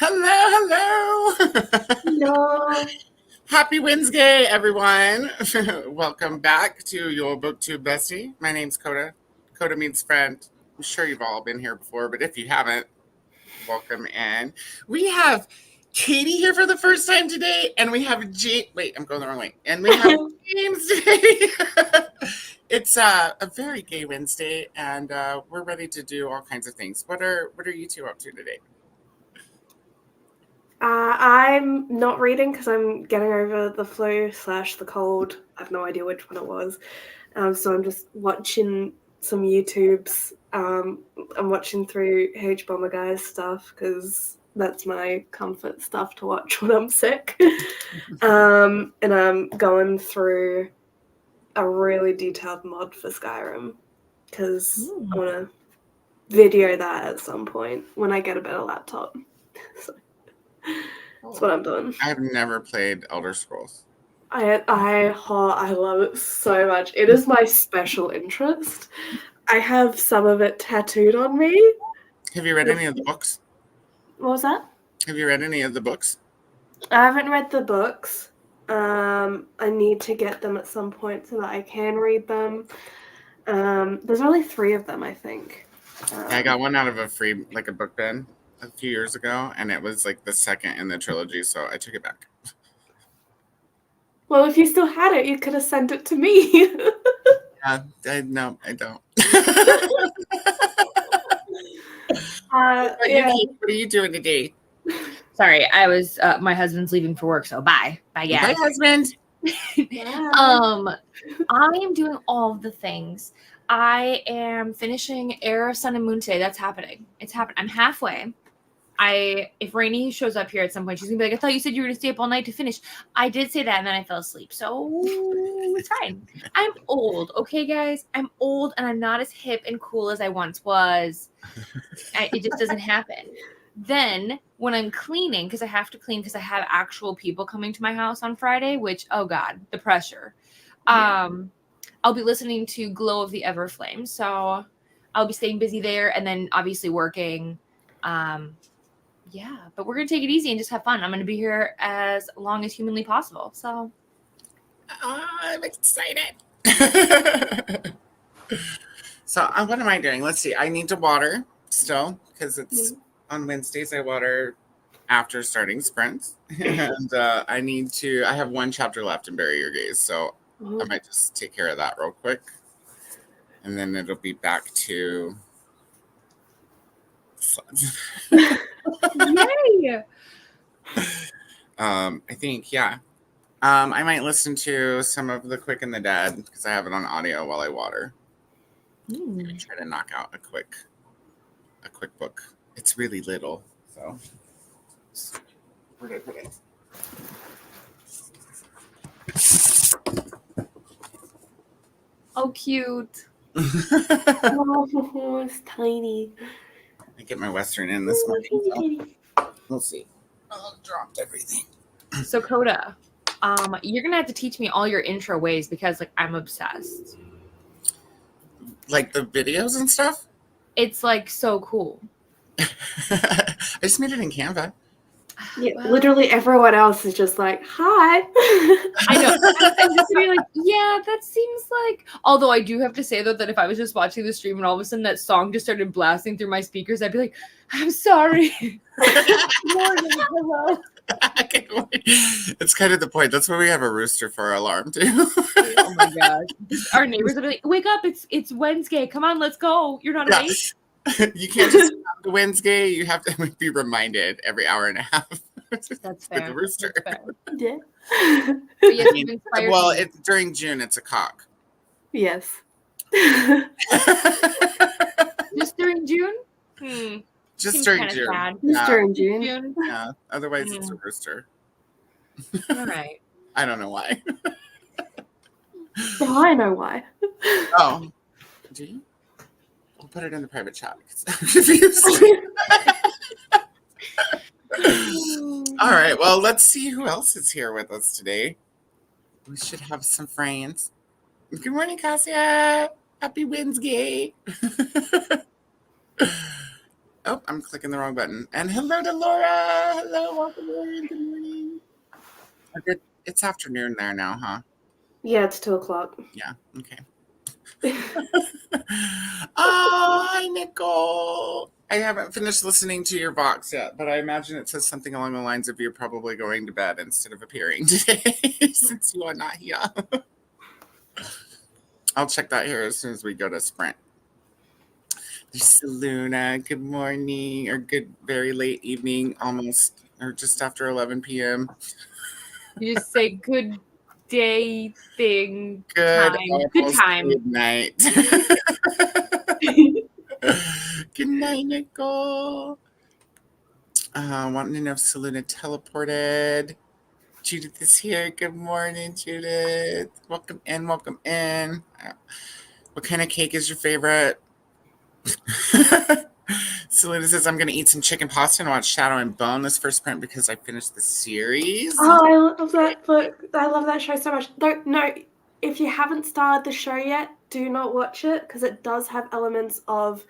Hello. No. Happy Wednesday, everyone. Welcome back to your BookTube bestie. My name's Coda. Coda means friend. I'm sure you've all been here before, but if you haven't, welcome in. We have Katy here for the first time today, and we have Wait, I'm going the wrong way. And we have James today. It's a very gay Wednesday, and we're ready to do all kinds of things. What are you two up to today? I'm not reading because I'm getting over the flu / the cold. I have no idea which one it was. So I'm just watching some YouTubes. I'm watching through H Bomber Guy's stuff because that's my comfort stuff to watch when I'm sick. And I'm going through a really detailed mod for Skyrim because I want to video that at some point when I get a better laptop. So that's what I'm doing. I've never played Elder Scrolls. I love it so much. It is my special interest. I have some of it tattooed on me. Have you read any of the books? What was that? Have you read any of the books? I haven't read the books. I need to get them at some point so that I can read them. There's only 3 of them, I think. I got one out of a free, a book bin a few years ago, and it was the second in the trilogy, so I took it back. Well, if you still had it, you could have sent it to me. No, I don't. Yeah. What are you doing today? Sorry, I was. My husband's leaving for work, so bye, guys. Bye, husband. Yeah. I am doing all of the things. I am finishing Air, Sun, and Moon today. That's happening. It's happening. I'm halfway. If Rainey shows up here at some point, she's gonna be like, I thought you said you were gonna stay up all night to finish. I did say that, and then I fell asleep. So it's fine. I'm old, okay, guys? I'm old, and I'm not as hip and cool as I once was. It just doesn't happen. Then when I'm cleaning, because I have to clean because I have actual people coming to my house on Friday, which, oh God, the pressure. Yeah. I'll be listening to Glow of the Everflame. So I'll be staying busy there and then obviously working. Yeah, but we're going to take it easy and just have fun. I'm going to be here as long as humanly possible. So I'm excited. So what am I doing? Let's see. I need to water still because it's on Wednesdays. I water after starting sprints. And I have 1 chapter left in Bury Your Gaze. So I might just take care of that real quick. And then it'll be back to... Yay! I think, yeah. I might listen to some of The Quick and the Dead because I have it on audio while I water. I'm gonna try to knock out a quick book. It's really little, so where did I put it? Oh, cute. Oh, it's tiny. I get my Western in this morning. So we'll see. Oh, dropped everything. So Coda, you're gonna have to teach me all your intro ways because I'm obsessed. Like the videos and stuff? It's so cool. I just made it in Canva. Yeah, well, literally everyone else is just like, hi. I know. I'm just gonna be like, yeah, that seems like. Although I do have to say though that if I was just watching the stream and all of a sudden that song just started blasting through my speakers, I'd be like, I'm sorry. Morning, hello. It's kind of the point. That's why we have a rooster for our alarm too. Oh my gosh. Our neighbors will be like, wake up, it's Wednesday. Come on, let's go. You're not awake. You can't just have the Wednesday. You have to be reminded every hour and a half. That's fair. With the rooster. Yeah. Well, it's during June. It's a cock. Yes. Just during June? Just Seems during June. sad. Just during June. Yeah. Otherwise, it's a rooster. All right. I don't know why. Oh, I know why. Oh, do you? We'll put it in the private chat because I'm confused. All right. Well, let's see who else is here with us today. We should have some friends. Good morning, Cassia. Happy Wednesday. Oh, I'm clicking the wrong button. And hello to Laura. Hello, welcome, Laura. Good morning. It's afternoon there now, huh? Yeah, it's 2:00. Yeah. Okay. Oh, hi, Nicole. I haven't finished listening to your Vox yet, but I imagine it says something along the lines of you're probably going to bed instead of appearing today since you are not here. I'll check that here as soon as we go to Sprint. There's Luna. Good morning, or good very late evening, almost, or just after 11 p.m. You just say good day thing. Good, time. Good time. Good night. Good night, Nicole. Wanting to know if Selena teleported. Judith is here. Good morning, Judith. Welcome in. Welcome in. What kind of cake is your favorite? Selena says, I'm going to eat some chicken pasta and watch Shadow and Bone this first print because I finished the series. Oh, I love that book. I love that show so much. No, if you haven't started the show yet, do not watch it because it does have elements of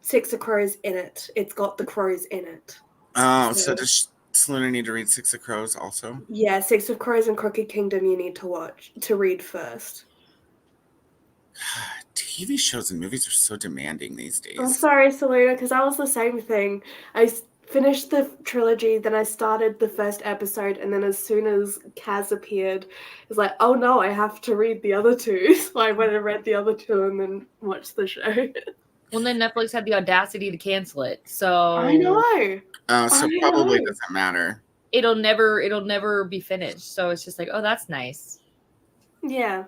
Six of Crows in it. It's got the crows in it. Oh, so does Selena need to read Six of Crows also? Yeah, Six of Crows and Crooked Kingdom you need to read first. TV shows and movies are so demanding these days. I'm sorry, Selena, because that was the same thing. I finished the trilogy, then I started the first episode, and then as soon as Kaz appeared, it's like, oh no, I have to read the other two. So I went and read the other two and then watched the show. Well, then Netflix had the audacity to cancel it. So I know. So probably doesn't matter. It'll never be finished. So it's just like, oh, that's nice. Yeah.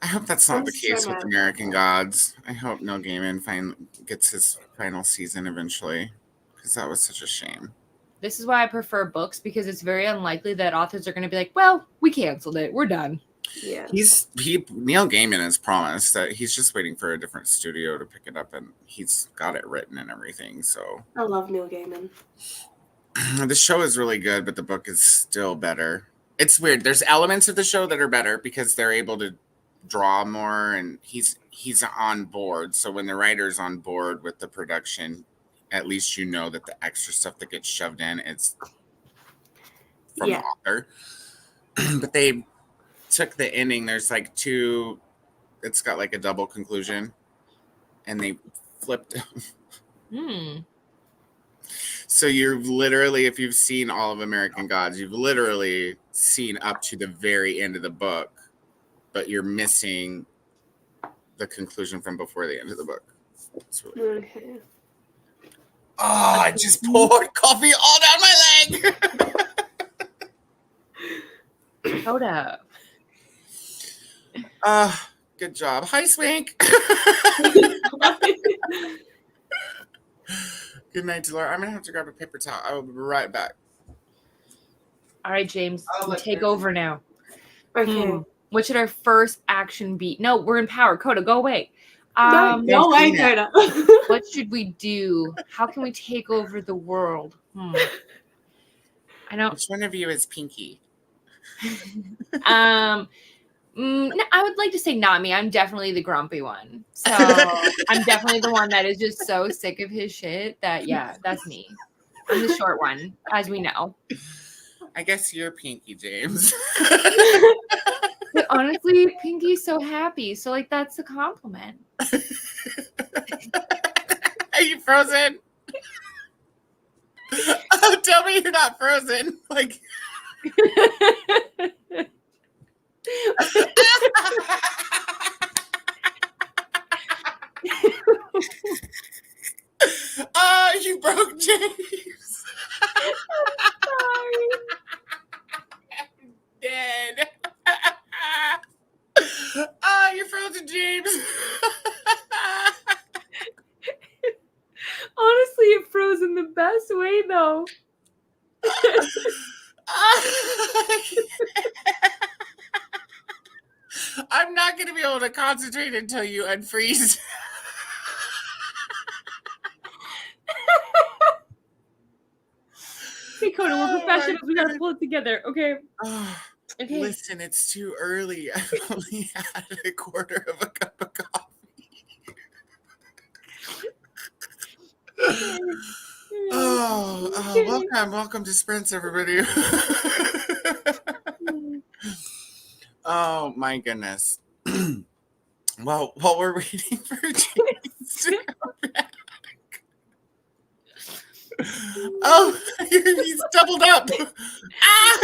I hope that's not the case with American Gods. I hope Neil Gaiman gets his final season eventually, because that was such a shame. This is why I prefer books, because it's very unlikely that authors are going to be like, well, we canceled it. We're done. Yeah. Neil Gaiman has promised that he's just waiting for a different studio to pick it up, and he's got it written and everything. So I love Neil Gaiman. The show is really good, but the book is still better. It's weird. There's elements of the show that are better because they're able to draw more, and he's on board. So when the writer's on board with the production, at least you know that the extra stuff that gets shoved in is from the author. But they took the ending. There's like two. It's got like a double conclusion, and they flipped. So you've literally, if you've seen all of American Gods, you've literally seen up to the very end of the book, but you're missing the conclusion from before the end of the book. It's really cool. Okay. Oh, I just poured coffee all down my leg. Hold up. Good job. Hi, Swink. Good night, Laura. I'm going to have to grab a paper towel. I will be right back. All right, James, take over now. Okay. What should our first action be? No, we're in power. Coda, go away. No way, Coda. What should we do? How can we take over the world? I know. Which one of you is Pinky? No, I would like to say not me. I'm definitely the grumpy one. So I'm definitely the one that is just so sick of his shit that, yeah, that's me. I'm the short one, as we know. I guess you're Pinky, James. But honestly, Pinky's so happy. So, like, that's a compliment. Are you frozen? Oh, tell me you're not frozen. Like... Oh, you broke James. I'm sorry. I'm dead. Oh, you're frozen, James. Honestly, it froze in the best way, though. I'm not going to be able to concentrate until you unfreeze. Hey, Coda, we're professionals. We gotta pull it together, okay? Okay. Listen, it's too early. I've only had a quarter of a cup of coffee. Welcome to Sprints, everybody. Oh my goodness. Well, while we're waiting for James to come back. Oh, he's doubled up. Ah!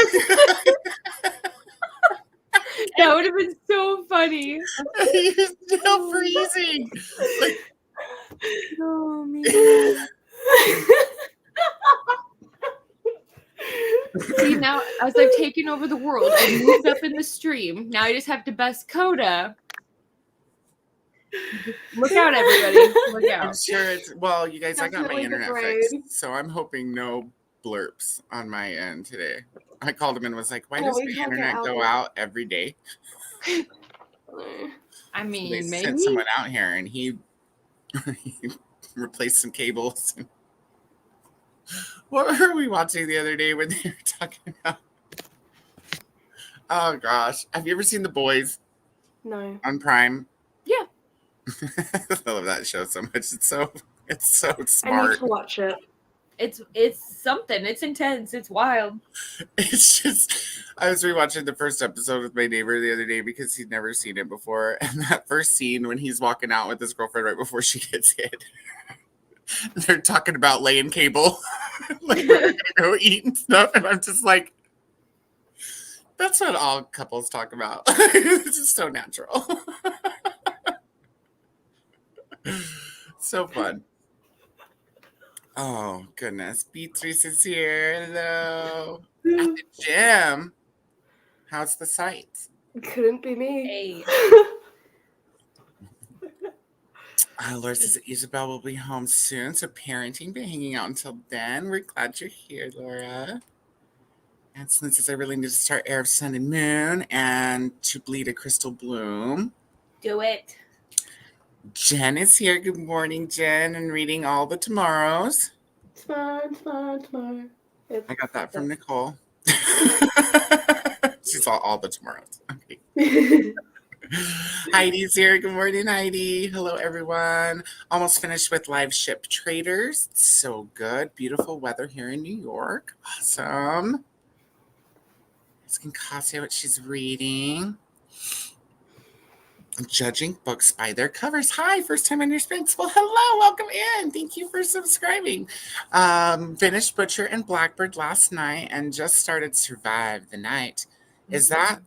That would have been so funny. He's still freezing. Like, Oh man. See, now as I've taken over the world, I moved up in the stream. Now I just have to bust Coda. Look out, everybody. Look I'm out. sure it's, well, you guys, I got my Definitely the internet brain. fixed, so I'm hoping no blurps on my end today. I called him and was like, why Oh, does we my can't get internet go out. out every day? I So mean, they maybe. sent someone out here and he replaced some cables. What were we watching the other day when they were talking about? Oh gosh, have you ever seen The Boys No. on Prime? Yeah. I love that show so much. It's so I need smart. to watch it. It's something. It's intense. It's wild. It's just, I was rewatching the first episode with my neighbor the other day because he'd never seen it before. And that first scene when he's walking out with his girlfriend right before she gets hit, they're talking about laying cable, like we're gonna go eat and stuff. And I'm just like, that's what all couples talk about. It's just so natural. So fun. Oh goodness, Beatrice is here. Hello. At the gym. How's the site? Couldn't be me. Hey. Laura says that Isabel will be home soon, so parenting, but hanging out until then. We're glad you're here, Laura. And Celine says I really need to start Air of Sun and Moon and to bleed a crystal bloom. Do it. Jen is here. Good morning, Jen, and reading all the tomorrows. Tomorrow. I got that from Nicole. She saw all the tomorrows. Okay. Heidi's here. Good morning, Heidi. Hello, everyone. Almost finished with Live Ship Traders. It's so good. Beautiful weather here in New York. Awesome. Asking Cassia what she's reading. Judging books by their covers. Hi, first time on your Sprints. Well, hello, welcome in. Thank you for subscribing. Finished Butcher and Blackbird last night and just started Survive the Night. Is that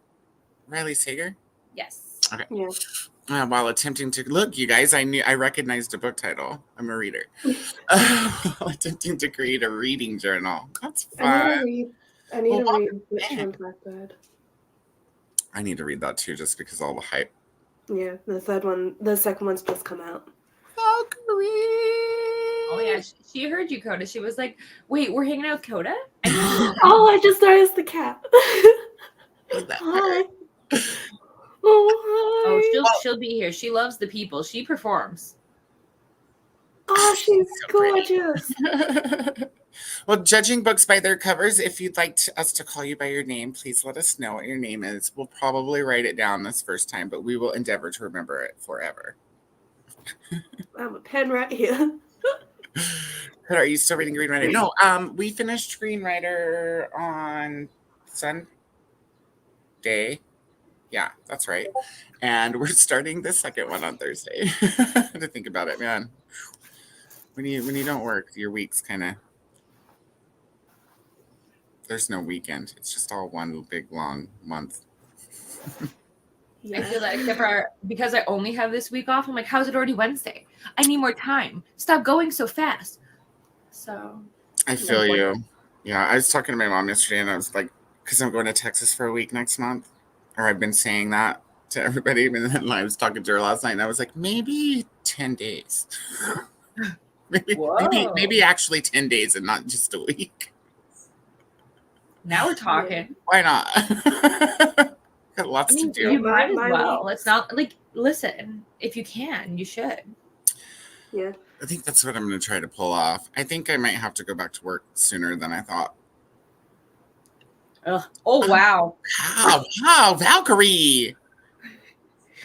Riley Sager? Yes. Okay. Yeah. While attempting to look, you guys, I recognized a book title. I'm a reader. While attempting to create a reading journal. That's fun. I need to Well, read Butcher and Blackbird. I need to read that too, just because all the hype. Yeah, the second one's just come out. Valkyrie. Oh yeah, she heard you, Coda. She was like, "Wait, we're hanging out with Coda." Oh, I just noticed the cat. Hi. Oh, hi. She'll be here. She loves the people. She performs. Oh, she's So pretty. gorgeous. Well, judging books by their covers, if you'd like us to call you by your name, please let us know what your name is. We'll probably write it down this first time, but we will endeavor to remember it forever. I have a pen right here. Are you still reading Green Rider? No, we finished Green Rider on Sunday. Yeah, that's right. And we're starting the second one on Thursday. To think about it, man. When you don't work, your week's kind of, there's no weekend. It's just all one big long month. I feel that, except for because I only have this week off. I'm like, how's it already Wednesday? I need more time. Stop going so fast. So I feel you. Yeah, I was talking to my mom yesterday, and I was like, because I'm going to Texas for a week next month, or I've been saying that to everybody, and then I was talking to her last night, and I was like, maybe 10 days. maybe actually 10 days and not just a week. now we're talking. Why not? Got lots to do. You might as well. It's not like, listen, if you can, you should. Yeah. I think that's what I'm going to try to pull off. I think I might have to go back to work sooner than I thought. Ugh. Oh, wow. Wow, Valkyrie.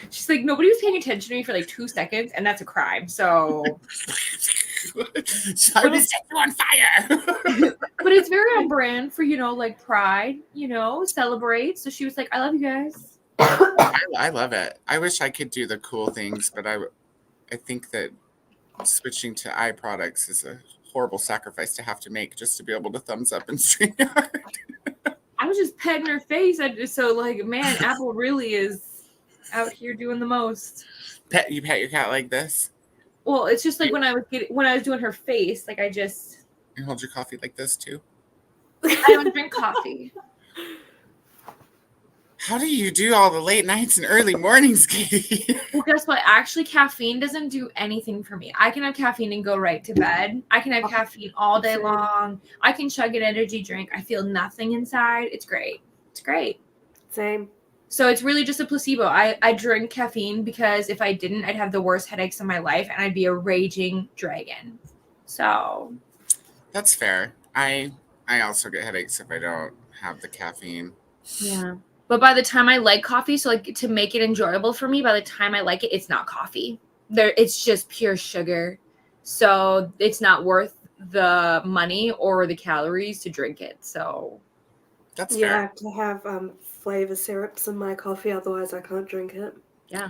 She's like, nobody was paying attention to me for like 2 seconds, and that's a crime. So I just set you on fire. But it's very on brand for, like Pride, celebrate. So she was like, I love you guys. I love it. I wish I could do the cool things, but I think that switching to eye products is a horrible sacrifice to have to make just to be able to thumbs up and StreamYard. I was just petting her face. Man, Apple really is out here doing the most. You pet your cat like this? Well, it's just like when I was doing her face, like You hold your coffee like this too? I don't drink coffee. How do you do all the late nights and early mornings, Katy? Well, guess what? Actually, caffeine doesn't do anything for me. I can have caffeine and go right to bed. I can have caffeine all day long. I can chug an energy drink. I feel nothing inside. It's great. It's great. Same. So it's really just a placebo. I drink caffeine because if I didn't, I'd have the worst headaches of my life and I'd be a raging dragon. So That's fair. I also get headaches if I don't have the caffeine. yeah. But by the time I like coffee, so like to make it enjoyable for me, by the time I like it, it's not coffee. It's just pure sugar. So it's not worth the money or the calories to drink it. So That's Yeah, I fair. have to have flavor syrups in my coffee, otherwise I can't drink it. yeah.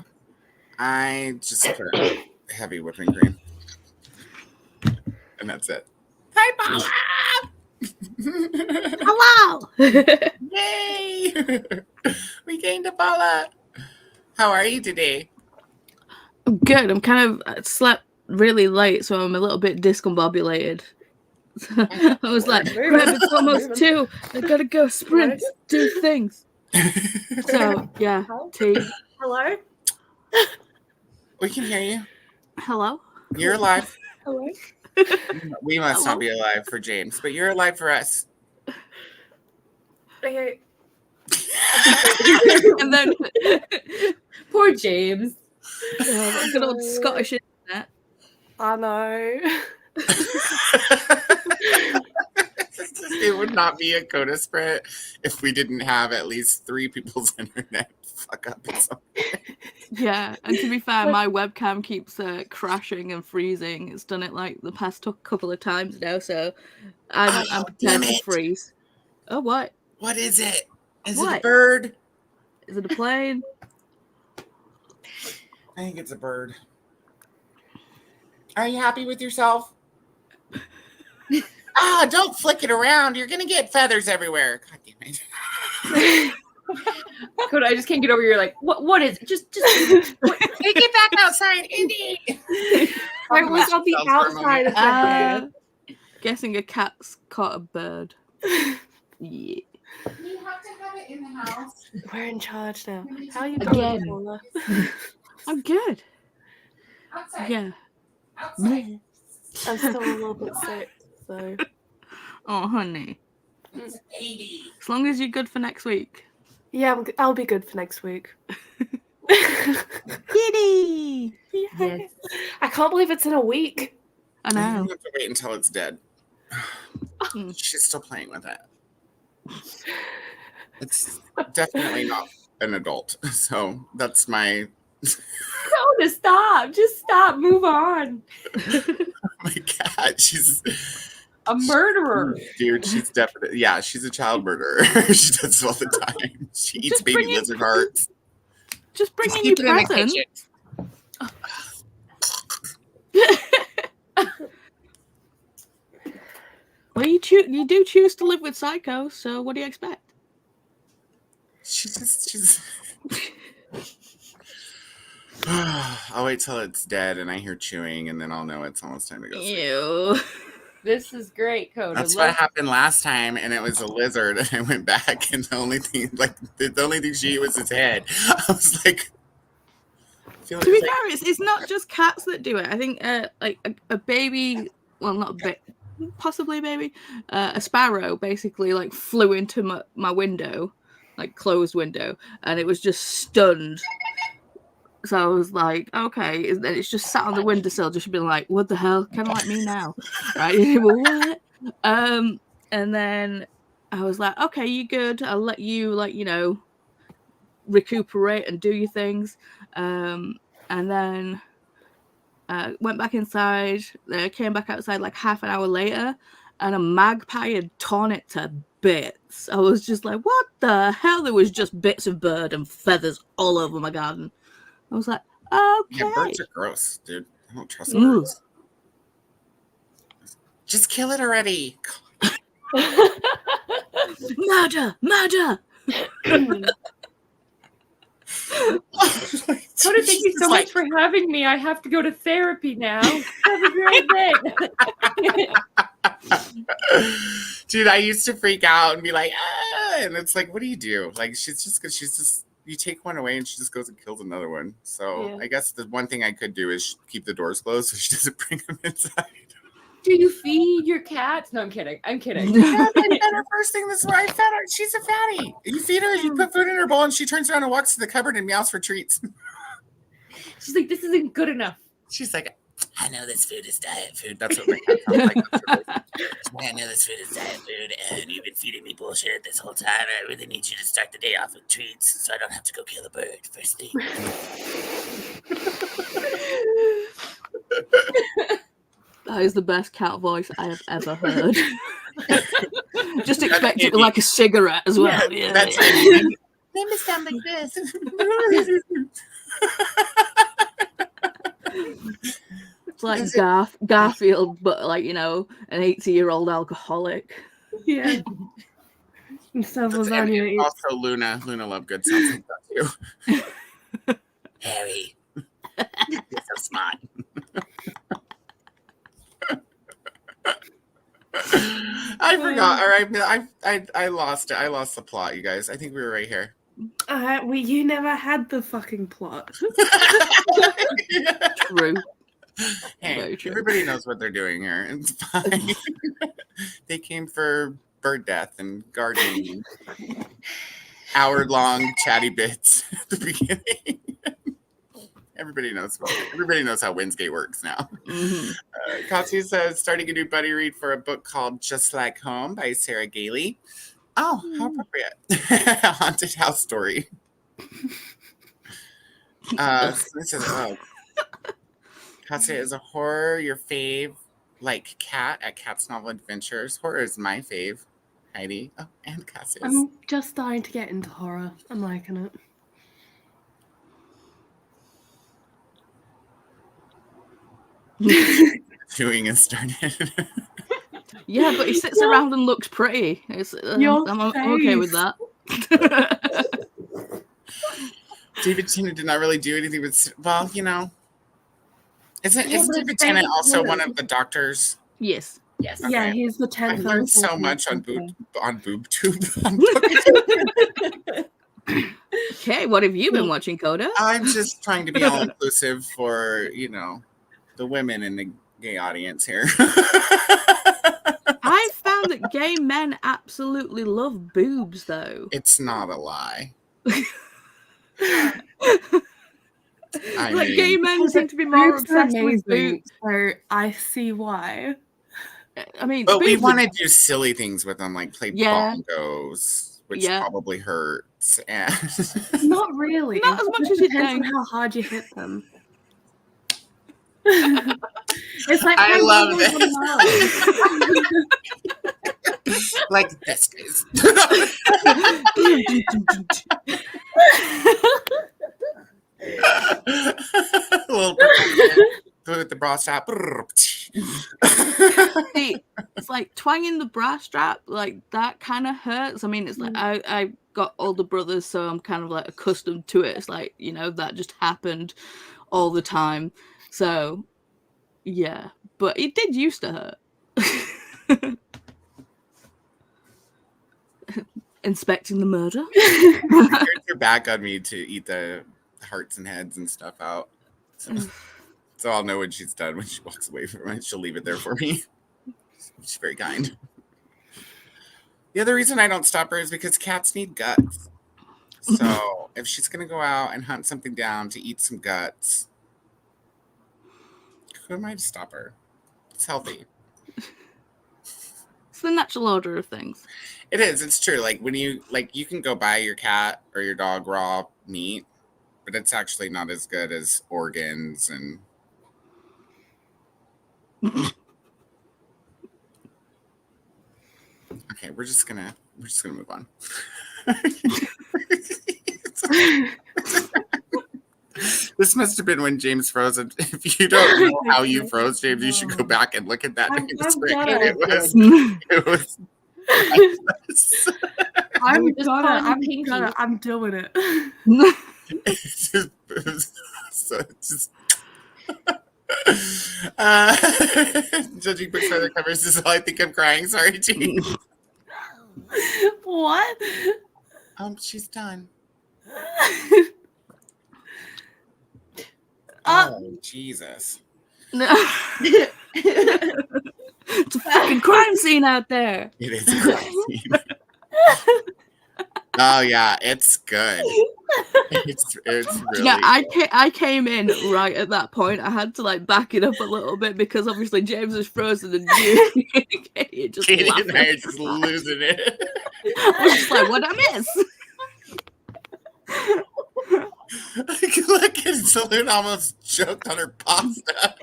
I just put heavy whipping cream. And that's it. Hi, Paula! Hello. Yay! We gained a Paula. How are you today? I'm good. I'm kind of slept really late, so I'm a little bit discombobulated. I was like, crap, it's almost 2. I gotta go sprint, do things. So, yeah, tea. Hello? We can hear you. Hello? You're alive. Hello? We must Hello? not be alive for James, but you're alive for us. Okay. And then, Poor James. good old Scottish internet. I know. It would not be a Coda sprint if we didn't have at least 3 people's internet fuck up or something. Yeah, and to be fair, my webcam keeps crashing and freezing. It's done it like the past couple of times now, so I'm prepared to freeze. Oh, what? What is it? Is it What? a bird? Is it a plane? I think it's a bird. Are you happy with yourself? Don't flick it around. You're going to get feathers everywhere. God damn it. Coda, I just can't get over your like, what is it? Just Hey, get back outside, Indy. Wait, what's on the outside of the Guessing a cat's caught a bird. Yeah. You have to have it in the house. We're in charge now. How are you Again. doing, Paula? I'm good. Outside. Yeah. Outside. I'm still a little bit sick, so. Oh, honey. It's a baby. As long as you're good for next week. Yeah, I'll be good for next week. Kitty! Yes. I can't believe it's in a week. I You know. have to wait until it's dead. She's still playing with it. It's definitely not an adult. So that's my Coda, stop. Just stop. Move on. cat. She's A murderer. dude, she's definitely she's a child murderer. She does this all the time. She eats Just baby bring it- lizard hearts. Just bring Just in your keep it in the present. kitchen. Well, you do choose to live with psychos, so what do you expect? She's I'll wait till it's dead and I hear chewing and then I'll know it's almost time to go sleep. Ew. This is great, Coda. That's what happened last time, and it was a lizard, and I went back, and the only thing she ate was its head. I was like, I feel To be like fair, it's not just cats that do it. I think like a baby, well, not a bit, possibly a baby, a sparrow basically like flew into my window, like closed window, and it was just stunned. So I was like, okay, and then it's just sat on the windowsill, just being like, what the hell? Kind of like me now, right? What? And then I was like, okay, you good? I'll let you, like, recuperate and do your things. And then Went back inside. Came back outside like half an hour later, and a magpie had torn it to bits. I was just like, what the hell? There was just bits of bird and feathers all over my garden. I was like, okay. Yeah, birds are gross, dude. I don't trust Ooh. birds. Just kill it already. Murder! Coda, thank you so much for having me. I have to go to therapy now. Have a great day. Dude, I used to freak out and be like, ah, and it's like, what do you do? Like, she's just, you take one away and she just goes and kills another one. So Yeah. I guess the one thing I could do is keep the doors closed so she doesn't bring them inside. Do you feed your cats? No, I'm kidding. Yeah, I fed her first thing this morning. I fed her. She's a fatty. You feed her, you put food in her bowl, and she turns around and walks to the cupboard and meows for treats. She's like, this isn't good enough. She's like, I know this food is diet food. That's what my cat sounds like. I know this food is diet food, and you've been feeding me bullshit this whole time. I really need you to start the day off with treats so I don't have to go kill a bird first thing. That is the best cat voice I have ever heard. Just expect it like a cigarette as well. Yeah, That's it. They may sound like this. It's like Garfield, but like, you know, an 80-year-old alcoholic. Yeah. Instead of lasagna, And also Luna loved good sounds like that too. Harry, you're so smart. I forgot. All right, I lost it. I lost the plot, you guys. I think we were right here. you never had the fucking plot. True. Hey, Very true. everybody knows what they're doing here. It's fine. They came for bird death and gardening. Hour-long chatty bits at the beginning. Everybody knows how Wednesgay works now. Mm-hmm. Katy says, starting a new buddy read for a book called Just Like Home by Sarah Gailey. Oh, how appropriate. A haunted house story. So this is, Katy, is a horror your fave, like Cat at Cat's Novel Adventures? Horror is my fave. Heidi. Oh, and Cassie's. I'm just starting to get into horror. I'm liking it. Doing and started. Yeah, but he sits around and looks pretty. I'm okay with that. David Tennant did not really do anything with, well, you know. Isn't David very Tennant also good. one of the doctors? Yes. Yes. Okay. Yeah, he's the 10th. I've learned so much on BookTube. Okay, what have you been watching, Coda? I'm just trying to be all inclusive for, you know, the women in the gay audience here. I found that gay men absolutely love boobs, though. It's not a lie. Gay men seem to be more Boobs are obsessed with amazing, boobs. so I see why. I mean, But we boobs want to do silly things with them, like play Yeah. bongos, which Yeah. probably hurts. And Not really. Not as much It as you depends on think. how hard you hit them. It's like I playing love bongos on Mars. like this, guys. A little with the bra strap. See, it's like twanging the bra strap, like that kind of hurts. I mean, it's like I got older brothers, so I'm kind of like accustomed to it. It's like, you know, that just happened all the time. So yeah, but it did used to hurt. Inspecting the murder. Turns your back on me to eat the hearts and heads and stuff out. So I'll know when she's done when she walks away from it. She'll leave it there for me. She's very kind. The other reason I don't stop her is because cats need guts. So if she's going to go out and hunt something down to eat some guts, who am I to stop her? It's healthy. It's the natural order of things. It is. It's true. Like when you can go buy your cat or your dog raw meat, but it's actually not as good as organs and Okay, we're just gonna move on. This must have been when James froze. If you don't know how you froze, James, you should go back and look at that. I've transcript. got it. It was. I'm doing it. It's just, judging books by their covers is all I think I'm crying. Sorry, James. What? She's done. Oh, Jesus. No. It's a fucking crime scene out there. It is a crime scene. Oh yeah, it's good. It's really. Yeah, I came in right at that point. I had to like back it up a little bit because obviously James is frozen and Katy just Katy laughing. and I are just losing it. I was just like, what'd I miss? Look at Saloon almost choked on her pasta.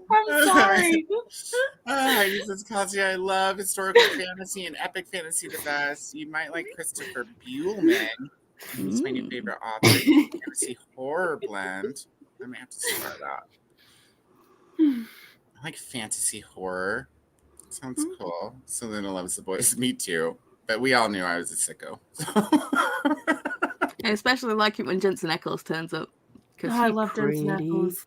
I'm sorry. He says, Kasia, I love historical fantasy and epic fantasy the best. You might like Christopher Buehlman. He's my new favorite author. Fantasy horror blend. I may have to start that. I like fantasy horror. Sounds cool. Selena loves the boys. Me too. But we all knew I was a sicko. I especially like it when Jensen Ackles turns up. I love Jensen Ackles.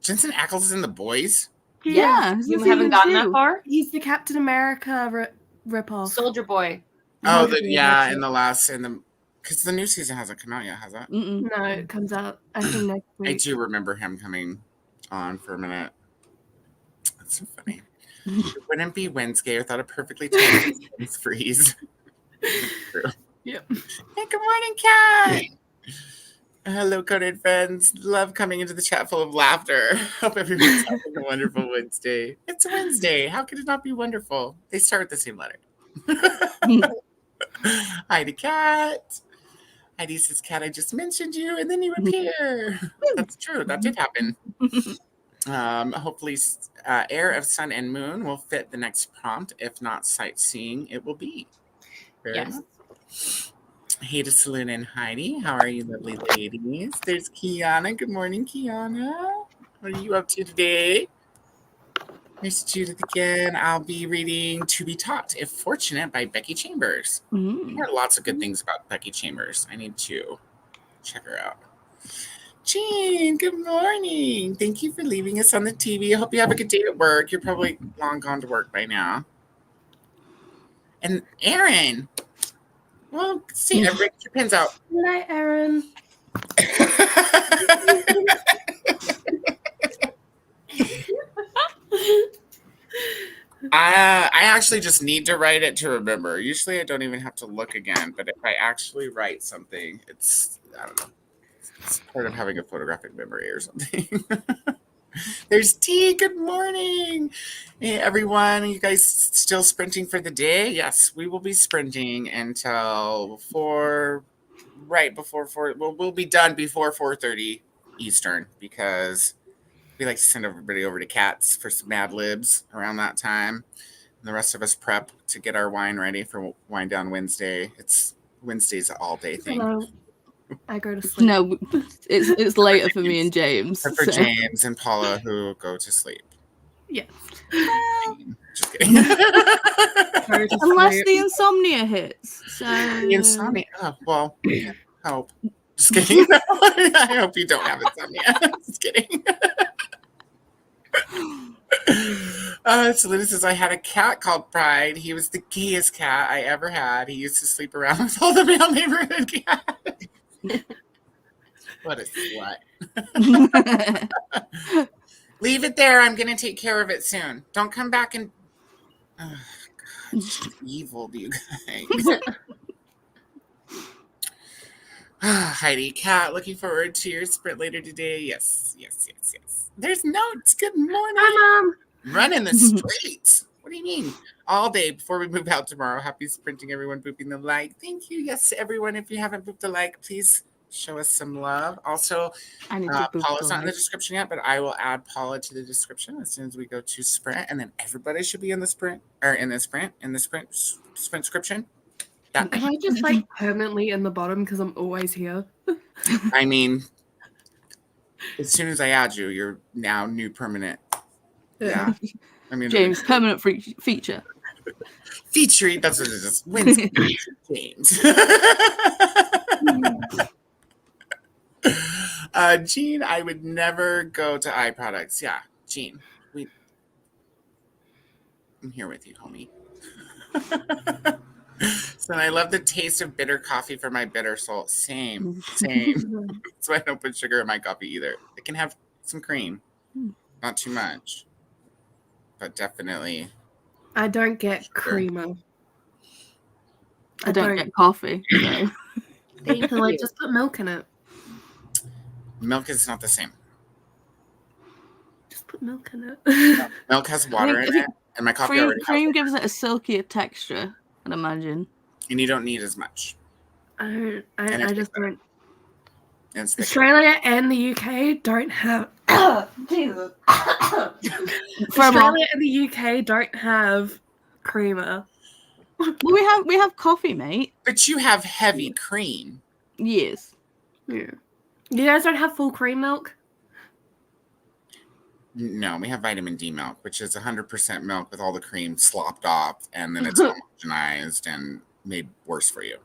Jensen Ackles is in the boys? Yeah. You haven't gotten that far? He's the Captain America ripoff. Soldier Boy. Oh, in the last, because the new season hasn't come out yet, has it? No, it comes out, I think, next week. I do remember him coming on for a minute. That's so funny. It wouldn't be Wednesgay without a perfectly timed freeze. True. Yep. Hey, good morning, Kat. Hello, coded friends. Love coming into the chat full of laughter. Hope everyone's having a wonderful Wednesday. It's Wednesday. How could it not be wonderful? They start with the same letter. Heidi Kat. Heidi says, Kat, I just mentioned you, and then you appear. That's true. That did happen. Hopefully, Air of Sun and Moon will fit the next prompt. If not sightseeing, it will be. Very nice. Hey to Saloon and Heidi. How are you, lovely ladies? There's Kiana. Good morning, Kiana. What are you up to today? Miss Judith again. I'll be reading To Be Taught, If Fortunate by Becky Chambers. I heard lots of good things about Becky Chambers. I need to check her out. Jean, good morning. Thank you for leaving us on the TV. I hope you have a good day at work. You're probably long gone to work by now. And Aaron. Well, see, Rick, your pin's out. Good night, Aaron. I actually just need to write it to remember. Usually I don't even have to look again, but if I actually write something, it's, I don't know. It's part of having a photographic memory or something. There's T. Good morning. Hey, everyone. You guys still sprinting for the day? Yes, we will be sprinting until right before 4. We'll be done before 4:30 Eastern because we like to send everybody over to Kat's for some Mad Libs around that time. And the rest of us prep to get our wine ready for Wine Down Wednesday. Wednesday's an all-day thing. Hello. I go to sleep. No, it's later for me and James. For James and Paula, who go to sleep. Yeah. Just kidding. Unless the insomnia hits. So The insomnia. Oh, well, hope. Just kidding. I hope you don't have insomnia. Just kidding. Selena says, I had a cat called Pride. He was the gayest cat I ever had. He used to sleep around with all the male neighborhood cats. What a slut. Leave it there. I'm going to take care of it soon. Don't come back and... Oh, God, she's evil, you guys. Heidi, Kat, looking forward to your sprint later today. Yes. There's notes. Good morning. Hi, Mom. Running the streets. What do you mean? All day before we move out tomorrow. Happy sprinting, everyone. Booping the like. Thank you. Yes, everyone. If you haven't booped a like, please Show us some love. Also, I need to boost Paula's not in the life. description yet, but I will add Paula to the description as soon as we go to Sprint, and then everybody should be in the Sprint description. Am I just like permanently in the bottom because I'm always here? I mean, as soon as I add you, you're now new permanent. Yeah. I mean, James, permanent feature. featuring, that's what it is. Wednesgay James. Gene, I would never go to eye products. Yeah, Gene, I'm here with you, homie. So I love the taste of bitter coffee for my bitter soul. Same. That's why I don't put sugar in my coffee either. It can have some cream, not too much, but definitely. I don't get creamer. I don't get coffee. So. Thank Like, you. just put milk in it. Milk is not the same. Just put milk in it. Milk has water in it, and my coffee already has cream water. gives it a silkier texture, I'd imagine. And you don't need as much. I it's just thicker. don't. And it's thicker. Australia and the UK don't have. Jesus. For a Australia and the UK don't have creamer. Well, we have coffee, mate. But you have heavy cream. Yes. Yeah. You guys don't have full cream milk? No, we have vitamin D milk, which is 100% milk with all the cream slopped off, and then it's homogenized and made worse for you.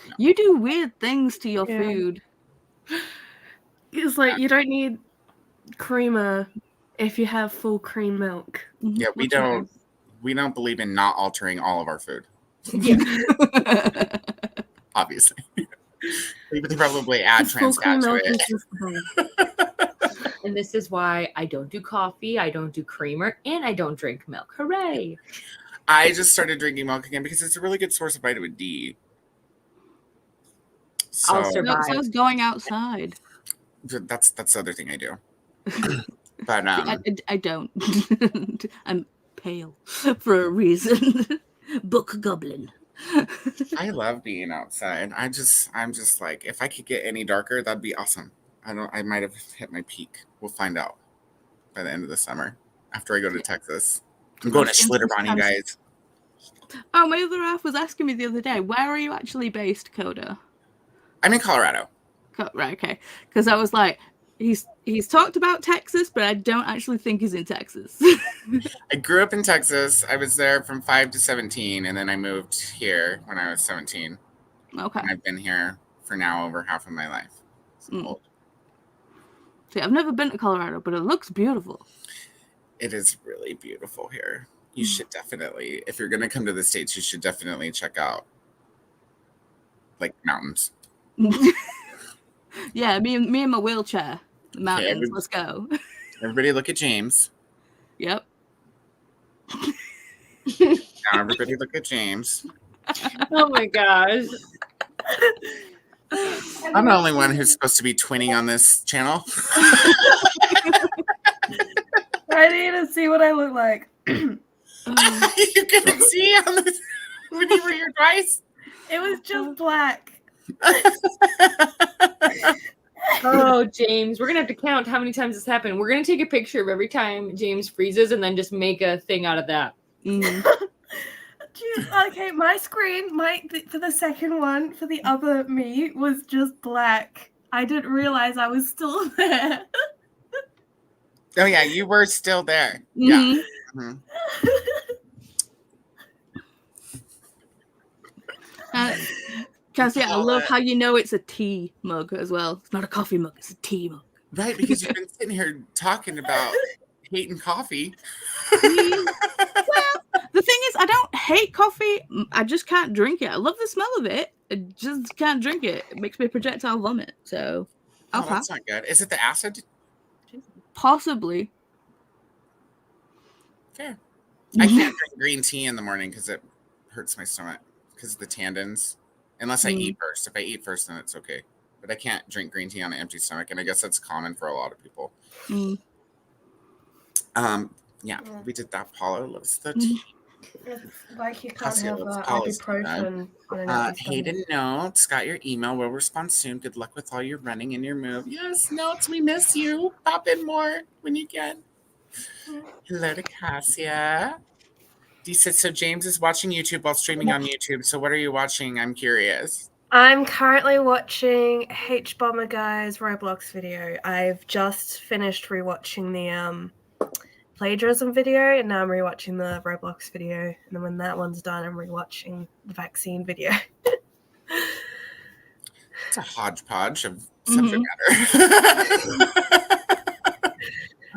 No. You do weird things to your Yeah. food. It's like you don't need creamer if you have full cream milk. Yeah, we don't believe in not altering all of our food. Yeah. Obviously. We would probably add Full trans cream fat to milk is it. just fine. And this is why I don't do coffee, I don't do creamer, and I don't drink milk. Hooray! I just started drinking milk again because it's a really good source of vitamin D. I'll So survive. So it's going outside. that's the other thing I do. But I don't. I'm pale for a reason. Book goblin. I love being outside. I'm just like, if I could get any darker, that'd be awesome. I might have hit my peak. We'll find out by the end of the summer after I go to Texas. I'm going to Schlitterbahn, guys. Oh, my other half was asking me the other day, where are you actually based, Coda? I'm in Colorado. Right, okay. Because I was like, he's talked about Texas, but I don't actually think he's in Texas. I grew up in Texas. I was there from 5 to 17, and then I moved here when I was 17. Okay. And I've been here for now over half of my life. So See, I've never been to Colorado, but it looks beautiful. it is really beautiful here. You should definitely, if you're going to come to the States, you should definitely check out like mountains. Yeah, me and my wheelchair. The mountains. Okay, Let's go. Everybody look at James. Yep. Now everybody look at James. Oh my gosh. I'm the only one who's supposed to be twinning on this channel. I need to see what I look like. You couldn't see on the when you were here twice. It was just black. Oh, James, we're gonna have to count how many times this happened. We're gonna take a picture of every time James freezes and then just make a thing out of that. Okay, my screen, for the second one, for the other me, was just black. I didn't realize I was still there. Oh yeah, you were still there. Yeah. Mhm. Cassie, I love how you know it's a tea mug as well. It's not a coffee mug, it's a tea mug. Right, because you've been sitting here talking about hating coffee. The thing is, I don't hate coffee. I just can't drink it. I love the smell of it. I just can't drink it. It makes me projectile vomit. So, Oh, that's not good. Is it the acid? possibly. Fair. I can't drink green tea in the morning because it hurts my stomach because of the tannins. Unless I eat first. If I eat first, then it's okay. But I can't drink green tea on an empty stomach, and I guess that's common for a lot of people. Yeah, we did that. Paula loves the tea. It's like you can't Cassia have loves policy, ibuprofen on an empty stomach. Hayden Notes, got your email. We'll respond soon. Good luck with all your running and your move. Yes, Notes, we miss you. Pop in more when you can. Hello to Cassia. Dee said, so James is watching YouTube while streaming on YouTube. So what are you watching? I'm curious. I'm currently watching H Bomber Guy's Roblox video. I've just finished rewatching the plagiarism video, and now I'm rewatching the Roblox video. And then when that one's done, I'm rewatching the vaccine video. It's a hodgepodge of subject matter.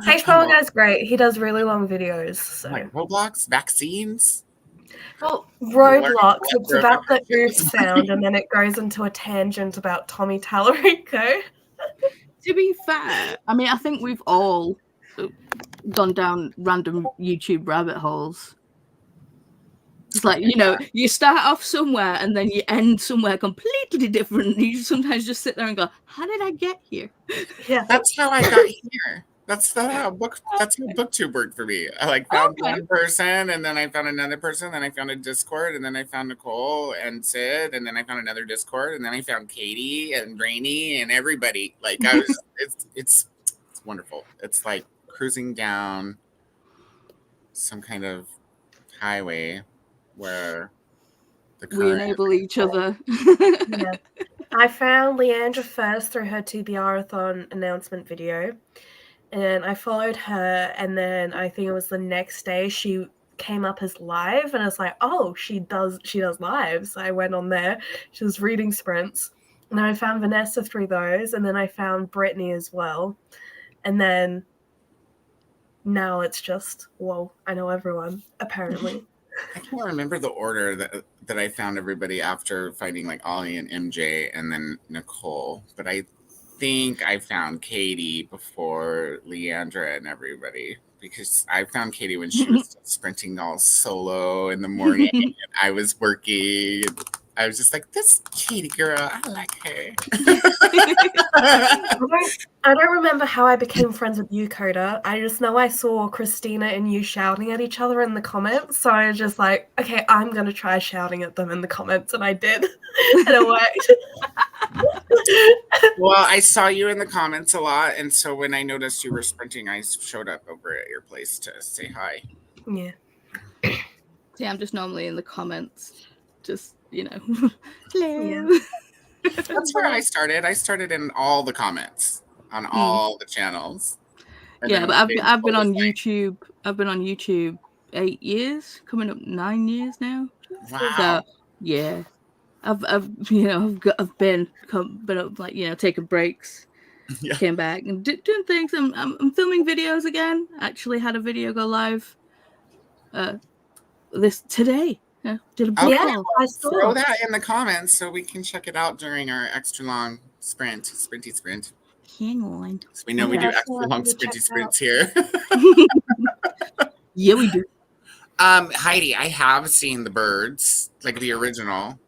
H Bomber Guy's great. He does really long videos. So. Like Roblox, vaccines. Well, Roblox, it's about the oof sound, and then it goes into a tangent about Tommy Tallarico. To be fair, I mean, I think we've all gone down random YouTube rabbit holes. It's like, you know, you start off somewhere and then you end somewhere completely different. You sometimes just sit there and go, how did I get here? Yeah. That's how I got here. That's how BookTube worked for me. I found one person, and then I found another person, then I found a Discord, and then I found Nicole and Sid, and then I found another Discord, and then I found Katy and Rainey and everybody. Like I was, it's wonderful. It's like cruising down some kind of highway where we enable each other. Yeah. I found Leandra first through her TBR-a-thon announcement video. And I followed her, and then I think it was the next day she came up as live, and I was like, oh, she does lives. So I went on there. She was reading sprints. And then I found Vanessa through those, and then I found Brittany as well. And then now it's just, whoa, I know everyone, apparently. I can't remember the order that I found everybody after finding like Ollie and MJ and then Nicole, but I think I found Katy before Leandra and everybody, because I found Katy when she was sprinting all solo in the morning and I was working. I was just like, this Katy girl, I like her. I don't remember how I became friends with you, Coda. I just know I saw Christina and you shouting at each other in the comments. So I was just like, okay, I'm going to try shouting at them in the comments. And I did. And it worked. Well, I saw you in the comments a lot. And so when I noticed you were sprinting, I showed up over at your place to say hi. Yeah. See, I'm just normally in the comments. Just, you know. Hello. Yeah. That's where I started. I started in all the comments on all the channels. And yeah, but I've been on YouTube. I've been on YouTube 8 years, coming up 9 years now. Wow. So yeah, I've been up, like, you know, taking breaks. Yeah. Came back and doing things. I'm filming videos again. Actually had a video go live this today. Yeah, did a book haul. I saw. Throw that in the comments so we can check it out during our extra long sprinty sprint. Hang on. So we know we do extra long sprinty sprints here. Yeah, we do. Heidi, I have seen The Birds, like the original.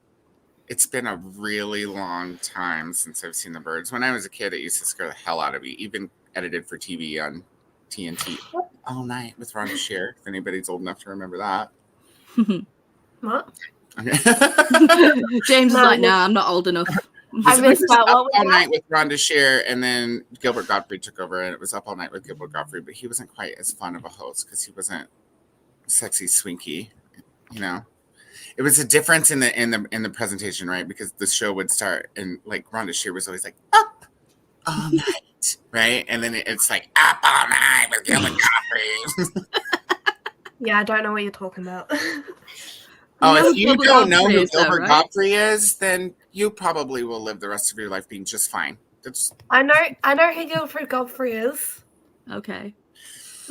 It's been a really long time since I've seen The Birds. When I was a kid, it used to scare the hell out of me. Even edited for TV on TNT all night with Rhonda Shear, if anybody's old enough to remember that. What? Okay. James is like, nah, I'm not old enough. I missed that. What was all night that? with Rhonda Shear, and then Gilbert Gottfried took over, and it was Up All Night with Gilbert Gottfried, but he wasn't quite as fun of a host because he wasn't sexy swinky, you know. It was a difference in the presentation, right? Because the show would start, and like Rhonda Shear was always like Up All Night, right? And then it's like Up All Night with Gilbert Gottfried. Yeah, I don't know what you're talking about. Oh, You know if you Gilbert don't know Gottfried who is, though, Gilbert right? Gottfried is, then you probably will live the rest of your life being just fine. That's I know who Gilbert Godfrey is. Okay.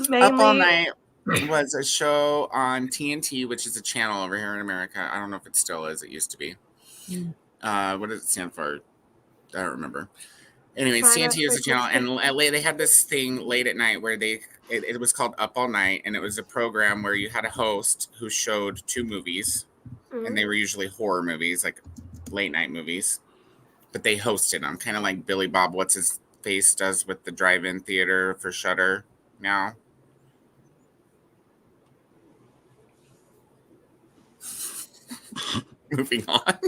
Mainly, Up All Night was a show on TNT, which is a channel over here in America. I don't know if it still is. It used to be. What does it stand for? I don't remember. Anyway, TNT is a channel, and they had this thing late at night where it was called Up All Night, and it was a program where you had a host who showed two movies, and they were usually horror movies, like late night movies, but they hosted them, kind of like Billy Bob What's His Face does with the drive-in theater for Shudder now. Moving on.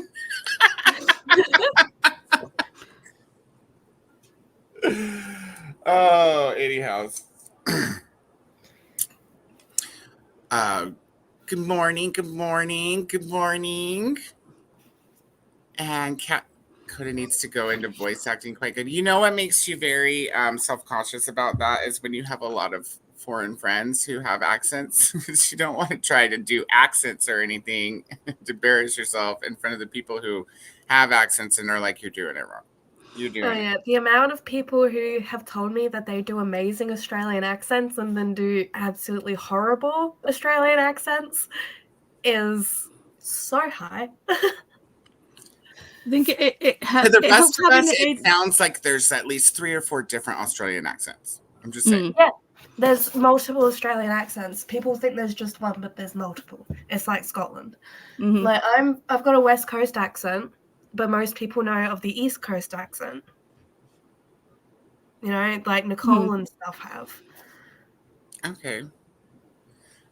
Oh, anyhow. Good morning. And Coda needs to go into voice acting quite good. You know what makes you very self-conscious about that is when you have a lot of foreign friends who have accents, because you don't want to try to do accents or anything to embarrass yourself in front of the people who have accents and are like, you're doing it wrong. You're doing it. Yeah, the amount of people who have told me that they do amazing Australian accents and then do absolutely horrible Australian accents is so high. I think it For the rest helps of having us, it. it sounds like there's at least 3 or 4 different Australian accents. I'm just saying. Yeah, there's multiple Australian accents. People think there's just one, but there's multiple. It's like Scotland. Mhm. Like I've got a West Coast accent, but most people know of the East Coast accent. You know, like Nicole and stuff have. Okay.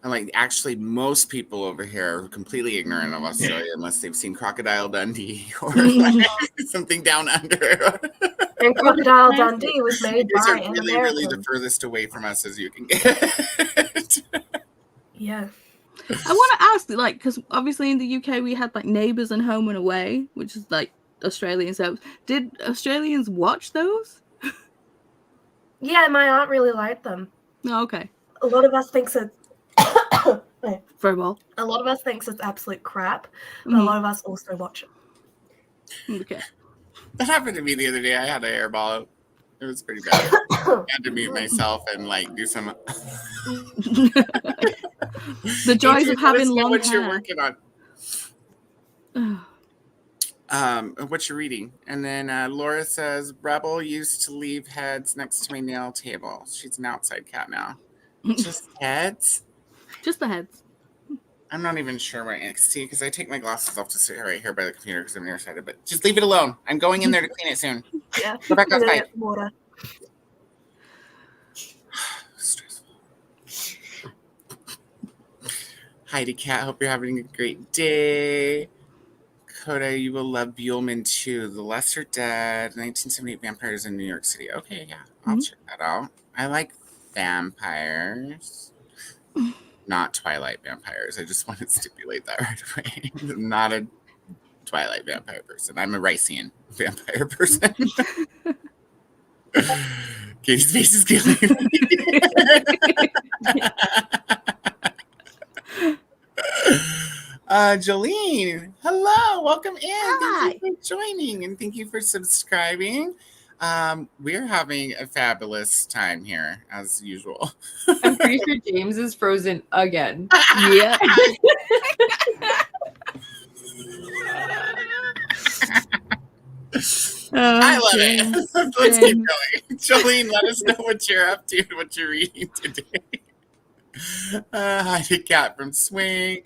And like, actually, most people over here are completely ignorant of Australia unless they've seen Crocodile Dundee or like something down under. And Crocodile Dundee was made You guys by are an really, American. really the furthest away from us as you can get. Yeah. I want to ask, like, because obviously in the UK we had like Neighbours and Home and Away, which is like Australian soaps. Did Australians watch those? Yeah, my aunt really liked them. Oh, okay. A lot of us thinks it's Very well. a lot of us thinks it's absolute crap, but a lot of us also watch it. Okay. That happened to me the other day. I had a hairball. It was pretty bad. I had to mute myself and like do some. The joys of having long what you're hair. working on. What you're reading. And then Laura says, Rebel used to leave heads next to my nail table. She's an outside cat now. Just heads? Just the heads. I'm not even sure where I see because I take my glasses off to sit right here by the computer because I'm nearsighted. But just leave it alone. I'm going in there to clean it soon. Yeah. Go back And then outside. it's water. Stressful. Heidi Cat, hope you're having a great day. Coda, you will love Buellman too. The Lesser Dead, 1978 Vampires in New York City. Okay, yeah, I'll check that out. I like vampires, not Twilight vampires. I just want to stipulate that right away. I'm not a Twilight vampire person. I'm a Rycian vampire person. Katie's face is killing me. Jolene, hello, welcome in. Hi. Thank you for joining and thank you for subscribing. We're having a fabulous time here as usual. I'm pretty sure James is frozen again. Yeah. I love it. Let's keep going. Jolene, let us know what you're up to and what you're reading today. Heidi Cat from Swing.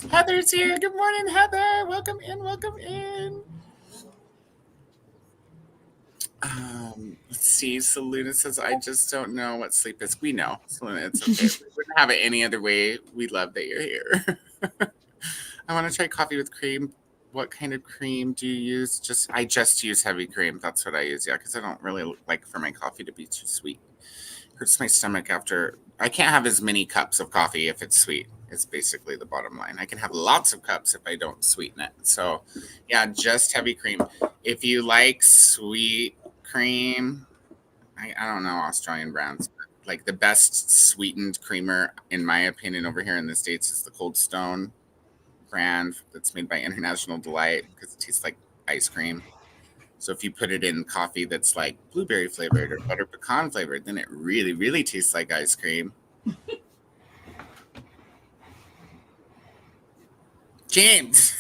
Heather's here. Good morning, Heather. Welcome in. Welcome in. Let's see. Selena says, I just don't know what sleep is. We know. Selena, it's okay. We wouldn't have it any other way. We love that you're here. I want to try coffee with cream. What kind of cream do you use? I just use heavy cream. That's what I use. Yeah, because I don't really like for my coffee to be too sweet. Hurts my stomach after. I can't have as many cups of coffee if it's sweet. It's basically the bottom line. I can have lots of cups if I don't sweeten it. So, yeah, just heavy cream. If you like sweet cream, I don't know Australian brands, but like the best sweetened creamer, in my opinion, over here in the States is the Cold Stone brand that's made by International Delight because it tastes like ice cream. So if you put it in coffee that's like blueberry flavored or butter pecan flavored, then it really, really tastes like ice cream. James,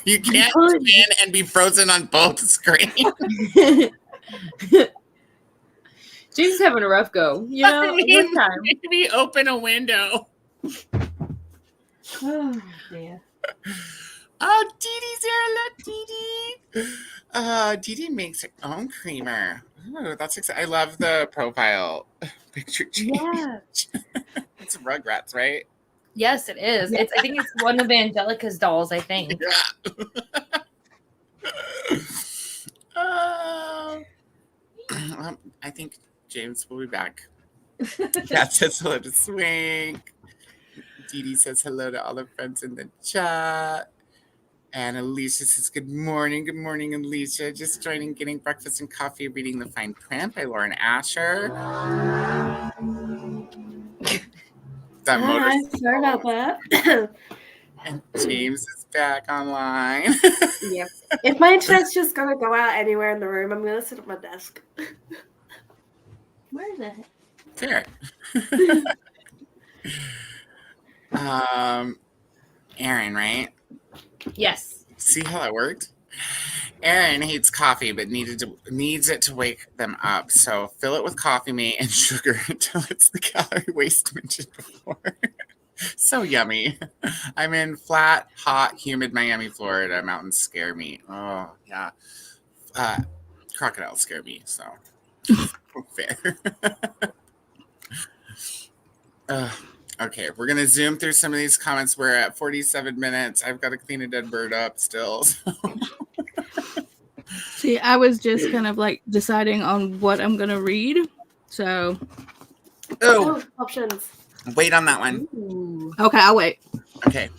you can't spin and be frozen on both screens. James is having a rough go. You know, one time. Maybe open a window. Oh, dear. Oh, Dee Dee's here. Look, Dee Dee. Dee Dee makes her own creamer. Ooh, that's exciting. I love the profile picture change. Yeah. It's Rugrats, right? Yes, it is. I think it's one of Angelica's dolls, I think. I think James will be back. Kat says hello to Swink. Dee Dee says hello to all the friends in the chat. And Alicia says, good morning, Alicia. Just joining, getting breakfast and coffee, reading The Fine Print by Lauren Asher. That motor. Hi, sorry about that. And James is back online. Yeah. If my internet's just gonna go out anywhere in the room, I'm gonna sit at my desk. Where is it? Fair. Aaron, right? Yes. See how that worked? Aaron hates coffee, but needs it to wake them up. So fill it with coffee mate and sugar until it's the calorie waste mentioned before. So yummy. I'm in flat, hot, humid Miami, Florida. Mountains scare me. Oh, yeah. Crocodiles scare me, so fair. Okay, we're going to zoom through some of these comments. We're at 47 minutes. I've got to clean a dead bird up still. So. See, I was just kind of like deciding on what I'm going to read. So. Oh, options. Wait on that one. Ooh. Okay, I'll wait. Okay.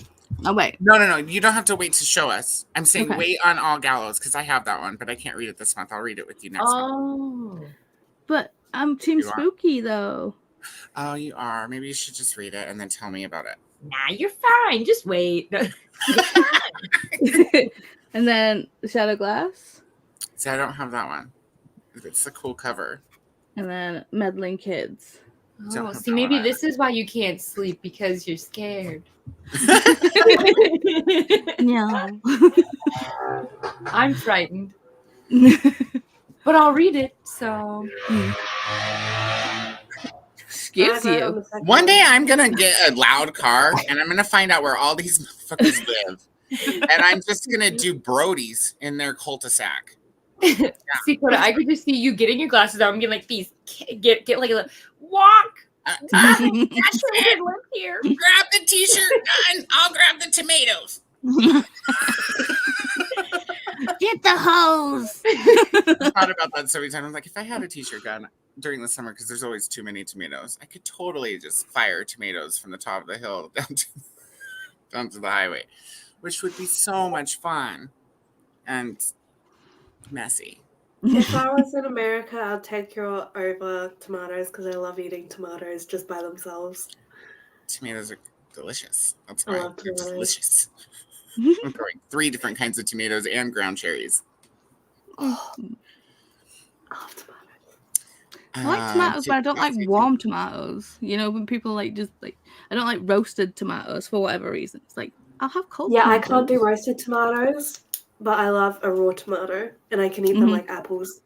I'll wait. No. You don't have to wait to show us. I'm saying Okay. wait on All Gallows because I have that one, but I can't read it this month. I'll read it with you next month. Oh. But I'm Team You are. Spooky, though. Oh, you are. Maybe you should just read it and then tell me about it. Nah, you're fine. Just wait. And then Shadow Glass. See, I don't have that one. It's a cool cover. And then Meddling Kids. Oh, see, maybe this is why you can't sleep because you're scared. No. I'm frightened. But I'll read it, so. Excuse you. One day I'm going to get a loud car and I'm going to find out where all these motherfuckers live. And I'm just going to do Brodies in their cul-de-sac. Yeah. See, Coda, I could just see you getting your glasses out and being like, "Please get like a walk." I should live here. Grab the t-shirt and I'll grab the tomatoes. Get the hose. I thought about that so many times. I'm like, if I had a t-shirt gun during the summer, because there's always too many tomatoes, I could totally just fire tomatoes from the top of the hill down to the highway, which would be so much fun and messy. If I was in America, I'd take you over tomatoes because I love eating tomatoes just by themselves. Tomatoes are delicious. That's I why love they're tomatoes. delicious. I'm growing 3 different kinds of tomatoes and ground cherries. Oh, I love tomatoes. I like tomatoes, but I don't like warm tomatoes. You know, when people like just like, I don't like roasted tomatoes for whatever reason. It's like, I'll have cold Yeah, tomatoes. I can't do roasted tomatoes, but I love a raw tomato, and I can eat them like apples.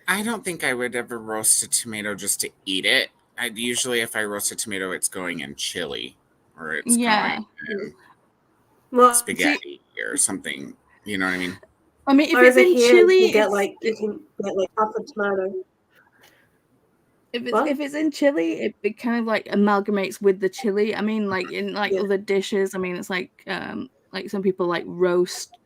I don't think I would ever roast a tomato just to eat it. I'd usually, if I roast a tomato, it's going in chili or it's going in spaghetti or something. You know what I mean? I mean, if it's in chili, you can get like half a tomato. If it's in chili, it kind of like amalgamates with the chili. I mean, like in like other dishes. I mean, it's like some people like roast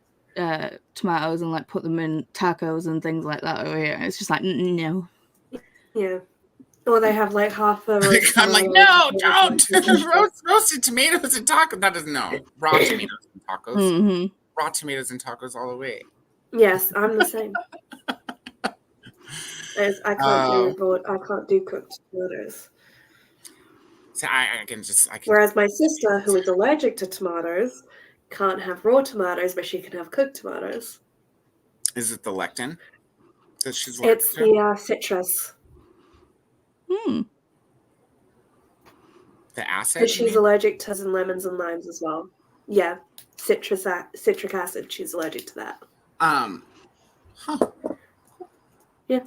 tomatoes and like put them in tacos and things like that over here. It's just like no. Yeah. Or they have like half a roast. I'm like, no, don't roasted tomatoes and tacos. That doesn't raw tomatoes and tacos. Mm-hmm. Raw tomatoes and tacos all the way. Yes, I'm the same. I can't do cooked tomatoes. So I can. Whereas my sister, who is allergic to tomatoes, can't have raw tomatoes, but she can have cooked tomatoes. Is it the lectin that she's allergic It's to? the citrus. The acid? But she's allergic to lemons and limes as well. Yeah, citric acid. She's allergic to that. Yeah.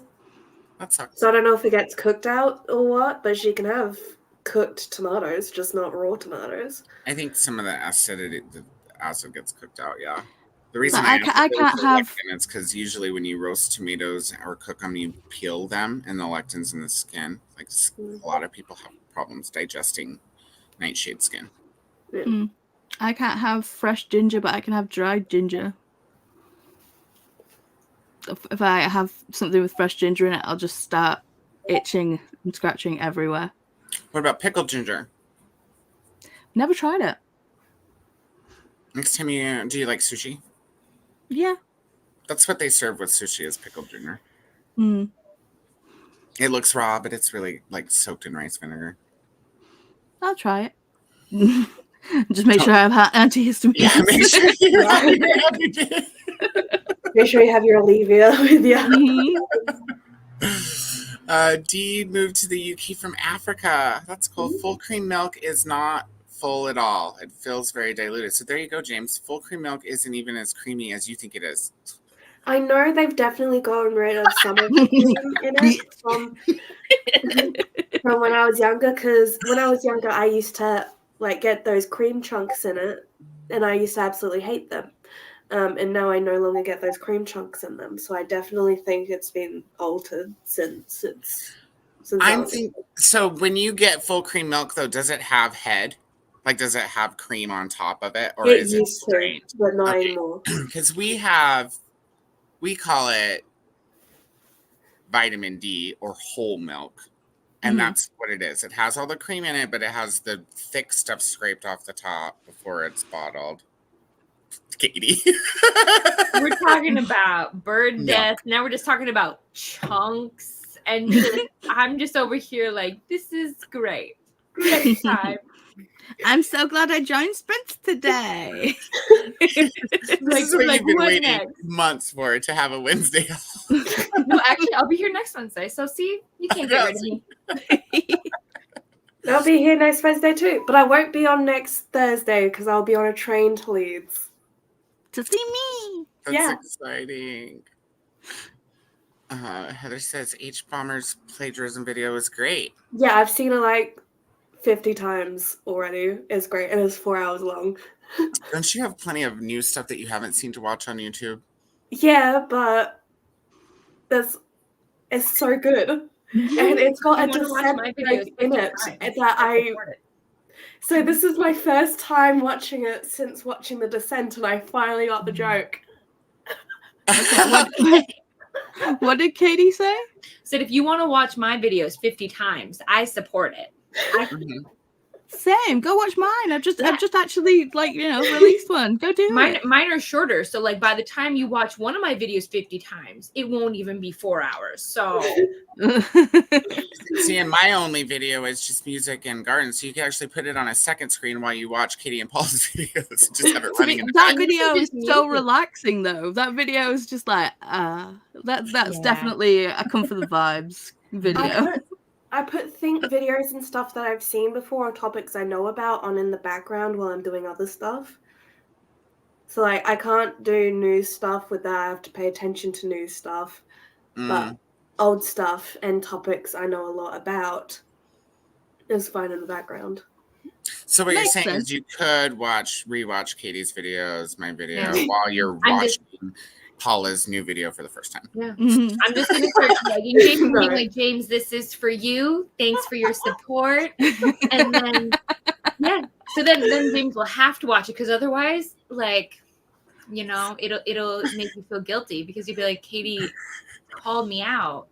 That sucks. So I don't know if it gets cooked out or what, but she can have cooked tomatoes, just not raw tomatoes. I think some of the acid gets cooked out. Yeah. The reason I can't have it's because usually when you roast tomatoes or cook them, you peel them, and the lectin's in the skin. Like a lot of people have problems digesting nightshade skin. I can't have fresh ginger, but I can have dried ginger. If I have something with fresh ginger in it, I'll just start itching and scratching everywhere. What about pickled ginger? Never tried it. Next time do you like sushi? Yeah. That's what they serve with sushi is pickled ginger. Mm. It looks raw, but it's really like soaked in rice vinegar. I'll try it. Just make sure I have antihistamines. Yeah, make sure you have your Make sure you have your Olivia with you. Dee moved to the UK from Africa. That's cool. Full cream milk is not full at all. It feels very diluted. So there you go, James. Full cream milk isn't even as creamy as you think it is. I know they've definitely gotten rid of some of the cream in it from when I was younger, because when I was younger, I used to like get those cream chunks in it, and I used to absolutely hate them. And now I no longer get those cream chunks in them, so I definitely think it's been altered since so when you get full cream milk, though, does it have head? Like, does it have cream on top of it, or is it strained? But not anymore. Because we call it vitamin D or whole milk, and that's what it is. It has all the cream in it, but it has the thick stuff scraped off the top before it's bottled. Katy. We're talking about bird death. Now we're just talking about chunks. And I'm just over here like, this is great. Great time. I'm so glad I joined Sprints today. This is what you've been waiting months for, to have a Wednesday off. No, actually, I'll be here next Wednesday. So see, you can't get rid of me. I'll be here next Wednesday too, but I won't be on next Thursday because I'll be on a train to Leeds. To see me. That's exciting. Heather says H Bomber's plagiarism video is great. Yeah, I've seen it like 50 times already. It's great, and it's 4 hours long. Don't you have plenty of new stuff that you haven't seen to watch on YouTube? Yeah, but it's so good. And it's got a descent in it. So this is my first time watching it since watching The Descent, and I finally got the joke. What did Katy say? Said if you want to watch my videos 50 times, I support it. Same. Go watch mine. I've just actually released one. Go do it. Mine are shorter, so like by the time you watch one of my videos 50 times, it won't even be 4 hours. So see, and my only video is just music and garden, so you can actually put it on a second screen while you watch Katy and Paul's videos. Just have it running in the that background. video is so relaxing, though. That video is just like that's definitely a come for the vibes video. I put think videos and stuff that I've seen before on topics I know about on in the background while I'm doing other stuff. So like I can't do new stuff with that. I have to pay attention to new stuff. But old stuff and topics I know a lot about is fine in the background. So what you're saying is you could rewatch Katy's videos, my video, while you're watching Paula's new video for the first time. Yeah. I'm just gonna start tagging James and being like, James, this is for you. Thanks for your support. And then so then James will have to watch it, because otherwise, like, it'll make you feel guilty, because you'll be like, Katy called me out.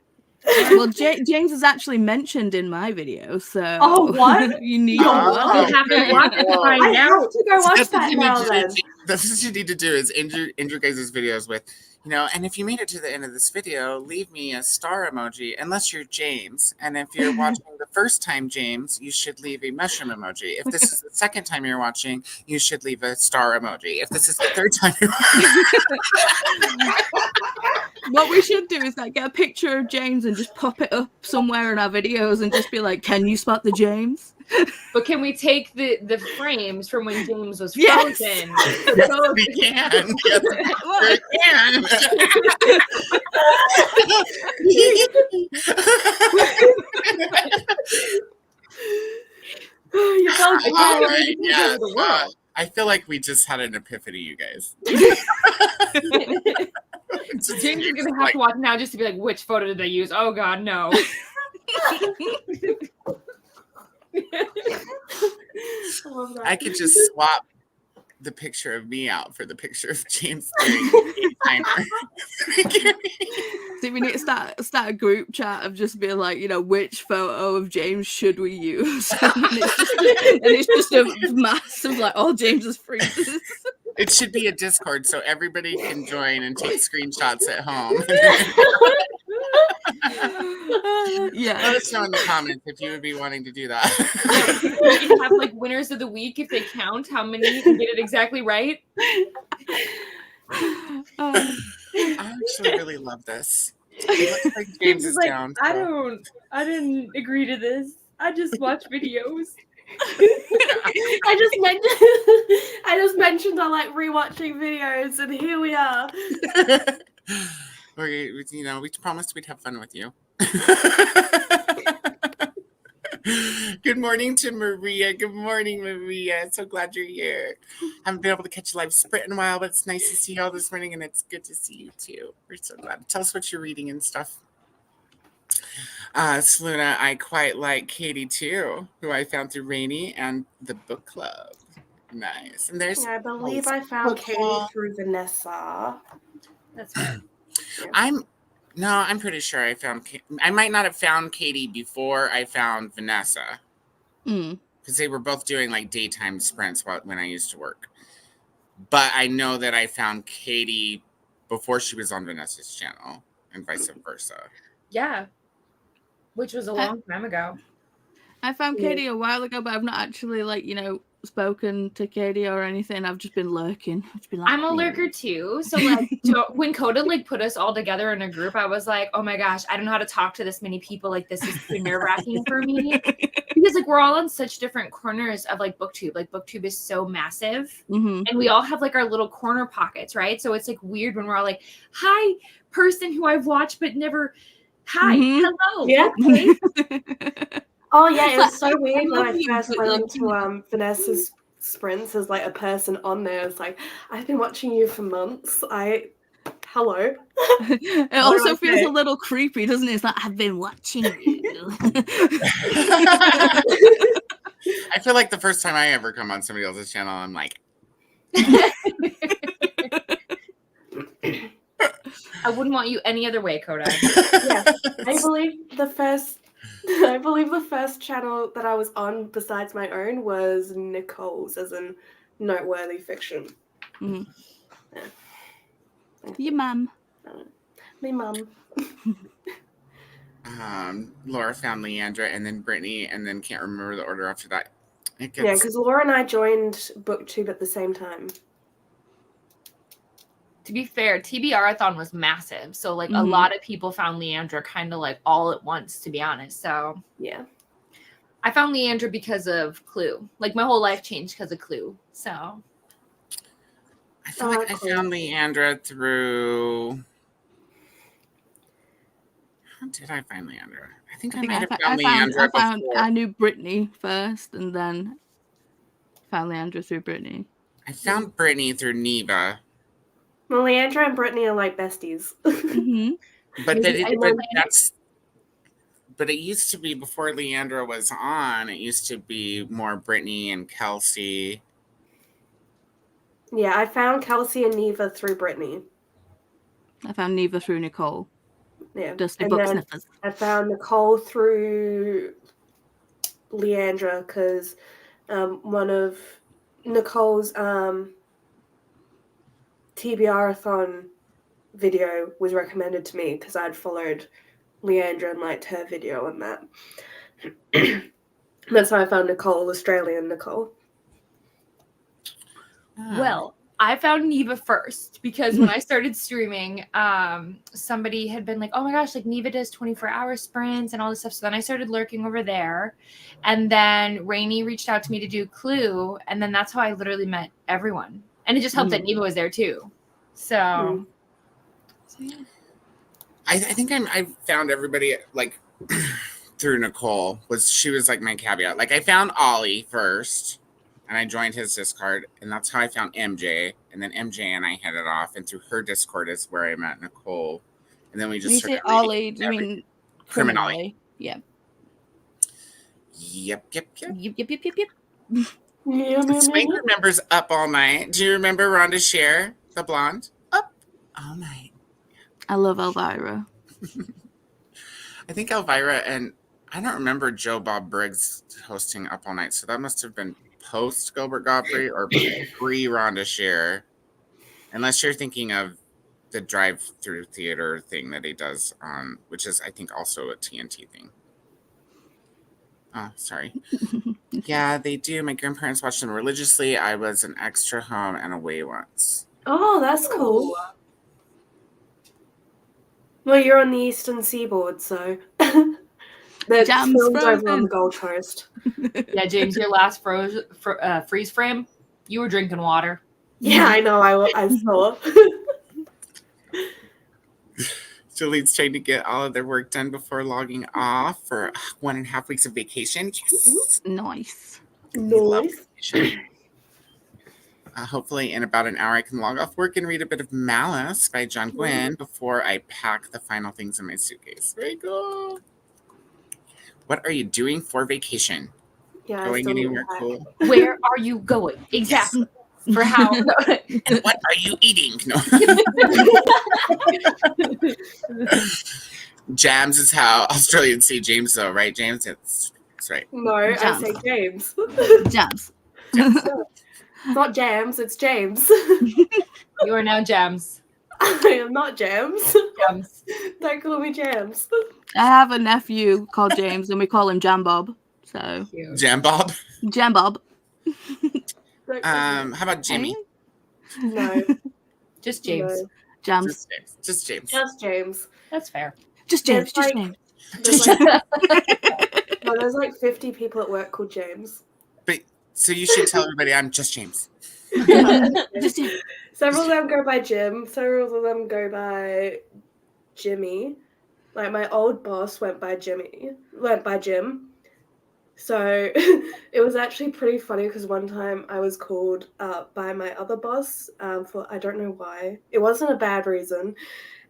Well, James is actually mentioned in my video, so what? You need you have to watch it right now. I have to go watch that now then. That's what you need to do, is end your guys' videos with, and if you made it to the end of this video, leave me a star emoji, unless you're James. And if you're watching the first time, James, you should leave a mushroom emoji. If this is the second time you're watching, you should leave a star emoji. If this is the third time you're watching. What we should do is get a picture of James and just pop it up somewhere in our videos and just be like, can you spot the James? But can we take the frames from when James was Yes. frozen? Yes, we can. Yes, we can. I feel like we just had an epiphany, you guys. James is gonna have to watch now just to be like, which photo did they use? Oh God, no. love that. I could just swap the picture of me out for the picture of James doing a timer. See, we need to start a group chat of just being like, which photo of James should we use? And it's just a mass of like all James's freezes. It should be a Discord so everybody can join and take screenshots at home. Yeah. Let us know in the comments if you would be wanting to do that. We can have like winners of the week if they count how many and get it exactly right. I actually really love this. It looks like James is like, down. I didn't agree to this. I just watch videos. I just mentioned I like rewatching videos, and here we are. We promised we'd have fun with you. Good morning to Maria. Good morning, Maria. So glad you're here. Haven't been able to catch a live sprint in a while, but it's nice to see you all this morning, and it's good to see you too. We're so glad. Tell us what you're reading and stuff. Selena, I quite like Katy too, who I found through Rainy and the book club. Nice. And there's I believe I found Katy through Vanessa. That's right. I'm pretty sure I found. I might not have found Katy before I found Vanessa, because they were both doing like daytime sprints when I used to work. But I know that I found Katy before she was on Vanessa's channel, and vice versa. Yeah, which was a long time ago. I found Katy a while ago, but I've not actually spoken to Katy or anything. I've just been lurking. I'm a lurker too. So when Coda put us all together in a group, I was like, oh my gosh, I don't know how to talk to this many people. Like, this is too nerve-wracking for me. Because we're all on such different corners of BookTube. BookTube is so massive. And we all have our little corner pockets, right? So it's weird when we're all like, hi, person who I've watched but never, hi, hello. Yeah. Okay. Oh yeah, it was so weird when I first went onto Vanessa's sprints as a person on there. It's like, I've been watching you for months. Hello. It also feels a little creepy, doesn't it? It's like, I've been watching you. I feel like the first time I ever come on somebody else's channel, I'm like, I wouldn't want you any other way, Coda. Yeah, I believe the first channel that I was on besides my own was Nicole's, as in noteworthy fiction. Yeah. Your mum. My mum. Laura found Leandra and then Brittany, and then can't remember the order after that. Yeah, because Laura and I joined BookTube at the same time. To be fair, TBR-a-thon was massive. So a lot of people found Leandra kind of all at once, to be honest. So yeah. I found Leandra because of Clue. My whole life changed because of Clue. So I feel like I found Leandra through. How did I find Leandra? I think I might have found Leandra before. I knew Brittany first, and then found Leandra through Brittany. I found Brittany through Neva. Well, Leandra and Brittany are besties. But it used to be before Leandra was on. It used to be more Brittany and Kelsey. Yeah, I found Kelsey and Neva through Brittany. I found Neva through Nicole. Yeah, Dusty Book Sniffers. I found Nicole through Leandra because one of Nicole's TBR-a-thon video was recommended to me because I'd followed Leandra and liked her video on that. That's how I found Nicole, Australian Nicole. Well, I found Neva first because when I started streaming, somebody had been like, oh my gosh, Neva does 24-hour sprints and all this stuff. So then I started lurking over there. And then Rainy reached out to me to do Clue. And then that's how I literally met everyone. And it just helped that Neva was there too. So yeah. I think I found everybody through Nicole. She was my caveat. I found Ollie first. And I joined his Discord, and that's how I found MJ. And then MJ and I headed off, and through her Discord is where I met Nicole. And then we just you say Ollie, do you mean criminally? Yeah. Yep. Yep, yep, yep, yep, yep. Spank remembers Up All Night. Do you remember Rhonda Shear, the blonde? Up All Night. I love Elvira. I think Elvira and I don't remember Joe Bob Briggs hosting Up All Night, so that must have been post Gilbert Gottfried or pre Rhonda Shear, unless you're thinking of the drive-through theater thing that he does on, which is I think also a TNT thing. Oh, sorry. Yeah, they do. My grandparents watched them religiously. I was an extra home and away once. Oh, that's cool. Well, you're on the Eastern Seaboard, so the Jam's film's over on frozen. the Gold Coast. Yeah, James, your last freeze frame, you were drinking water. Yeah, I know. I saw. Jolene's trying to get all of their work done before logging off for 1.5 weeks of vacation. Yes. Nice. Love Nice. vacation. Hopefully in about an hour I can log off work and read a bit of Malice by John Gwynne before I pack the final things in my suitcase. Very cool. What are you doing for vacation? Yeah, Going anywhere cool? Where are you going? Exactly. For how? And what are you eating? No. Jams is how Australians say James, though, right, James? That's right. No, Jams. I say James. Jams. It's not Jams, it's James. You are now Jams. I am not Jams. Jams. Don't call me Jams. I have a nephew called James, and we call him Jam Bob. So Cute. Jam Bob. Jam Bob. How about Jimmy? No. Just James. No. Jams. Just James. Just James. That's fair. Just James. There's Just like- James. There's like 50 people at work called James. So you should tell everybody I'm just James. Just James. Several of them go by Jim. Several of them go by Jimmy. Like my old boss went by Jim. So it was actually pretty funny because one time I was called by my other boss for I don't know why. It wasn't a bad reason.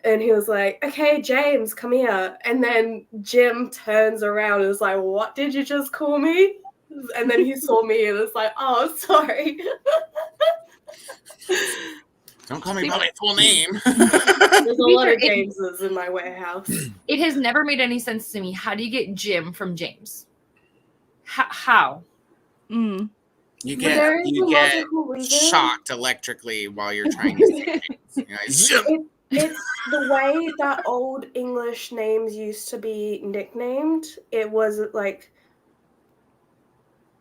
And he was like, "Okay, James, come here." And then Jim turns around and is like, "What did you just call me?" And then he saw me and was like, "Oh, sorry." Don't call me by my full name. There's a lot of Jameses in my warehouse. It has never made any sense to me. How do you get Jim from James? How? Mm. You But there is a get logical reason. shocked electrically while you're trying to say things. You know, zoom. It's the way that old English names used to be nicknamed. It was like,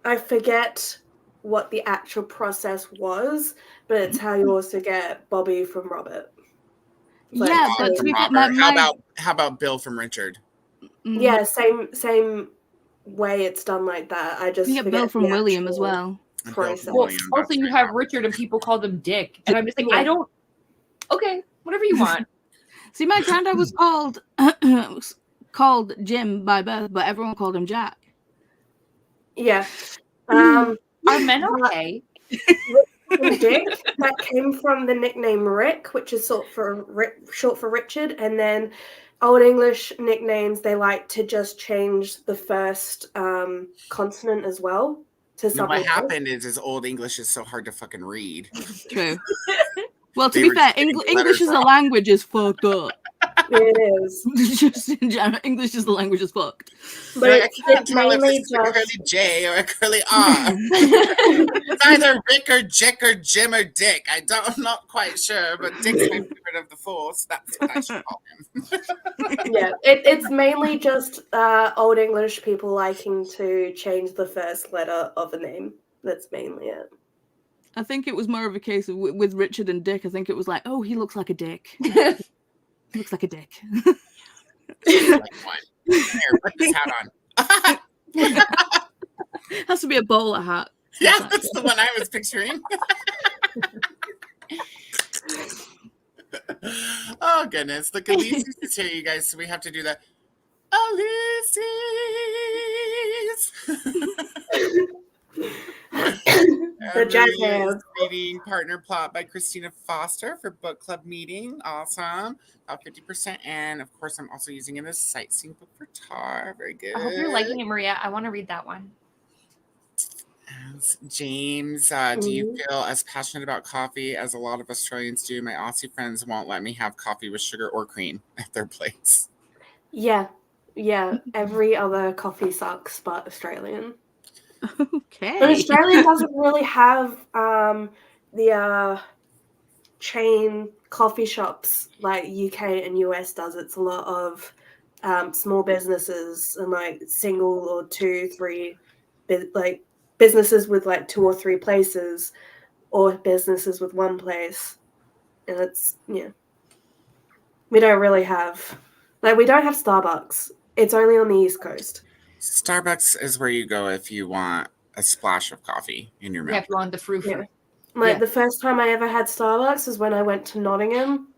I forget what the actual process was, but it's how you also get Bobby from Robert. Like, Yeah, but to be fair, Robert. How about Bill from Richard? yeah, same way it's done like that. I just You get forget Bill from the William as actual well. And process. Bill from Well, William, also that's you right. have Richard and people call them Dick, and I'm just like, I don't. Okay, whatever you want. See, my granddad was called Jim by birth, but everyone called him Jack. Yeah. Are men okay? Dick, that came from the nickname Rick, which is short for Richard, and then Old English nicknames, they like to just change the first consonant as well to No, something what else. happened is Old English is so hard to fucking read. True. Well, to They be were fair, just getting English letters as a wrong. language is fucked up. It is. Just in general, English as a language is fucked. But Like, I can't it's tell if mainly this is a curly just J or a curly R. It's either Rick or Jick or Jim or Dick. I'm not quite sure, but Dick's my favorite of the four, so that's what I should call him. yeah, it's mainly just Old English people liking to change the first letter of a name. That's mainly it. I think it was more of a case of with Richard and Dick. I think it was like, oh, he looks like a dick. He looks like a dick. Like one. Here, put this hat on. Has to be a bowler hat. Yeah, that's the one I was picturing. Oh goodness! Look, Ulysses is here, you guys. So we have to do the Ulysses. The jazz hands. reading Partner Plot by Christina Foster for book club meeting. Awesome. About 50%. And of course, I'm also using it as sightseeing book for Tar. Very good. I hope you're liking it, Maria. I want to read that one. James, do you feel as passionate about coffee as a lot of Australians do? My Aussie friends won't let me have coffee with sugar or cream at their place. Yeah. Every other coffee sucks but Australian. Okay. But Australia doesn't really have the chain coffee shops like UK and US does. It's a lot of small businesses and like single or 2-3 like businesses with like 2 or 3 places, or businesses with 1 place. And it's we don't really have we don't have Starbucks. It's only on the East Coast. Starbucks is where you go if you want a splash of coffee in your mouth. Yeah, if you want the fruit. Yeah. The first time I ever had Starbucks was when I went to Nottingham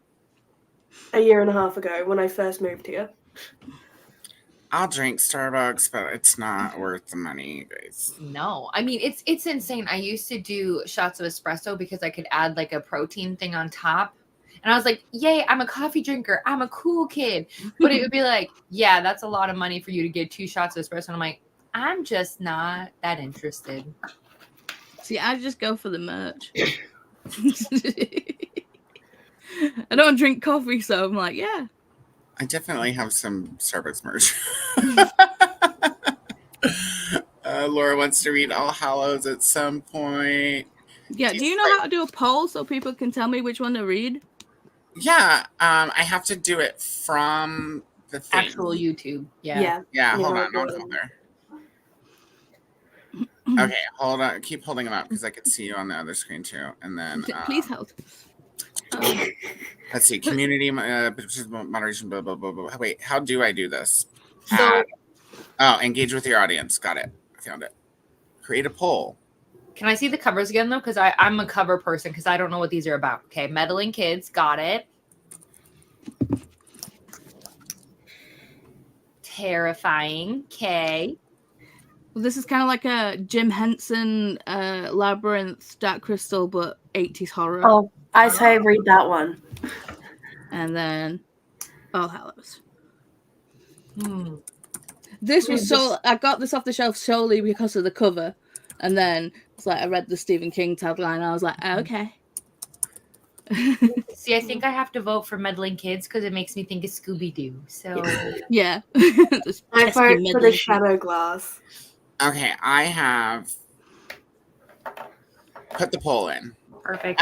a year and a half ago when I first moved here. I'll drink Starbucks, but it's not worth the money, guys. No, I mean it's insane. I used to do shots of espresso because I could add like a protein thing on top. And I was like, yay, I'm a coffee drinker. I'm a cool kid. But it would be like, yeah, that's a lot of money for you to get 2 shots of espresso. And I'm like, I'm just not that interested. See, I just go for the merch. I don't drink coffee, so I'm like, yeah. I definitely have some Starbucks merch. Laura wants to read All Hallows at some point. Yeah, do you know how to do a poll so people can tell me which one to read? Yeah, I have to do it from the thing. Actual YouTube. Yeah, hold on. I'll go there. Okay, hold on. Keep holding them up because I could see you on the other screen too. And then please help. Let's see. Community moderation. Blah, blah, blah, blah. Wait, how do I do this? So, engage with your audience. Got it. I found it. Create a poll. Can I see the covers again though? Because I'm a cover person because I don't know what these are about. Okay, meddling kids. Got it. Terrifying. Okay. Well, this is kind of like a Jim Henson Labyrinth, Dark Crystal, but 80s horror. Oh, I say read that one. And then All Hallows. This was I got this off the shelf solely because of the cover. And then it's like I read the Stephen King tagline and I was like, oh, okay. See, I think I have to vote for meddling kids because it makes me think of Scooby-Doo. So yeah. I vote for the Shadow Glass. Okay, I have put the poll in. Perfect.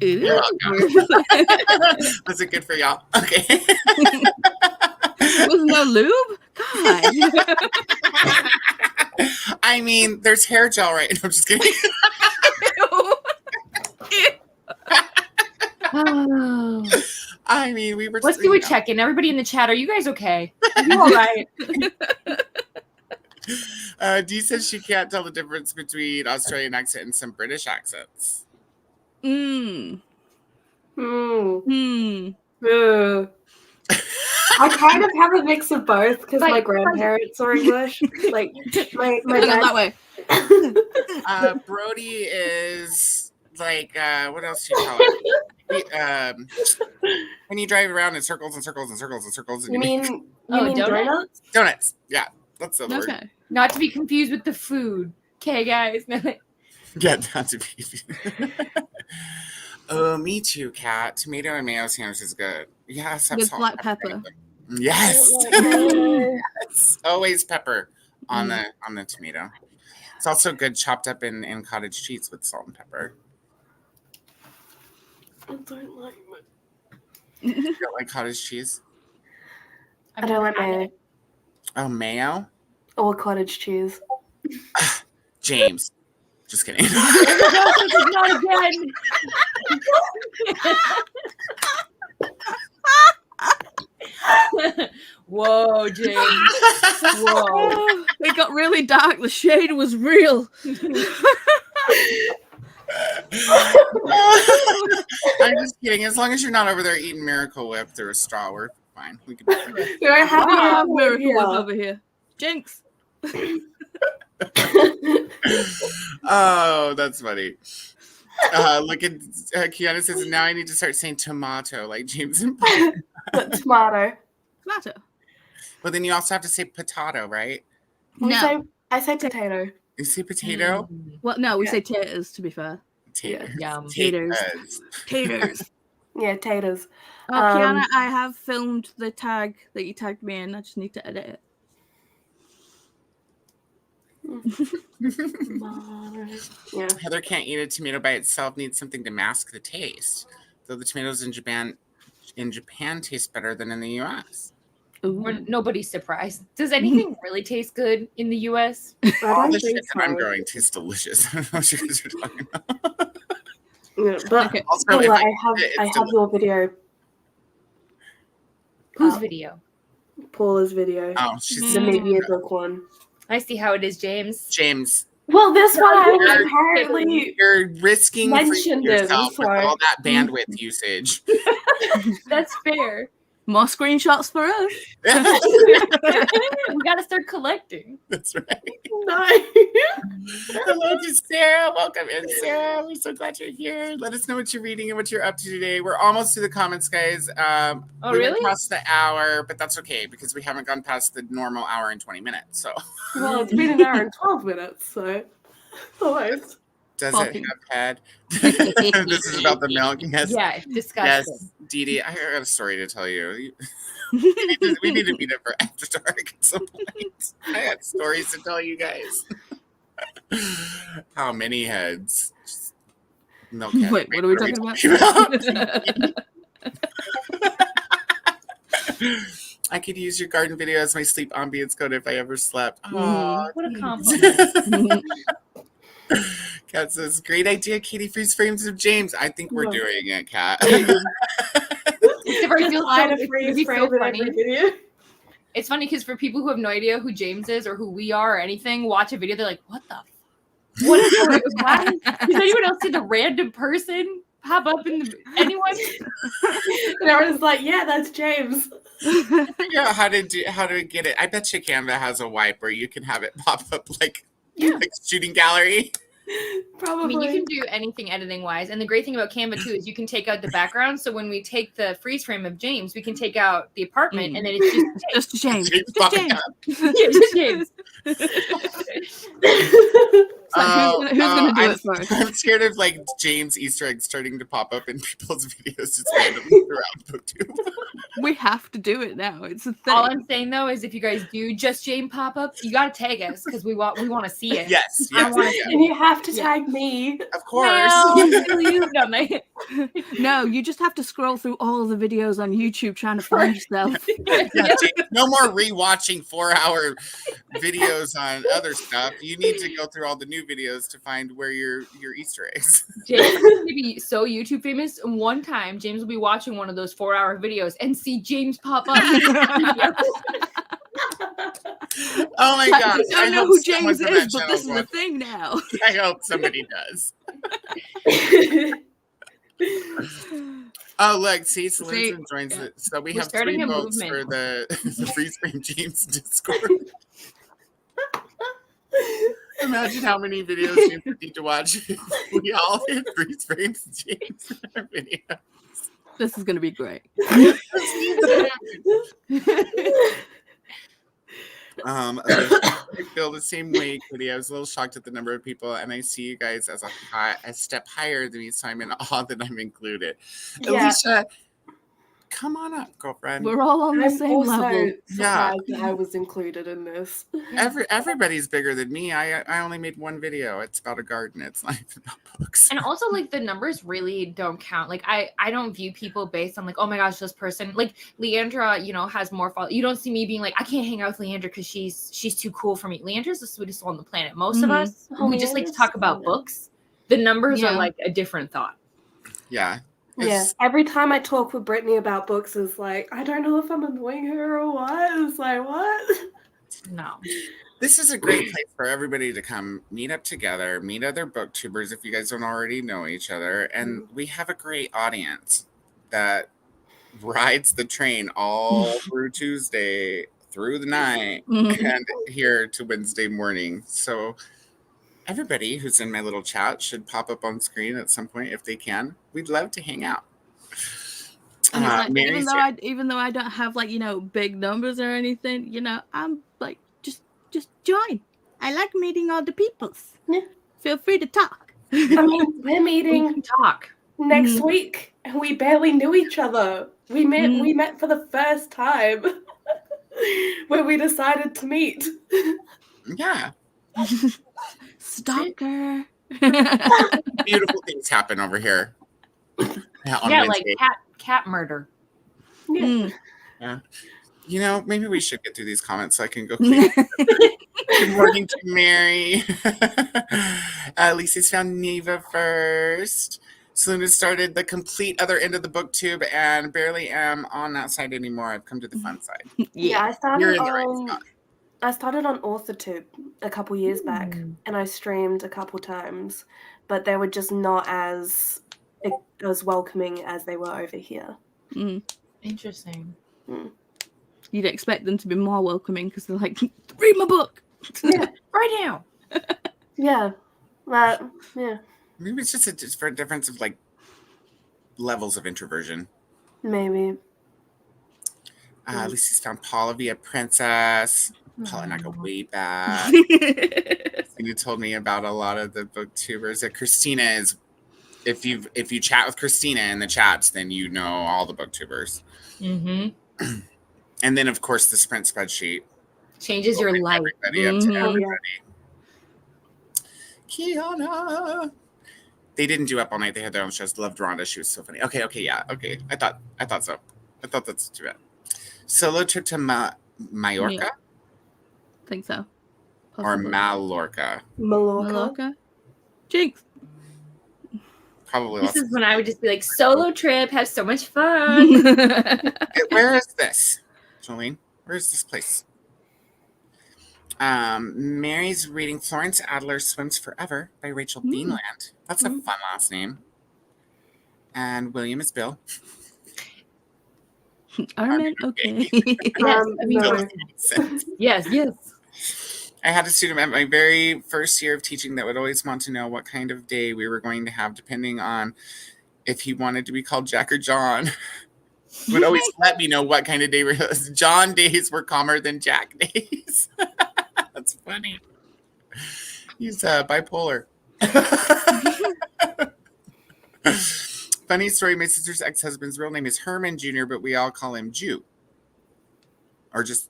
You're welcome. Was it good for y'all? Okay. With no lube? God. I mean, there's hair gel right now. I'm just kidding. I mean, we were. Let's do a check-in. Everybody in the chat, are you guys okay? Are you all right? Dee says she can't tell the difference between Australian accent and some British accents. I kind of have a mix of both because my grandparents are English. Like my dad. That way. Brody is like what else do you call it? When you drive around in circles and circles and circles and circles. And You mean donuts? Donuts. Yeah, that's the word. Okay. Not to be confused with the food. Okay, guys. Yeah, not to be. Oh, me too, Kat. Tomato and mayo sandwich is good. Yes, with black pepper. Yes. Yes. Always pepper on the tomato. It's also good chopped up in cottage cheese with salt and pepper. I don't like it. You don't like cottage cheese? I don't like mayo. Oh, mayo? Or cottage cheese. James. Just kidding. Not again. Whoa, James. Whoa. It got really dark. The shade was real. I'm just kidding. As long as you're not over there eating Miracle Whip through a straw, we're fine. We can. I have Miracle Whip over here. Jinx. Oh, that's funny. Look at Kiana says, now I need to start saying tomato like James and Paula. Tomato. Tomato. But then you also have to say potato, right? No. I say potato. You say potato? Well, no, we Yeah. say taters, to be fair. Taters. Yum. Taters. Taters. Taters. Yeah, taters. Oh, Kiana, I have filmed the tag that you tagged me in. I just need to edit it. Yeah. Heather can't eat a tomato by itself, needs something to mask the taste. Though the tomatoes in Japan taste better than in the US. Nobody's surprised. Does anything really taste good in the US? All the shit that I'm growing tastes delicious. I don't know what you guys are talking about. Yeah, but Okay. Also, Paula, if I have your video. Whose video? Paula's video. Oh, she's The media book one. I see how it is, James. James. Well, this one I apparently You're risking mentioned it, yourself with sorry. all that bandwidth usage. That's fair. More screenshots for us. We gotta start collecting. That's right. no. Hello to Sarah. Welcome in, Sarah. We're so glad you're here. Let us know what you're reading and what you're up to today. We're almost to the comments, guys. Oh, we really? went past the hour, but that's okay because we haven't gone past the normal hour and 20 minutes. So, Well, it's been an hour and 12 minutes, so almost. does Coffee. it have head? This is about the milk. Yes. Yeah, it's disgusting. Yes, Dee Dee, I got a story to tell you. We need to meet up for after dark at some point. I got stories to tell you guys. How many heads? Just milk head. Wait, what are we talking about? I could use your garden video as my sleep ambience code if I ever slept. Aw, What a thanks. compliment. Kat says, great idea, Katy. Freeze frames of James. I think we're No. doing it, Kat. Except for I feel Try to it's freeze gonna be frame so in funny. every video. It's funny because for people who have no idea who James is or who we are or anything, watch a video, they're like, what the what is going on? Does anyone else see the random person pop up in the anyone? And everyone's like, yeah, that's James. Figure out how to get it. I bet you Canva has a wipe where you can have it pop up like shooting gallery. I Probably. mean, you can do anything editing wise. And the great thing about Canva too is you can take out the background. So when we take the freeze frame of James, we can take out the apartment and then it's just Just James. James Just popping James. up. yeah, just James. Like, who's gonna do it first? I'm scared of like James Easter eggs starting to pop up in people's videos just randomly throughout BookTube. We have to do it now. It's a thing. All I'm saying though is if you guys do just James pop up, you gotta tag us because we want to see it. Yes, I yes, wanna yes, And you have to tag me. of course. No, still you. No, mate. No, you just have to scroll through all the videos on YouTube trying to find yourself. Yeah, James, no more rewatching 4-hour videos on other stuff. You need to go through all the new videos to find where your Easter eggs. James is gonna be so YouTube famous. And one time, James will be watching one of those 4-hour videos and see James pop up. Oh my gosh! I don't know hope who someone James from that is, but channel this is a watches. thing now. I hope somebody does. Oh, look, see, Celine joins it. So we We're have 3 starting a votes for movement. the Freeze Frame James Discord. Imagine how many videos James would need to watch if we all hit Freeze Frames James in our video. This is going to be great. I feel the same way, Katie. I was a little shocked at the number of people, and I see you guys as a step higher than me, so I'm in awe that I'm included. Yeah. Alicia, come on up, girlfriend. We're all on the I'm same also level. surprised that I was included in this. Everybody's bigger than me. I only made one video. It's about a garden. It's not even about books. And also, like, the numbers really don't count. Like, I don't view people based on, like, oh my gosh, this person. Like, Leandra, has more follow. You don't see me being like, I can't hang out with Leandra because she's too cool for me. Leandra's the sweetest soul on the planet. Most of us, we just like to talk about books. The numbers are, like, a different thought. Yeah. Yeah. Every time I talk with Brittany about books, it's like, I don't know if I'm annoying her or what. It's like, what? No. This is a great place for everybody to come meet up together, meet other booktubers if you guys don't already know each other. And we have a great audience that rides the train all through Tuesday through the night Mhm. and here to Wednesday morning. So everybody who's in my little chat should pop up on screen at some point if they can. We'd love to hang out. And it's like, Mary's here. even though I don't have like, big numbers or anything, I'm like, just join. I like meeting all the peoples. Yeah. Feel free to talk. I mean, we're We meeting can talk. next Mhm. week, and we barely knew each other. We met for the first time when we decided to meet. Yeah. Stalker. Beautiful things happen over here. On Yeah, like Wednesday. cat murder. Yeah. Mm. Maybe we should get through these comments so I can go clean. Good morning to Mary. Lisa's found Neva first. Selena started the complete other end of the BookTube and barely am on that side anymore. I've come to the fun side. Yeah, I You're started in the right on spot. I started on AuthorTube a couple years back, Mm. and I streamed a couple times, but they were just not as welcoming as they were over here. Mm. Interesting. You'd expect them to be more welcoming because they're like, read my book. Yeah, Right now. yeah, yeah, Maybe it's just for a difference of like levels of introversion. maybe. Lucy's found Paula via Princess. Paula and I go way back. And you told me about a lot of the booktubers. That Christina is. If you chat with Christina in the chats, then you know all the booktubers. Mm-hmm. And then of course the sprint spreadsheet. Changes your life. Everybody up to Mhm. everybody. Kiana. They didn't do Up All Night. They had their own shows. Loved Rhonda. She was so funny. Okay, yeah. Okay. I thought so. I thought that's too bad. Solo trip to Mallorca Yeah. Think so. or Possibly. Mallorca. Mallorca. Jinx. Probably This less. is when I would just be like, solo trip, have so much fun. Where is this? Jolene, where is this place? Mary's reading Florence Adler Swims Forever by Rachel Beanland. That's a fun last name. And William is Bill. Armin, okay. Yes, I mean, No. yes. I had a student at my very first year of teaching that would always want to know what kind of day we were going to have, depending on if he wanted to be called Jack or John. Would always let me know what kind of day we was. John days were calmer than Jack days. That's funny. He's bipolar. Funny story. My sister's ex-husband's real name is Herman Jr., but we all call him Jew. Or is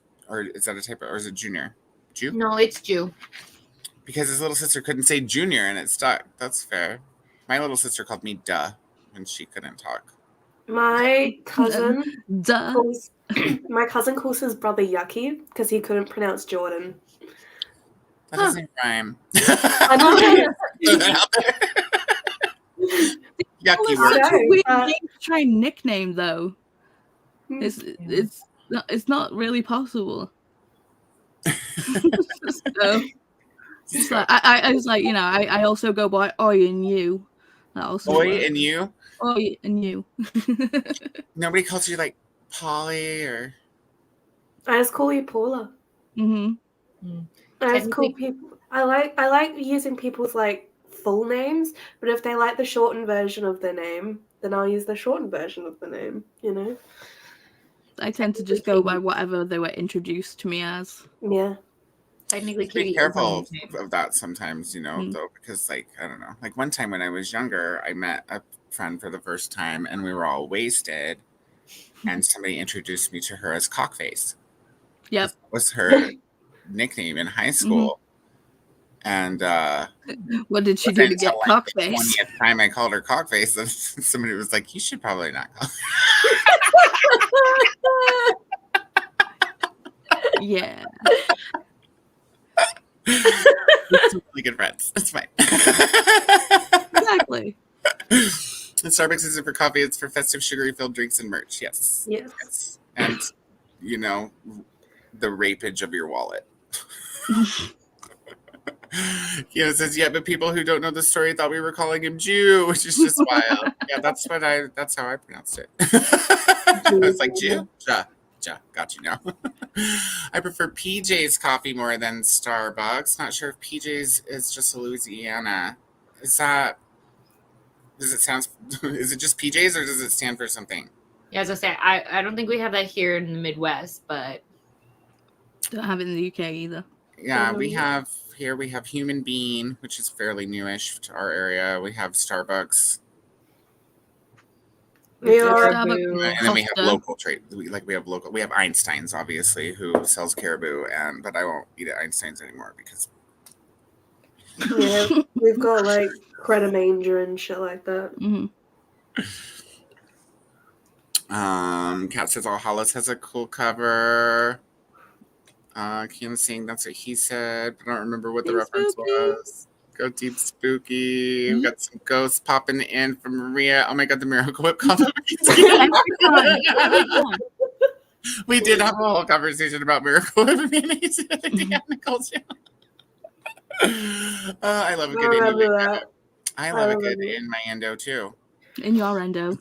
that a typo? Or is it Junior? Jew? No, it's Jew. Because his little sister couldn't say Junior and it stuck. That's fair. My little sister called me Duh when she couldn't talk. My cousin Duh. calls his brother Yucky because he couldn't pronounce Jordan. That doesn't rhyme. I know. Throw that out there. Yucky It's word. such a Okay, weird but- name to try and nickname though. It's not really possible. So, it's like, I was like, I also go by Oi and you. That also Boy works. and you. Oi and you. Nobody calls you like Polly or. I just call you Paula. Mm-hmm. I just call people. I like using people's like full names, but if they like the shortened version of their name, then I'll use the shortened version of the name. I tend to just go by whatever they were introduced to me as. Yeah. Technically, Be Katy is careful my name. of that sometimes, though, because like I don't know, like one time when I was younger, I met a friend for the first time, and we were all wasted, and somebody introduced me to her as Cockface. Yep. That was her nickname in high school, and What did she do to get until, like, the cockface? 20th time I called her Cockface, and somebody was like, "You should probably not call." Yeah. We're still really good friends. It's fine. Exactly. And Starbucks isn't for coffee; it's for festive, sugary-filled drinks and merch. Yes. Yes. And the rapage of your wallet. It says, yeah, but people who don't know the story thought we were calling him Jew, which is just wild. Yeah, that's how I pronounced it. It's like Jew, Gotcha. Got you now. I prefer PJ's coffee more than Starbucks. Not sure if PJ's is just a Louisiana. Is that? Does it sound? Is it just PJ's or does it stand for something? Yeah, as I say, I don't think we have that here in the Midwest, but Don't have it in the UK either. Yeah, we have here. We have Human Bean, which is fairly newish to our area. We have Starbucks, We are Starbucks. and then we have Costa. local trade. We have local. We have Einstein's, obviously, who sells caribou, but I won't eat at Einstein's anymore because Yeah, we've got like Cremanger and shit like that. Mhm. Cat says All Hollows has a cool cover. Kim saying that's what he said, but I don't remember what the Deep reference spooky. was. Go deep spooky. We've got some ghosts popping in from Maria. Oh my god, the Miracle Whip combo. We did have a whole conversation about Miracle Whip mayonnaise at Nicole's channel. I love a I good remember that. I love a I good remember. in my endo too. In your endo.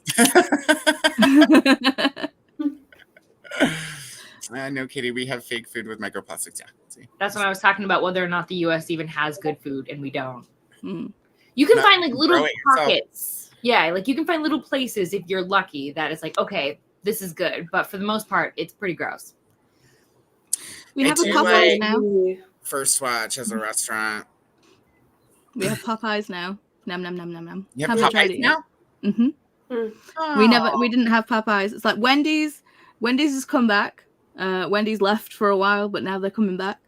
No, Katie, we have fake food with microplastics. Yeah. See? that's when I was talking about whether or not the U.S. even has good food, and we don't. Mm. You can Not find like little grow it yourself. pockets. Yeah, like you can find little places if you're lucky that it's like, okay, this is good. But for the most part, it's pretty gross. We I have a do Popeyes like- now. First Watch as a restaurant. We have Popeyes now. Nom nom nom nom nom. You have Haven't tried Popeyes it yet. now? Mm-hmm. We didn't have Popeyes. It's like Wendy's. Wendy's has come back. Wendy's left for a while, but now they're coming back.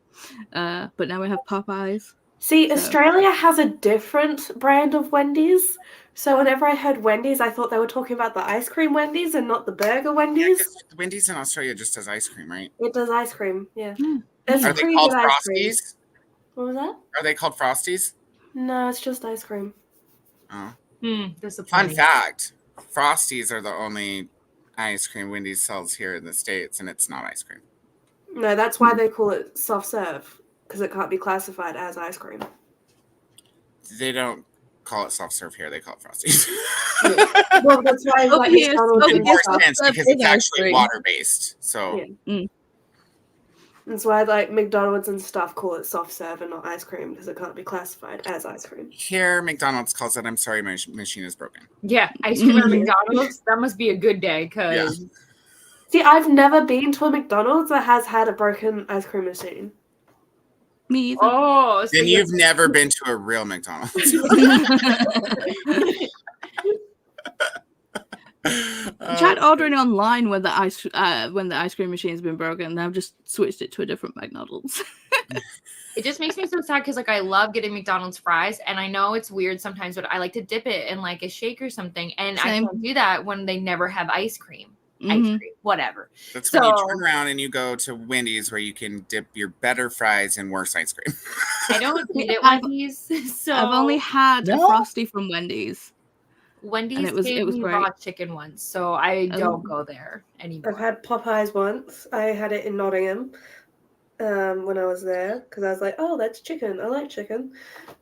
But now we have Popeyes. See, So- Australia has a different brand of Wendy's. So whenever I heard Wendy's, I thought they were talking about the ice cream Wendy's and not the burger Yeah, Wendy's. 'cause Wendy's in Australia just does ice cream, right? It does ice cream, yeah. Hmm. It's Are they pretty called good ice cream. Frosties? What was that? Are they called Frosties? No, it's just ice cream. Oh. Hmm, Fun disappointing. fact: Frosties are the only ice cream Wendy's sells here in the States, and it's not ice cream. No, that's why they call it soft serve, because it can't be classified as ice cream. They don't call it soft serve here; they call it Frosties. Well, that's why Over like here, McDonald's over In and more stuff. sense Soft because serve it's is ice actually cream. water based. So Yeah. That's why like McDonald's and stuff call it soft serve and not ice cream because it can't be classified as ice cream. here, McDonald's calls it. I'm sorry, my machine is broken. Yeah, ice cream at Mhm. McDonald's. That must be a good day because See, I've never been to a McDonald's that has had a broken ice cream machine. Me either. oh, so Then you're- you've never been to a real McDonald's. I tried ordering online when the ice cream machine's been broken, and I've just switched it to a different McDonald's. it just makes me so sad because like I love getting McDonald's fries, and I know it's weird sometimes, but I like to dip it in like a shake or something, and I Same. can't do that when they never have ice cream. Mhm. Ice cream, whatever. That's when you So- turn around and you go to Wendy's where you can dip your better fries in worse ice cream. I don't eat it I've- Wendy's, so I've only had a No? Frosty from Wendy's. Wendy's and it was- gave it was me great. raw chicken once, so I Oh. don't go there anymore. I've had Popeyes once. I had it in Nottingham when I was there because I was like, oh, that's chicken. I like chicken.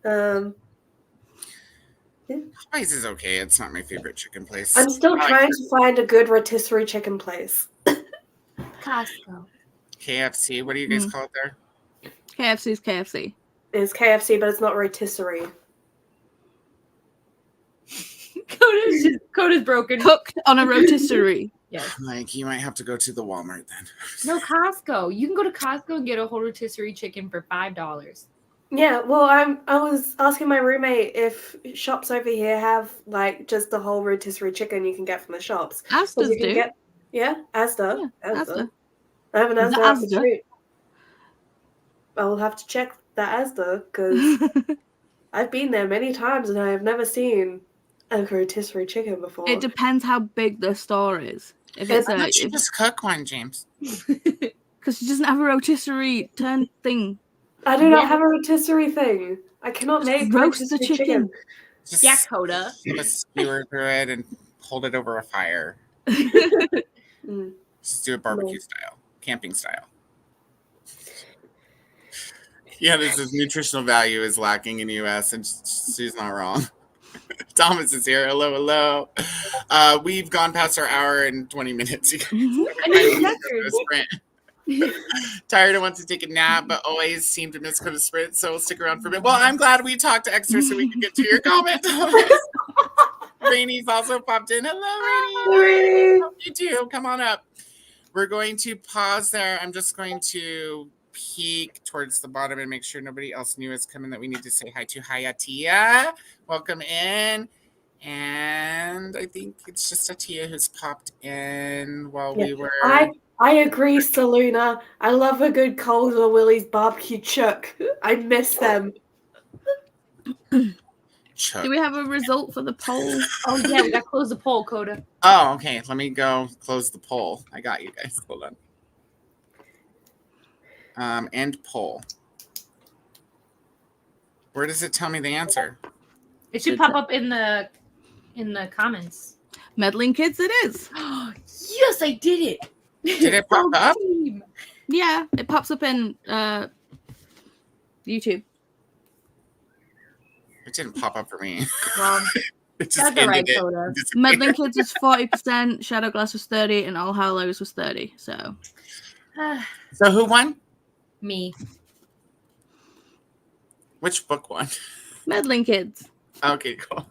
Popeyes is okay. It's not my favorite chicken place. I'm still I like trying to find a good rotisserie chicken place. Costco. KFC. What do you guys Mm. call it there? KFC's KFC. It's KFC, but it's not rotisserie. Coda's broken. Cooked on a rotisserie. Yes. Like you might have to go to the Walmart then. No, Costco. You can go to Costco and get a whole rotisserie chicken for $5. Yeah, well, I was asking my roommate if shops over here have like just the whole rotisserie chicken you can get from the shops. 'Cause Asda's you can do. get, yeah, Asda. Yeah, Asda. I have an Is it Asda up the Asda? street. I will have to check that Asda because I've been there many times and I have never seen a rotisserie chicken before. It depends how big the store is. If It's it's Why a, don't you just cook one, James? because she doesn't have a rotisserie turn thing. I do not Yeah. have a rotisserie thing. I cannot make roast the rotisserie chicken. Just Yeah, Coda. have a skewer through it and hold it over a fire. Mm. Just do it barbecue style, camping style. Yeah, this is nutritional value is lacking in the U.S. and she's not wrong. Thomas is here. Hello, hello. We've gone past our hour and 20 minutes. You guys. I need checkers. Sprint. Tired and wants to take a nap, but always seem to miss Coda Sprint, so we'll stick around for a bit. Well, I'm glad we talked to Extra so we can get to your comment. Rainy's also popped in. Hello, Rainy. Hope you too. Come on up. We're going to pause there. I'm just going to peek towards the bottom and make sure nobody else new is coming that we need to say hi to. Hi, Atia. Welcome in. And I think it's just Atia who's popped in while we were... I agree, Saluna. I love a good Calder Willie's barbecue chuck. I miss them. Do we have a result for the poll? Oh yeah, we got to close the poll, Coda. Oh, okay. Let me go close the poll. I got you guys. Hold on. End poll. Where does it tell me the answer? It should pop up in the comments. Meddling Kids it is. Yes, I did it. Did it pop up? Yeah, it pops up in YouTube. It didn't pop up for me. Well, It just that's all right, ended it. Coda. Meddling Kids was 40%, Shadowglass was 30%, and All Hallows was 30%. So So who won? Me. Which book won? Meddling Kids. Okay, cool.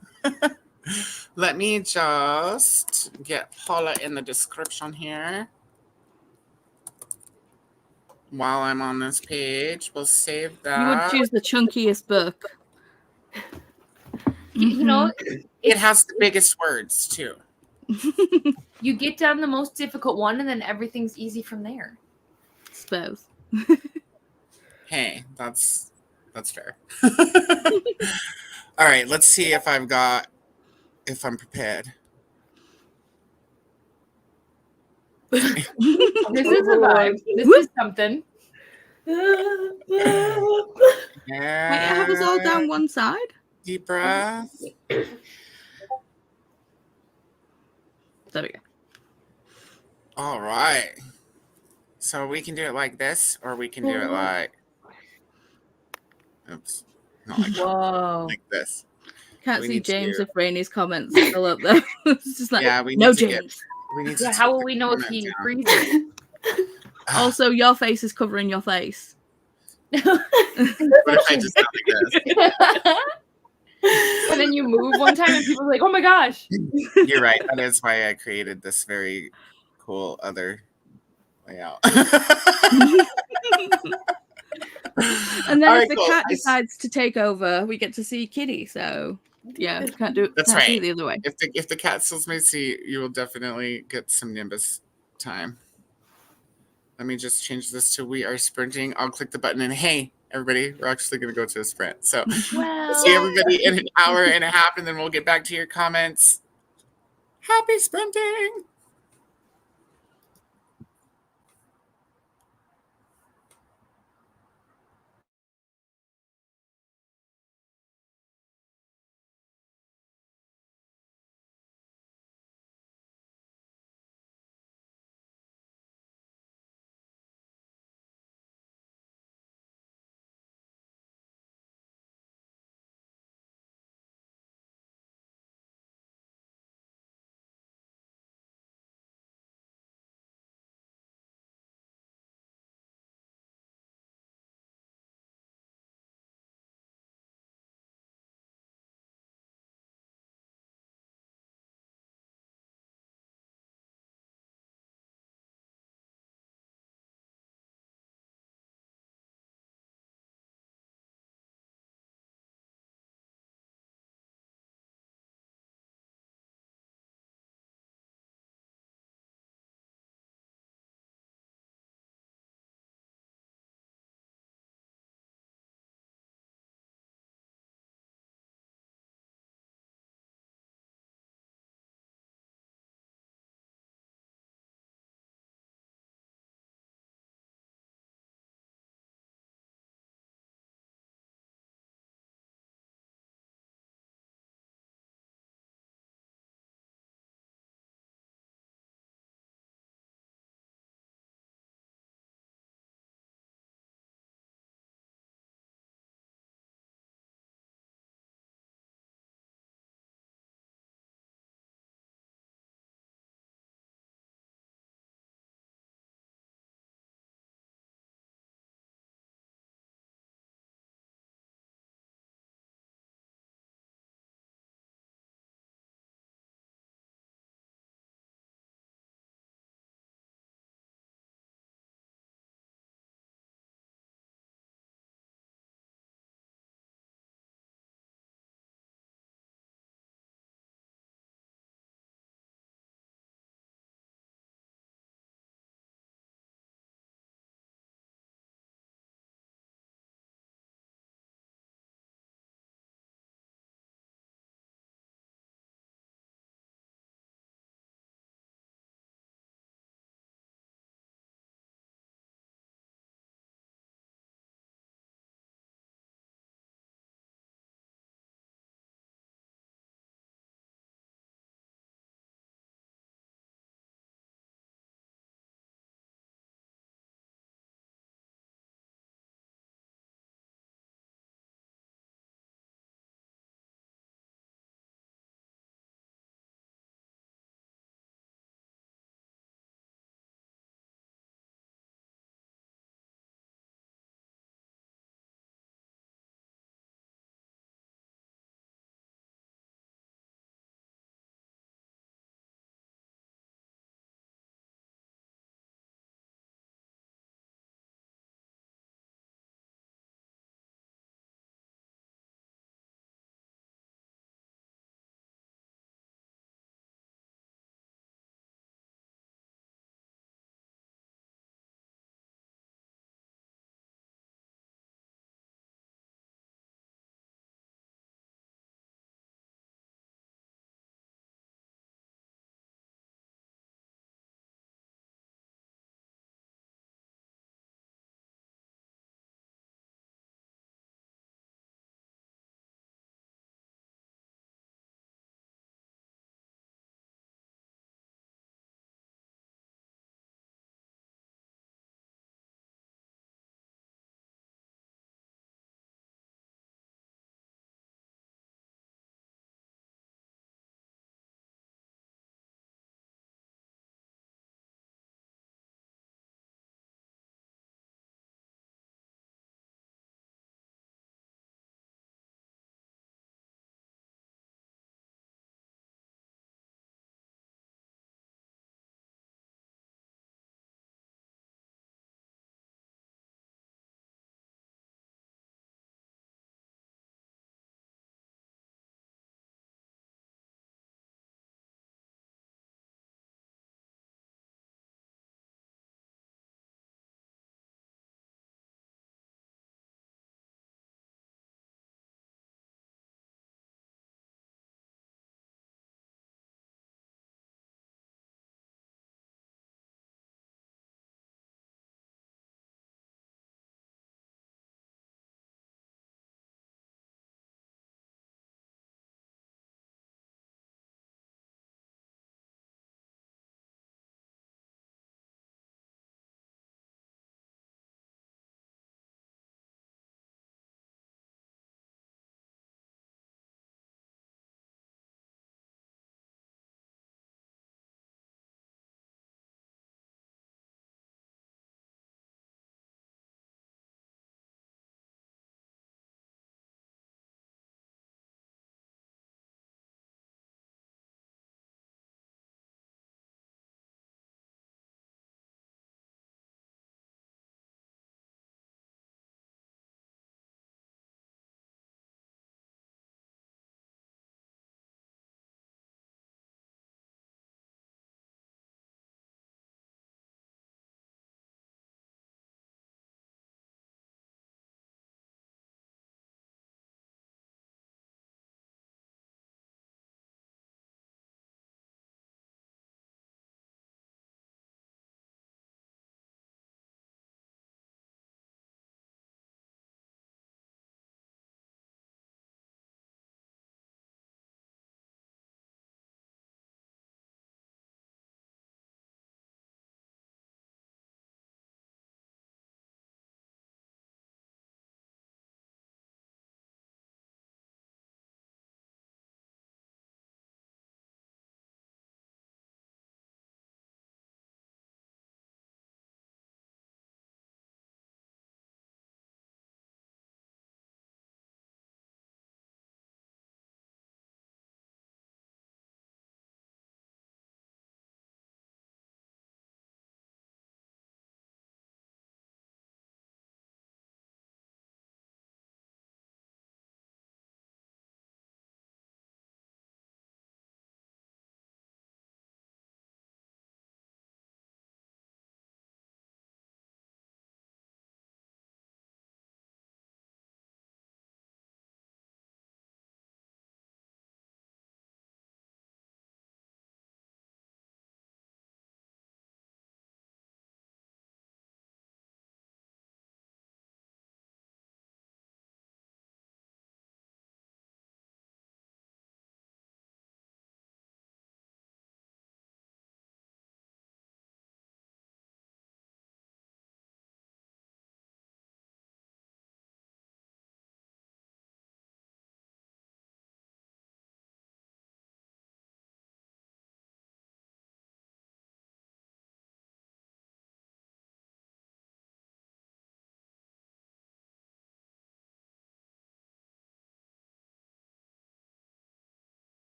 Let me just get Paula in the description here. While I'm on this page, we'll save that. You would choose the chunkiest book. You know, It has the biggest words too. you get down the most difficult one, and then everything's easy from there. Suppose. Hey, that's fair. All right, let's see if I'm prepared. This is a vibe. This is something. Yeah. Wait, have us all down one side? Deep breath. There we go. All right. So we can do it like this, or we can do it like... Oops. Not like that. Whoa. Like this. Can't We see need to James do- if Rainey's comments are still up there. It's just like, Yeah, we need no to get... James. We need to Yeah, take how will the we know if comment he down. freezes? Also, your face is covering your face. What if I just sound like this? And then you move one time, and people are like, "Oh my gosh!" You're right. That is why I created this very cool other layout. And then All if right, the cool. cat decides to take over, we get to see Kitty. So yeah, can't do it. That's can't see right. it the other way. If the cat steals my seat, you will definitely get some Nimbus time. Let me just change this to we are sprinting. I'll click the button and hey, everybody, we're actually going to go to a sprint. So Well, see everybody in an hour and a half, and then we'll get back to your comments. Happy sprinting.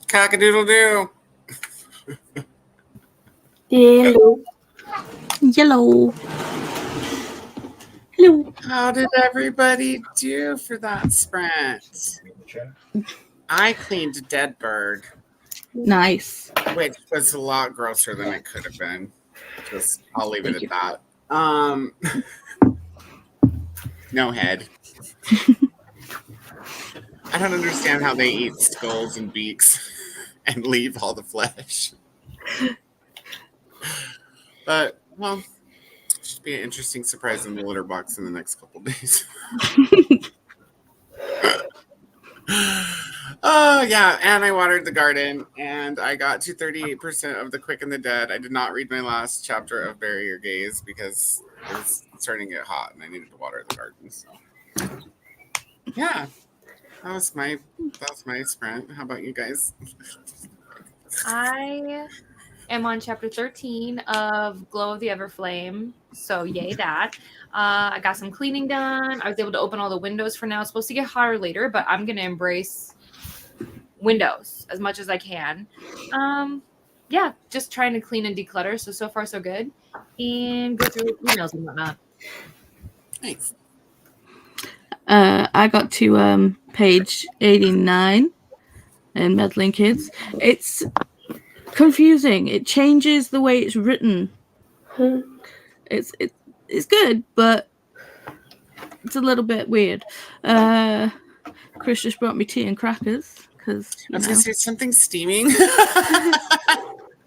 Cock-a-doodle-doo. Yellow. Yellow. Hello. How did everybody do for that sprint? I cleaned a dead bird, Nice. which was a lot grosser than it could have been. Just, I'll leave it Thank at that. No head. I don't understand how they eat skulls and beaks and leave all the flesh. But, well, should be an interesting surprise in the litter box in the next couple days. Oh, yeah. And I watered the garden, and I got to 38% of the Quick and the Dead. I did not read my last chapter of Bury Your Gaze because it was starting to get hot, and I needed to water the garden. So, yeah. That was my sprint. How about you guys? I am on chapter 13 of Glow of the Everflame. So yay that. I got some cleaning done. I was able to open all the windows for now. It's supposed to get hotter later, but I'm gonna embrace windows as much as I can. Yeah, just trying to clean and declutter. So far so good. And go through emails and whatnot. Thanks. I got to page 89 in Meddling Kids. It's confusing. It changes the way it's written. It's good, but it's a little bit weird. Chris just brought me tea and crackers because I was going to say something steaming.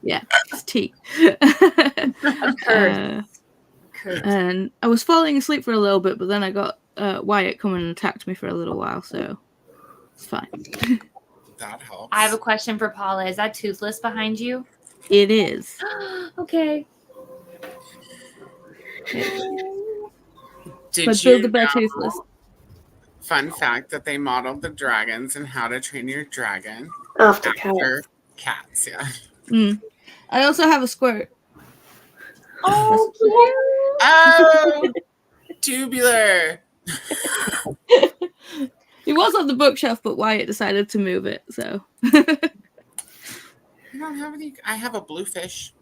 Yeah, it's tea. Curse. And I was falling asleep for a little bit, but then I got Wyatt come and attacked me for a little while, so it's fine. That helps. I have a question for Paula. Is that Toothless behind you? It is. Okay. Did But you Build a Bear know, Toothless. fun fact, that they modeled the dragons and How to Train Your Dragon After after cats. cats, yeah. I also have a squirt. Oh, Oh, tubular. It was on the bookshelf, but Wyatt decided to move it, so. You don't have any? I have a bluefish.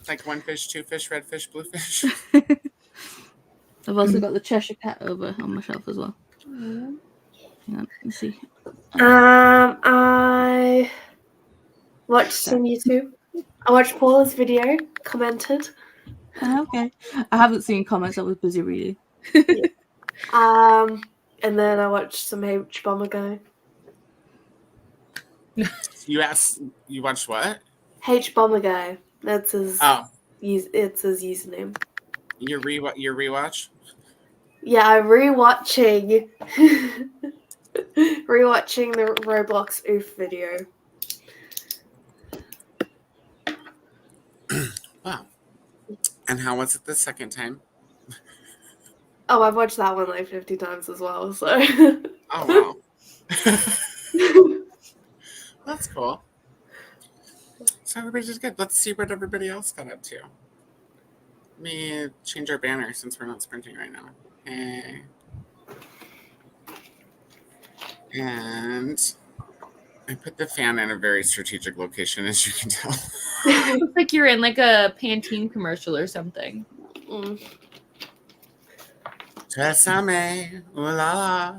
Like one fish, two fish, red fish, blue fish. I've also got the Cheshire Cat over on my shelf as well. Hang on, let's see. I watched some YouTube. I watched Paula's video, commented. Okay. I haven't seen comments, I was busy reading. And then I watched some H Bomber Guy. You watched what? H Bomber Guy. That's his. Oh, It's his username. your rewatch? Yeah, I'm rewatching the Roblox Oof video. Wow. And how was it the second time? Oh, I've watched that one like 50 times as well. So. Oh wow. That's cool. So everybody did good. Let's see what everybody else got up to. Let me change our banner since we're not sprinting right now. Okay. And I put the fan in a very strategic location, as you can tell. looks like you're in like a Pantene commercial or something. Tresame, ooh la la.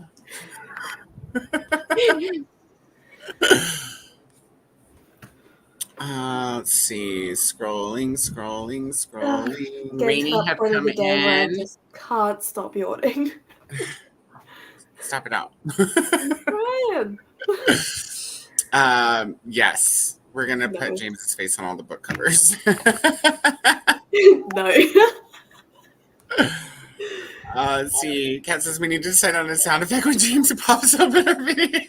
Let's see. Scrolling. Getting Rainy to that have point of come the day where I in. just can't stop yawning. Stop it out. Ryan. Yes. We're gonna No. put James's face on all the book covers. No. Let's see. Kat says we need to decide on a sound effect when James pops up in our video.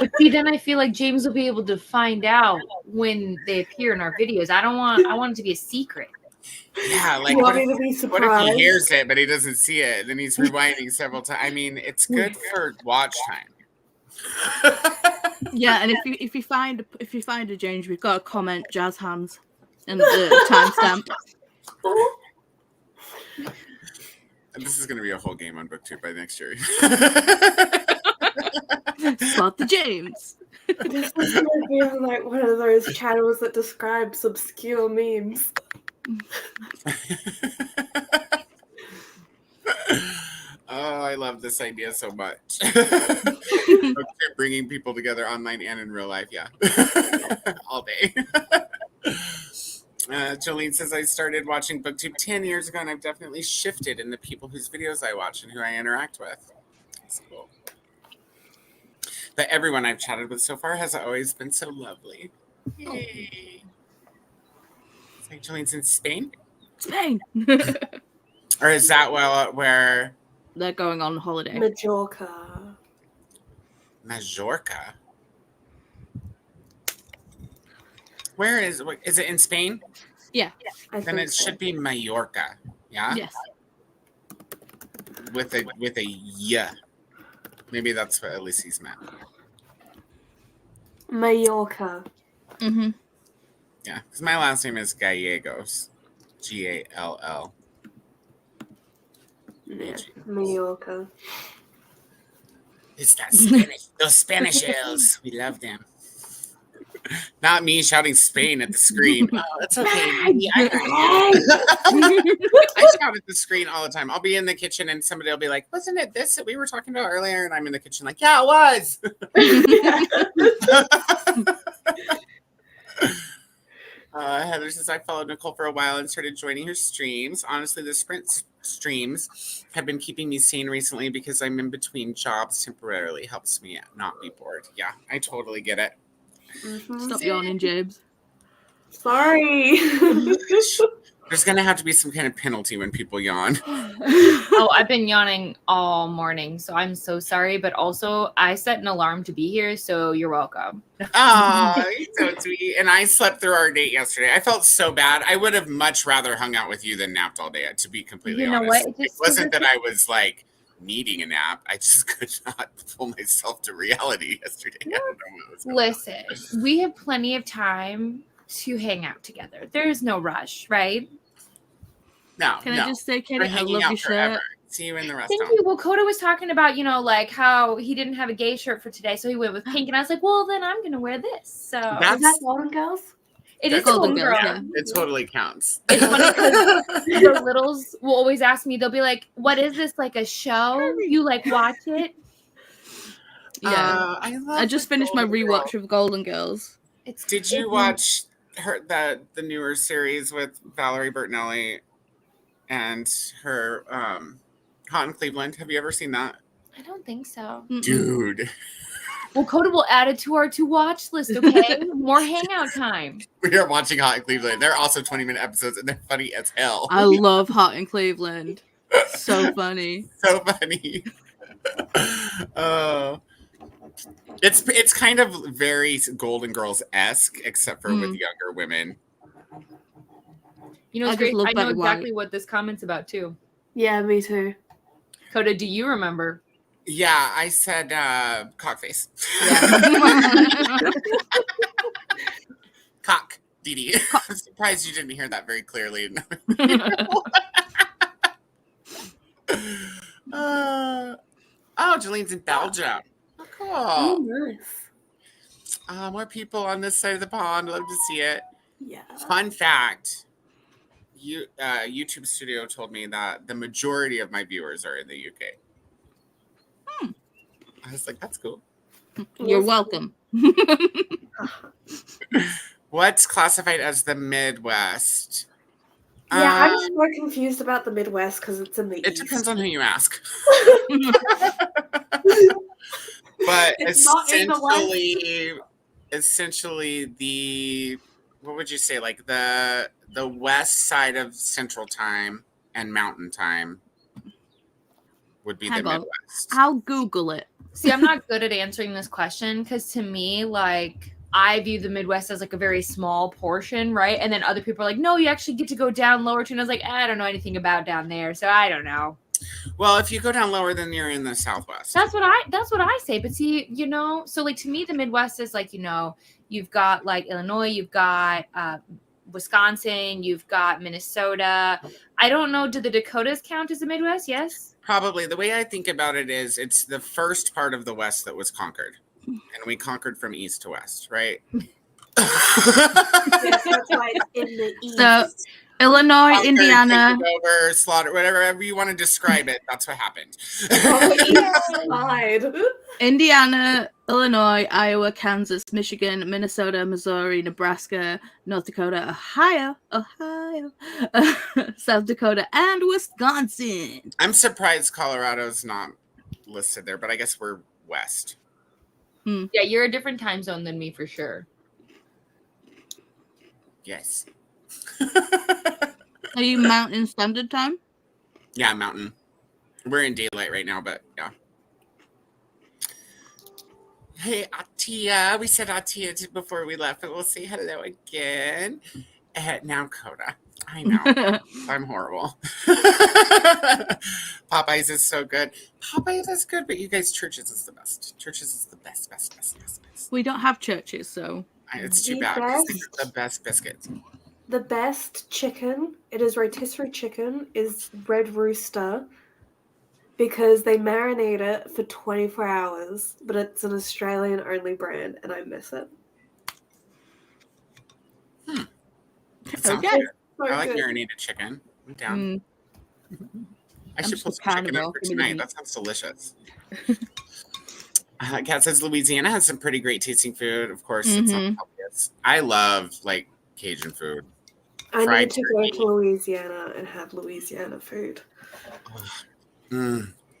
But see, then I feel like James will be able to find out when they appear in our videos. I want it to be a secret. Yeah, like You what want if, me to be what if surprised? he hears it but he doesn't see it? Then he's rewinding several times. I mean, it's good for watch time. Yeah, and if you find a James, we've got a comment jazz hands and the timestamp. This is going to be a whole game on BookTube by next year. Spot the James. This is gonna be on like one of those channels that describes obscure memes. Oh, I love this idea so much. Okay, bringing people together online and in real life, yeah. All day. Jolene says, I started watching BookTube 10 years ago, and I've definitely shifted in the people whose videos I watch and who I interact with. That's cool. But everyone I've chatted with so far has always been so lovely. Yay. It's like Jolene's in Spain? Spain. Or is that where They're going on holiday. Majorca. Majorca? Where is it in Spain? Yeah. I Then think it so. should be Mallorca. Yeah? Yes. With a yeah. Maybe that's what Ulysses meant. Mallorca. Mm-hmm. Yeah, because my last name is Gallegos. Gall. Yeah, Mallorca. It's that Spanish. Those Spanish L's. We love them. Not me shouting Spain at the screen. Oh, it's okay. Maybe I shout at the screen all the time. I'll be in the kitchen and somebody will be like, wasn't it this that we were talking about earlier? And I'm in the kitchen like, yeah, it was. Heather says, I followed Nicole for a while and started joining her streams. Honestly, the sprint streams have been keeping me sane recently because I'm in between jobs temporarily. Helps me not be bored. Yeah, I totally get it. Mhm. Stop yawning, James. Sorry. There's going to have to be some kind of penalty when people yawn. Oh, I've been yawning all morning, so I'm so sorry. But also, I set an alarm to be here, so you're welcome. Oh, you're so sweet. And I slept through our date yesterday. I felt so bad. I would have much rather hung out with you than napped all day, to be completely You know honest. what? It wasn't that I was like needing a nap. I just could not pull myself to reality yesterday. I don't know what was going on. Listen, we have plenty of time to hang out together. There is no rush, right? No, Can no. I just say, We're Katy, I hanging love out your forever. shirt. See you in the Thank restaurant. you. Well, Coda was talking about, like how he didn't have a gay shirt for today, so he went with pink. And I was like, well, then I'm going to wear this. So That's- Is that Golden Girls? it is that's Golden Golden Girl. Girls, Yeah, it totally counts. It's funny because the littles will always ask me, they'll be like, what is this, like a show? You like watch it? Yeah. I I just finished my rewatch of Golden Girls. It's Did you watch the newer series with Valerie Bertinelli and her Hot in Cleveland? Have you ever seen that? I don't think so. Mm-mm. Dude, Well, Coda will add it to our to watch list, okay? More hangout time. we are watching Hot in Cleveland. They're also 20-minute episodes and they're funny as hell. I love Hot in Cleveland. So funny. So funny. It's kind of very Golden Girls-esque, except for with younger women. You know, I it's just great. love I know Betty exactly White. what this comment's about, too. Yeah, me too. Coda, do you remember? Yeah, I said cockface. Cock, Dee. I'm surprised you didn't hear that very clearly. Jolene's in Belgium. Oh, cool. Oh, nice. More people on this side of the pond. Love to see it. Yeah. Fun fact. YouTube Studio told me that the majority of my viewers are in the UK. I was like, that's cool. You're welcome. What's classified as the Midwest? Yeah, I'm more confused about the Midwest because it's in the It East. depends on who you ask. But It's not in the essentially the, what would you say, like the west side of Central Time and Mountain Time would be Hang the on. Midwest. I'll Google it. See, I'm not good at answering this question because to me, like, I view the Midwest as like a very small portion, right? And then other people are like, no, you actually get to go down lower too. And I was like, I don't know anything about down there, so I don't know. Well, if you go down lower, then you're in the Southwest. That's what I say. But see, so like to me, the Midwest is like, you've got like Illinois, you've got Wisconsin, you've got Minnesota. I don't know. Do the Dakotas count as the Midwest? Yes. Probably. The way I think about it is it's the first part of the West that was conquered. and we conquered from east to west, right? Yes, that's right. In the east. So Illinois, Conquered, Indiana. taken over, slaughter, whatever you want to describe it. That's what happened. On the east side. Indiana, Illinois, Iowa, Kansas, Michigan, Minnesota, Missouri, Nebraska, North Dakota, Ohio, South Dakota, and Wisconsin. I'm surprised Colorado's not listed there, but I guess we're west. Yeah, you're a different time zone than me for sure. Yes. Are you Mountain Standard Time? Yeah, mountain. We're in daylight right now, but yeah. Hey, Atia. We said Atia before we left, but we'll say hello again. Now, Coda. I know. I'm horrible. Popeyes is so good. Popeyes is good, but you guys, Churches is the best. Churches is the best. We don't have churches, so. It's too The bad. 'Cause best. they're the best biscuits. The best chicken, it is rotisserie chicken, is Red Rooster because they marinate it for 24 hours, but it's an Australian only brand and I miss it. That sounds Okay. good. So I like good. marinated chicken. I'm down. I I'm should just put some chicken carnivore. up for Give me the tonight. meat. That sounds delicious. Kat says Louisiana has some pretty great tasting food. Of course, it's not obvious. I love like Cajun food. I fried need to go turkey. to Louisiana and have Louisiana food.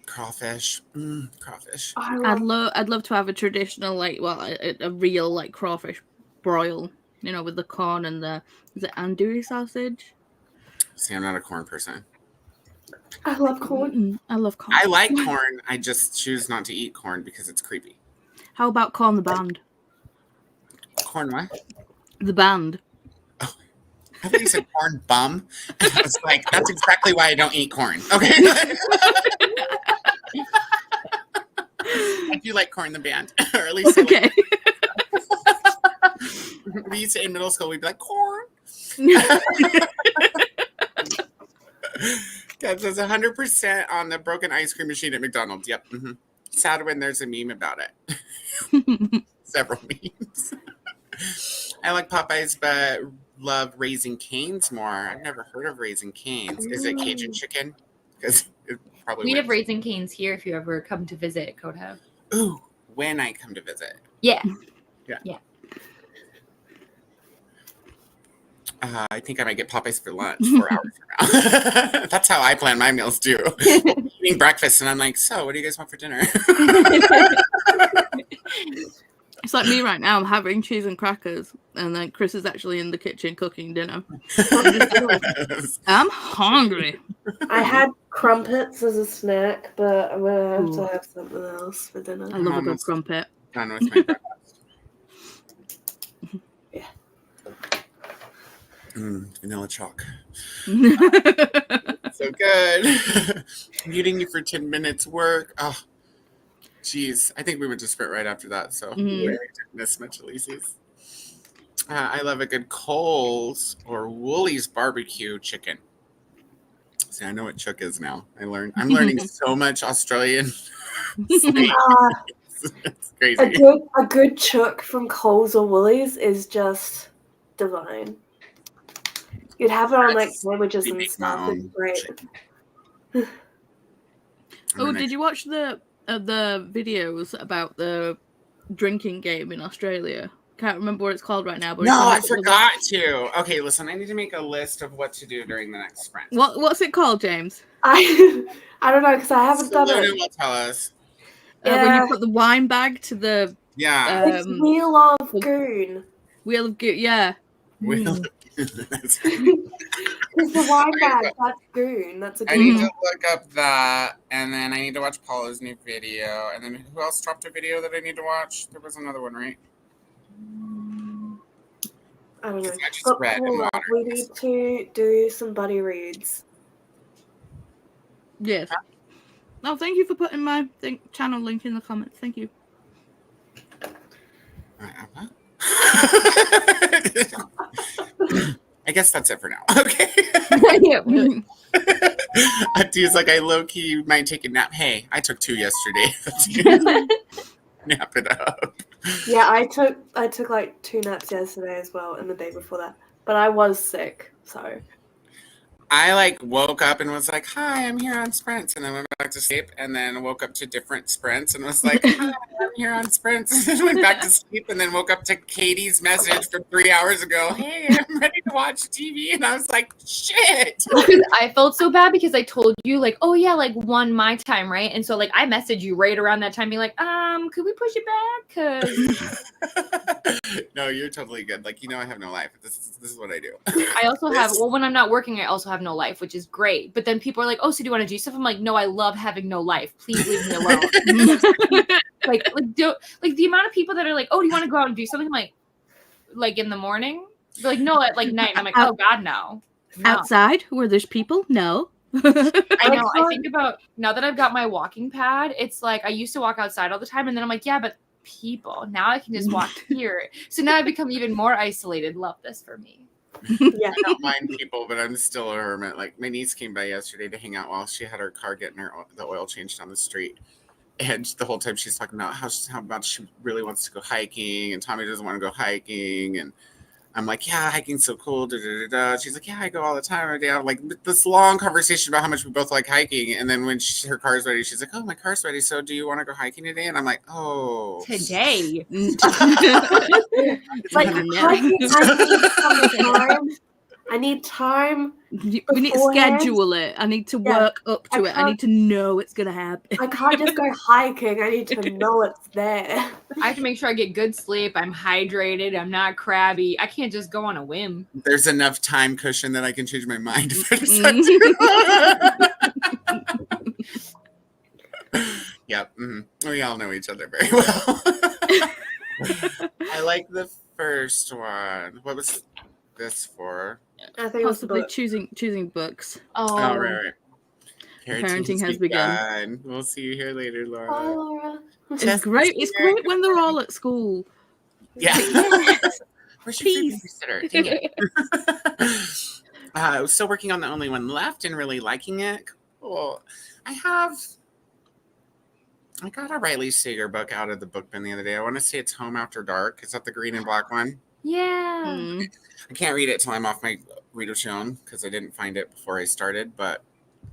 Crawfish. Crawfish. I'd love to have a traditional a real like crawfish broil, with the corn and the is it andouille sausage? See, I'm not a corn person. I love corn. I love corn. I like corn. I just choose not to eat corn because it's creepy. How about Corn the band? Corn what? The band. I thought you said corn bum. I was like, that's exactly why I don't eat corn. Okay. I do like Corn the band, or at least Okay. we used to in middle school. We'd be like corn. That says 100% on the broken ice cream machine at McDonald's. Yep. Sad when there's a meme about it. Several memes. I like Popeyes, but love Raising Cane's more. I've never heard of Raising Cane's. Is it Cajun chicken? Because it probably We wins. have Raising Cane's here if you ever come to visit Coda. Ooh, when I come to visit. Yeah. I think I might get Popeyes for lunch 4 hours from now. That's how I plan my meals too. Eating breakfast, and I'm like, so what do you guys want for dinner? It's like me right now. I'm having cheese and crackers, and then Chris is actually in the kitchen cooking dinner. I'm hungry. I had crumpets as a snack, but I'm gonna have to have something else for dinner. I love a good Almost crumpet. Done with my breakfast. Yeah. Vanilla chalk. So good. Muting you for 10 minutes work. Oh, geez. I think we went to Sprint right after that. So we didn't miss much Elise's. I love a good Cole's or Woolies barbecue chicken. See, I know what chook is now. I'm learning so much Australian. It's crazy. A good chook from Coles or Woolies is just divine. You'd have it on like sandwiches We and make my stuff. It's own great. chicken. Oh, did you watch the videos about the drinking game in Australia? Can't remember what it's called right now. But No, I forgot to. Okay, listen, I need to make a list of what to do during the next sprint. What's it called, James? I don't know because I haven't done Luna it. will tell us. When Yeah. you put the wine bag to the Yeah. It's Wheel of Goon. wheel of good, yeah. That's- It's the wine bag. That's Goon. That's a I need Goon. to look up that, and then I need to watch Paula's new video, and then who else dropped a video that I need to watch? There was another one, right? I don't know. It's not just But red and Paula, water. we need to do some buddy reads. Yes. Oh, thank you for putting my channel link in the comments. Thank you. I guess that's it for now. Okay. Yeah. Dude's like, I low key might take a nap. Hey, I took 2 yesterday. nap it up. Yeah, I took like 2 naps yesterday as well, and the day before that. But I was sick, so. I like woke up and was like, "Hi, I'm here on sprints," and then went back to sleep, and then woke up to different sprints and was like, "Hi, I'm here on sprints," and then went back to sleep, and then woke up to Katy's message from 3 hours ago. "Hey, I'm ready to watch TV," and I was like, "Shit." I felt so bad because I told you like, oh yeah, like 1 my time, right? And so like I messaged you right around that time, being like, could we push it back? Cause No, you're totally good. Like, I have no life. This is what I do. I also have, well, when I'm not working, I also have no life, which is great. But then people are like, oh, so do you want to do stuff? I'm like, no, I love having no life. Please leave me alone. like the amount of people that are like, oh, do you want to go out and do something like in the morning? They're like, no, at like night. And I'm like, oh God, no. Outside where there's people? No. I know. I think about now that I've got my walking pad, it's like I used to walk outside all the time, and then I'm like, yeah, but people. Now I can just walk here. So now I've become even more isolated. Love this for me. Yeah. I don't mind people, but I'm still a hermit. Like, my niece came by yesterday to hang out while she had her car getting the oil changed on the street. And the whole time she's talking about how much she really wants to go hiking, and Tommy doesn't want to go hiking. And I'm like, yeah, hiking's so cool. Da, da, da, da. She's like, yeah, I go all the time. Every day. I'm like, this long conversation about how much we both like hiking. And then when her car's ready, she's like, oh, my car's ready. So do you want to go hiking today? And I'm like, oh. Today. It's like, I need some time. I need time. We need to schedule it. I need to work up to it. I need to know it's going to happen. I can't just go hiking. I need to know it's there. I have to make sure I get good sleep. I'm hydrated. I'm not crabby. I can't just go on a whim. There's enough time cushion that I can change my mind. Yep. Mm-hmm. We all know each other very well. I like the first one. What was this for? I think Possibly choosing books. Oh, right. Parenting has begun. We'll see you here later, Laura. Bye, Laura. It's great. It's great when they're all at school. Yeah. Yes. Where's your babysitter? Still working on The Only One Left and really liking it. Cool. I got a Riley Sager book out of the book bin the other day. I want to say it's Home After Dark. Is that the green and black one? yeah. I can't read it till I'm off my read-a-thon because I didn't find it before I started, but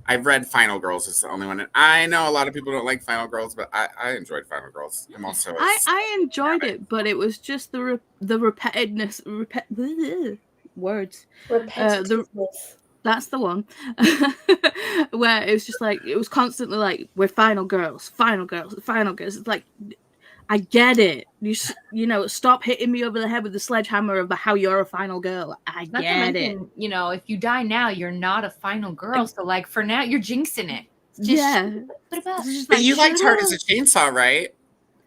I've read Final Girls. It's the only one. And I know a lot of people don't like Final Girls, but I enjoyed Final Girls. I'm also I enjoyed it, but it was just the repetitiveness. Words. Repetitiveness. That's the one. Where it was just like, it was constantly like, we're final girls, final girls, final girls. It's like, I get it. You know, stop hitting me over the head with the sledgehammer about how you're a final girl. I Not get it. You know, if you die now, you're not a final girl. So, like, for now, you're jinxing it. Just Yeah. Put it back. It's just But like, you liked shut Hard up. as a Chainsaw, right?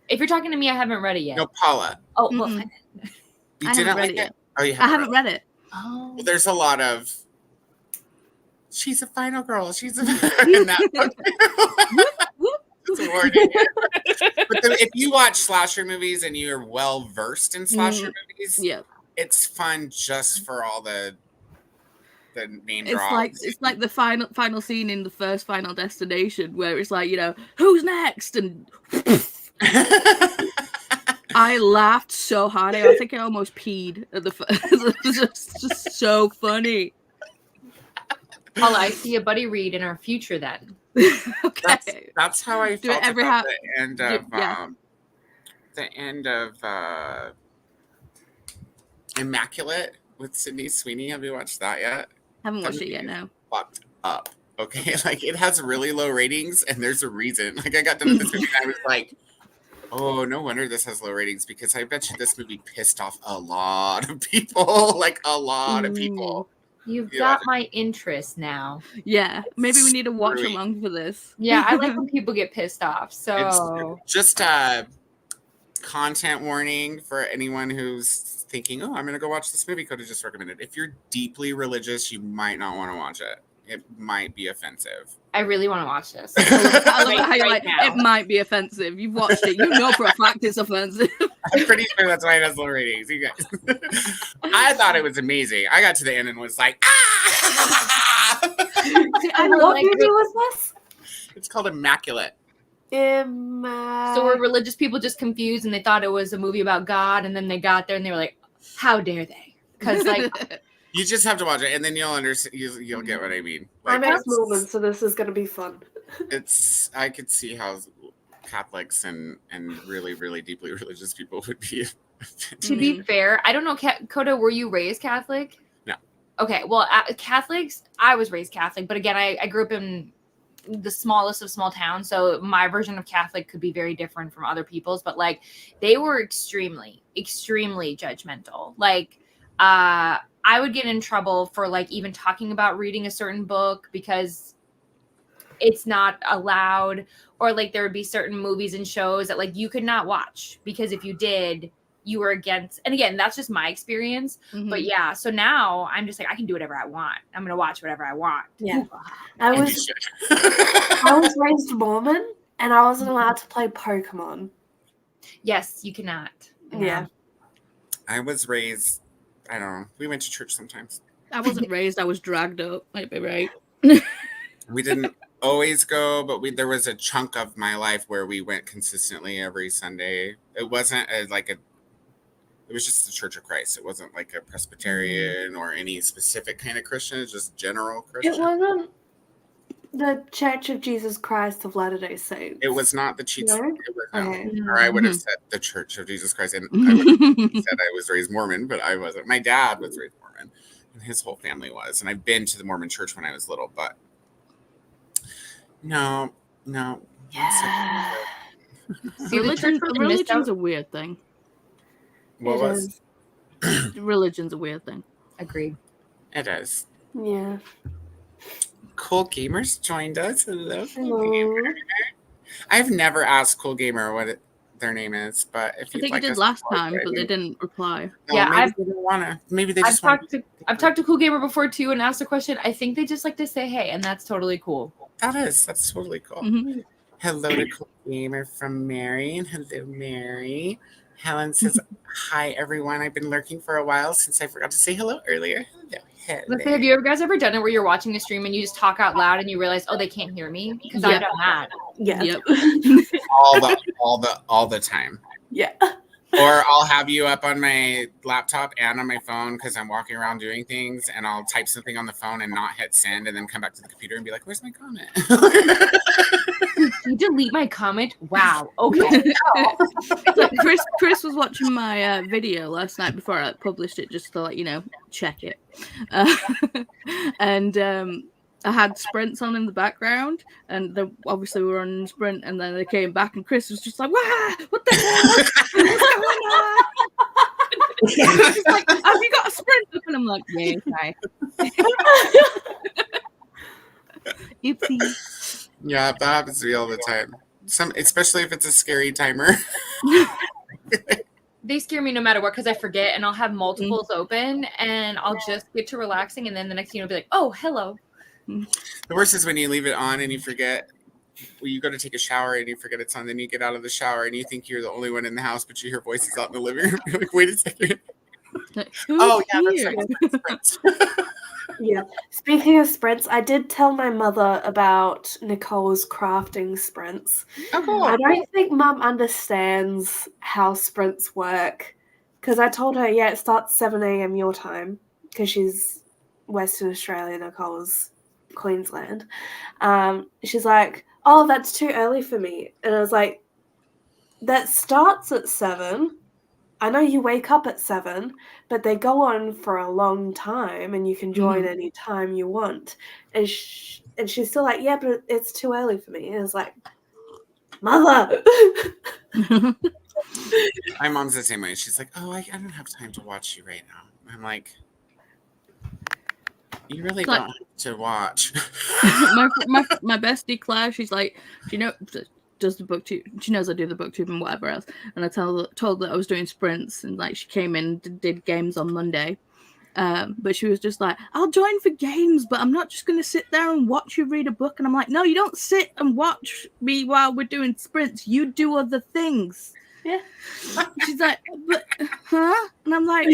If you're talking to me, I haven't read it yet. No, Paula. Oh, well, Mm-mm. fine. You I didn't haven't read like it yet. Oh, you I haven't read it. Oh. Well, there's a lot of, she's a final girl. She's a in that book. It's a warning. But if you watch slasher movies and you're well versed in slasher movies, Yeah. it's fun just for all the name It's drops. like the final scene in the first Final Destination where it's like, you know, who's next? And I laughed so hard. I think I almost peed at the it was just so funny. Paula, I see a buddy read in our future then. Okay. That's how I Do it felt every about half- the end of Immaculate with Sydney Sweeney. Have you watched that yet? Haven't watched it yet, no. Fucked up. Okay, like it has really low ratings, and there's a reason. Like I got done with this movie, and I was like, "Oh, no wonder this has low ratings because I bet you this movie pissed off a lot of people, like a lot of people." You've Yeah. got my interest now. Yeah, maybe we need to watch Screwy. along for this. Yeah, I like when people get pissed off. So It's just a content warning for anyone who's thinking, "Oh, I'm going to go watch this movie." Coda just recommended. If you're deeply religious, you might not want to watch it. It might be offensive. I really want to watch this. I love how you're Right like, now. it might be offensive. You've watched it. You know for a fact it's offensive. I'm pretty sure that's why it has low ratings. You guys. I thought it was amazing. I got to the end and was like, ah! See, I And don't what like movie was this? It's called Immaculate. So were religious people just confused and they thought it was a movie about God, and then they got there and they were like, how dare they? Because like You just have to watch it, and then you'll understand. You'll get what I mean. I'm Like, ex-Mormon, so this is going to be fun. I could see how Catholics and really, really deeply religious people would be. to be fair, I don't know, Coda, were you raised Catholic? No. Okay, well, Catholics, I was raised Catholic, but again, I grew up in the smallest of small towns, so my version of Catholic could be very different from other people's, but like they were extremely judgmental. Like I would get in trouble for like even talking about reading a certain book because it's not allowed, or like there would be certain movies and shows that like you could not watch because if you did, you were against. And again, that's just my experience. But yeah, so now I'm just like, I can do whatever I want. I'm gonna watch whatever I want. Yeah. I was raised Mormon, and I wasn't allowed to play Pokemon. Yes, you cannot. Yeah. I was raised. I don't know. We went to church sometimes. I wasn't raised. I was dragged up. Might be right. We didn't always go, but there was a chunk of my life where we went consistently every Sunday. It wasn't it was just the Church of Christ. It wasn't like a Presbyterian or any specific kind of Christian. It's just general Christian. It wasn't the Church of Jesus Christ of Latter-day Saints. It was not the Chiefs. No? It was, no. Okay. Or I would have said the Church of Jesus Christ, and I would have said I was raised Mormon, but I wasn't. My dad was raised Mormon, and his whole family was. And I've been to the Mormon church when I was little, but no. Yeah. See, Religion's a weird thing. What was? Religion's a weird thing. Agreed. It is. Yeah. Cool Gamers joined us. Hello. Hello. I've never asked Cool Gamer what their name is, but if I you'd think like you did us last to time, talk, but they didn't reply. No, Yeah, maybe they don't wanna. Maybe they just want. I've talked to Cool Gamer before too and asked a question. I think they just like to say hey, and that's totally cool. That's totally cool. Mm-hmm. Hello to Cool Gamer from Mary, and hello, Mary. Helen says, hi, everyone. I've been lurking for a while since I forgot to say hello earlier. Let's say, have you guys ever done it where you're watching a stream and you just talk out loud and you realize, oh, they can't hear me? Because I've done that. Yeah. Yep. all the time. Yeah. Or I'll have you up on my laptop and on my phone because I'm walking around doing things, and I'll type something on the phone and not hit send, and then come back to the computer and be like, where's my comment? You delete my comment? Wow. Okay. Like Chris was watching my video last night before I published it, just to check it. And I had sprints on in the background, and obviously we were on sprint, and then they came back, and Chris was just like, "Wow, what the hell? What's going on?" She's like, "Have you got a sprint?" And I'm like, "Yeah, okay." Oopsie. Yeah, that happens to me all the time. Especially if it's a scary timer. They scare me no matter what because I forget, and I'll have multiples open, and I'll just get to relaxing, and then the next thing you'll be like, "Oh, hello." The worst is when you leave it on and you forget. Well, you go to take a shower and you forget it's on. Then you get out of the shower and you think you're the only one in the house, but you hear voices out in the living room. You're like, wait a second. Like, Oh, yeah, here? that's right. Yeah. Speaking of sprints, I did tell my mother about Nicole's crafting sprints. Oh, cool. I don't think Mum understands how sprints work because I told her, yeah, it starts 7 a.m. your time because she's Western Australia, Nicole's Queensland. She's like, oh, that's too early for me. And I was like, that starts at 7. I know you wake up at 7, but they go on for a long time and you can join any time you want. And she's still like, yeah, but it's too early for me. And I was like, Mother! My mom's the same way. She's like, oh, I don't have time to watch you right now. I'm like, you really don't have to watch. my bestie Claire, she's like, does the BookTube? She knows I do the BookTube and whatever else. And I told her that I was doing sprints, and she came in and did games on Monday. But she was just like, I'll join for games, but I'm not just going to sit there and watch you read a book. And I'm like, no, you don't sit and watch me while we're doing sprints. You do other things. Yeah. She's like, but, huh? And I'm like,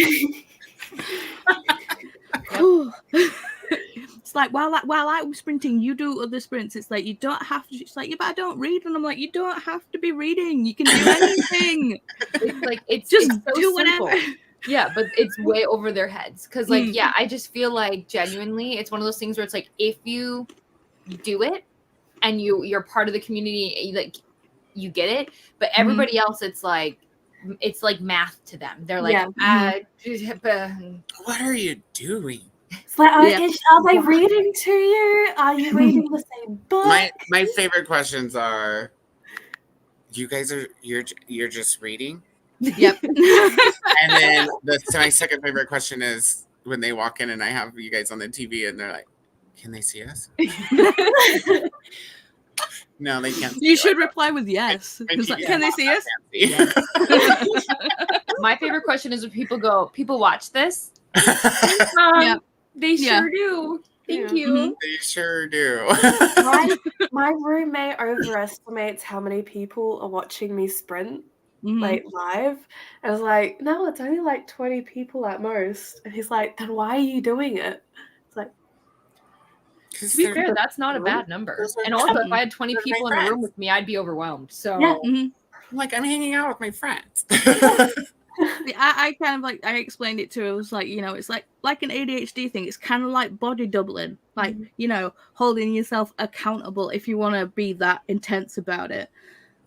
it's it's like while I'm sprinting, you do other sprints. It's like you don't have to. It's like, yeah, but I don't read, and I'm like, you don't have to be reading. You can do anything. It's like it's Just so do simple. whatever. Yeah, but it's way over their heads. Because, like, yeah, I just feel like genuinely it's one of those things where it's like if you do it and you're part of the community, like you get it. But everybody else, it's like math to them. They're like, What are you doing? It's like, are they reading to you? Are you reading the same book? My favorite questions are, you guys you're just reading? Yep. And then my second favorite question is when they walk in and I have you guys on the TV and they're like, can they see us? No, they can't. You should reply with yes. It's like, can they see us? Yes. My favorite question is when people watch this. They sure do. Thank you. They sure do. my roommate overestimates how many people are watching me sprint like live. I was like, no, it's only like 20 people at most. And he's like, then why are you doing it? It's like, to be fair, that's not a bad number. And also, if I had 20 people in a room with me, I'd be overwhelmed. So, like, I'm hanging out with my friends. I kind of like, I explained it to her. It was like, it's like an ADHD thing. It's kind of like body doubling, like, holding yourself accountable if you want to be that intense about it.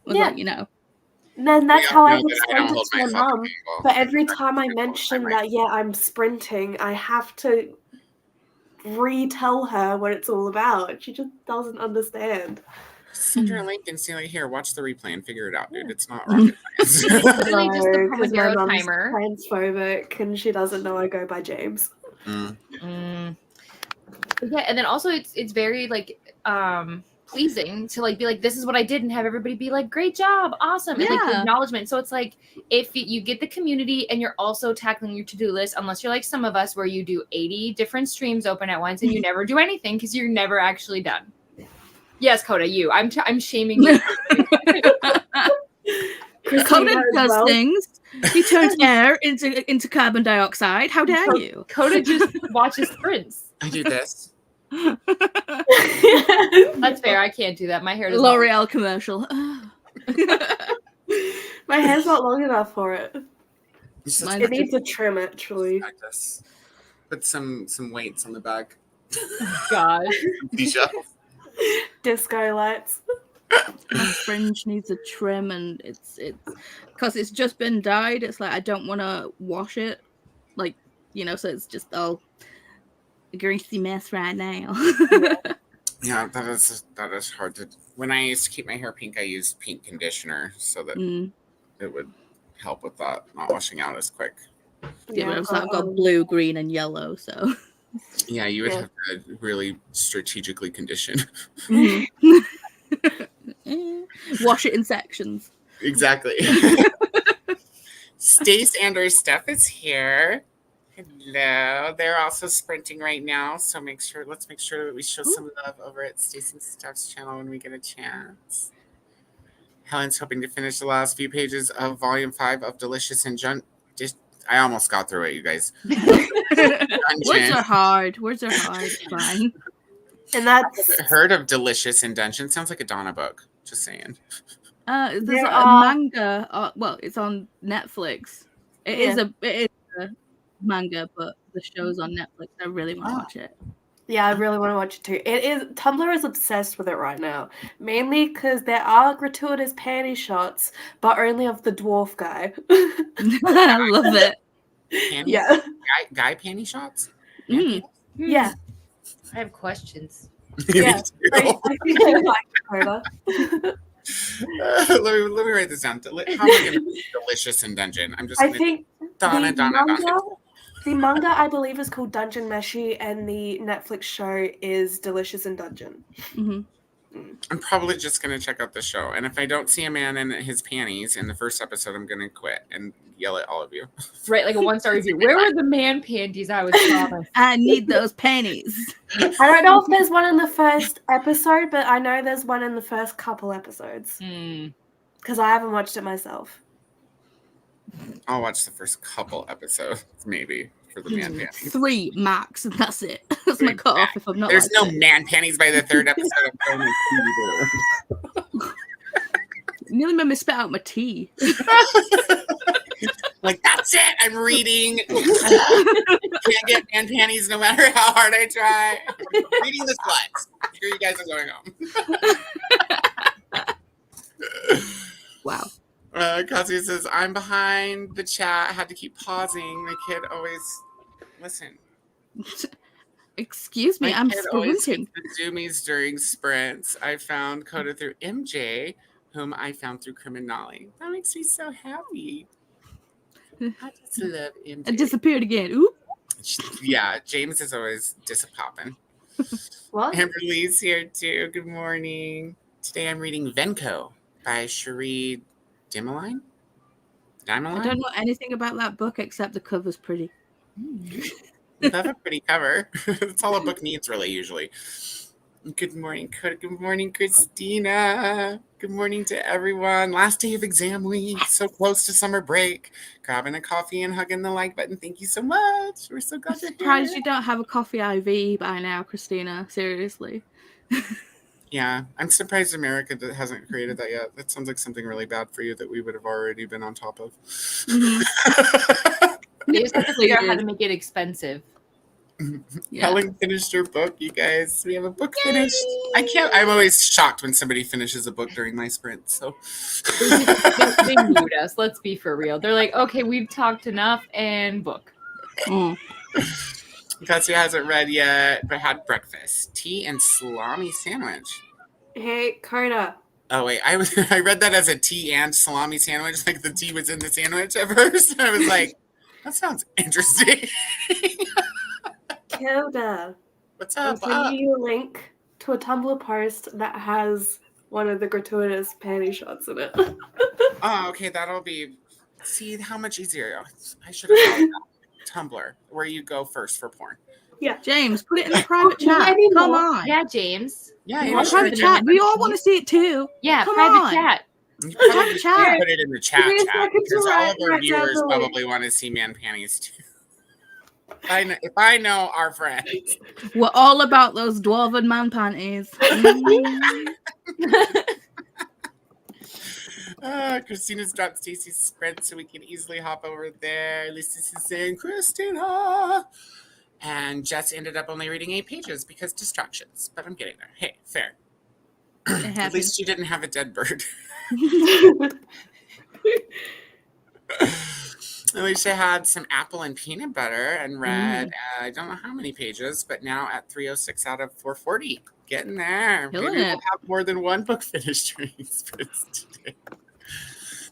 Like, And then that's how I explained it to my mom. But every time I mention that, I'm sprinting, I have to retell her what it's all about. She just doesn't understand. Send her a link and say, like, here, watch the replay and figure it out, dude. It's not rocket science. It's really just the Because my mom's timer. transphobic and she doesn't know I go by James. Yeah, and then also it's very like pleasing to like be like, this is what I did, and have everybody be like, great job, awesome, and like the acknowledgement. So it's like if you get the community and you're also tackling your to-do list, unless you're like some of us where you do 80 different streams open at once and you never do anything because you're never actually done. Yes, Coda, you. I'm shaming you. Coda does things. He turns air into carbon dioxide. How dare you? Coda just watches sprints. I do this. That's fair. I can't do that. My hair does L'Oreal commercial. My hair's not long enough for it. It needs a trim, actually. Put some weights on the back. God. Disco lights. My fringe needs a trim, and it's because it's just been dyed. It's like I don't want to wash it, like so it's just all a greasy mess right now. Yeah, that is hard to. When I used to keep my hair pink, I used pink conditioner so that it would help with that, not washing out as quick. Yeah, so I've got blue, green, and yellow. So yeah, you would have to really strategically condition. Wash it in sections. Exactly. Stace and her Steph is here. Hello. They're also sprinting right now, so let's make sure that we show some love over at Stace and Steph's channel when we get a chance. Helen's hoping to finish the last few pages of Volume 5 of Delicious and I almost got through it, you guys. Words are hard. Fine. And that's I've heard of Delicious in Dungeon. Sounds like a Donna book. Just saying. There's a manga. Well, it's on Netflix. It is a manga, but the show's on Netflix. I really want to watch it. Yeah, I really want to watch it too. Tumblr is obsessed with it right now, mainly because there are gratuitous panty shots, but only of the dwarf guy. I love it. Yeah, guy panty shots. Yeah, I have questions. Yeah, I think you like Dakota. Let me write this down. How am I going to be Delicious in Dungeon? I think Donna. The manga, I believe, is called Dungeon Meshi, and the Netflix show is Delicious in Dungeon. I'm probably just going to check out the show. And if I don't see a man in his panties in the first episode, I'm going to quit and yell at all of you. Right, like a 1-star review. Where were the man panties I was promised? I need those panties. I don't know if there's one in the first episode, but I know there's one in the first couple episodes. Because I haven't watched it myself. I'll watch the first couple episodes, maybe, for the man panties. 3 max, and that's it. That's my cutoff if I'm not. There's like no man panties by the third episode. I'm throwing my TV. Nearly made me spit out my tea. Like, that's it. I'm reading. Can't get man panties no matter how hard I try. Reading the sluts. Here you guys are going home. Wow. Kazuya says, I'm behind the chat. Had to keep pausing. My kid always listen. Excuse me, My I'm kid always sprinting. hits the zoomies during sprints. I found Coda through MJ, whom I found through Criminale. That makes me so happy. I just love MJ. I disappeared again. Ooh. Yeah, James is always disappopping. What? Amber Lee's here too. Good morning. Today I'm reading Venko by Cherie Dimeline. I don't know anything about that book except the cover's pretty. That's a pretty cover. That's all a book needs, really, usually. Good morning, Coda. Good morning, Christina. Good morning to everyone. Last day of exam week. So close to summer break. Grabbing a coffee and hugging the like button. Thank you so much. We're so I'm glad you're surprised here. you don't have a coffee IV by now, Christina. Seriously. Yeah, I'm surprised America hasn't created that yet. That sounds like something really bad for you that we would have already been on top of. They just have to figure out how to make it expensive. Yeah. Helen finished her book, you guys. We have a book finished. I'm always shocked when somebody finishes a book during my sprint. So They mute us. Let's be for real. They're like, okay, we've talked enough and book. Katsu hasn't read yet, but had breakfast. Tea and salami sandwich. Hey, Carta. Oh, wait. I read that as a tea and salami sandwich. Like the tea was in the sandwich at first. And I was like, that sounds interesting. Kilda. What's I'm up? sending you a link to a Tumblr post that has one of the gratuitous panty shots in it. Oh, okay. That'll be... See how much easier. I should have thought of that. Tumblr, where you go first for porn. Yeah. James, put it in the private chat. Come on. Yeah, James. Yeah, You you want sure Private do. chat. We all want to see it too. Yeah, Come private on. chat. You probably Private chat. put it in the chat Give me a chat second to because all of our write down viewers the link. probably want to see man panties too. If I know our friends. We're all about those dwarven man panties. Christina's dropped Stacy's sprint so we can easily hop over there. Lisa is saying Christina. And Jess ended up only reading 8 pages because distractions. But I'm getting there. Hey, fair. At least you didn't have a dead bird. Alicia had some apple and peanut butter and read, I don't know how many pages, but now at 306 out of 440. Getting there. Killing Maybe it. we'll have more than one book finished during sprints today.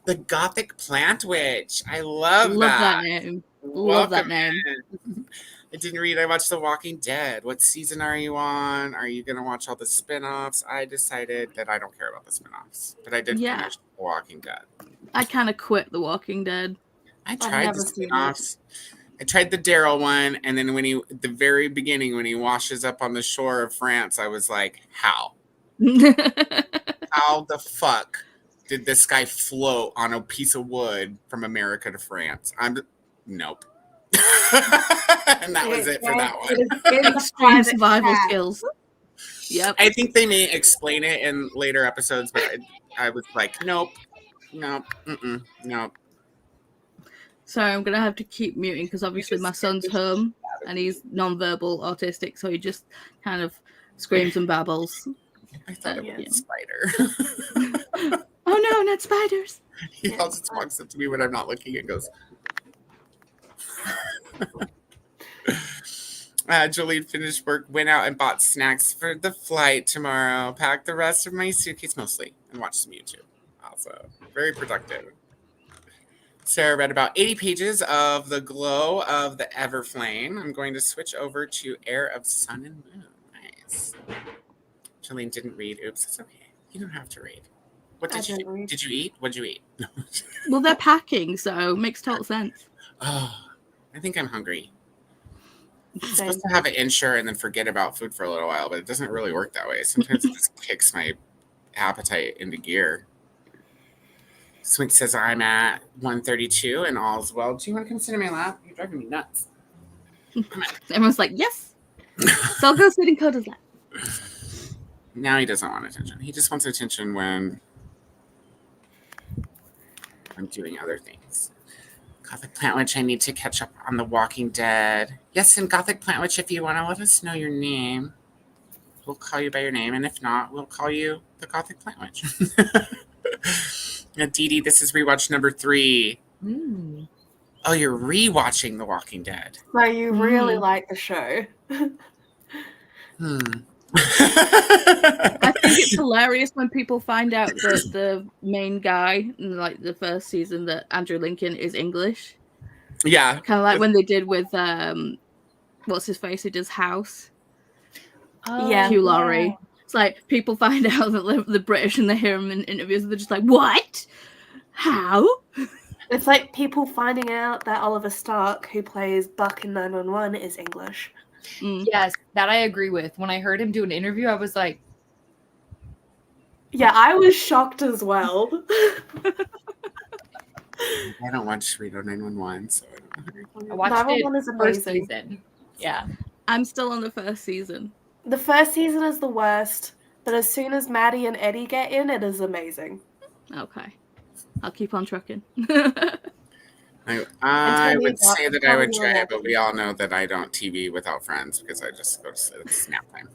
The Gothic Plant Witch. I love that name. Love that Welcome name. in. I didn't read. I watched The Walking Dead. What season are you on? Are you going to watch all the spin-offs? I decided that I don't care about the spin-offs, but I did finish The Walking Dead. I kind of quit The Walking Dead. I tried never the seen it. spin-offs. I tried the Daryl one, and then at the very beginning, when he washes up on the shore of France, I was like, how? How the fuck did this guy float on a piece of wood from America to France? Nope. And that was it for that one. Extreme survival skills. Yep. I think they may explain it in later episodes, but I was like, nope, nope. Sorry, I'm gonna have to keep muting because obviously my son's home and he's non-verbal autistic, so he just kind of screams and babbles. I thought it was a spider. Oh no, not spiders! He also just walks up to me when I'm not looking and goes. Jolene finished work, went out and bought snacks for the flight tomorrow. Packed the rest of my suitcase mostly and watched some YouTube. Also, very productive. Sarah read about 80 pages of The Glow of the Everflame. I'm going to switch over to Heir of Sun and Moon. Nice. Jolene didn't read. Oops, it's okay. You don't have to read. What did you do? Did you eat? What did you eat? Well, they're packing, so it makes total sense. Oh, I think I'm hungry. I'm supposed to have an insure and then forget about food for a little while, but it doesn't really work that way. Sometimes it just kicks my appetite into gear. Swink says I'm at 132 and all's well. Do you want to come sit in my lap? You're driving me nuts. Everyone's like, yes. So I'll go sit in Coda's lap. Now he doesn't want attention. He just wants attention when I'm doing other things. Gothic Plant Witch, I need to catch up on The Walking Dead. Yes, and Gothic Plant Witch, if you want to let us know your name, we'll call you by your name. And if not, we'll call you the Gothic Plant Witch. Now, Dee Dee, this is rewatch number 3. Mm. Oh, you're rewatching The Walking Dead. So you really like the show. I think it's hilarious when people find out that the main guy in like the first season, that Andrew Lincoln, is English. Yeah. Kind of like when they did with what's his face who does House? Yeah. Hugh Laurie. It's like people find out that the British and they hear him in interviews and they're just like, what? How? It's like people finding out that Oliver Stark, who plays Buck in 911, is English. Yes, that I agree with. When I heard him do an interview, I was like, yeah, I was shocked as well. I don't watch Reno 911, so I don't know. I watched 911 it is first amazing. season. Yeah. I'm still on the first season. The first season is the worst, but as soon as Maddie and Eddie get in, it is amazing. Okay. I'll keep on trucking. I would say that I would try it, but we all know that I don't TV without friends because I just go to sleep. It's nap time.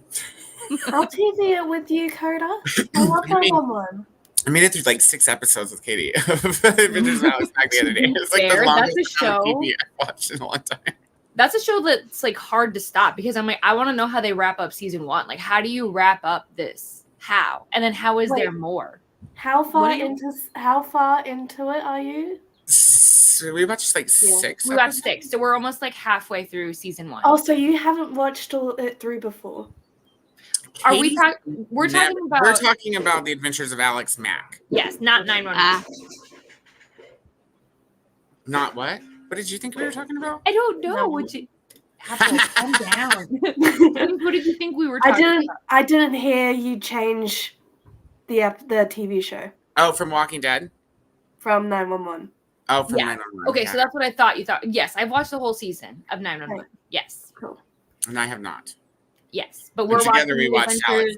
I'll TV it with you, Coda. I love that one. I made it through like 6 episodes with Katy. Adventures of Alex back the other day. It was like the Fair, longest that's a amount of show. TV I've watched in a long time. That's a show that's like hard to stop because I'm like, I want to know how they wrap up season 1. Like, how do you wrap up this? How? And then how is there more? How far What do you- into it are you? So we watched like 6. We watched 6, so we're almost like halfway through season 1. Oh, so you haven't watched it through before? Are we Katy's talking? We're talking about. We're talking about the Adventures of Alex Mack. Yes, not 911. Not what? What did you think we were talking about? I don't know. No. What you? Apple, calm down. What did you think we were talking about? I didn't hear you change the TV show Oh, from Walking Dead? from 911. Oh, from Yeah. 911. Okay, yeah. so that's what I thought you thought. Yes, I've watched the whole season of 911. Right. Yes, And I have not. yes, but And we're together watching we the watched adventures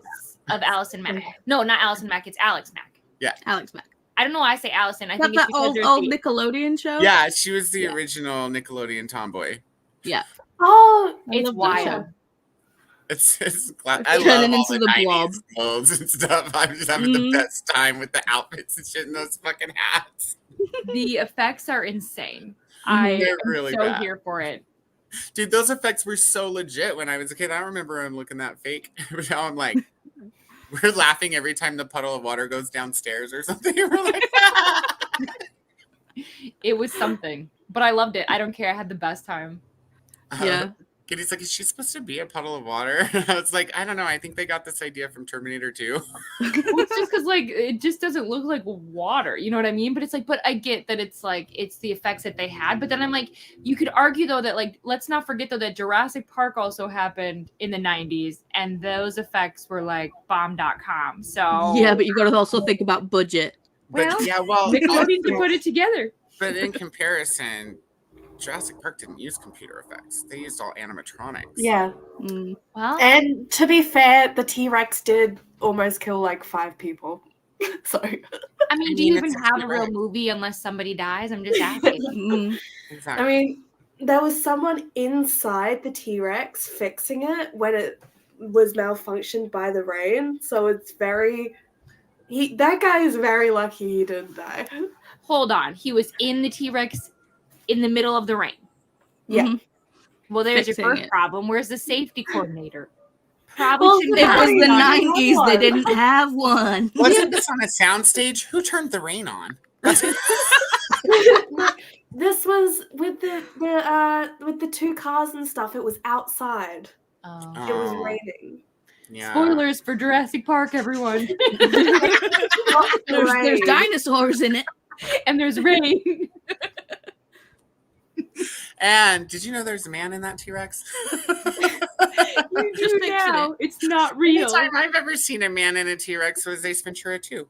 of Allison Mack. No, not Allison Mack. It's Alex Mack. Alex Mack. I don't know why I say Allison. I That, think it's that because old, there's old the- Nickelodeon show? Yeah, she was the Yeah. original Nickelodeon tomboy. Oh, I It's love that wild. show. It's glad It's I love turning all into the the 90s Blob. clothes and stuff. I'm just having the Mhm. best time with the outfits and shit and those fucking hats. the effects are insane. Mhm. I They're am really so bad. here for it. Dude, those effects were so legit when I was a kid. I don't remember them looking that fake. But now I'm like, we're laughing every time the puddle of water goes downstairs or something. We're like, It was something, but I loved it. I don't care. I had the best time. Yeah. Kitty's like, is she supposed to be a puddle of water? I was like, I don't know. I think they got this idea from Terminator 2. Well, it's just because like it just doesn't look like water. You know what I mean? But it's like, but I get that it's like it's the effects that they had. But then I'm like, you could argue though that like let's not forget though that Jurassic Park also happened in the 90s, and those effects were like bomb.com. So Yeah, but you got to also think about budget. But Well, yeah, well, Nickelodeon to put it together. but in comparison, Jurassic Park didn't use computer effects. They used all animatronics. yeah. Mm. Well, And to be fair, the T-Rex did almost kill like 5 people. So I mean, do mean, you even it's a have a real T-Rex. movie unless somebody dies? I'm just asking. Mm. Exactly. I mean, there was someone inside the T-Rex fixing it when it was malfunctioned by the rain. So it's that guy is very lucky he didn't die. Hold on, he was in the T-Rex in the middle of the rain. Yeah. Mhm. Well, there's Fixing your first it. problem. Where's the safety coordinator? Probably Well, shouldn't It have was been the on- Nine- 90s. They one. didn't have one. Wasn't this on a soundstage? Who turned the rain on? This was with the 2 cars and stuff. It was outside. Oh. It was Oh. raining. Yeah. Spoilers for Jurassic Park, everyone. There's Rain. dinosaurs in it. And there's rain. And did you know there's a man in that T-Rex? You Just do fixing now. it. It's not The real. only time I've ever seen a man in a T-Rex was Ace Ventura 2.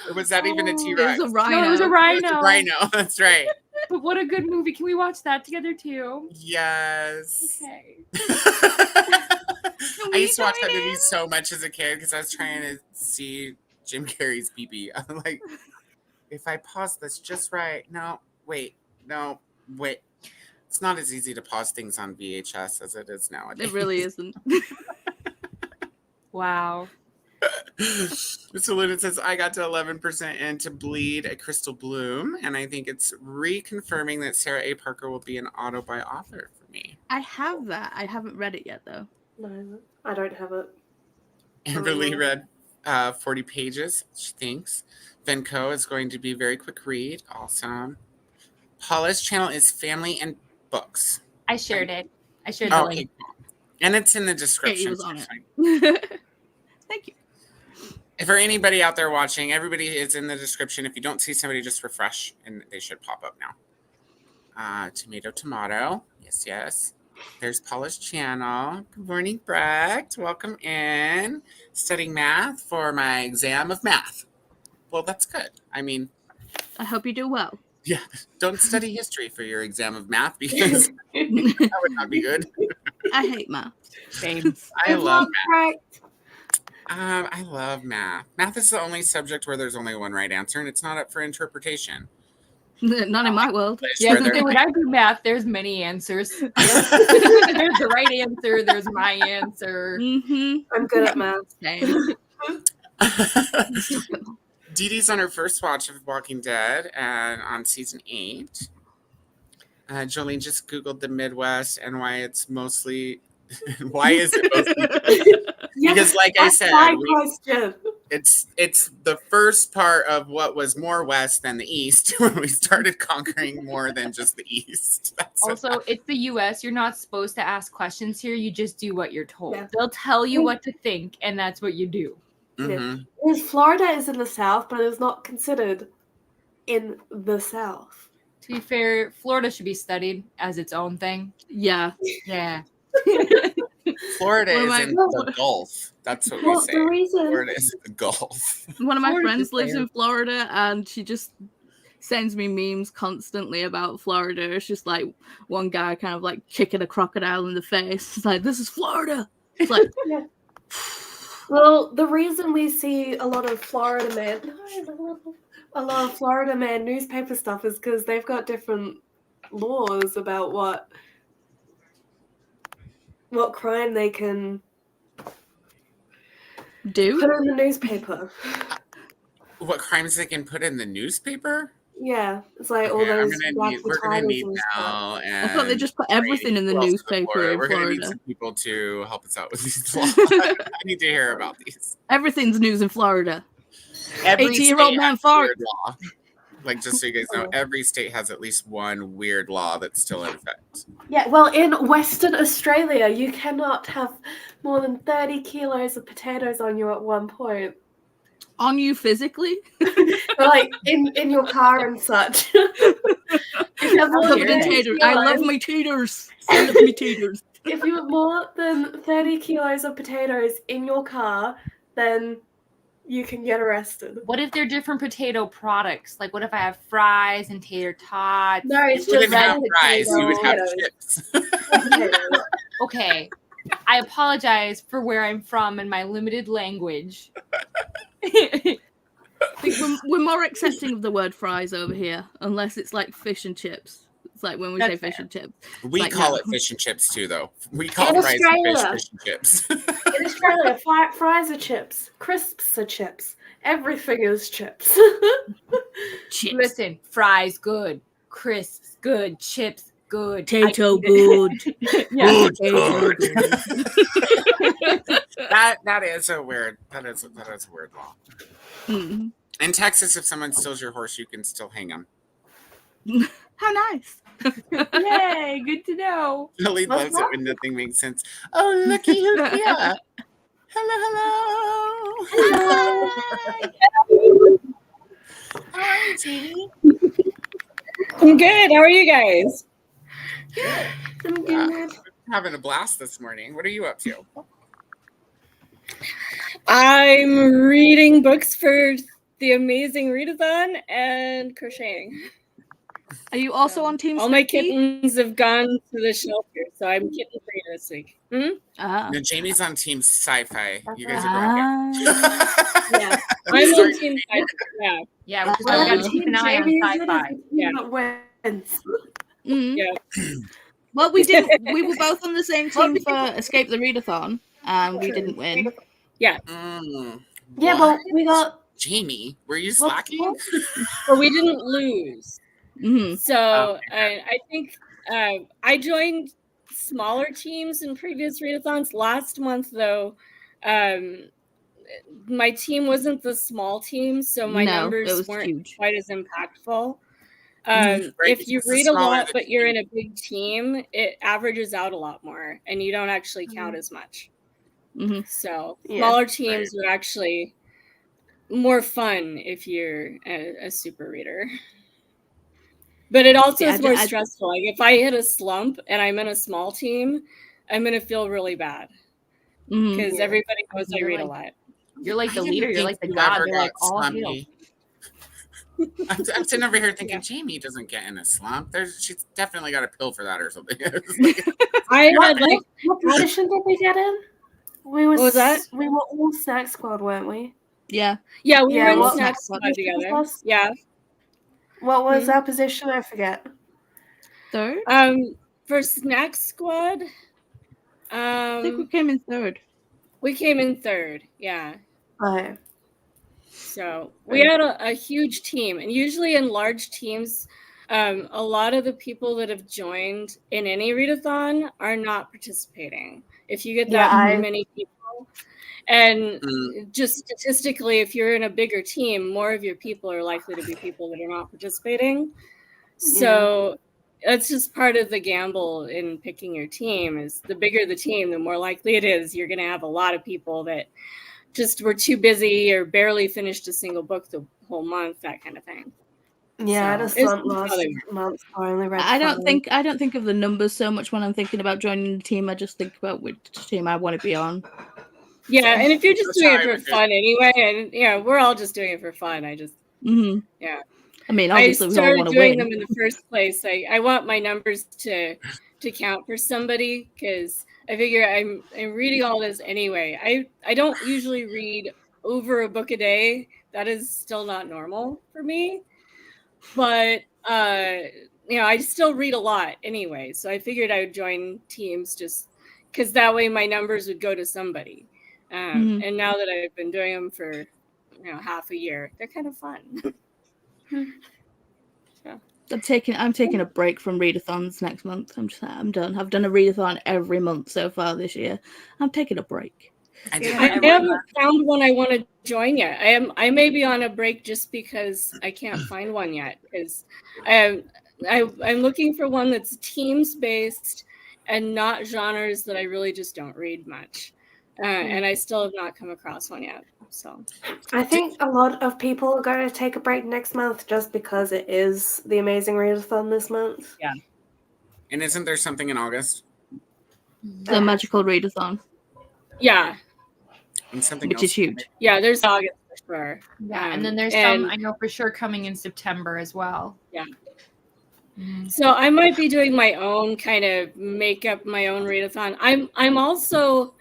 Or was that even a Oh, T-Rex? There's a rhino. No, it was a It was rhino. a rhino. That's right. But what a good movie. Can we watch that together too? Yes. Okay. I used to watch that movie so much as a kid because I was trying to see Jim Carrey's pee-pee. I'm like, if I pause this just right. No, wait. It's not as easy to pause things on VHS as it is nowadays. It really isn't. Wow. Mr. Luna says, I got to 11% into Bleed a Crystal Bloom, and I think it's reconfirming that Sarah A. Parker will be an auto-buy author for me. I have that. I haven't read it yet, though. No, I don't have it. Amber Lee read 40 pages, she thinks. Venko is going to be a very quick read. Awesome. Paula's channel is Family and Books. I shared it. I shared the link. Okay, cool. And it's in the description. Katy was on it. Thank you. For anybody out there watching, everybody is in the description. If you don't see somebody, just refresh, and they should pop up now. Tomato. Yes. There's Paula's channel. Good morning, Brett. Welcome in. Studying math for my exam of math. Well, that's good. I mean, I hope you do well. yeah, don't study history for your exam of math because that would not be good. I hate math. Same. I love math. Right. I love math. Math is the only subject where there's only one right answer, and it's not up for interpretation. Not in my world. Yeah, Where there- when I do math, there's many answers. There's the right answer. There's my answer. Mm-hmm. I'm good at math. Same. Dee Dee's on her first watch of Walking Dead and on season 8. Jolene just Googled the Midwest and why it's mostly. Why is it mostly? Yeah, Because, like I that's said, my question. it's the first part of what was more west than the east when we started conquering more than just the east. That's Also, it's the U.S. You're not supposed to ask questions here. You just do what you're told. Yeah. They'll tell you what to think, and that's what you do. Mhm. Because Florida is in the South, but it's not considered in the South. To be fair, Florida should be studied as its own thing. Yeah. Yeah. Florida Well, is my- in the Gulf. That's what we Well, say. the reason Florida is in the Gulf. One of my Florida's friends just lives there. in Florida, and she just sends me memes constantly about Florida. It's just like one guy kind of like kicking a crocodile in the face. It's like, this is Florida. It's like, Yeah. Well, the reason we see a lot of Florida Man newspaper stuff is because they've got different laws about what crime they can do? put in the newspaper. What crimes they can put in the newspaper? Yeah, it's like all Okay, those we're gonna need and stuff. Mel I and thought they just put everything in the who else newspaper in We're gonna need Florida. some people to help us out with these laws. I need to hear about these. Everything's news in Florida. Every 18-year-old state man has a farts. weird law. Like, just so you guys know, Oh. every state has at least one weird law that's still in effect. Yeah, well, in Western Australia, you cannot have more than 30 kilos of potatoes on you at one point. On you physically? Like in your car and such. If you have more Covered than in 30 taters. I love kilos- my taters. I love my taters. If you have more than 30 kilos of potatoes in your car, then you can get arrested. What if they're different potato products? Like, what if I have fries and tater tots? No, it's You just wouldn't have red fries, you would have potatoes. chips. Potatoes. Okay. I apologize for where I'm from and my limited language. I think we're more accepting of the word fries over here, unless it's like fish and chips. It's like when we That's say fish fair. and chips. We Like, call no. it fish and chips too, though. We call In fries and Australia. fish and chips. In Australia, fries are chips. Crisps are chips. Everything is chips. Chips. Listen, fries good, crisps good, chips good, Potato I eat good. it. Yeah. Good, Potato good. That is a weird law. Mm. In Texas, if someone steals your horse, you can still hang them. How nice. Yay, good to know. Lily What's loves that? it when nothing makes sense. Oh, looky who's here. Hello. Hi, Jeannie. I'm good. How are you guys? I'm good. Having a blast this morning. What are you up to? I'm reading books for the amazing readathon and crocheting. Are you also on Team All my Spooky? kittens have gone to the shelter, so I'm kitten free this week. Ah. No, Jamie's on Team Sci-Fi. You guys are Ah. Yeah. I'm on team. Yeah, Yeah, we just Well, gotta the keep team an eye on Jamie is sci-fi. the team that wins. Mm. yeah. Well, we didn't. We were both on the same team for Escape the Readathon, and we didn't win. Mm, Yeah, what? well, we got. Jamie, were you Well, slacking? But we didn't lose. Mm-hmm. So I think I joined smaller teams in previous readathons. Last month, though, my team wasn't the small team, so my No, it numbers was weren't huge. quite as impactful. Right, If you because the read a smaller lot, the but you're in a big team, it averages out a lot more, and you don't actually count as much. Mm-hmm. So Yeah. smaller teams are actually more fun if you're a super reader. But it also is more stressful. Like if I hit a slump and I'm in a small team, I'm gonna feel really bad because everybody knows I read a lot. You're like the I didn't leader. You're think like the you god. ever They're got like all hail. slumpy. I'm sitting over here thinking Jamie doesn't get in a slump. She's definitely got a pill for that or something. I had like What position did we get in? We were. What was that? We were all snack squad, weren't we? Yeah. Yeah, we were in what snack squad position together. was? Yeah. What was our position? I forget. Third? For snack squad, I think we came in third. we came in third. Yeah. Right. So we had a huge team, and usually in large teams, a lot of the people that have joined in any readathon are not participating. If you get that many people, and just statistically, if you're in a bigger team, more of your people are likely to be people that are not participating. So that's just part of the gamble in picking your team. Is the bigger the team, the more likely it is you're going to have a lot of people that just were too busy or barely finished a single book the whole month, that kind of thing. Yeah, I had a slump last month. I only read. I don't think of the numbers so much when I'm thinking about joining the team. I just think about which team I want to be on. Yeah, and if you're just doing it for fun anyway, and we're all just doing it for fun. I just I mean, obviously I we all started want to doing win. them in the first place. I want my numbers to count for somebody because I figure I'm reading all this anyway. I don't usually read over a book a day. That is still not normal for me. But I still read a lot anyway. So I figured I would join teams just because that way my numbers would go to somebody. And now that I've been doing them for half a year, they're kind of fun. I'm taking a break from readathons next month. I'm done. I've done a readathon every month so far this year. I'm taking a break. I haven't found one I want to join yet. I may be on a break just because I can't find one yet. Because I'm looking for one that's teams based and not genres that I really just don't read much. And I still have not come across one yet. So I think a lot of people are going to take a break next month just because it is the Amazing Readathon this month. Yeah. And isn't there something in August? The Magical Readathon. Yeah. And something which else. is huge. Yeah, there's August for sure. Yeah, and then there's some I know for sure coming in September as well. Yeah. So I might be doing my own kind of make up my own readathon. I'm also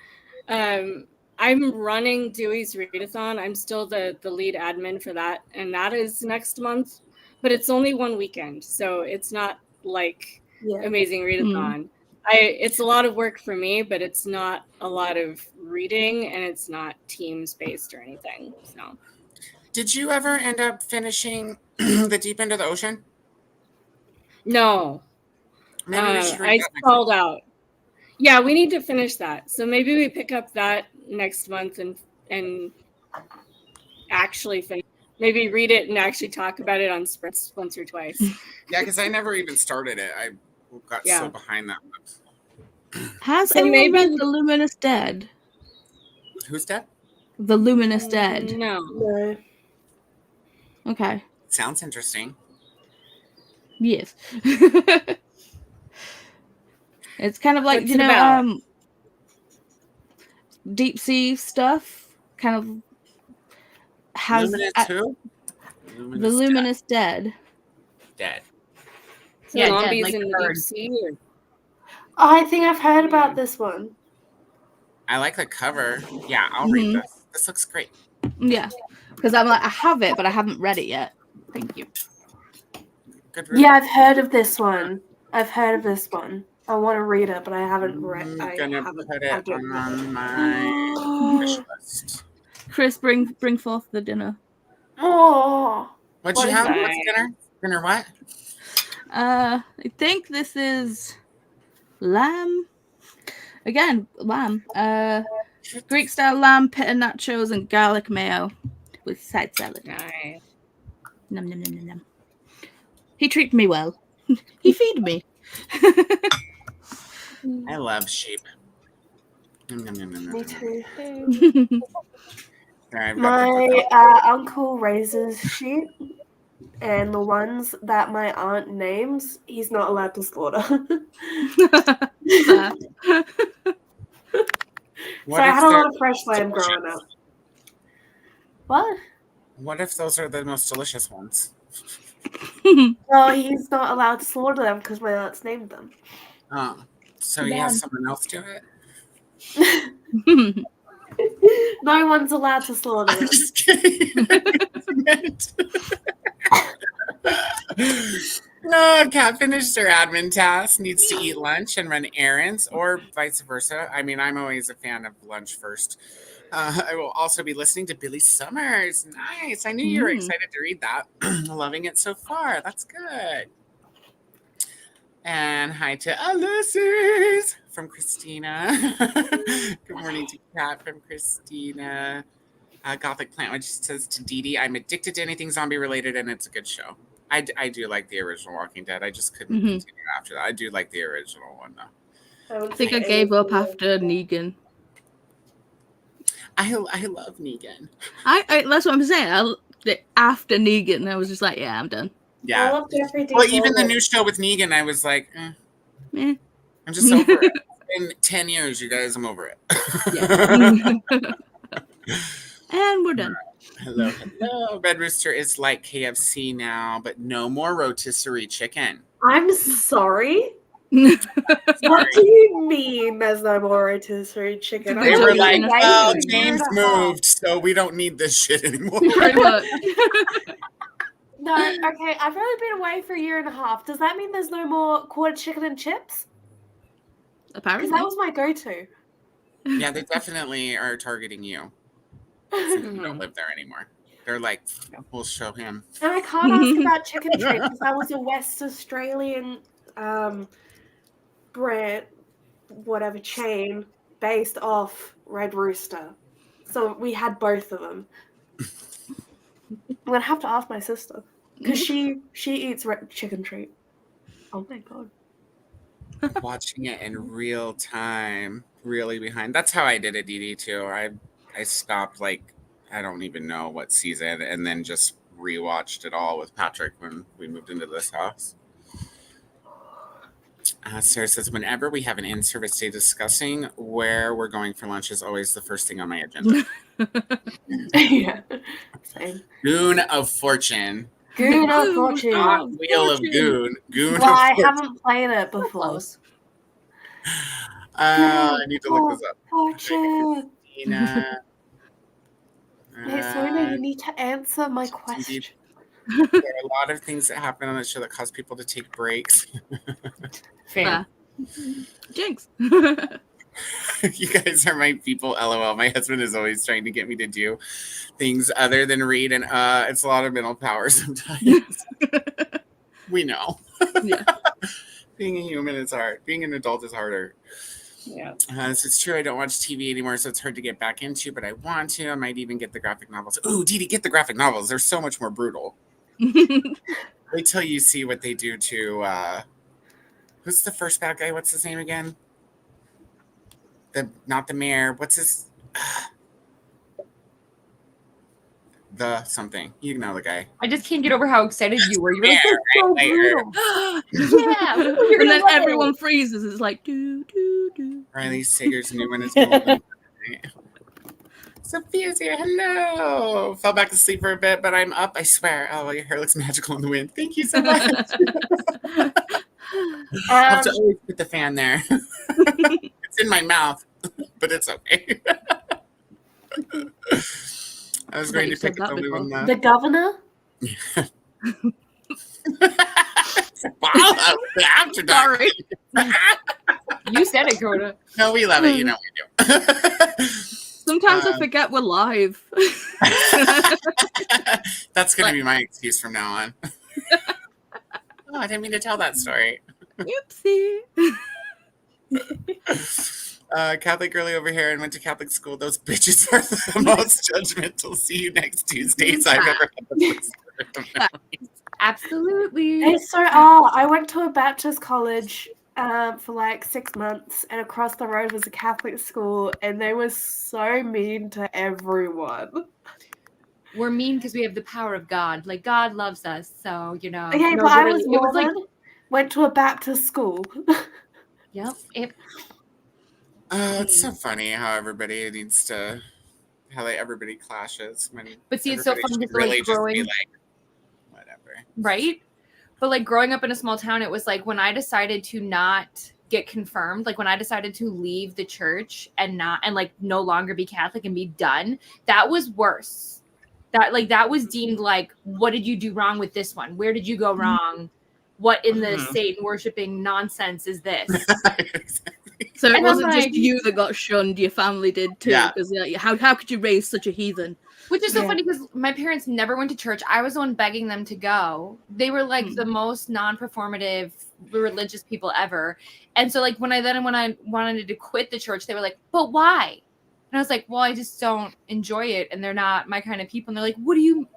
I'm running Dewey's Readathon. I'm still the lead admin for that, and that is next month. But it's only one weekend, so it's not like Amazing Readathon. It's a lot of work for me, but it's not a lot of reading, and it's not teams based or anything. So, did you ever end up finishing The Deep End of the Ocean? No, I stalled out. Yeah, we need to finish that. So maybe we pick up that next month and actually finish. Maybe read it and actually talk about it on sprints once or twice. Yeah, because I never even started it. I got so behind that one. Has anyone read The Luminous Dead? Who's dead? The Luminous Dead. No. Okay. Sounds interesting. Yes. It's kind of like, What's deep sea stuff. Kind of has Luminous who? The Luminous Dead. Dead. So Yeah, zombies like in the bird. deep sea. Or... I think I've heard about this one. I like the cover. Yeah, I'll read this. This looks great. Yeah, because I'm like, I have it, but I haven't read it yet. Thank you. Good Yeah, I've heard of this one. I've heard of this one. I want to read it, but I haven't read. I'm gonna put it don't know. on my wish list. Chris, bring forth the dinner. Oh, What'd What you is have? that? What's dinner? Dinner what? I think this is lamb. Again, lamb. Greek style lamb, pita nachos, and garlic mayo with side salad. Nice. Nom nom nom nom nom. He treated me well. He feed me. I love sheep. Nom, nom, nom, nom, nom, me nom. too. There, I've got My uncle raises sheep, and the ones that my aunt names, he's not allowed to slaughter. Fair. What So I if had a they're lot of fresh lamb delicious? growing up. What? What if those are the most delicious ones? Well, he's not allowed to slaughter them because my aunt's named them. Oh, so he has someone else do it? No one's allowed to slaughter I'm them. just kidding. No, Kat finished her admin task, needs to eat lunch and run errands, or vice versa. I mean, I'm always a fan of lunch first. I will also be listening to Billy Summers. Nice. I knew you were excited to read that. Loving it so far. That's good. And hi to Ulysses from Christina. Good morning to Kat from Christina. Gothic Plant, which says to Dee Dee, I'm addicted to anything zombie related, and it's a good show. I do like the original Walking Dead. I just couldn't continue after that. I do like the original one, though. I think I gave up after Negan. I love Negan. I that's what I'm saying. After Negan, I was just like, yeah, I'm done. I Yeah. love Jeffrey Dean Well, even the Morgan. new show with Negan, I was like, Eh. I'm just over it. In 10 years, you guys, I'm over it. And we're done. Hello. Red Rooster is like KFC now, but no more rotisserie chicken. I'm sorry. Sorry. What do you mean there's no more rotisserie chicken? They I'm were only like, waiting well, for a year James and a half. moved, so we don't need this shit anymore. Pretty much. No, okay, I've only been away for a year and a half. Does that mean there's no more quarter chicken and chips? Because Apparently. that was my go-to. Yeah, they definitely are targeting you. Since you don't live there anymore. They're like, we'll show him. And I can't ask about chicken treat because that was a West Australian brand, whatever chain, based off Red Rooster. So we had both of them. I'm gonna have to ask my sister because she eats chicken treat. Oh my god! Watching it in real time, really behind. That's how I did it, Dee Dee, too. I stopped, like, I don't even know what season, and then just rewatched it all with Patrick when we moved into this house. Sarah says, whenever we have an in-service day, discussing where we're going for lunch is always the first thing on my agenda. Yeah, same. Goon of Fortune. Goon of Fortune. Not Wheel of Goon. Goon Well, of I Fortune. haven't played it before. Close. I need to look this up. Fortune. Christina. Hey, Sonia, you need to answer my question. There are a lot of things that happen on the show that cause people to take breaks. Fair. Jinx. You guys are my people, LOL. My husband is always trying to get me to do things other than read, and it's a lot of mental power sometimes. We know. Yeah. Being a human is hard. Being an adult is harder. Yeah. It's true. I don't watch TV anymore, so it's hard to get back into, but I want to. I might even get the graphic novels. Ooh, Dee Dee, get the graphic novels. They're so much more brutal. Wait till you see what they do to who's the first bad guy? What's his name again? Not the mayor. What's his the something. You know the guy. I just can't get over how excited you were. You were like, Mayor, "That's so right, brutal." Yeah. You're And gonna then love everyone it. freezes. It's like do do do. Riley Sager's new one is golden. Sophia's here. Hello. Fell back asleep for a bit, but I'm up. I swear. Oh, your hair looks magical in the wind. Thank you so much. I'll have to always put the fan there. It's in my mouth, but it's okay. I was going to pick the only one left. The governor? Wow, after dark. Sorry. You said it, Coda. No, we love it. You know we do. Sometimes I forget we're live. That's going to be my excuse from now on. Oh, I didn't mean to tell that story. Oopsie. Catholic girly over here and went to Catholic school. Those bitches are the most judgmental. See you next Tuesdays I've ever had. Absolutely. It's so, I went to a Baptist college for like 6 months, and across the road was a Catholic school, and they were so mean to everyone. We're mean because we have the power of God. Like, God loves us, so, you know. Okay, no, but I really, was it was Mormon, went to a Baptist school. Yep. It's so funny how everybody needs to, everybody clashes. But see, it's so funny because really like growing, just be like, whatever. Right? But like growing up in a small town, it was like when I decided to not get confirmed, like when I decided to leave the church and like no longer be Catholic and be done, that was worse. That was deemed like, what did you do wrong with this one? Where did you go wrong? What in the Satan worshiping nonsense is this? So it And wasn't I'm just like- you that got shunned, your family did too. Yeah. Because how could you raise such a heathen? Which is so Yeah. funny because my parents never went to church. I was the one begging them to go. They were like the most non-performative religious people ever. And so like when I wanted to quit the church, they were like, but why? And I was like, well, I just don't enjoy it. And they're not my kind of people. And they're like, what do you...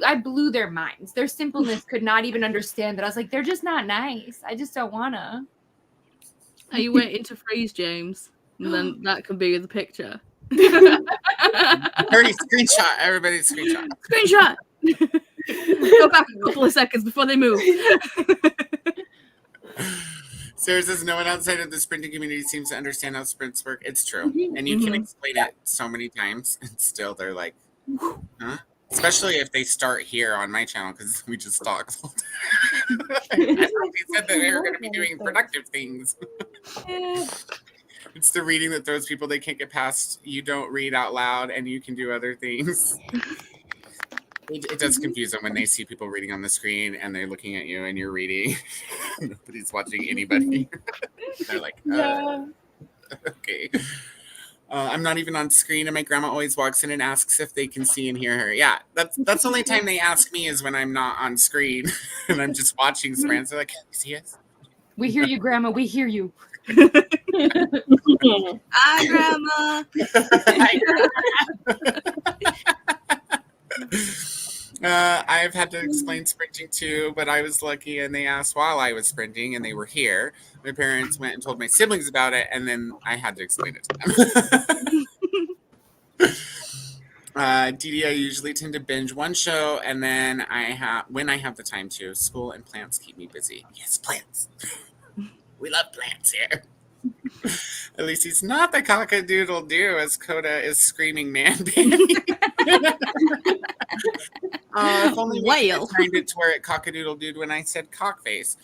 I blew their minds. Their simpleness could not even understand that. I was like, they're just not nice. I just don't want to. Are you waiting to freeze, James? And then that can be the picture. Already screenshot. Everybody screenshot. Screenshot! Go back a couple of seconds before they move. Sarah says, no one outside of the sprinting community seems to understand how sprints work. It's true. And you can explain it so many times, and still they're like, huh? Especially if they start here on my channel, because we just talk the whole time. I thought we said that they were going to be doing productive things. It's the reading that throws people. They can't get past. You don't read out loud, and you can do other things. It does confuse them when they see people reading on the screen, and they're looking at you, and you're reading. Nobody's watching anybody. They're like, okay. I'm not even on screen, and my grandma always walks in and asks if they can see and hear her. Yeah, that's the only time they ask me is when I'm not on screen and I'm just watching Sprants. They're like, can you see us? We hear you, Grandma. We hear you. Hi, Grandma. I've had to explain sprinting too, but I was lucky and they asked while I was sprinting and they were here. My parents went and told my siblings about it, and then I had to explain it to them. Didi, I usually tend to binge one show, and then when I have the time to. School and plants keep me busy. Yes, plants. We love plants here. At least he's not the cock-a-doodle-doo as Coda is screaming man baby. If only we could have turned it to where it cock-a-doodle-dooed when I said cockface.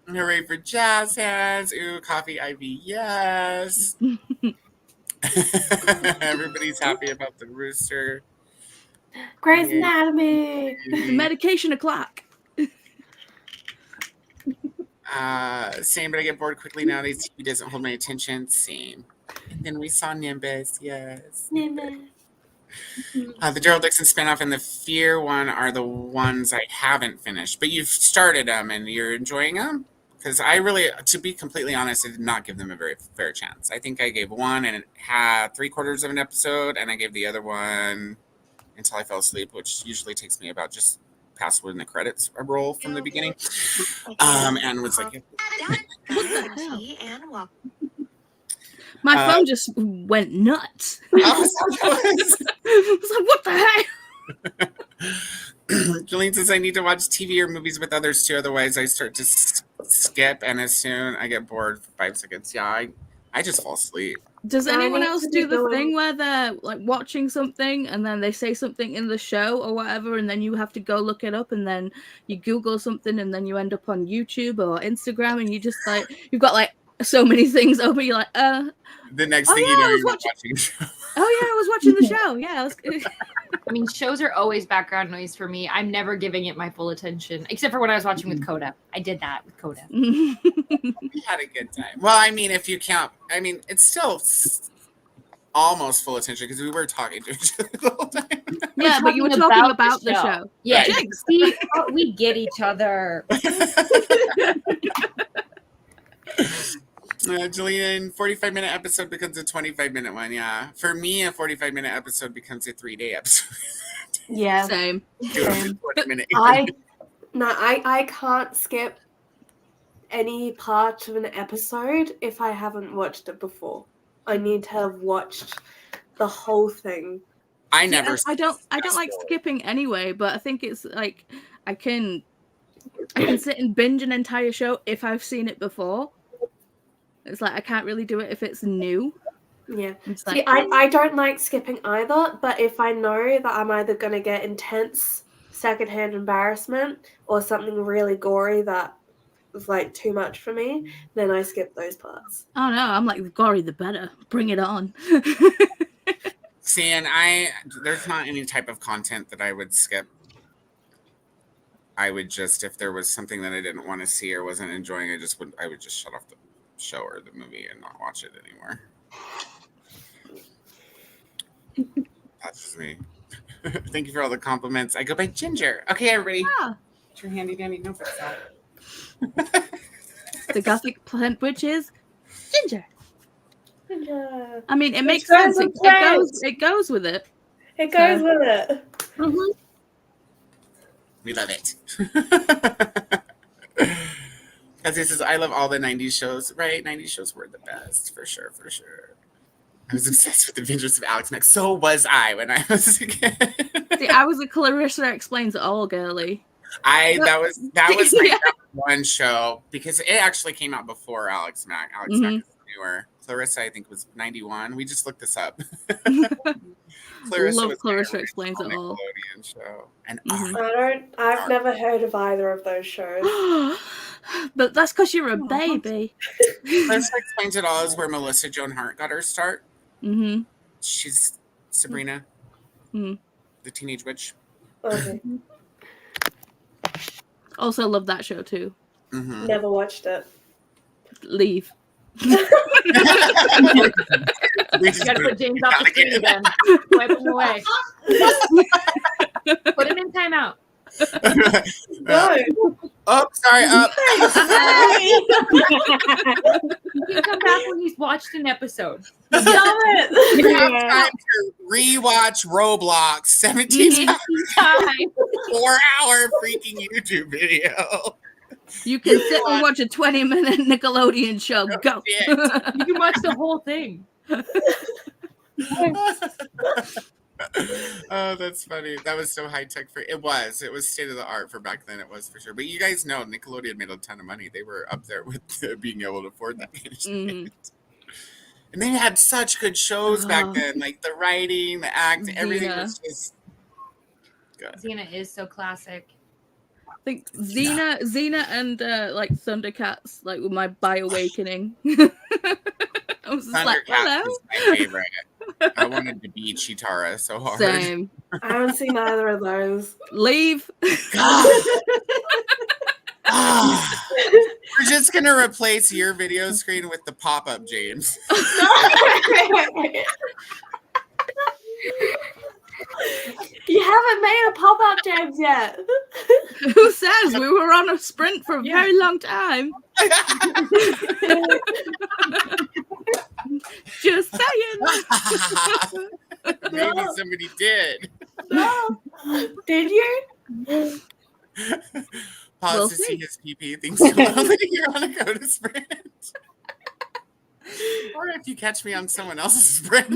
Hooray for jazz hands. Ooh, coffee ivy, yes. Everybody's happy about the rooster. Grey's Anatomy. The medication o'clock. Same, but I get bored quickly nowadays. TV doesn't hold my attention. Same. And then we saw Nimbus, yes. Nimbus. The Gerald Dixon spinoff and the Fear one are the ones I haven't finished. But you've started them and you're enjoying them? Because I really, to be completely honest, I did not give them a very fair chance. I think I gave one and it had 3/4 of an episode, and I gave the other one until I fell asleep, which usually takes me about just past when the credits roll from the beginning. And was like, My phone just went nuts. I was like, what the heck? Jolene says I need to watch TV or movies with others too, otherwise I start to skip, and as soon I get bored for 5 seconds, I just fall asleep. Does I anyone need else to be do the going- thing where they're like watching something and then they say something in the show or whatever, and then you have to go look it up, and then you Google something, and then you end up on YouTube or Instagram, and you just like you've got like so many things open. You're like, The next Oh, thing yeah, you know, I was you're watching a show. oh yeah, I was watching the show. Yeah, I was... I mean, shows are always background noise for me. I'm never giving it my full attention, except for when I was watching with Coda. I did that with Coda. We had a good time. Well, I mean, if you count, I mean, it's still almost full attention because we were talking to each other the whole time. yeah, but you were talking about the show. Yeah, Right. see, we get each other. Julian, 45-minute episode becomes a 25-minute one. Yeah, for me, a 45-minute episode becomes a 3-day episode. Yeah. Same. Do it in 20-minute. I can't skip any part of an episode if I haven't watched it before. I need to have watched the whole thing. I never. I don't like skipping anyway, but I think it's like I can sit and binge an entire show if I've seen it before. It's like I can't really do it if it's new. Yeah. It's See, I don't like skipping either, but if I know that I'm either going to get intense secondhand embarrassment or something really gory that is like too much for me, then I skip those parts. oh no, I'm like the gory the better. Bring it on. See, and there's not any type of content that I would skip. I would just, if there was something that I didn't want to see or wasn't enjoying, I would just shut off the show or the movie and not watch it anymore. That's just me. Thank you for all the compliments. I go by Ginger. Okay, everybody. Yeah. It's your handy dandy notebook. The Gothic plant witch is Ginger. Yeah. I mean, it makes goes sense. with It plants. goes with it. It goes with it. Mm-hmm. We love it. As he says, I love all the 90s shows, right? 90s shows were the best, for sure, for sure. I was obsessed with the Adventures of Alex Mack. So was I when I was a kid. See, I was a Clarissa Explains It All girly. That was my Yeah. one show because it actually came out before Alex Mack. Alex Mack is newer. Clarissa, I think, was 91. We just looked this up. Love was Clarissa my Explains It original All. Nickelodeon show. And I've never heard of either of those shows. But that's because you're a baby. Clarissa Explains It All is where Melissa Joan Hart got her start. Mm-hmm. She's Sabrina, Mm. the teenage witch. Okay. Also love that show too. Mm-hmm. Never watched it. Leave. We You just gotta put James off the screen again. Wipe him away. Put him in timeout. No. Oh, sorry. You can come back when he's watched an episode. Stop it. We have time to rewatch Roblox 17 times. Time. 4-hour freaking YouTube video. You can sit and watch a 20-minute Nickelodeon show. Go. Shit. You can watch the whole thing. Oh, that's funny. That was so high tech for it was state of the art for back then. It was for sure. But you guys know Nickelodeon made a ton of money. They were up there with being able to afford that kind of shit. Mhm. And they had such good shows back Oh. then. Like the writing, the acting, everything was just good. Xena is so classic. I think Xena and like Thundercats like were my bi-awakening. I was just like, Thundercats hello. is my favorite. I wanted to be Chitara so hard. Same. I haven't seen either of those. Leave. We're just gonna replace your video screen with the pop-up, James. You haven't made a pop-up, James, yet. Who says we were on a sprint for a very long time? Just saying. Maybe somebody did. No. Did you? Pause We'll to see. see his PP. Things go well that you're on a go to sprint. Or if you catch me on someone else's sprint.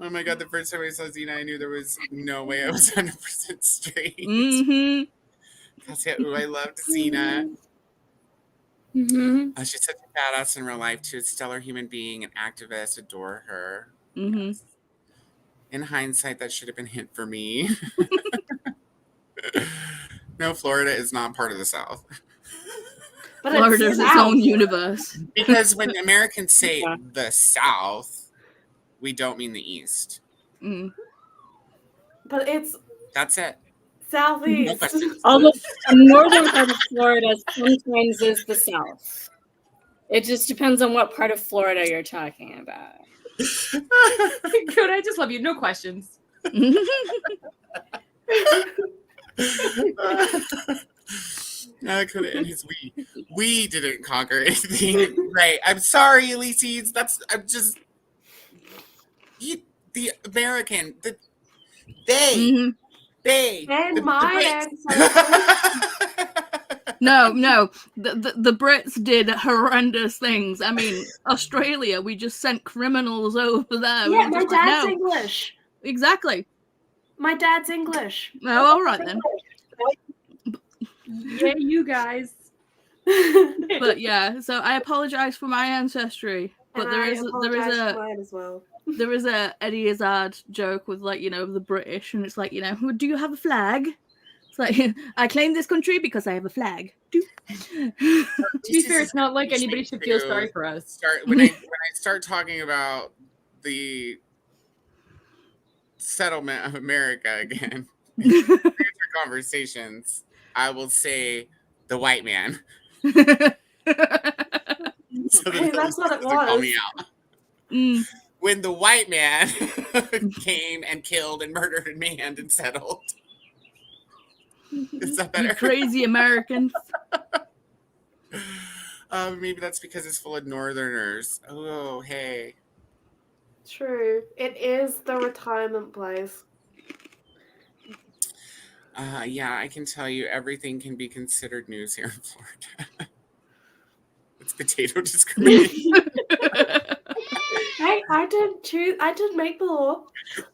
Oh my god, the first time I saw Xena, I knew there was no way I was 100% straight. Mm-hmm. Cassia, ooh, I loved Xena. Mm-hmm. She's such a badass in real life, too. A stellar human being, an activist. Adore her. Mm-hmm. Yes. In hindsight, that should have been hint for me. No, Florida is not part of the South. But Florida's its South. own universe. Because when Americans say Yeah. the South, we don't mean the East. Mm. But it's That's it. Southeast. No questions. Although the northern part of Florida sometimes is the South. It just depends on what part of Florida you're talking about. Good, I just love you. No questions. Coda and his we didn't conquer anything. Right. I'm sorry, Elyses. I'm just the American, they Mhm. And the my Brits. No. The Brits did horrendous things. I mean, Australia, we just sent criminals over there. We Yeah, were my just like, dad's no. English. Exactly. My dad's English. Oh, all right then. Yeah, you guys. But yeah, so I apologize for my ancestry. But And there I is apologize for mine as well. there is a Eddie Izzard joke with, like, you know, the British, and it's like, you know, do you have a flag? It's like, I claim this country because I have a flag. To be fair, it's not like anybody should feel sorry for us. When I start talking about the settlement of America again, future conversations, I will say the white man. So Hey, that's what it doesn't call was. me out. Mm. When the white man came and killed and murdered and manned and settled. Is that You better? crazy Americans. Maybe that's because it's full of northerners. Oh, hey. True. It is the retirement place. Yeah, I can tell you everything can be considered news here in Florida. It's potato discrimination. Hey, I did make the law.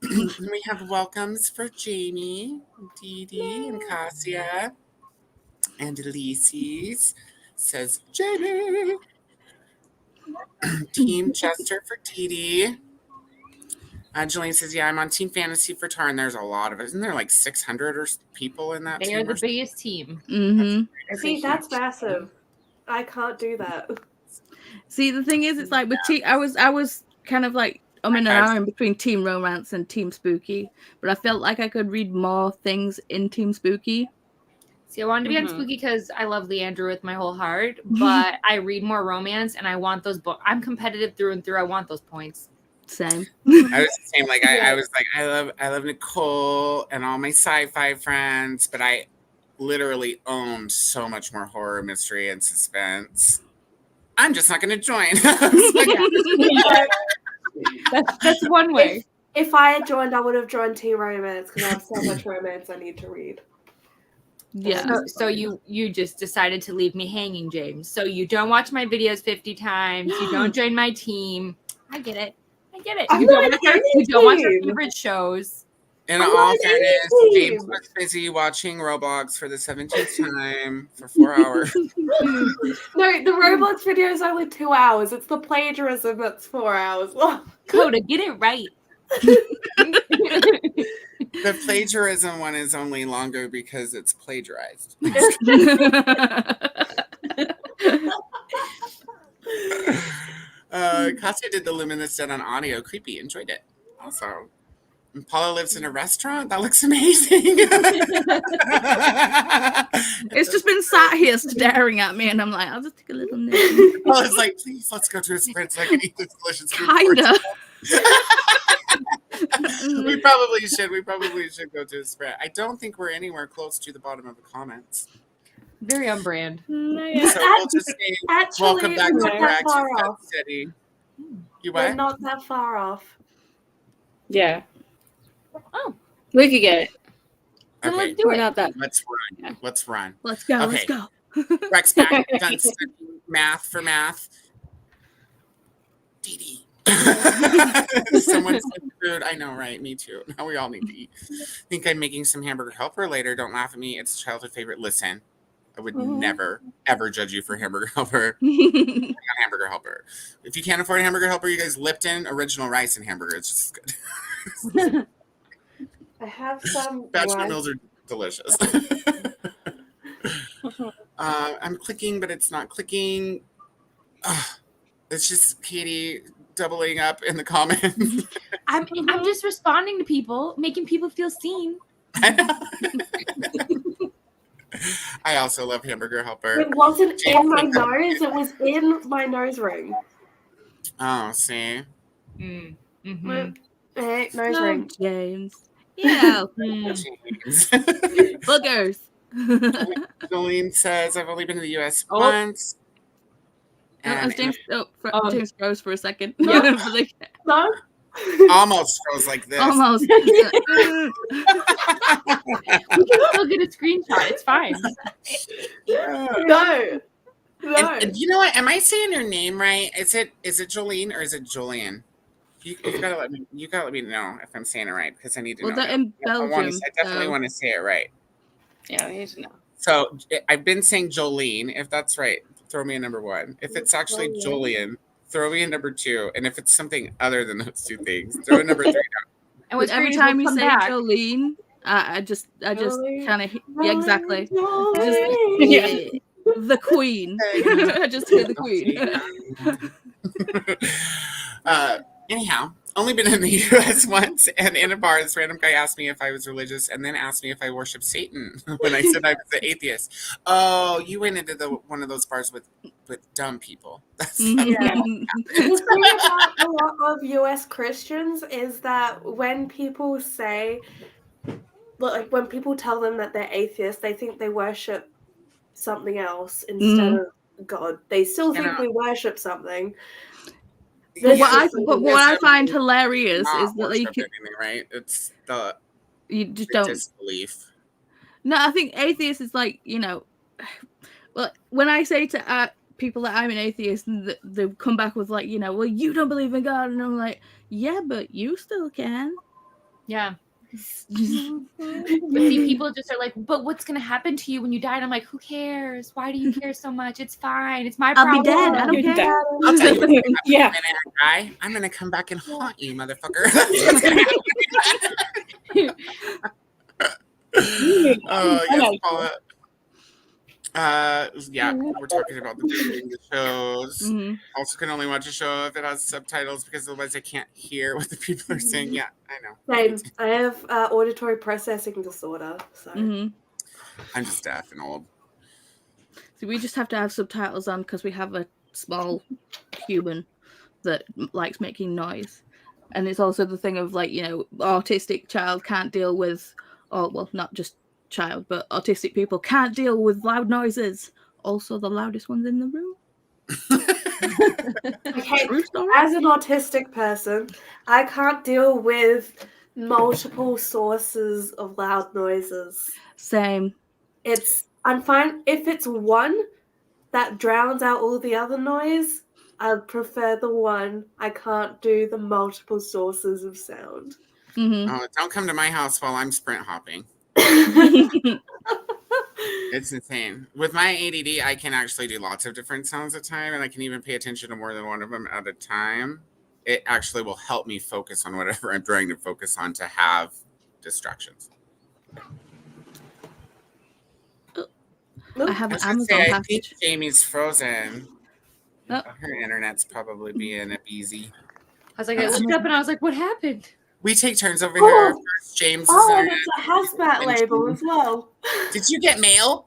We have welcomes for Jamie, Dee Dee, and Cassia, and Elyses. Says Jamie. Team Chester for Dee Dee. Jillian says, yeah, I'm on Team Fantasy for Tar, and there's a lot of it. Isn't there like 600 or people in that They team? are the biggest team. Mm-hmm. See, that's massive. I can't do that. See, the thing is, it's like with I was kind of like I'm in an hour in between Team Romance and Team Spooky, but I felt like I could read more things in Team Spooky. See, I wanted to be on Spooky because I love Leandra with my whole heart, but I read more romance and I want those books. I'm competitive through and through. I want those points. Same. I was the same. Like I was like, I love Nicole and all my sci-fi friends, but I literally owned so much more horror, mystery, and suspense. I'm just not going to join. That's one way. If I had joined, I would have joined Team Romance because I have so much romance I need to read. Yeah. So you just decided to leave me hanging, James. So you don't watch my videos 50 times. You don't join my team. I get it. I'm You not don't watch our team. favorite shows. In I'm all not fairness, in James team. was busy watching Roblox for the 17th time for 4 hours. No, the Roblox video is only 2 hours. It's the plagiarism that's 4 hours long. Coda, get it right. The plagiarism one is only longer because it's plagiarized. Cassia did the Luminous Dead on audio. Creepy. Enjoyed it. Also. And Paula lives in a restaurant. That looks amazing. It's just been sat here staring at me, and I'm like, I'll just take a little nip. Paula's like, please, let's go to a Sprint so I can eat this delicious food. Kinda. We probably should. We probably should go to a Sprint. I don't think we're anywhere close to the bottom of the comments. Very on brand. So we'll just say, Actually, welcome back to we're not that far Reaction off. Steady. You We're what? not that far off. Yeah. Oh. We could get it. Then Okay, let's do We're it. not that. let's run. Let's run. Let's go. Okay. Let's go. Rex back. Done studying math for math. Dee Dee, Someone said food. I know, right? Me too. Now we all need to eat. Think I'm making some hamburger helper later. Don't laugh at me. It's a childhood favorite. Listen, I would never, ever judge you for hamburger helper. Hamburger helper. If you can't afford a hamburger helper, you guys, Lipton original rice and hamburger. It's just good. I have some Bachelor rice. meals are delicious. I'm clicking, but it's not clicking. It's just Katy doubling up in the comments. I'm just responding to people, making people feel seen. I also love hamburger helper. It wasn't in my nose. It was in my nose ring. Oh, see. Mm-hmm. Hey, nose No, ring. James. Yeah. James. Boogers. Jolene says, I've only been to the U.S. once. As James, James froze for a second. No. No? Almost froze like this. Almost. You can still get a screenshot. It's fine. No. And you know what? Am I saying your name right? Is it Jolene or is it Jolene? You gotta let me know if I'm saying it right because I need to know. Well, they're in Belgium. I definitely want to say it right. Yeah, we need to know. So I've been saying Jolene. If that's right, throw me a number 1. If it's actually Jolien, throw me a number 2. And if it's something other than those 2 things, throw a number 3 down. And what's every great is time we'll you come say back. Jolene, I just kind of exactly. Jolene. The Queen. I just hear the Queen. Anyhow, only been in the U.S. once, and in a bar, this random guy asked me if I was religious, and then asked me if I worship Satan when I said I was an atheist. Oh, you went into one of those bars with dumb people. Yeah. The thing about a lot of US Christians is that when people say, like, when people tell them that they're atheists, they think they worship something else instead of God. They still think we worship something. But what I find hilarious is that you can, right? It's you just don't disbelief. No, I think atheist is like, well, when I say to people that I'm an atheist, and they come back with like, well, you don't believe in God, and I'm like, yeah, but you still can. Yeah. But see, people just are like, but what's gonna happen to you when you die? And I'm like, who cares? Why do you care so much? It's fine. It's my problem. I'll be dead. I don't care. I'll tell you what's gonna happen. Yeah. When I die, I'm gonna come back and haunt you, motherfucker. Oh yes, Paula. Yeah, we're talking about the shows. Mm-hmm. Also, can only watch a show if it has subtitles because otherwise I can't hear what the people are saying. Yeah, I know. Same. I have auditory processing disorder, so I'm just deaf and old. So we just have to have subtitles on because we have a small human that likes making noise, and it's also the thing of like autistic child can't deal with, not just child, but autistic people can't deal with loud noises. Also, the loudest ones in the room. Okay, as an autistic person, I can't deal with multiple sources of loud noises. Same. I'm fine if it's one that drowns out all the other noise. I'd prefer the one. I can't do the multiple sources of sound. Mm-hmm. Oh, don't come to my house while I'm sprint hopping. It's insane. With my ADD, I can actually do lots of different sounds at a time, and I can even pay attention to more than one of them at a time. It actually will help me focus on whatever I'm trying to focus on to have distractions. I have an Amazon I package. think Jamie's frozen. Oh. Her internet's probably being a busy. I was like, I looked up and I was like, what happened? We take turns over here. First, James. Oh, it's a hazmat label as well. Did you get mail?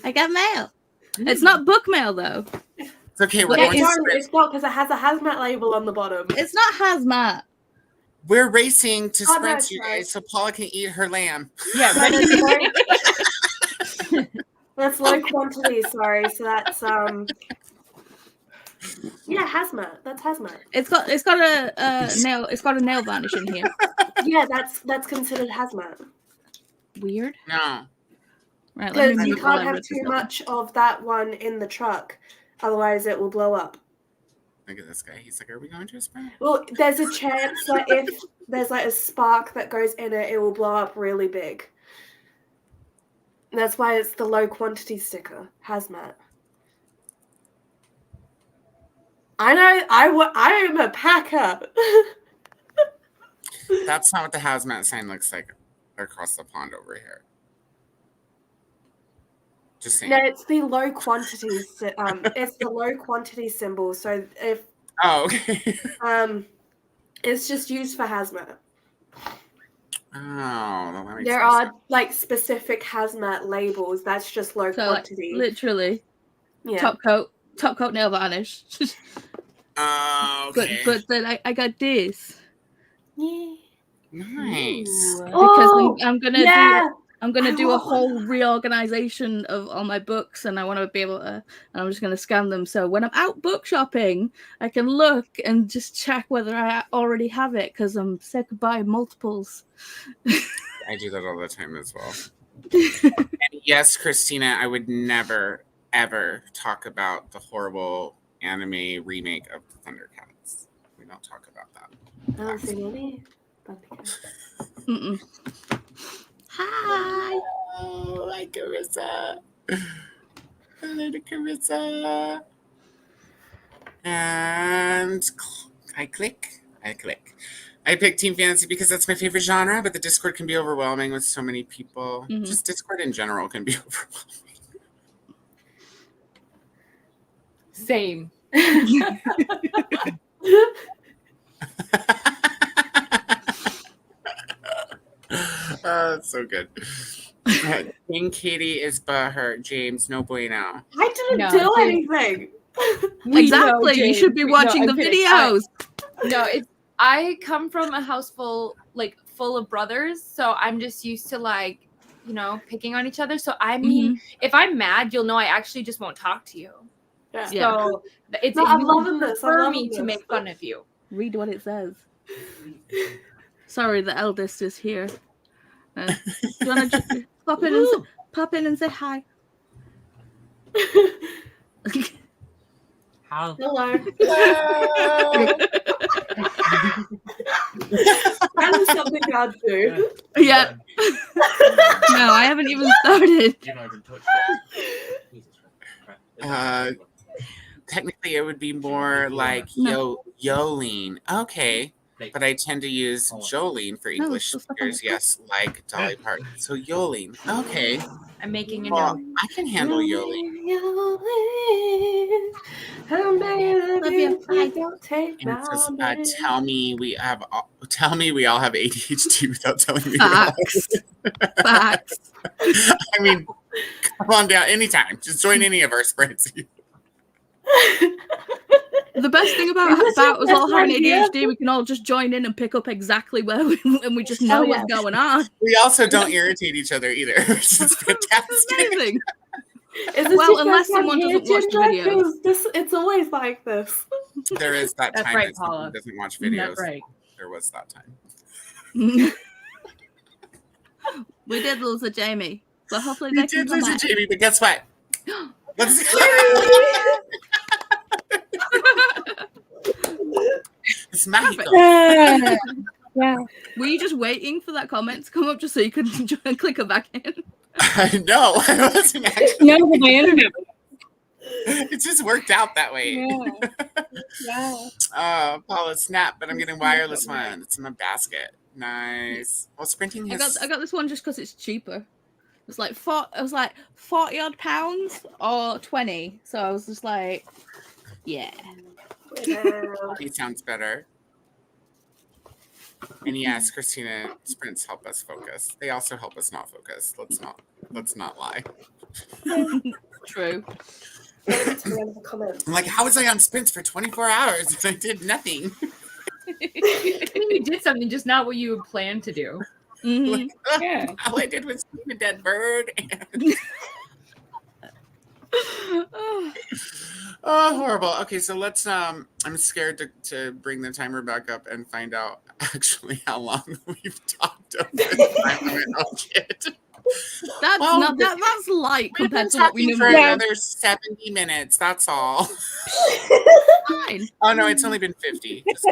I got mail. It's not book mail though. It's okay. We're Yeah, going to it's not because it has a hazmat label on the bottom. It's not hazmat. We're racing to Oh, no, sprint, it's you fine. guys, so Paula can eat her lamb. Yeah, That's low quantity, sorry. So that's yeah, hazmat. That's hazmat. It's got a nail. It's got a nail varnish in here. Yeah, that's considered hazmat. Weird. No. Right. Let Because me you move all can't over have to too this much of that one in the truck, otherwise it will blow up. Look at this guy. He's like, are we going to a sprint? Well, there's a chance that if there's like a spark that goes in it, it will blow up really big. And that's why it's the low quantity sticker, hazmat. I know. I am a packer. That's not what the hazmat sign looks like across the pond over here. Just saying. No, it's the low quantity. It's the low quantity symbol. So if Oh, okay. it's just used for hazmat. Oh, that makes There sense. are like specific hazmat labels. That's just low So like, quantity. literally, Yeah. top coat nail varnish. Oh, okay. But then I got this Yeah. Nice. because Oh, I'm gonna yeah. I'm gonna I do a want whole reorganization of all my books, and I want to be able to. And I'm just gonna scan them, so when I'm out book shopping, I can look and just check whether I already have it, because I'm sick of buying multiples. I do that all the time as well. And yes, Christina, I would never, ever talk about the horrible anime remake of the Thundercats. We don't talk about that. I haven't seen any. Mm-mm. Hi. Oh, hi, Carissa. Hello to Carissa. And I click. I picked Team Fantasy because that's my favorite genre, but the Discord can be overwhelming with so many people. Mhm. Just Discord in general can be overwhelming. Same. That's so good. King Katy is butthurt. James, no bueno. I didn't No, do James- anything. We know, Exactly. You James. should be No, watching I'm the kidding. videos. No, it's I come from a house full of brothers, so I'm just used to picking on each other. So I mean, if I'm mad, you'll know I actually just won't talk to you. Yeah. Yeah. So it's No, I'm you loving this. I'm prefer loving me to this. make fun of you. Read what it says. Sorry, the eldest is here. Do you want to just pop in and say hi? How? Hello. That is something I'd do. Yeah. No, I haven't even started. You're not even touched it. Technically, it would be more like Yolene. Okay. But I tend to use Jolene for English so stop speakers. it. Yes, like Dolly Parton. So Yolene. Okay. I'm making a Well, note. I can handle Yolene. Love you. Bye. Don't take And it says, my tell me we all have ADHD without telling me. We all have Facts. I mean, come on down anytime. Just join any of our spreadsheets. The best thing about Is this us your all best having idea? ADHD, we can all just join in and pick up exactly where and we just know Oh, yeah. what's going on. We also don't irritate each other either, which is It's fantastic. amazing. Is this Well, your unless first time someone here, doesn't watch the Ginger? videos. 'Cause it's always like this. There is that That's time right, that someone Paula. doesn't watch videos. That's right. There was that time. We did lose a Jamie, but hopefully We they can did come lose a back. Jamie, but guess what? Let's It's magical. Yeah. Were you just waiting for that comment to come up just so you could click her back in? No, I wasn't actually. No, but my internet. It just worked out that way. Yeah. Yeah. Paula, snap, but I'm getting wireless one. It's in my basket. Nice. Well, sprinting I has... got this one just because it's cheaper. It was like 40 odd pounds or 20. So I was just like, yeah. He sounds better. And yes, Christina, sprints help us focus. They also help us not focus. Let's not lie. True. I'm like, how was I on sprints for 24 hours if I did nothing? I mean, you did something, just not what you had planned to do. Mhm. Yeah. All I did was see a dead bird. Oh, horrible. Okay, so let's I'm scared to bring the timer back up and find out actually how long we've talked over the time limit. Oh shit. That's Well, not that's light We've been compared to what we talking for normally do. another 70 minutes. That's all. Fine. Oh no, it's only been 50. Just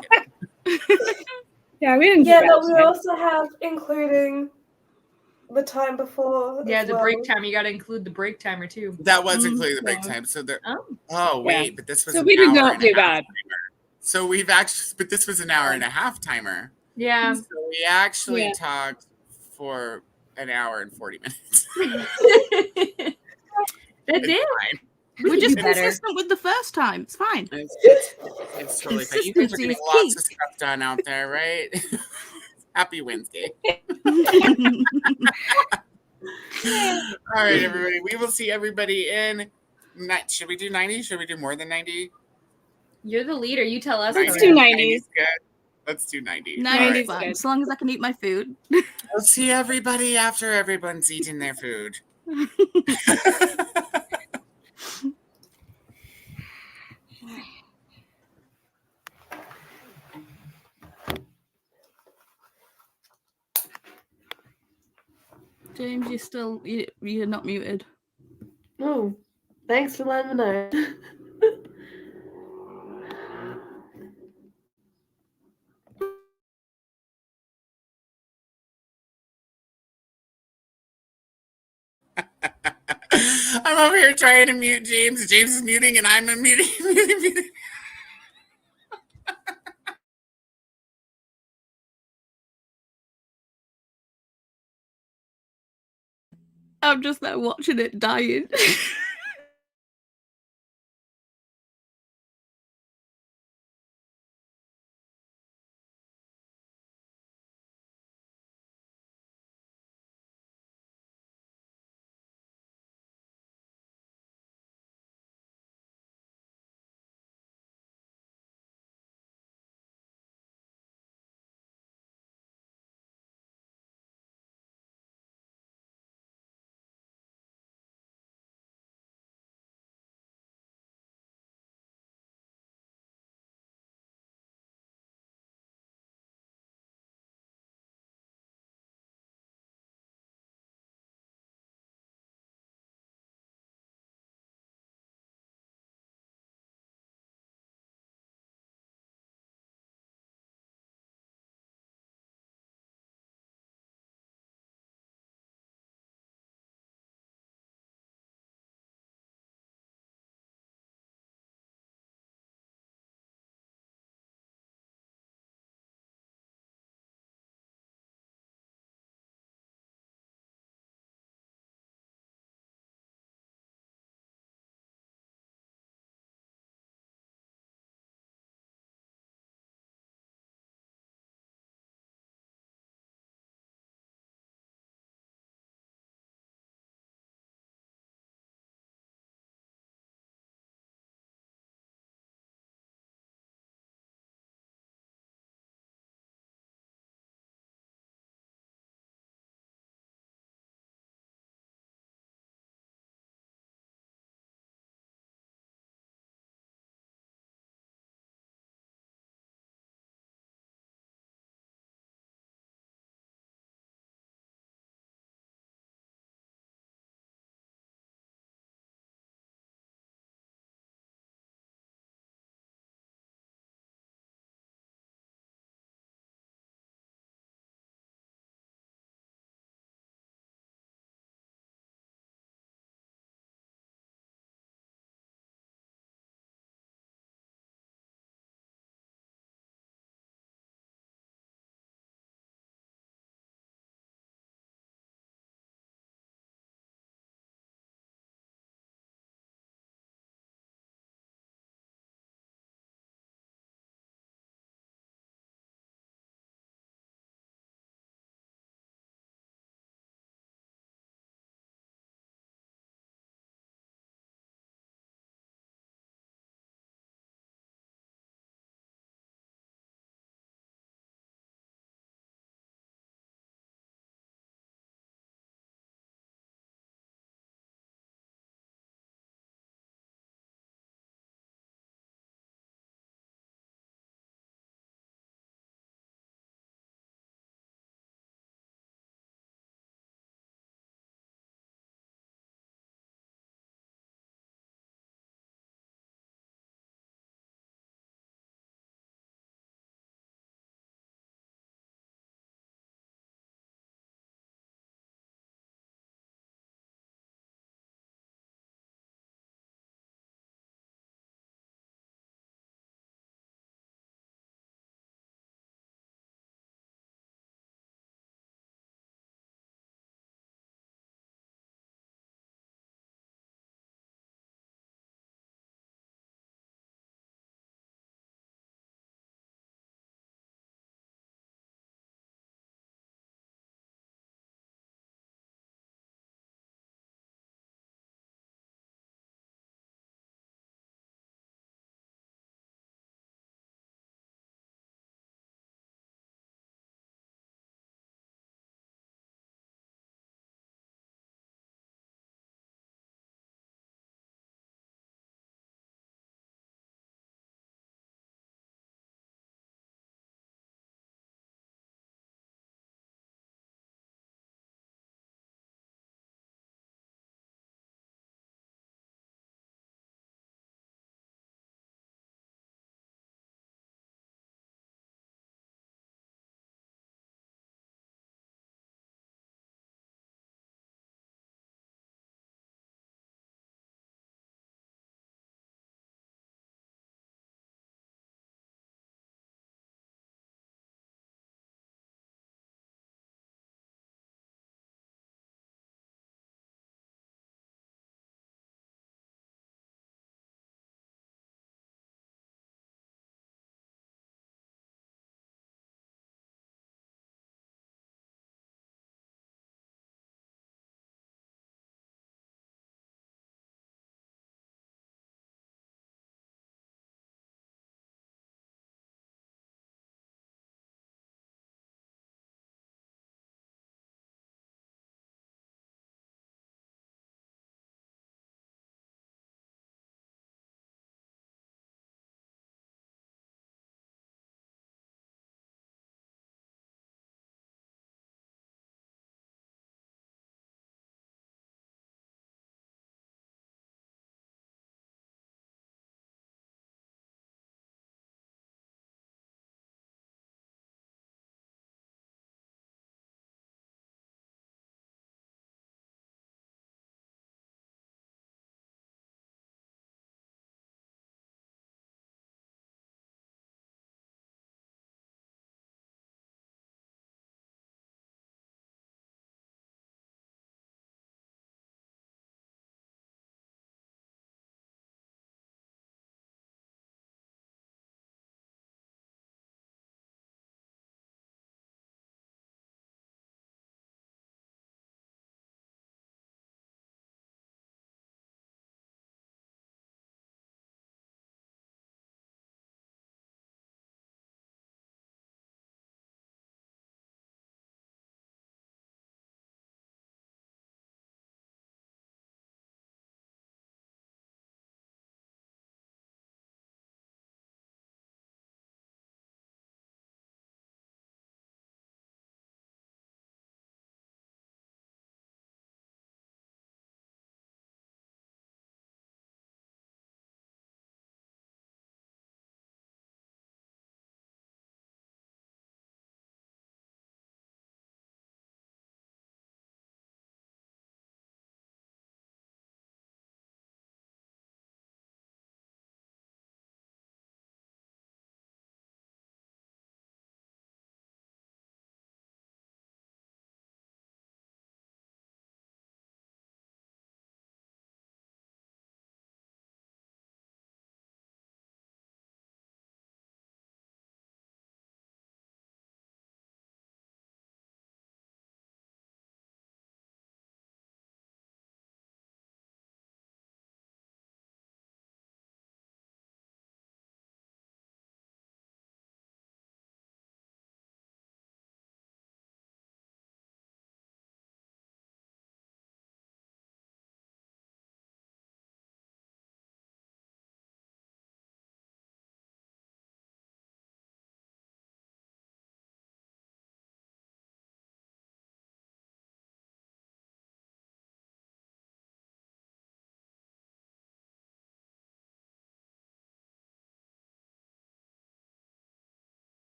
kidding. Yeah, we didn't do Yeah, bad but we today. also have including the time before. Yeah, as the well. break time. You got to include the break timer too. That was Mm, including the break yeah. time. So there. Oh. Oh wait, Yeah. but this was So an we did hour not and a do half bad. timer. So we've actually, but this was an hour and a half timer. Yeah. So we actually Yeah. talked for an hour and 40 minutes. That It's did. fine. We're could just do better. consistent with the first time. It's fine. It's totally fine. You guys are Consistency getting is lots key. of stuff done out there, right? Happy Wednesday. All right, everybody. We will see everybody in. Should we do 90? Should we do more than 90? You're the leader. You tell us. Let's Coda. do 90s. 90 is good. Let's do 90. 90's All right. fine, good. as long as I can eat my food. We'll see everybody after everyone's eaten their food. James, you're not muted. Oh, thanks for letting me know. I'm over here trying to mute James. James is muting and I'm muting. I'm just there watching it dying.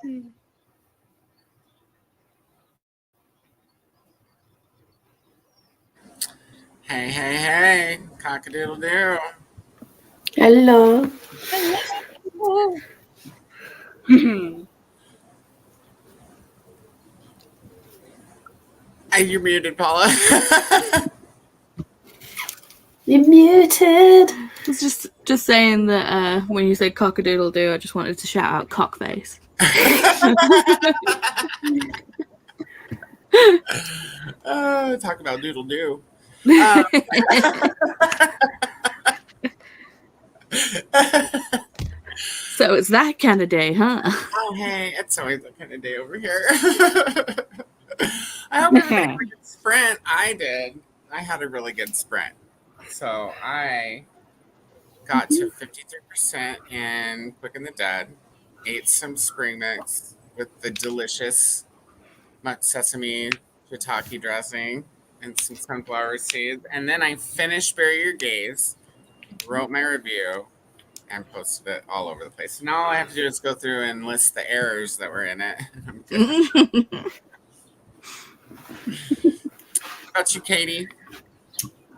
Hey, hey, hey. Cock-a-doodle-doo. Hello. You're muted, Paula. You're muted. I was just saying that when you said cock-a-doodle-doo, I just wanted to shout out cockface. Talk about doodle-doo. So it's that kind of day, huh? Oh, hey, it's always that kind of day over here. I hope you had a good sprint. I did. I had a really good sprint. So I got to 53% in Quick and the Dead, ate some spring mix with the delicious sesame shiitake dressing and some sunflower seeds. And then I finished Bury Your Gaze, wrote my review, and posted it all over the place. Now all I have to do is go through and list the errors that were in it. What about you, Katy?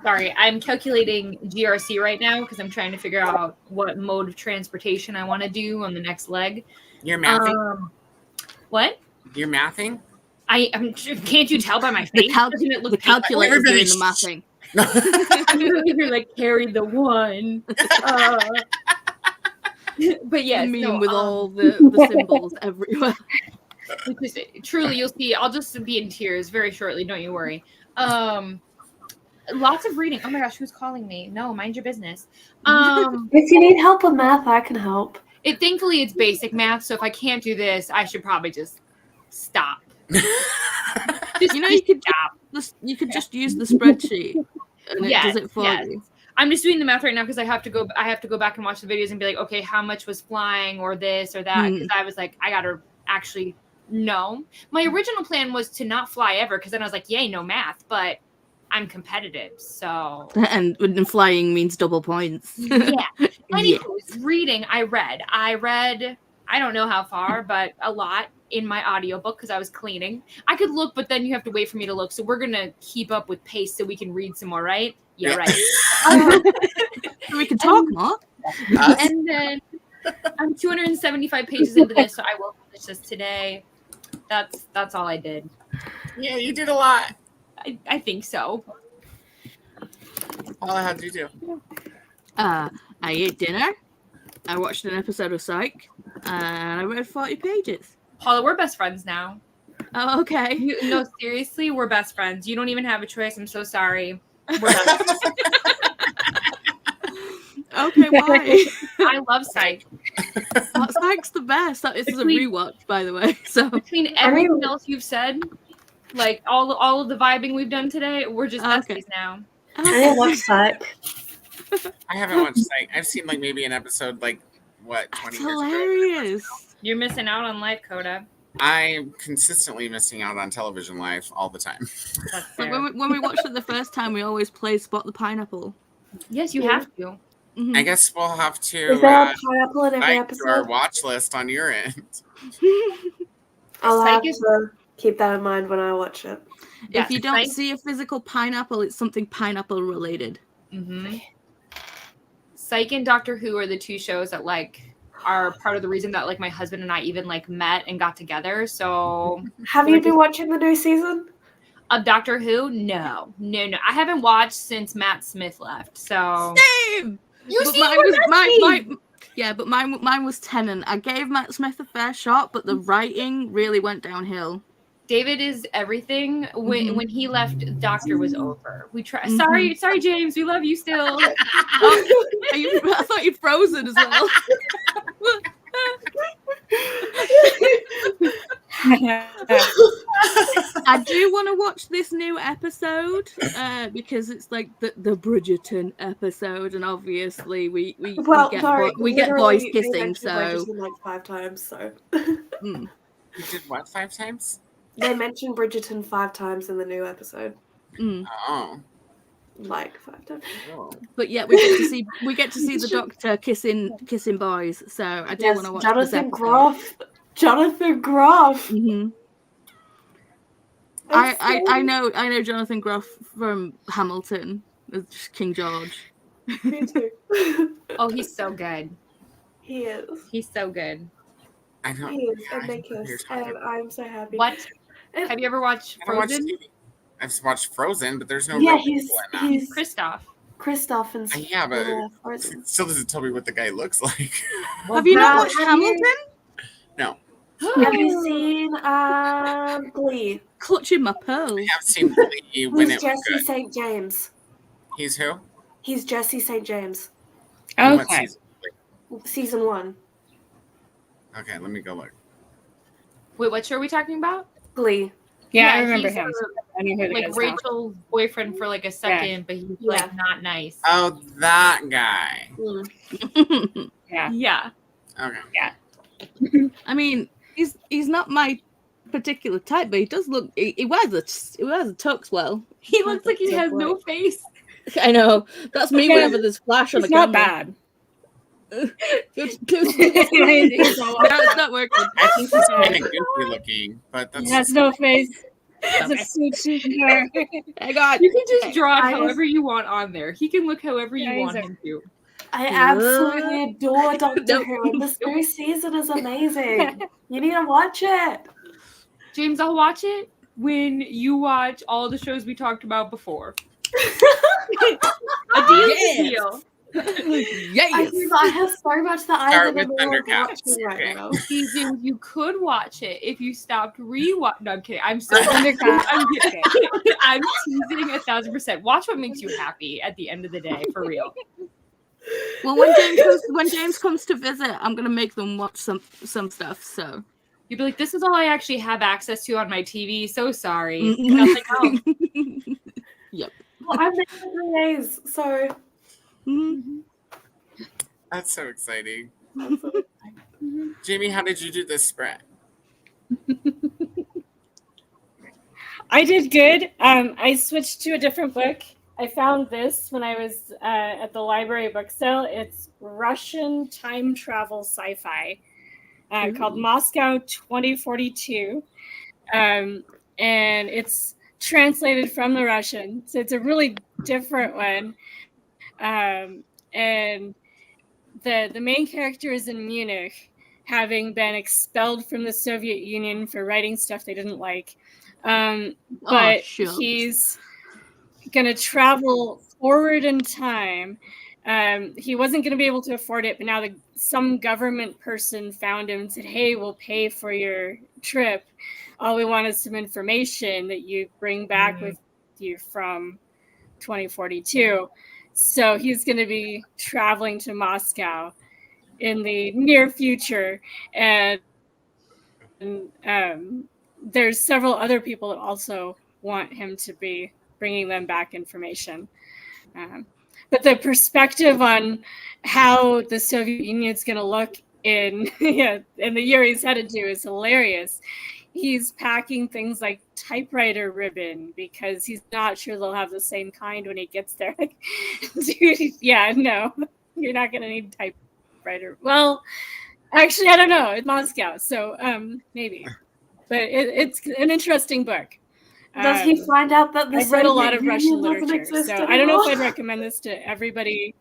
Sorry, I'm calculating GRC right now because I'm trying to figure out what mode of transportation I want to do on the next leg. You're mathing? What? You're mathing? I'm can't you tell by my face? Doesn't it look The calculator's doing Everybody the mathing. You're like carry the one. But yeah, I mean, so, with all the symbols everywhere. Because truly, you'll see. I'll just be in tears very shortly. Don't you worry. Lots of reading. Oh my gosh, who's calling me? No, mind your business. If you need help with math, I can help. Thankfully, it's basic math. So if I can't do this, I should probably just stop. You know, you could just use the spreadsheet, and it does it for you. I'm just doing the math right now because I have to go back and watch the videos and be like, okay, how much was flying or this or that? Because I was like, I gotta actually know. My original plan was to not fly ever because then I was like, yay, no math, but I'm competitive, so and flying means double points. Yeah. Anyways, reading, I read. I don't know how far, but a lot in my audiobook because I was cleaning. I could look, but then you have to wait for me to look. So we're gonna keep up with pace so we can read some more, right? Yeah, right. We can talk more. And then I'm 275 pages into this, so I will finish this today. That's all I did. Yeah, you did a lot. I think so. All I had to do. I ate dinner. I watched an episode of Psych, and I read 40 pages. Paula, we're best friends now. Oh, okay. No, seriously, we're best friends. You don't even have a choice. I'm so sorry. We're best friends. Okay, why? I love Psych. Psych's the best. This is a rewatch, by the way. So between everything else you've said, like all of the vibing we've done today, we're just besties now. I love Psych. I haven't watched Psych. I've seen like maybe an episode, like what, 20 That's years hilarious. ago. You're missing out on life, Coda. I'm consistently missing out on television life all the time. Like when we watched it the first time, we always played Spot the Pineapple. Yes, you have to. Mm-hmm. I guess we'll have to Is there a pineapple in every add to our episode? watch list on your end. I'll have to keep that in mind when I watch it. If you don't see a physical pineapple, it's something pineapple related. Mm-hmm. Psych and Doctor Who are the two shows that like are part of the reason that like my husband and I even like met and got together. So have you been watching the new season of Doctor Who? No. I haven't watched since Matt Smith left. So same. You but see, but mine was Tennant. I gave Matt Smith a fair shot, but the writing really went downhill. David is everything. When he left, Doctor was over. We try. Sorry, James. We love you still. I thought you'd frozen as well. I do want to watch this new episode because it's like the Bridgerton episode, and obviously we get boys kissing. So like 5 times. So you did what 5 times? They mentioned Bridgerton 5 times in the new episode. Oh. Like 5 times. Oh. But yeah, we get to see the Doctor kissing boys. So I do want to watch this episode. Jonathan Groff. Mm-hmm. I know Jonathan Groff from Hamilton. It's just King George. Me too. Oh, he's so good. He is. He's so good. I know. He is. Yeah, And I they know who you're kiss. talking And about. I'm so happy. What? And- Have you ever watched I watched Frozen? TV. I've watched Frozen, but there's no yeah, real people in that. he's Kristoff. Kristoff and Yeah, but Frozen. it still doesn't tell me what the guy looks like. Have you not Well, watched have Hamilton? No, Have you seen Glee? Clutching my pearls. I have seen Glee when Who's it was Jesse good. St. James? He's who? He's Jesse St. James. In what Okay. season? Season 1. Okay, let me go look. Wait, what show are we talking about? Glee. Yeah, I remember he's, him. I know who the like guy's now. Rachel's boyfriend for like a second, but he's Yeah. like not nice. Oh, that guy. Yeah. Yeah. Okay. I mean, he's not my particular type, but he does look. He wears a tux well. He looks like he has no face. I know. That's me Yeah. whenever there's flash on It's the not camera. bad. It's not working. I think he's kind of goofy looking, but He that's has no face. It's a suit hair. I got. You can just draw it I just- however you want on there. He can look however you Yeah, want he's him to. I absolutely adore Doctor Nope. Who. And this new season is amazing. You need to watch it. James, I'll watch it when you watch all the shows we talked about before. A deal is a deal. Yes. I have so much that I Start didn't with know Thundercats. watching right Okay. now. James, you could watch it if you stopped rewatch. No, I'm kidding. I'm so Thundercats. I'm kidding. I'm teasing 1,000%. Watch what makes you happy at the end of the day, for real. Well, when James comes to visit, I'm gonna make them watch some stuff. So You'd be like, this is all I actually have access to on my TV. So sorry. And I was like, oh. Yep. Well, I'm there for 3 days, so Mhm. That's so exciting. Jamie, how did you do this spread? I did good. I switched to a different book. I found this when I was at the library book sale. It's Russian time travel sci-fi called Moscow 2042. And it's translated from the Russian. So it's a really different one. And the main character is in Munich, having been expelled from the Soviet Union for writing stuff they didn't like. But shucks. he's going to travel forward in time. He wasn't going to be able to afford it, but now some government person found him and said, hey, we'll pay for your trip. All we want is some information that you bring back with you from 2042. So he's going to be traveling to Moscow in the near future. And there's several other people that also want him to be bringing them back information. But the perspective on how the Soviet Union is going to look in the year he's headed to is hilarious. He's packing things like typewriter ribbon because he's not sure they'll have the same kind when he gets there. Like, dude, yeah, no, you're not going to need typewriter. Well, actually, I don't know. It's Moscow, so maybe. But it's an interesting book. does he find out that the I've read a lot Soviet of Russian Union doesn't literature, exist so I don't know if I'd anymore? recommend this to everybody.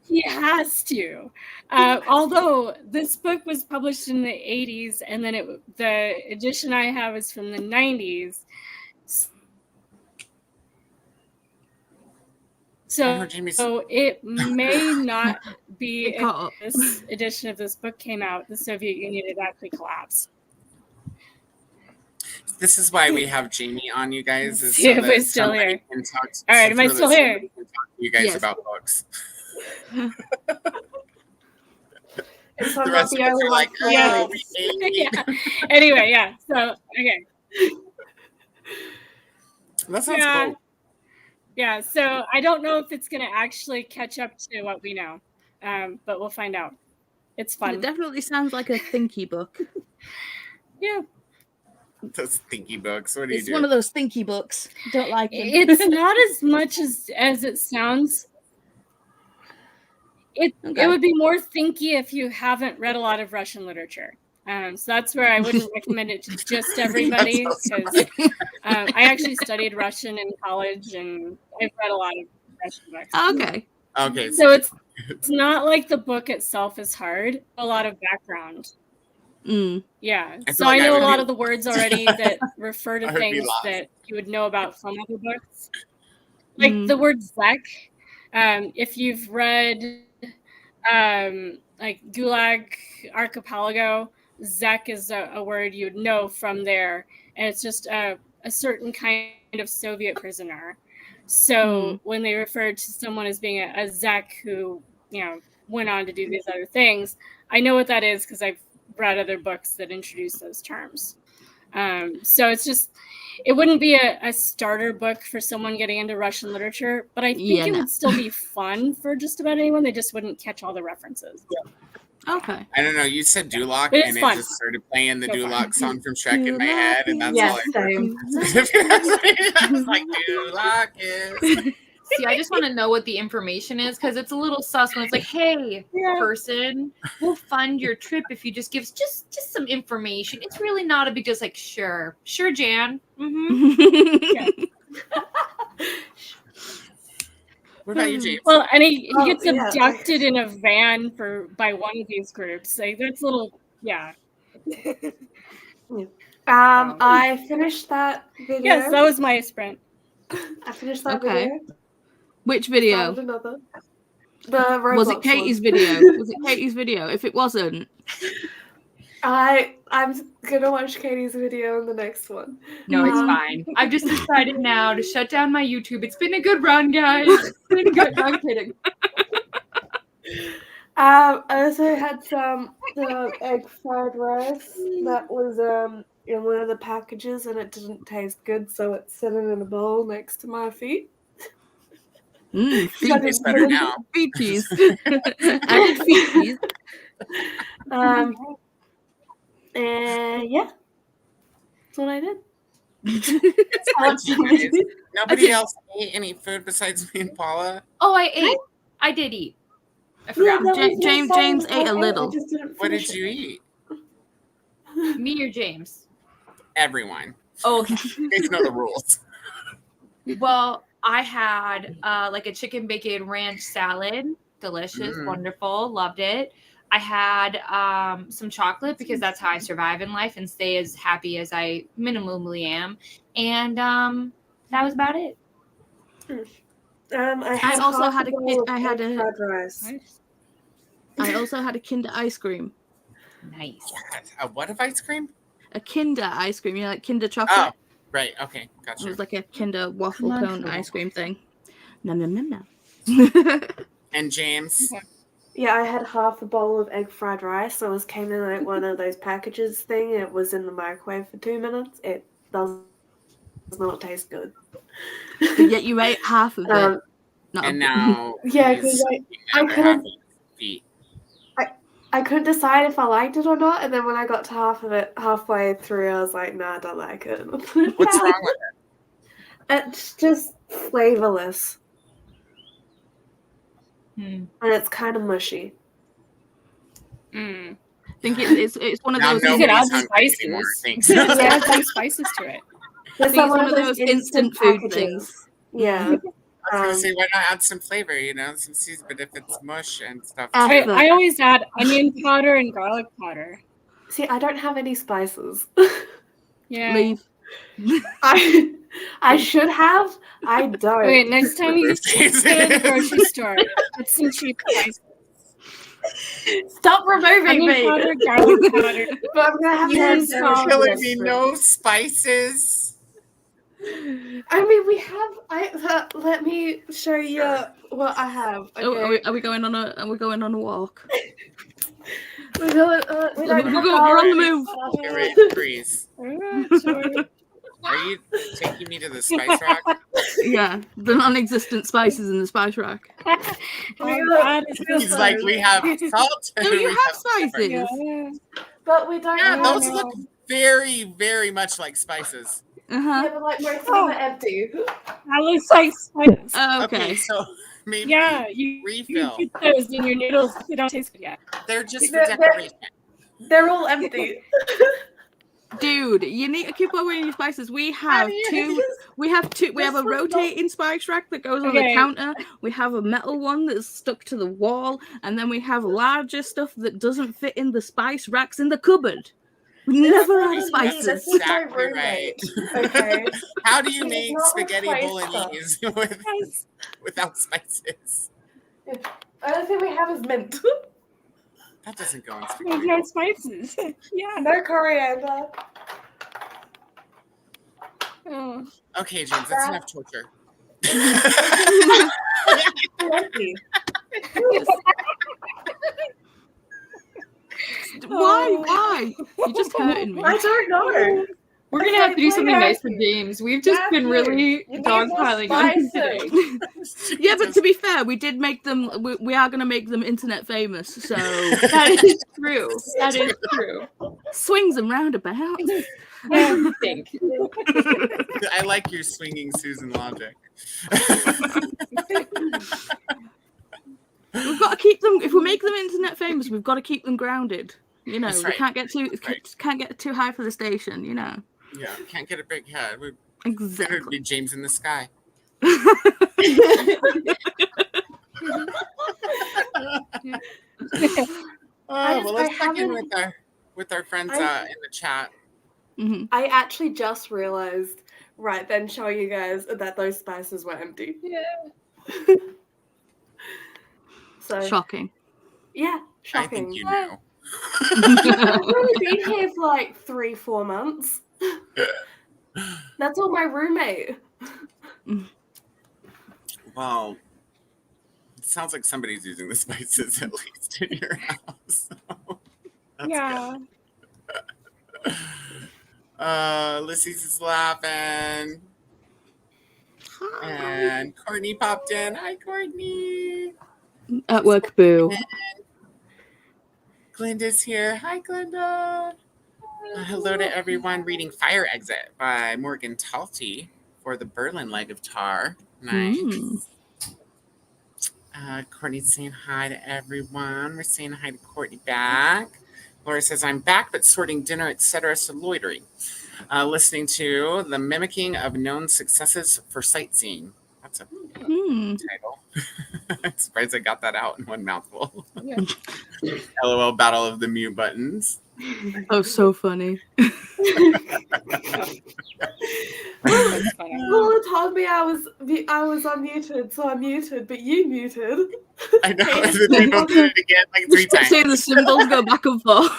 He has to. Although this book was published in the 80s, and then the edition I have is from the 90s. So it may not be if this edition of this book came out, the Soviet Union had actually collapsed. This is why we have Jamie on, you guys. Is See if that we're still somebody here. can talk to- All right, so am I that still somebody here? can talk to you guys Yes. about books. It's The not rest the of us only are like, one. Yeah. oh, Yeah. Anyway, yeah. So okay. that sounds Yeah. cool. Yeah, so I don't know if it's going to actually catch up to what we know, but we'll find out. It's fun. It definitely sounds like a thinky book. Yeah, Those thinky books. What do you It's do? one of those thinky books. Don't like them. it's not as much as it sounds. It Okay. would be more thinky if you haven't read a lot of Russian literature. So that's where I wouldn't recommend it to just everybody, because I actually studied Russian in college and I've read a lot of Russian books. Okay. Okay. So it's not like the book itself is hard, a lot of background. Mm. Yeah. I So feel like I I know a would lot be- of the words already that refer to I would be things lost. that you would know about from other books. Like Mm. the word Zek, if you've read like Gulag Archipelago, Zek is a word you would know from there, and it's just a certain kind of Soviet prisoner. So when they referred to someone as being a Zek who, went on to do these other things, I know what that is because I've read other books that introduce those terms. So it's just, it wouldn't be a starter book for someone getting into Russian literature, but I think Yeah, it no. would still be fun for just about anyone. They just wouldn't catch all the references. Okay. I don't know. You said Duloc, But it's and fun. it just started playing the So fun. Duloc song from Shrek in my head, and that's Yes, all I heard. same. I was like, Duloc is. See, I just want to know what the information is because it's a little sus when it's like, "Hey, Yeah. person, we'll fund your trip if you just give us just some information." It's really not a big deal. It's like, sure, Jan. Mm-hmm. What about you, James? Well, and he Oh, gets yeah. abducted in a van by one of these groups. Like that's a little, yeah. I finished that video. Yes, that was my sprint. I finished that Okay. video. Which Started video? another. The Roblox Was it Katie's one. video? Was it Katie's video? If it wasn't, I'm gonna watch Katie's video in the next one. No, it's Um, fine. I've just decided now to shut down my YouTube. It's been a good run, guys. It's been good. No, I'm kidding. I also had the egg fried rice that was in one of the packages and it didn't taste good, so it's sitting in a bowl next to my feet. feet It's better now. cheese. I did feet cheese. And yeah, that's what I did. It's fun, you guys. Nobody else ate any food besides me and Paula. Oh, I ate. I did eat. I Yeah, forgot. that was the James same ate a I little. just didn't What finish did it. you eat? Me or James? Everyone. Oh, okay. You guys know the rules. Well, I had like a chicken bacon ranch salad. Delicious, Mm. wonderful, loved it. I had some chocolate because that's how I survive in life and stay as happy as I minimally am. And that was about it. I also half had a bowl kid- of I had egg a- fried rice. I also had a Kinder ice cream. Nice. God, what of ice cream? A Kinder ice cream, like Kinder Oh, chocolate. right. Okay, It gotcha. was like a Kinder waffle Come on, cone Phil. ice cream thing. Nom nom nom nom. And James. Yeah, I had half a bowl of egg fried rice. So it came in like one of those packages thing. It was in the microwave for 2 minutes. It does not taste good. But yet you ate half of it. Not And a- now Yeah, he's 'cause eating I the other couldn't- half of his feet. I couldn't decide if I liked it or not. And then when I got to half of it, halfway through, I was like, nah, I don't like it. What's wrong with it? It's just flavorless. Hmm. And it's kind of mushy. Mm. I think it's one of Now those. You nobody's could add hungry spices. anymore. Thanks. Add some spices to it. It's think it's one of those instant food things. Yeah. I was gonna say, why not add some flavor? Some season, but if it's mush and stuff, Effort. too. I always add onion powder and garlic powder. See, I don't have any spices. Yeah. Leave. I should have. I don't. Okay, next time you go to the grocery store, get some cheap spices. Stop removing Onion me. powder, garlic powder. But I'm gonna have to Yes, have Paula. some Killing me, desperate. no spices. I mean, we have. Let me show you what I have. Okay. Oh, are we going on a walk? we don't We're have on the move. Okay, wait, freeze. Sure. Are you taking me to the spice rack? Yeah, the non-existent spices in the spice rack. Oh, God, it's so He's like, we have salt. No, and you we have pepper." spices. Yeah. But we don't Yeah, have. those look very, very much like spices. Yeah, but like most of them are empty. That looks like spice. Oh, Okay, okay. so Maybe Yeah, you refill. put those in your noodles. They don't taste good yet. They're just for They're- decoration. They're all empty. Dude, you need to keep away your spices. We have two. We have a This was rotating spice rack that goes on the Okay. counter. We have a metal one that's stuck to the wall, and then we have larger stuff that doesn't fit in the spice racks in the cupboard. We never had This spices. is my Exactly roommate. right. Okay. How do you He does make not spaghetti replace bolognese without spices? The only thing we have is mint. That doesn't go in There's spaghetti. no spices. Yeah. No coriander. Oh. Okay, James, that's enough torture. Empty. Why? You're just hurting me. I don't know. We're gonna have to do something nice for James. We've just been really You need dogpiling more on him spices. today. Yeah, but to be fair, we did make them. We are going to make them internet famous. So That is true. That is true. swings and roundabouts. I think. I like your swinging Susan logic. We've got to keep them. If we make them internet famous, we've got to keep them grounded. You know, That's we right. can't get too Right. can't get too high for the station. You know, Yeah, can't get a big head. We'd exactly. be James in the sky. Well, let's check in with our friends in the chat. Mhm. I actually just realized right then showing you guys that those spices were empty. Yeah. So Shocking. yeah, I shocking. think you knew. I've only been here for like 3-4 months. That's all my roommate. Well, it sounds like somebody's using the spices at least in your house. So that's Yeah. good. Lissy's is laughing. And Courtney popped in. Hi, Courtney. At work, boo. Glenda's here. Hi, Glenda. Hello to everyone reading Fire Exit by Morgan Talty for the Berlin leg of tar. Nice. Courtney's saying hi to everyone. We're saying hi to Courtney back. Laura says, I'm back, but sorting dinner, etc., so loitering. Listening to The Mimicking of Known Successes for Sightseeing. That's a title. I'm surprised I got that out in one mouthful. Yeah. LOL Battle of the Mute Buttons. Oh, so funny. That's funny. Paula told me I was unmuted, so I muted, but you muted. I know. And then people did it again like 3 times. See the symbols go back and forth.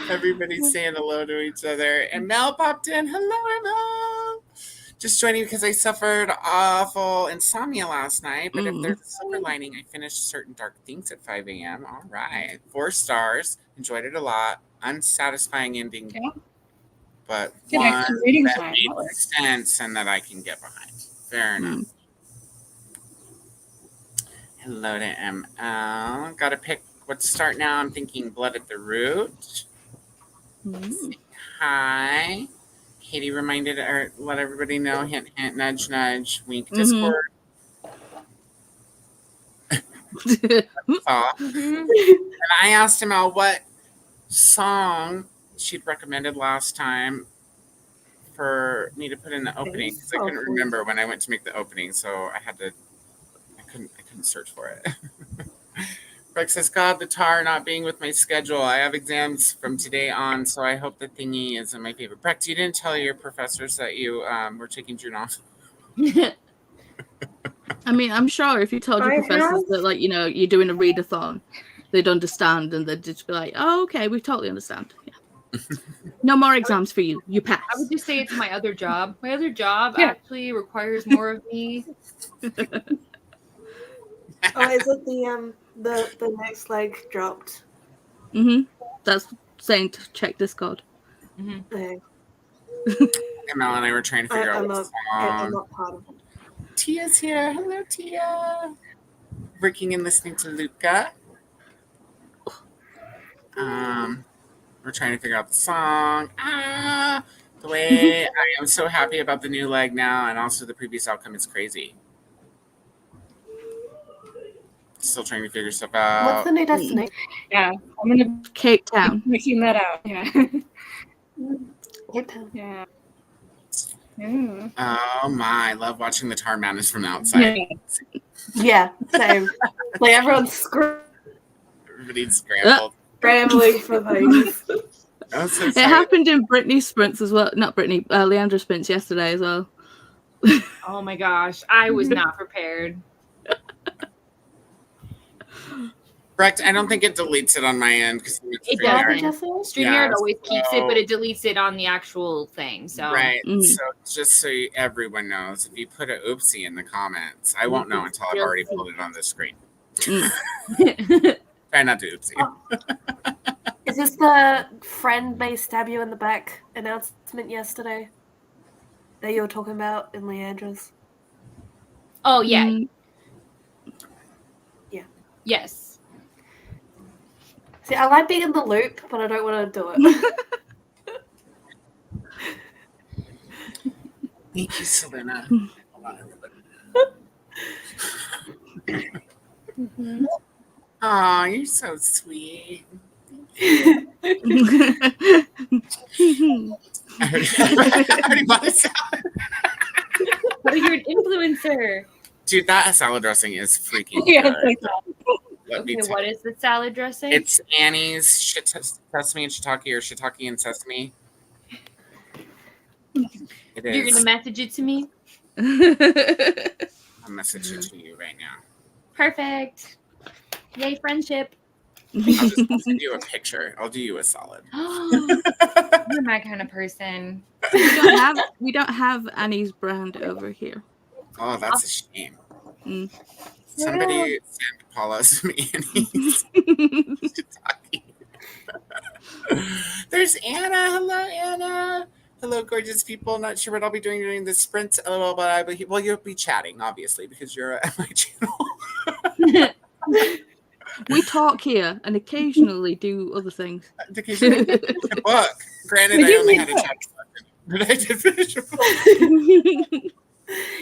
Everybody's saying hello to each other. And Mel popped in. Hello, Mel. Just joining because I suffered awful insomnia last night. But if there's a silver lining, I finished Certain Dark Things at 5 a.m. All right. 4 stars. Enjoyed it a lot. Unsatisfying ending. Yeah. But Good one extra reading that time. made sense and that I can get behind. Fair enough. Hello to ML. Got to pick what to start now. I'm thinking Blood at the Root. Hi. Katy reminded or let everybody know. Hint, hint, nudge, nudge. Wink, Discord. And I asked him what song she'd recommended last time for me to put in the opening because I couldn't remember when I went to make the opening, so I couldn't search for it. Greg says, God, the tar not being with my schedule. I have exams from today on, so I hope the thingy is in my favor. Brex, you didn't tell your professors that you were taking June off. I mean, I'm sure if you told your professors that, like, you know, you're doing a readathon, they'd understand and they'd just be like, oh, okay, we totally understand. Yeah. No more exams for you. You pass. I would just say it's my other job. My other job actually requires more of me. Oh, is it the next leg dropped? That's saying to check Discord. Okay. Mel and I were trying to figure out what I'm song. not part of it. Tia's here. Hello, Tia. Working and listening to Luca. We're trying to figure out the song. The way I am so happy about the new leg now, and also the previous outcome is crazy. Still trying to figure stuff out. What's the new destination? Yeah, I'm gonna Cape Town. be checking that out. Yeah. Cape Town. Yeah. Mm. Oh my, I love watching the tar mountains from the outside. Yeah, same. Like everyone's Everybody's scrambled. scrambling for things. I'm so It sorry. happened in Brittany's sprints as well. Not Brittany, Leandra sprints yesterday as well. Oh my gosh, I was not prepared. Correct. I don't think it deletes it on my end because It What doesn't. did you say? StreamYard Yeah, always keeps it, so- but it deletes it on the actual thing. So Right. Mm. So just so everyone knows, if you put an oopsie in the comments, I won't know until I've already pulled it on the screen. Mm. Try not to oopsie. Is this the friend may stab you in the back announcement yesterday that you were talking about in Leandra's? oh yeah, Mm. yes. See, I like being in the loop, but I don't want to do it. Thank you, Selena. Mm. Hold on, everybody. Mhm. Aw, you're so sweet. I already bought a salad. But you're an influencer. Dude, that salad dressing is freaking Yeah, good. it's like Let me Okay, tell what you. is the salad dressing? It's Annie's sesame and shiitake, or shiitake and sesame. It You're is. gonna message it to me. I'll message it to you right now. Perfect. Yay, friendship. I'll send you a picture. I'll do you a solid. You're my kind of person. we don't have Annie's brand over here. Oh, that's a shame. Mm. Somebody send Paula some Annie's shiitake. There's Anna. Hello, Anna. Hello, gorgeous people. Not sure what I'll be doing during this sprint. LOL, but well, you'll be chatting, obviously, because you're at my channel. We talk here and occasionally do other things. Occasionally finish a book. Granted, We I did only read had a books. chapter left, but I did finish a book.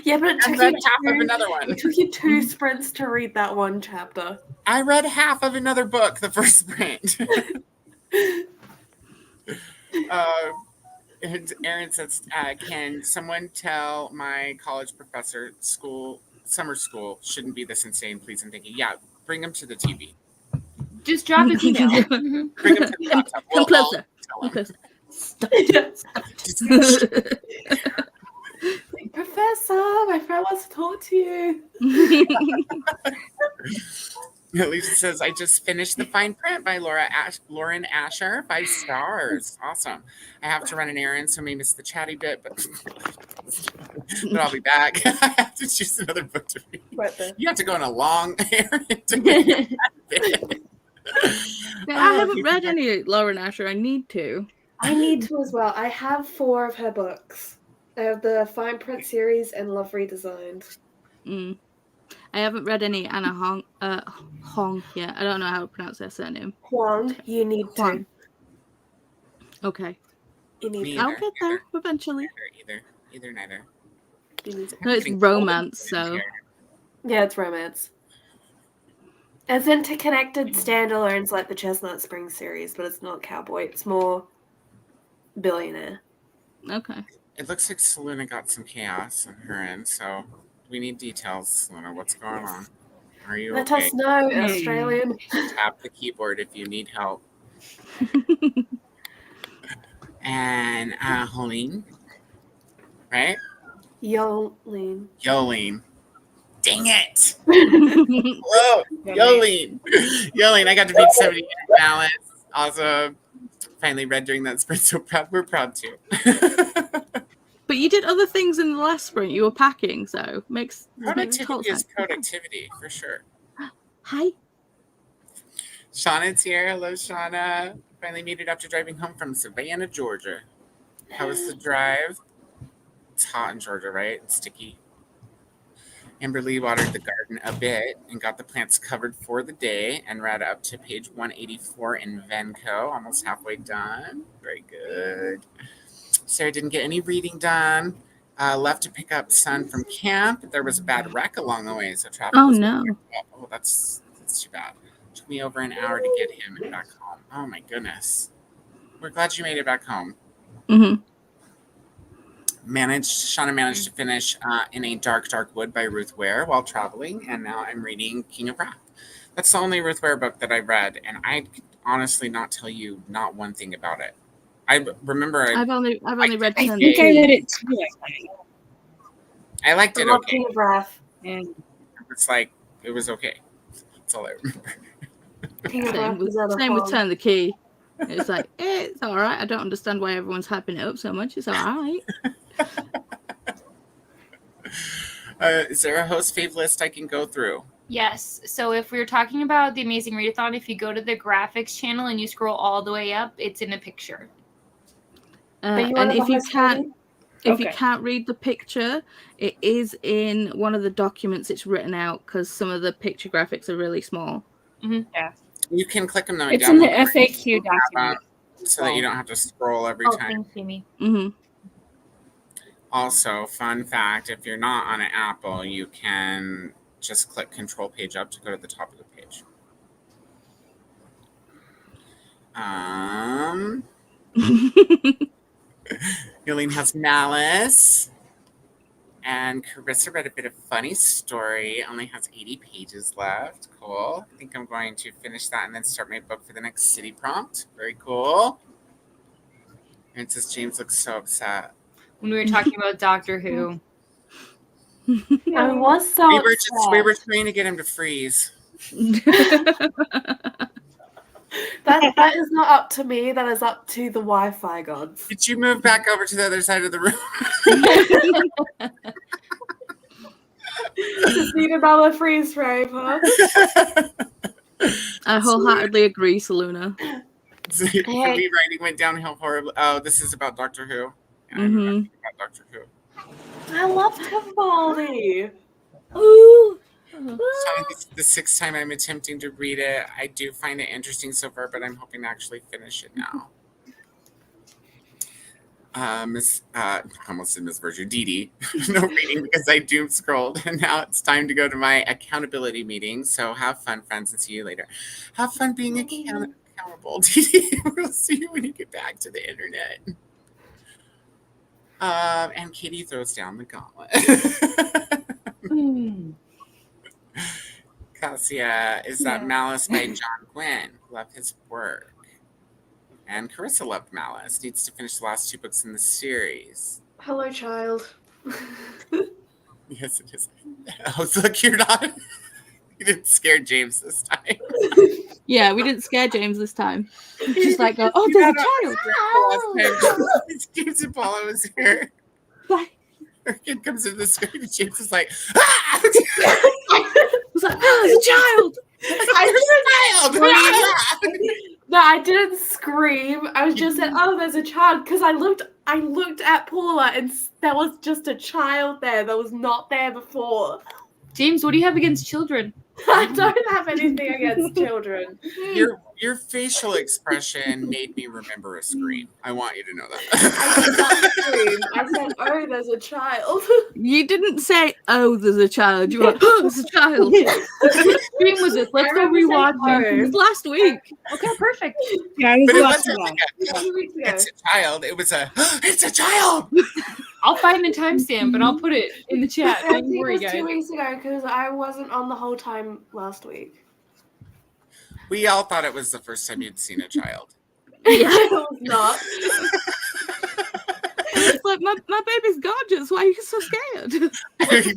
Yeah, but it I took, read you half of two, another one. it took you 2 sprints to read that one chapter. I read half of another book the first sprint. And Aaron says, can someone tell my college professor summer school shouldn't be this insane, please and thank you. Yeah, bring him to the TV. Just drop his email. Mhm. Bring him to the laptop. Come We'll all closer. tell Come him. closer. Stop. Professor, my friend wants to talk to you. Lisa says, I just finished The Fine Print by Lauren Asher. 5 stars. Awesome. I have to run an errand, so I may miss the chatty bit, but I'll be back. I have to choose another book to read. Right there. You have to go on a long errand to get that bit. I haven't read any Lauren Asher. I need to. I need to as well. I have 4 of her books. I have the Fine Print series and Love Redesigned. Mm. I haven't read any Anna Hong yet. I don't know how to pronounce her surname. Huang, you need Huang. to. Okay. You need Me to. I'll Neither, get there eventually. Neither. You need to. No, it's Getting romance, cold so. here. Yeah, it's romance. As interconnected standalones like the Chestnut Springs series, but it's not cowboy. It's more billionaire. Okay. It looks like Selena got some chaos on her end, so we need details, Selena. What's going on? Are you Let okay? us know, Australian. Tap the keyboard if you need help. And Helene, right? Yolene. Yolene. Dang it! Whoa, Yolene. Yolene, I got to beat 70 in balance. Awesome. Finally read during that sprint, so proud. We're proud too. But you did other things in the last sprint. You were packing, so makes total Productivity is sense. productivity, for sure. Hi. Shauna's here. Hello, Shauna. Finally made it after driving home from Savannah, Georgia. How was the drive? It's hot in Georgia, right? It's sticky. Amber Lee watered the garden a bit and got the plants covered for the day and read up to page 184 in Venco. Almost halfway done. Very good. Sarah didn't get any reading done. Left to pick up son from camp. There was a bad wreck along the way, so traffic Oh was no. Oh, that's too bad. Took me over an hour to get him back home. Oh my goodness. We're glad you made it back home. Mm-hmm. Shauna managed to finish In a Dark, Dark Wood by Ruth Ware while traveling, and now I'm reading King of Wrath. That's the only Ruth Ware book that I read, and I could honestly not tell you not one thing about it. I remember I've only read I Turn think the I Key. read it too. I liked I it love okay. King of Wrath. And It's like, it was okay. That's all I remember. King of Wrath is other Same with fun. Turn the Key. It's like, it's all right. I don't understand why everyone's hyping it up so much. It's all right. Is there a host fave list I can go through? Yes. So if we're talking about the Amazing Readathon, if you go to the graphics channel and you scroll all the way up, it's in a picture. Are you And one of if the you hosts, can't, Katy? if you Okay. can't read the picture, it is in one of the documents it's written out because some of the picture graphics are really small. You can click them though. it's in the FAQ document document. so that you don't have to scroll every Oh, time. thanks, Amy. Mm-hmm. Also, fun fact, if you're not on an Apple, you can just click Control Page Up to go to the top of the page. Yolene has Malice. And Carissa read a bit of funny story. Only has 80 pages left. Cool. I think I'm going to finish that and then start my book for the next city prompt. Very cool. And it says James looks so upset. When we were talking about Doctor Who. I was so We were trying to get him to freeze. That is not up to me. That is up to the Wi-Fi gods. Did you move back over to the other side of the room? Just need another freeze frame, huh? I wholeheartedly agree, Saluna. For me, writing went downhill horribly. Oh, this is about Doctor Who. And I'm writing about Doctor Who. I love Capaldi. Ooh. So this is the sixth time I'm attempting to read it. I do find it interesting so far, but I'm hoping to actually finish it now. Almost said Miss Virtue, Dee. No reading because I doom scrolled, and now it's time to go to my accountability meeting. So have fun, friends, and see you later. Have fun being accountable, Dee. We'll see you when you get back to the internet. And Katy throws down the gauntlet. Cassia is that Malice by John Gwynne. Love his work. And Carissa loved Malice. Needs to finish the last two books in the series. Hello, child. Yes, it is. Oh, look, you're not. You didn't scare James this time. Yeah, we didn't scare James this time. Just like, oh, there's a child. James and Paula was here. Bye. Her kid comes in the screen and James is like, ah! I was like, oh, there's a child. No, I didn't scream. I was just saying, "Oh, there's a child," because I looked at Paula and there was just a child there that was not there before. James, what do you have against children? I don't have anything against children. Your facial expression made me remember a scream. I want you to know that. I did not scream. I said, "Oh, there's a child." You didn't say, oh, there's a child. You were, oh, there's a child. What stream was this? Let's go rewatch It was it. last week. Okay, perfect. Yeah, But it watching wasn't that. like 2 weeks ago. it's a child. It was it's a child. I'll find the timestamp and I'll put it in the chat. I Don't think worry, it was guys. 2 weeks ago because I wasn't on the whole time last week. We all thought it was the first time you'd seen a child. I was not. It's like, my baby's gorgeous. Why are you so scared?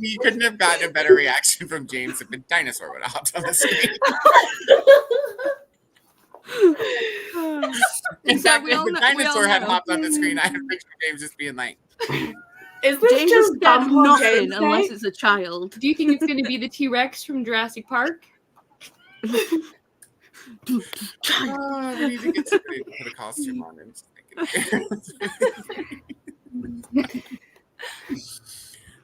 You couldn't have gotten a better reaction from James if a dinosaur would have hopped on the screen. In fact, we if all a know- dinosaur we all had know. hopped on the screen, I had a picture of James just being like, Is this James is just scared dumb of on nothing James unless Day? it's a child. Do you think it's going to be the T-Rex from Jurassic Park? oh, we need to get somebody to put a costume on. I'm just thinking.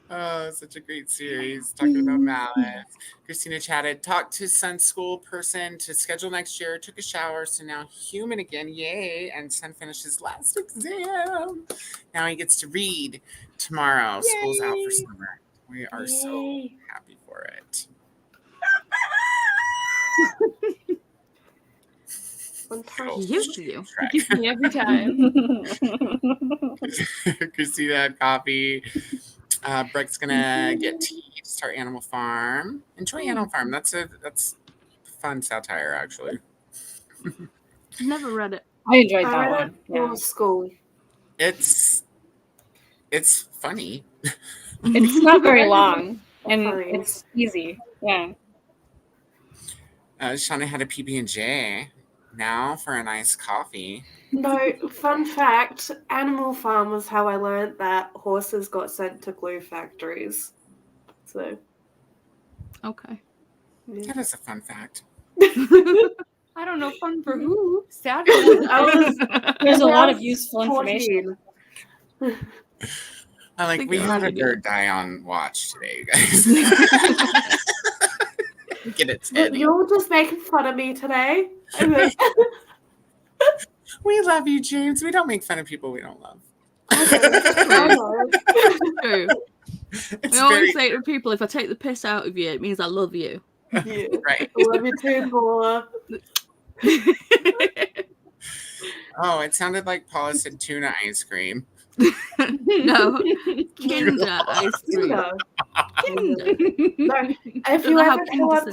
Oh, such a great series. Talking about Malice. Christina chatted, talked to Sun's school person to schedule next year, took a shower, so now human again. Yay. And Sun finished his last exam. Now he gets to read tomorrow. Yay. School's out for summer. We are so Yay. happy for it. Used to you. Gives me every time. Christina had coffee. Breck's gonna get tea to start Animal Farm. Enjoy Animal Farm. That's fun satire, actually. Never read it. I enjoyed I that read one. it for Yeah. school. It's funny. It's not very long, and Funny. it's easy. Yeah. Shauna had a PB&J. Now for a nice coffee. No, fun fact, Animal Farm was how I learned that horses got sent to glue factories. So, Okay. yeah. That is a fun fact. I don't know, fun for who? Sad for who? I was There's a lot of around useful information. 14. I think we it had a really bird die on watch today, you guys. Get it, But Teddy. you're just making fun of me today. I mean, We love you, James. We don't make fun of people we don't love. I know. True. It's I always very say to people, if I take the piss out of you, it means I love you. Yeah. right. I love you too, Paula. Oh, it sounded like Paula said tuna ice cream. No, Kinder ice cream. No. Kinder. No. If Don't you know how ever come up Kinder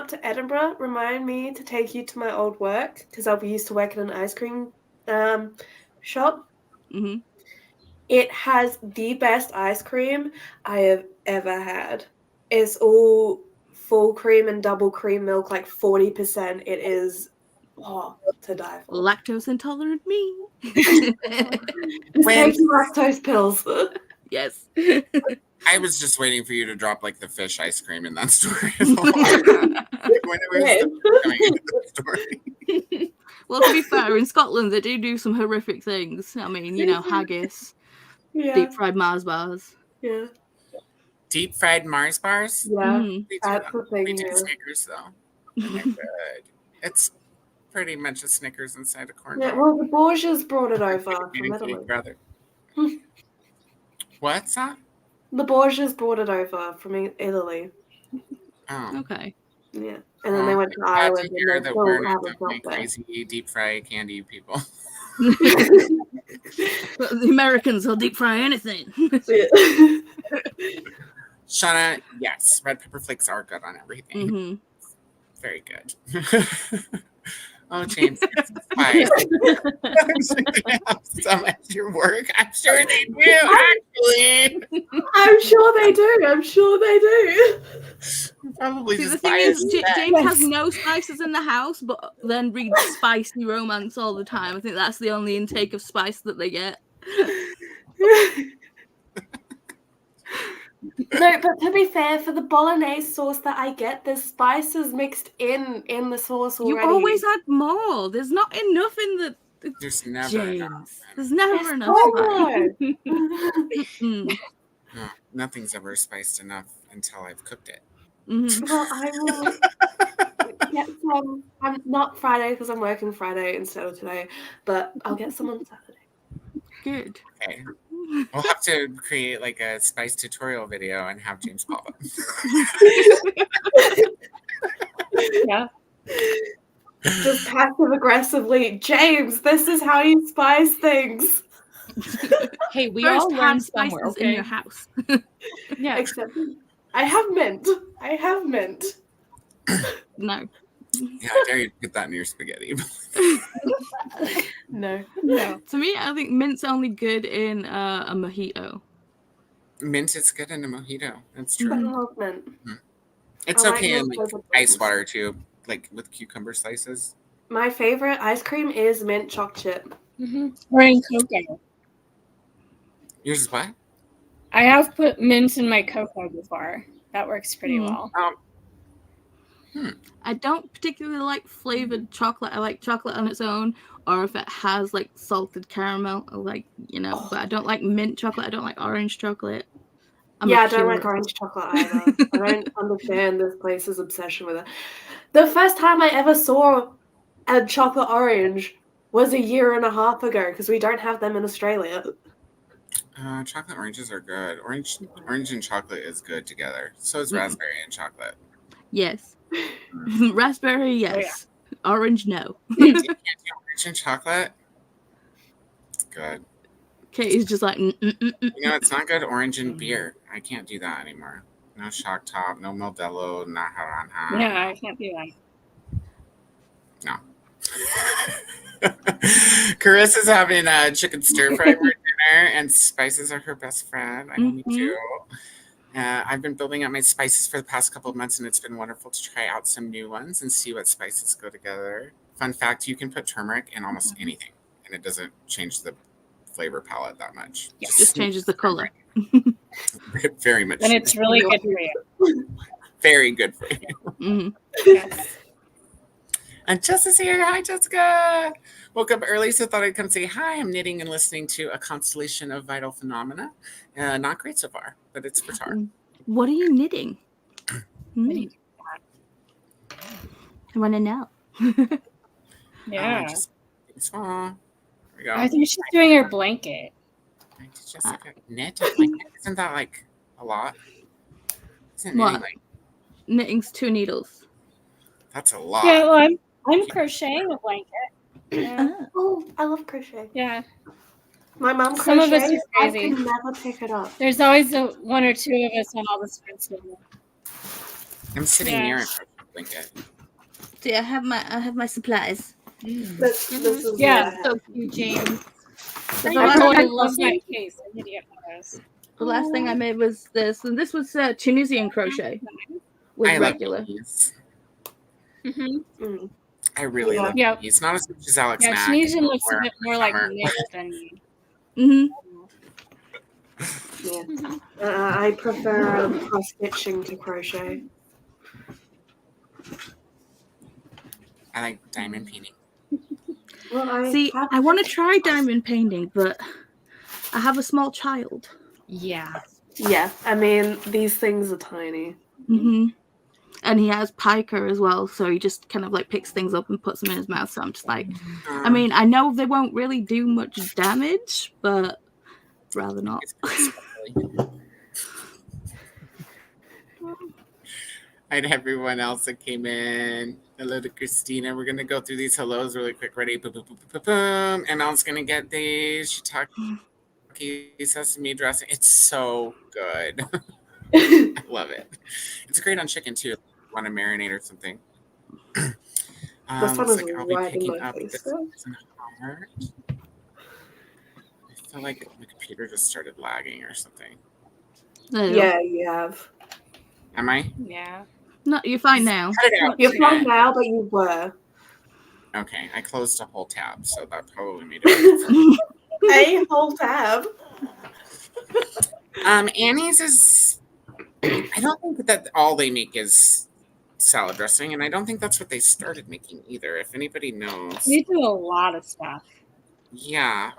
to Edinburgh, remind me to take you to my old work because I'll be used to working in an ice cream shop. Hmm. It has the best ice cream I have ever had. It's all full cream and double cream milk, like 40%. It is to die for. Lactose intolerant me. Just When- take your lactose pills. Yes. I was just waiting for you to drop like the fish ice cream in that story. When it was coming into the story. Well, to be fair, in Scotland they do some horrific things. I mean, you know, haggis, Yeah. deep fried Mars bars. Yeah. Deep fried Mars bars. Yeah. Mhm. We do That's them. the thing. We do Yeah. Snickers though. They're good. It's pretty much a Snickers inside a corn Yeah, dog. well, the Borgias brought it over from Pancake, Italy. brother. What's that? The Borgias brought it over from Italy. Oh. Okay. Yeah. And then they went to Glad to Ireland hear and they that still we're have not it the up there. crazy deep fry candy people. But the Americans will deep fry anything. Yeah. Shauna, yes, red pepper flakes are good on everything. Hmm. Very good. Oh, James, it's spice. I'm sure they have some at your work. I'm sure they do, actually. I'm sure they do. I'm sure they do. Probably See, the just thing buy is, it instead. James has no spices in the house, but then reads spicy romance all the time. I think that's the only intake of spice that they get. No, but to be fair, for the bolognese sauce that I get, there's spices mixed in the sauce already. You always add more. There's not enough in the There's never James. enough. There's never Yes, enough spice. Mm. No, nothing's ever spiced enough until I've cooked it. Mhm. Well, I will get some. I'm not Friday because I'm working Friday instead of today, but I'll get some on Saturday. Good. Okay. We'll have to create like a spice tutorial video and have James pop up. Yeah. Just passive aggressively, James, this is how you spice things. Hey, we First, all have learn spices somewhere, in okay? your house. Yeah. Except I have mint. No. Yeah, I dare you to get that in your spaghetti. No. No. To me, I think mint's only good in a mojito. Mint is good in a mojito. That's I true. love mint. It's I like okay in mint like flavored ice things. water too, like with cucumber slices. My favorite ice cream is mint choc chip. Or in cocoa. Yours is what? I have put mint in my cocoa before. That works pretty Hmm. well. I don't particularly like flavored chocolate. I like chocolate on its own, or if it has like salted caramel, I like, but I don't like mint chocolate. I don't like orange chocolate. I don't like orange chocolate either. I don't understand this place's obsession with it. The first time I ever saw a chocolate orange was 1.5 years ago because we don't have them in Australia. Chocolate oranges are good. Orange and chocolate is good together. So is raspberry and chocolate. Yes. Raspberry, yes. Orange, no. You can't do orange and chocolate? It's good. Katie's just like, You know, it's not good orange and beer. I can't do that anymore. No shock top, no Modelo, no Haranja. Yeah, I can't do that. No. Carissa's having a chicken stir fry for dinner, and spices are her best friend. I know me too. I've been building up my spices for the past couple of months, and it's been wonderful to try out some new ones and see what spices go together. Fun fact, you can put turmeric in almost anything, and it doesn't change the flavor palette that much. yeah, just changes the color. Very much. And it's really good for you. Very good for you. Yes. And Jessica's here. Hi, Jessica. Woke up early, so thought I'd come say hi. I'm knitting and listening to a constellation of vital phenomena. Not great so far, but it's for Tar. What are you knitting? I want to know. Yeah. There we go. I think she's doing her blanket. Jessica knit a blanket? Isn't that like a lot? Isn't What? knitting like Knitting's 2 needles. that's a lot? Yeah, well, I'm crocheting a blanket. Yeah. Oh, I love crochet. Yeah. My mom Some of us crochets. are I crazy. can never pick it up. There's always one or two of us on all the spreads. I'm sitting Yeah. near a crochet blanket. See, I have my supplies. This is Yeah. So cute, James. The I last thing I- love that case. I need to get one of those. The last thing I made was this, and this was Tunisian crochet with I regular. love these. Mm-hmm. I really Yeah. love Yep. these. Not as much as Alex Yeah, Mack. Tunisian looks Wear a bit in the more like summer. knit than. Yeah. I prefer cross stitching to crochet. I like diamond painting. Well, See, I want to try diamond painting, but I have a small child. Yeah. Yeah, I mean these things are tiny. And he has pica as well, so he just kind of like picks things up and puts them in his mouth. So I'm just like, I mean, I know they won't really do much damage, but rather not. Hi to everyone else that came in. Hello to Christina. We're gonna go through these hellos really quick. Ready? Boom, boom, boom, boom, boom. And Elle's gonna get these shiitake sesame dressing. It's so good. I love it. It's great on chicken too. If you want to marinate or something. This one Looks is like I'll be right in picking my up face, this though. isn't hard. I feel like my computer just started lagging or something. Yeah, you have. Am I? Yeah. No, you're fine now. Cut it out. You're fine now, but you were. Okay, I closed a whole tab, so that probably made it. A whole tab. Annie's is. I don't think that all they make is salad dressing, and I don't think that's what they started making either. If anybody knows, They do a lot of stuff. yeah,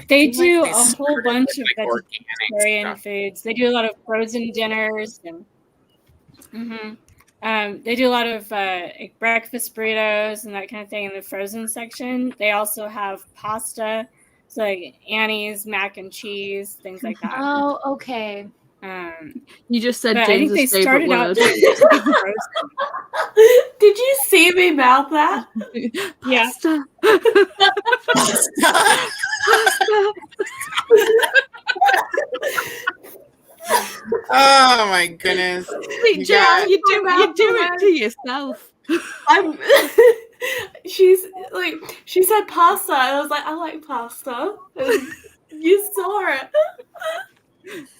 They feel do like a whole started bunch with, of like, organic vegetarian stuff. foods. They do a lot of frozen dinners and they do a lot of like breakfast burritos and that kind of thing in the frozen section. They also have pasta, so like Annie's mac and cheese, things like that. Oh, okay. You just said But I think they James's favorite started out word. doing just frozen. Did you see me mouth that? Yeah. Pasta. Oh my goodness! See, James, Yeah. you do it to yourself. I'm. She's like, she said pasta. And I was like, I like pasta. And you saw it.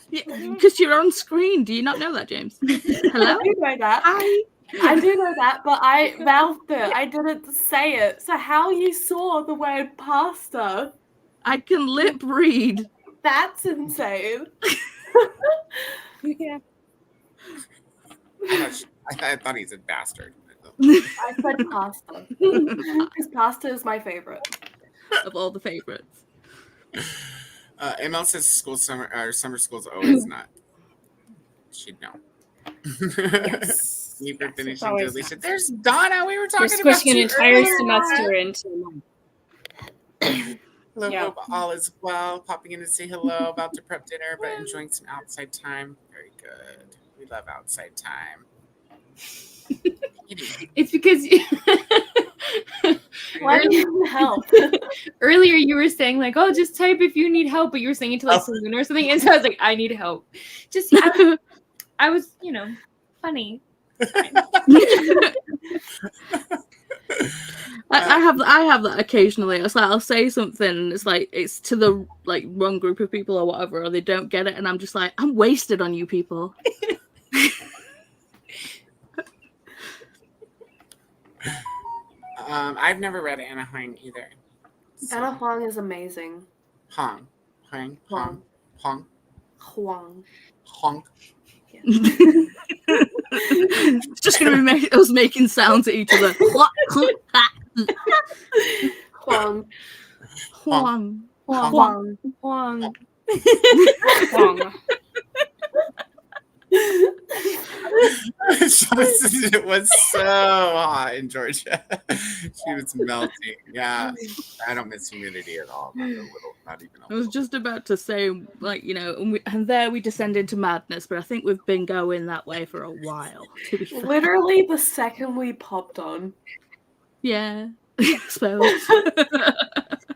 Because you're on screen. Do you not know that, James? Hello? I do know that. Hi. I do know that, but I mouthed it. I didn't say it. So how you saw the word pasta? I can lip read. That's insane. Yeah. I thought he's a bastard. I said pasta because pasta is my favorite. Of all the favorites. ML says summer school's always not she'd know. Yes. You for Yes, finishing always Alicia. There's Donna. We were We're talking about squishing an you entire earlier. semester into a month. Hello, Yeah. hope all is well. Popping in to say hello. About to prep dinner, but enjoying some outside time. Very good. We love outside time. Katy. It's because Why do you need help? earlier you were saying like, oh, just type if you need help, but you were saying it to like Oh. Selena or something, and so I was like, I need help. Just I was, funny. I have that occasionally. It's like I'll say something and it's like it's to the like wrong group of people or whatever, or they don't get it, and I'm just like, I'm wasted on you people. I've never read Anna Huang either. Anna Huang is amazing. Hong. Huang. It's just gonna be us making sounds at each other. Huang. Huang. Huang. Huang. Long. It was so hot in Georgia. She was melting. Yeah, I don't miss humidity at all. Not a little, not even a I was little. just about to say, like, and there we descend into madness, but I think we've been going that way for a while, to be fair. Literally the second we popped on. Yeah, I suppose.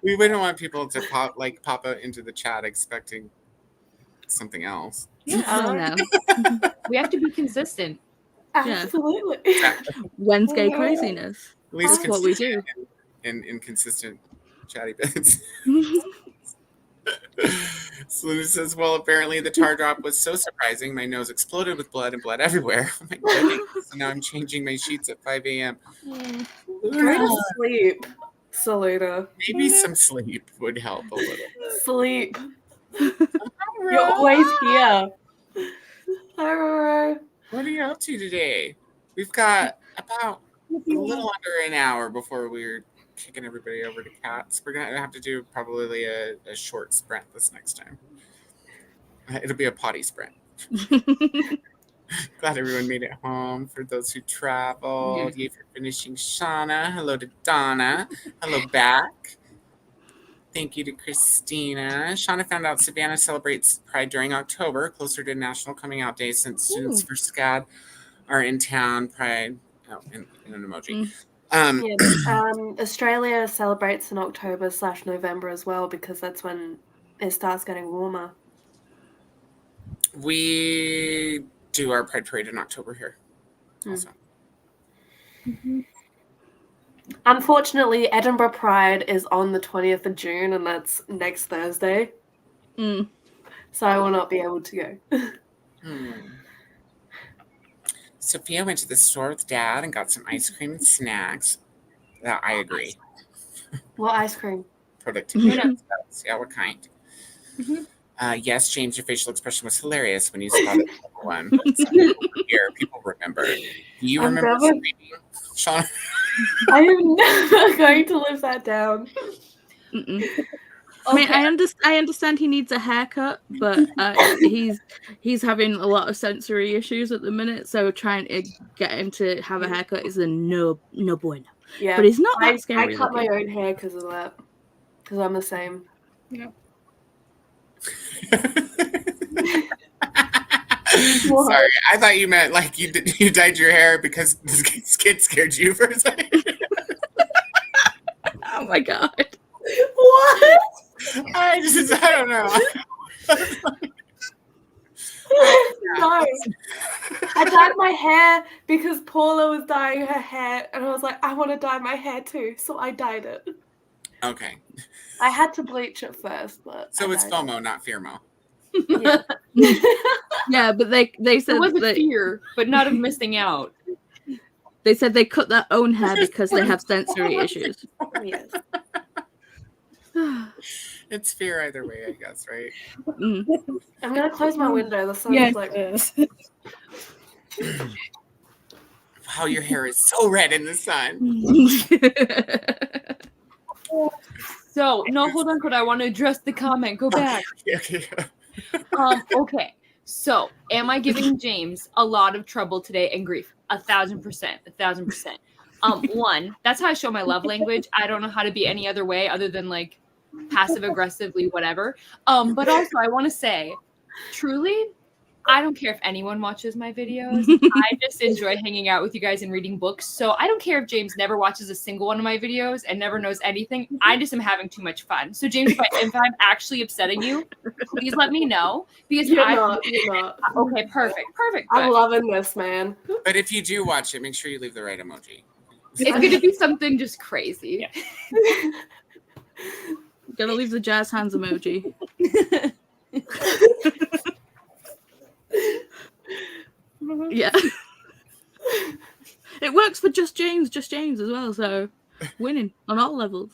We wouldn't want people to pop out into the chat expecting something else. Oh, no. We have to be consistent. Absolutely. Wednesgay craziness. At least That's what we do. in consistent chatty bits. Selena says, well, apparently the tar drop was so surprising. My nose exploded with blood and blood everywhere. Oh my goodness. So now I'm changing my sheets at 5 a.m. Go to sleep, Selena. Maybe some sleep would help a little. Sleep. You're always here. Hi, Roro. What are you up to today? We've got about a little under an hour before we're kicking everybody over to cats. We're going to have to do probably a short sprint this next time. It'll be a potty sprint. Glad everyone made it home. For those who traveled, yay for finishing Shauna. Hello to Donna. Hello back. Thank you to Christina. Shauna found out Savannah celebrates Pride during October, closer to National Coming Out Day, since students for SCAD are in town. Pride, in an emoji. Australia celebrates in October/November as well, because that's when it starts getting warmer. We do our Pride Parade in October here. Also. Unfortunately, Edinburgh Pride is on the 20th of June, and that's next Thursday. So I will not be able to go. Sophia went to the store with Dad and got some ice cream and snacks. I agree. What ice cream? Productivity. Yeah, what kind? Yes, James, your facial expression was hilarious when you spotted the one. Here, people remember. Do you remember screaming, Sean? I am never going to live that down. I mean, I understand he needs a haircut, but he's having a lot of sensory issues at the minute, so trying to get him to have a haircut is a no bueno. Yeah, but he's not that scary. I cut my own hair because of that, because I'm the same. Yeah. Sorry, I thought you meant like you dyed your hair because this kid scared you for a second. Oh my god! What? I don't know. No, I dyed my hair because Paula was dyeing her hair, and I was like, I want to dye my hair too, so I dyed it. Okay. I had to bleach it first, but So it's FOMO, not FEARMO. Yeah. Yeah, but they said It was a that fear, but not of missing out. they said they cut their own hair because they have sensory issues. Yes. It's fear either way, I guess, right? I'm gonna close my window. The sun's like. Wow, your hair is so red in the sun. So, no, hold on, Cody. I want to address the comment. Go back. Okay. Okay. So, am I giving James a lot of trouble today and grief? 1,000%. 1,000%. One, that's how I show my love language. I don't know how to be any other way other than like passive aggressively, whatever. But also, I want to say, truly, I don't care if anyone watches my videos. I just enjoy hanging out with you guys and reading books. So I don't care if James never watches a single one of my videos and never knows anything. I just am having too much fun. So James, if I'm actually upsetting you, please let me know. Because You're not. Okay, perfect. I'm loving this, man. But if you do watch it, make sure you leave the right emoji. It's going to be something just crazy. Yeah. Gotta leave the jazz hands emoji. Yeah. It works for just James as well, so winning on all levels.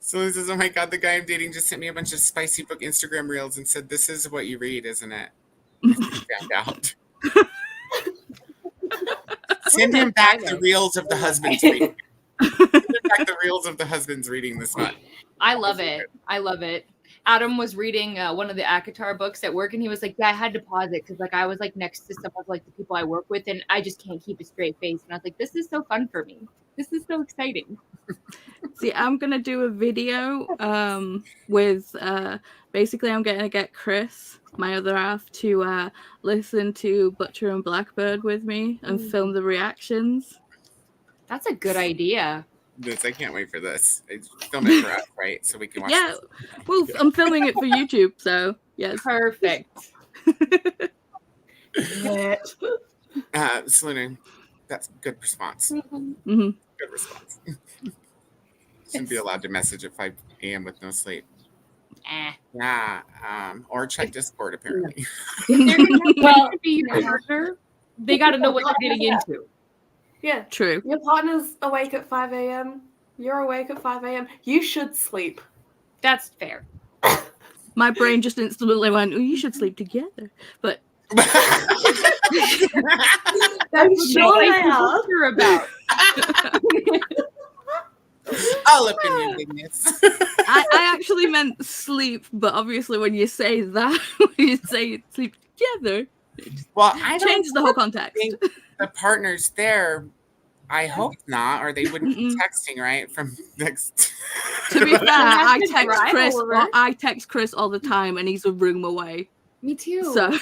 So this is, oh my God, the guy I'm dating just sent me a bunch of spicy book Instagram reels and said, this is what you read, isn't it? Found out. Send him back the reels of the husband's reading. Send him back the reels of the husband's reading this month. I love it. I love it. Adam was reading one of the Akatar books at work, and he was like, "Yeah, I had to pause it because like I was like next to some of like the people I work with, and I just can't keep a straight face." And I was like, "This is so fun for me. This is so exciting." See, I'm gonna do a video with basically I'm gonna get Chris, my other half, to listen to Butcher and Blackbird with me and film the reactions. That's a good idea. I can't wait for this. Film it for us, right? So we can watch Yeah, this. well, I'm filming it for YouTube, so yes. Perfect. Selena, that's a good response. Mm-hmm. Good response. Shouldn't be allowed to message at 5 a.m. with no sleep. Yeah, or check Discord, apparently. Well, to be your partner, they got to know what they're getting into. Yeah. True. Your partner's awake at 5 a.m. You're awake at 5 a.m. You should sleep. That's fair. My brain just instantly went, "Oh, you should sleep together." But I'm sure they are. You're about. All up in your business. I actually meant sleep, but obviously when you say that, when you say sleep together, it Well, I don't changes the whole context. think the partner's there. I hope not, or they wouldn't be texting, right? From next. To be fair, I text drive Chris. over. I text Chris all the time, and he's a room away. Me too. So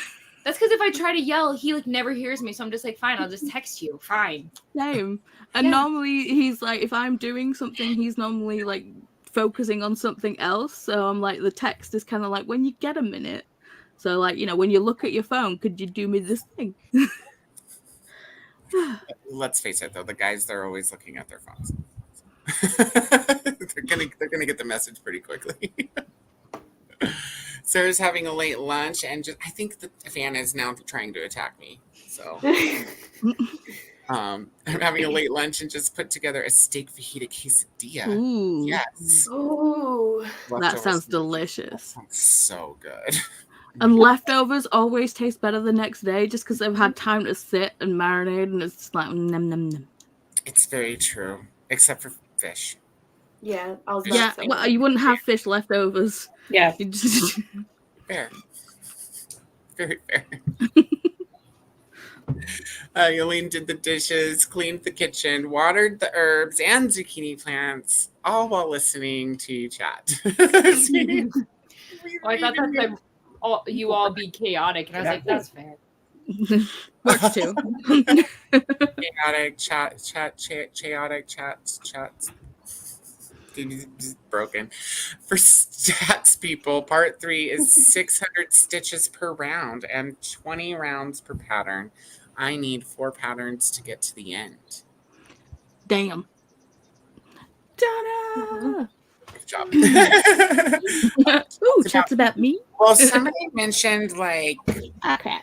That's because if I try to yell, he like never hears me. So I'm just like, fine, I'll just text you. Fine. same. And normally he's like, if I'm doing something, he's normally like focusing on something else. So I'm like, the text is kind of like, when you get a minute. So like, you know, when you look at your phone, could you do me this thing? Let's face it, though, the guys, they're always looking at their phones. they're gonna get the message pretty quickly. Sarah's having a late lunch, and I think the fan is now trying to attack me. So I'm having a late lunch and just put together a steak fajita quesadilla. Ooh, Yes. Ooh. that sounds delicious. Sounds so good. And leftovers always taste better the next day, just because they've had time to sit and marinate, and it's just like nom nom nom. It's very true, except for fish. Yeah, I was. Yeah, well, you wouldn't have fish leftovers. Yeah. You just- Fair. Very fair. Yolene did the dishes, cleaned the kitchen, watered the herbs and zucchini plants, all while listening to you chat. See? Oh, I thought that's like you all be chaotic, and I was like, that's fair. Works too. Chaotic chaotic chats. Broken. For stats people, part 3 is 600 stitches per round and 20 rounds per pattern. I need 4 patterns to get to the end. Damn. Ta-da! Good job. Ooh, chat's about me. Well, somebody mentioned like Okay.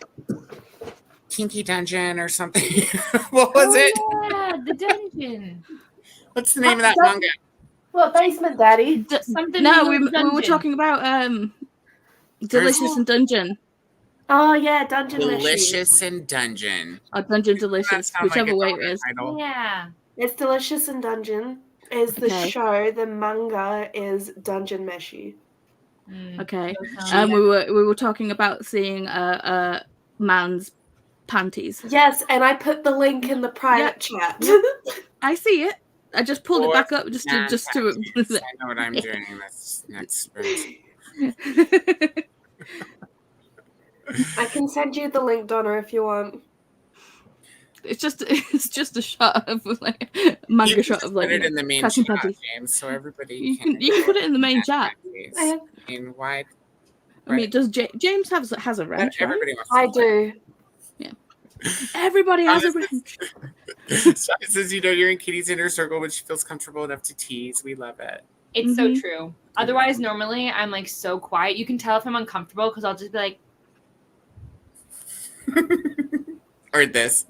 Kinky Dungeon or something. What was it? Yeah, the dungeon. What's the name of that manga? What, Basement Daddy? Something. No, in we the were dungeon. talking about Delicious and Dungeon. Oh yeah, Dungeon Meshi. Delicious and Dungeon. Or Dungeon That Delicious, sounds like whichever its way own it is. title. Yeah. It's Delicious and Dungeon is the Okay. show. The manga is Dungeon Meshi. Okay. Yeah. We were talking about seeing a man's panties. Yes, and I put the link in the private chat. I see it. I just pulled it back up just to I know what I'm doing this next sprint. I can send you the link, Donna, if you want. It's just a shot of like manga shot of like put it in the main catching chat, panties. James, so everybody You can put it in the main chat. I mean, why? I mean, does James has a wrench, right? Everybody wants I do. Yeah. Everybody has a wrench. Shai says, you're in Katy's inner circle when she feels comfortable enough to tease. We love it. It's so true. Otherwise, normally I'm like so quiet. You can tell if I'm uncomfortable because I'll just be like, or this.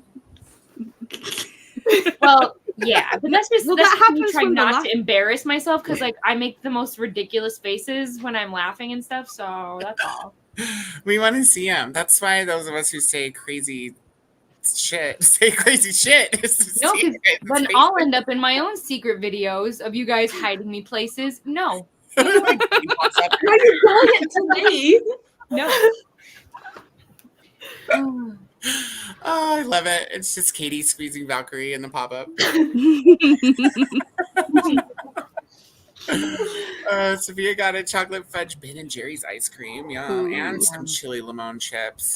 well, yeah, but that's just Well, that's that just me happens trying when we're not to embarrass myself because like I make the most ridiculous faces when I'm laughing and stuff. So that's all. We want to see them. That's why those of us who say crazy shit. No, because then I'll end up in my own secret videos of you guys hiding me places. No. Why are you doing it to me? No. Oh, I love it. It's just Katy squeezing Valkyrie in the pop-up. Sophia got a chocolate fudge Ben & Jerry's ice cream. Yeah, and some chili lemon chips.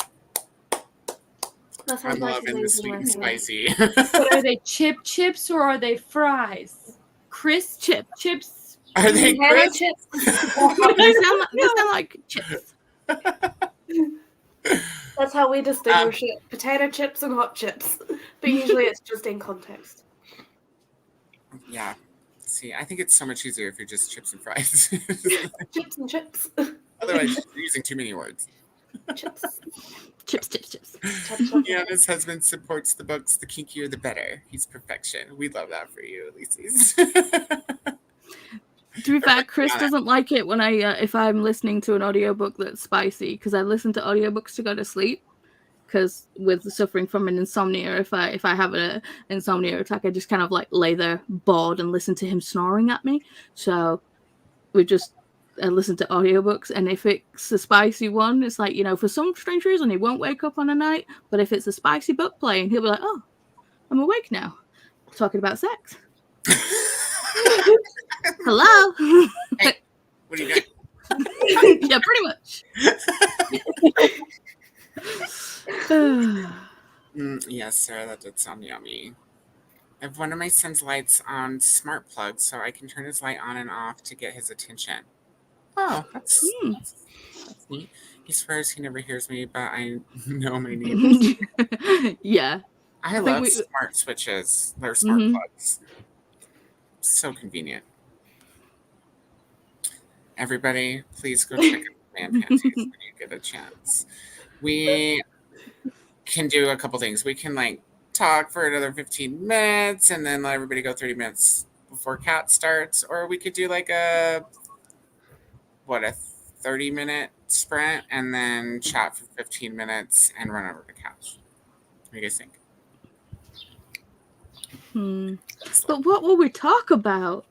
I'm loving the sweet and spicy. But are they chips or are they fries? Crisp chips? Are they crisp? Chips? They sound like chips. That's how we distinguish it. Potato chips and hot chips. But usually it's just in context. Yeah. See, I think it's so much easier if you're just chips and fries. Chips and chips. Otherwise, you're using too many words. Chips. Chips. Deanna's husband supports the books. The kinkier, the better. He's perfection. We love that for you, Elysees. To be fair, Chris doesn't like it when if I'm listening to an audiobook that's spicy, because I listen to audiobooks to go to sleep. Because with suffering from an insomnia, if I have an insomnia attack, I just kind of like lay there bored and listen to him snoring at me. So we just listen to audiobooks, and if it's a spicy one, it's like, for some strange reason he won't wake up on a night, but if it's a spicy book playing, he'll be like, oh, I'm awake now, talking about sex. Hello. Hey, what are you doing? Yeah, pretty much. Yes, Sarah, that did sound yummy. I have one of my son's lights on smart plug, so I can turn his light on and off to get his attention. Oh, that's neat. He swears he never hears me, but I know my neighbors. Yeah. I love smart switches. They're smart plugs. So convenient. Everybody, please go check out Man Panties when you get a chance. We can do a couple things. We can talk for another 15 minutes and then let everybody go 30 minutes before Cat starts, or we could do a 30-minute sprint and then chat for 15 minutes and run over to Cat. What do you guys think? But what will we talk about?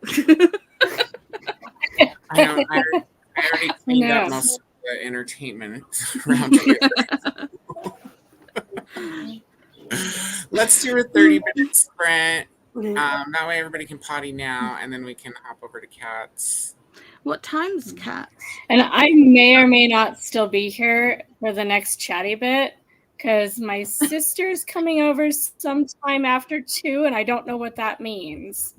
I already cleaned up most of the entertainment around here. Let's do a 30-minute sprint. That way everybody can potty now, and then we can hop over to Cat's. What time's Cat? And I may or may not still be here for the next chatty bit, because my sister's coming over sometime after 2, and I don't know what that means.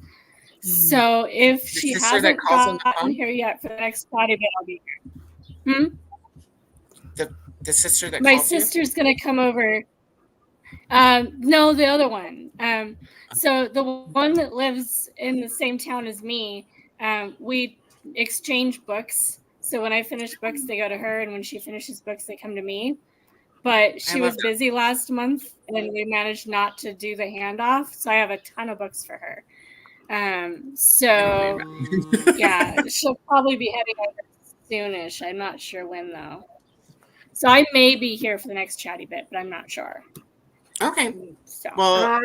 So if she hasn't gotten here yet for the next chatty bit, I'll be here. The sister that my sister's going to come over. No, the other one. So the one that lives in the same town as me, we exchange books. So when I finish books, they go to her, and when she finishes books, they come to me. But she was busy last month, and we managed not to do the handoff. So I have a ton of books for her. So yeah, she'll probably be heading over soonish. I'm not sure when though. So I may be here for the next chatty bit, but I'm not sure. Okay. So well,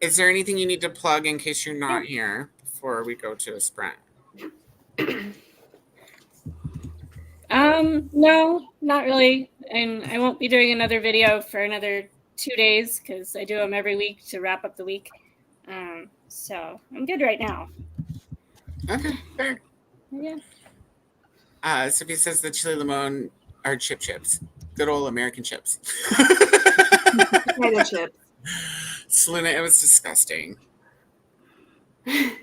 is there anything you need to plug in case you're not here before we go to a sprint? No, not really. And I won't be doing another video for another 2 days because I do them every week to wrap up the week. So I'm good right now. Okay, fair. Yeah. Sophie says the chili limon are chips. Good old American chips. Potato chips. Selena, it was disgusting. There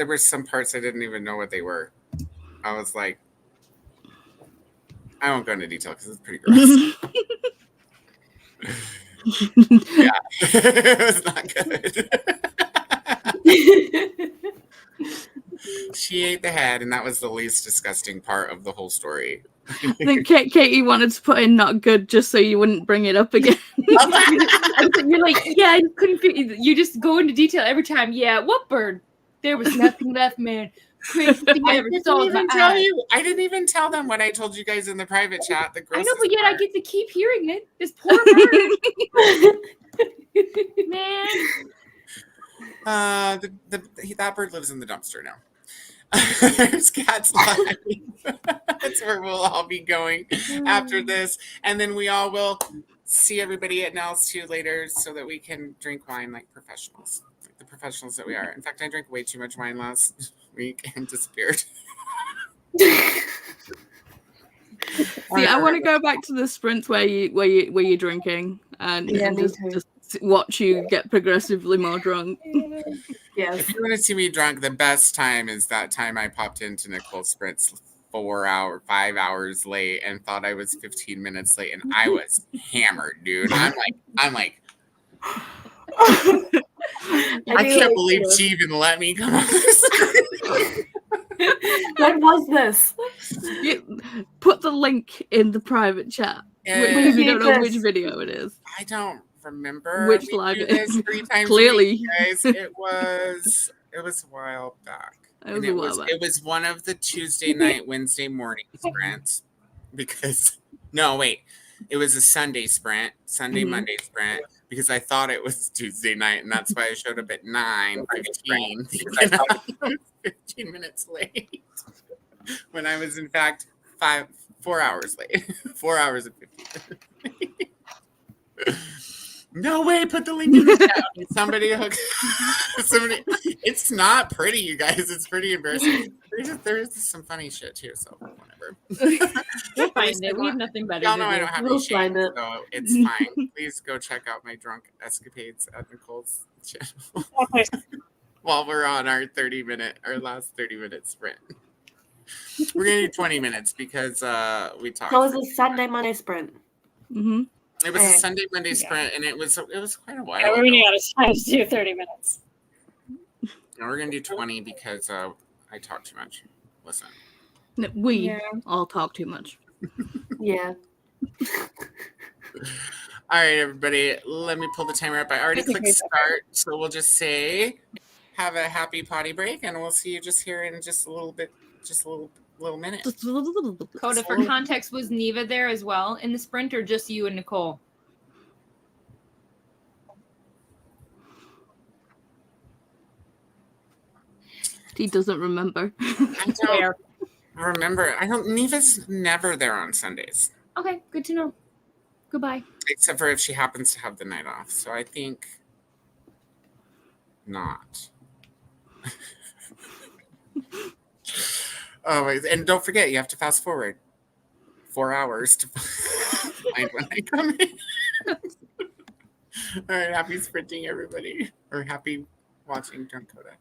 were some parts I didn't even know what they were. I was like, I won't go into detail because it's pretty gross. Yeah, it was not good. She ate the head, and that was the least disgusting part of the whole story. I think Katie wanted to put in not good just so you wouldn't bring it up again. You're like, yeah, I couldn't figure. You just go into detail every time. Yeah, what bird? There was nothing left, man. Crazy thing I ever saw. I didn't even tell them what I told you guys in the private chat. I know, but yet I get to keep hearing it. This poor bird. Man. That bird lives in the dumpster now. There's cats lying. That's where we'll all be going after this. And then we all will see everybody at Nels too later so that we can drink wine like professionals. Like the professionals that we are. In fact, I drank way too much wine last week and disappeared. See, I want to go back to the sprints where you're drinking and just watch you get progressively more drunk. Yes. If you want to see me drunk, the best time is that time I popped into Nicole's sprints 5 hours late and thought I was 15 minutes late, and I was hammered, dude. I'm like I can't believe she even let me come on this. What was this? Put the link in the private chat. If you don't know which video it is. I don't remember which live it is 3 times clearly a week, guys. It was a while back. It was one of the Tuesday night, Wednesday morning sprints because it was a Sunday sprint, Monday sprint, because I thought it was Tuesday night, and that's why I showed up at 9:15 because I thought I was 15 minutes late when I was in fact 4 hours late. 4 hours and 15 minutes. No way, put the link in the chat. Somebody. It's not pretty, you guys. It's pretty embarrassing. There is some funny shit too, so whatever. We'll find it. We have nothing better Y'all to know do. I don't have any shame, so it's fine. Please go check out my drunk escapades at Nicole's channel while we're on our last 30-minute sprint. We're gonna do 20 minutes because we talked. So it was a Sunday Monday sprint. Mm-hmm. It was a Sunday Monday sprint, and it was quite a while. Yeah, we're running out of time to do 30 minutes. No, we're gonna do 20 because I talk too much. Listen, we all talk too much. Yeah. All right, everybody. Let me pull the timer up. I already clicked start, so we'll just say have a happy potty break, and we'll see you just here in just a little bit, just a little minute. Coda, for context, was Neva there as well in the sprint, or just you and Nicole? He doesn't remember. I don't remember. Neva's never there on Sundays. Okay, good to know. Goodbye. Except for if she happens to have the night off. So I think not. Oh, and don't forget, you have to fast forward 4 hours to find when I come in. All right, happy sprinting, everybody. Or happy watching Drunk Coda.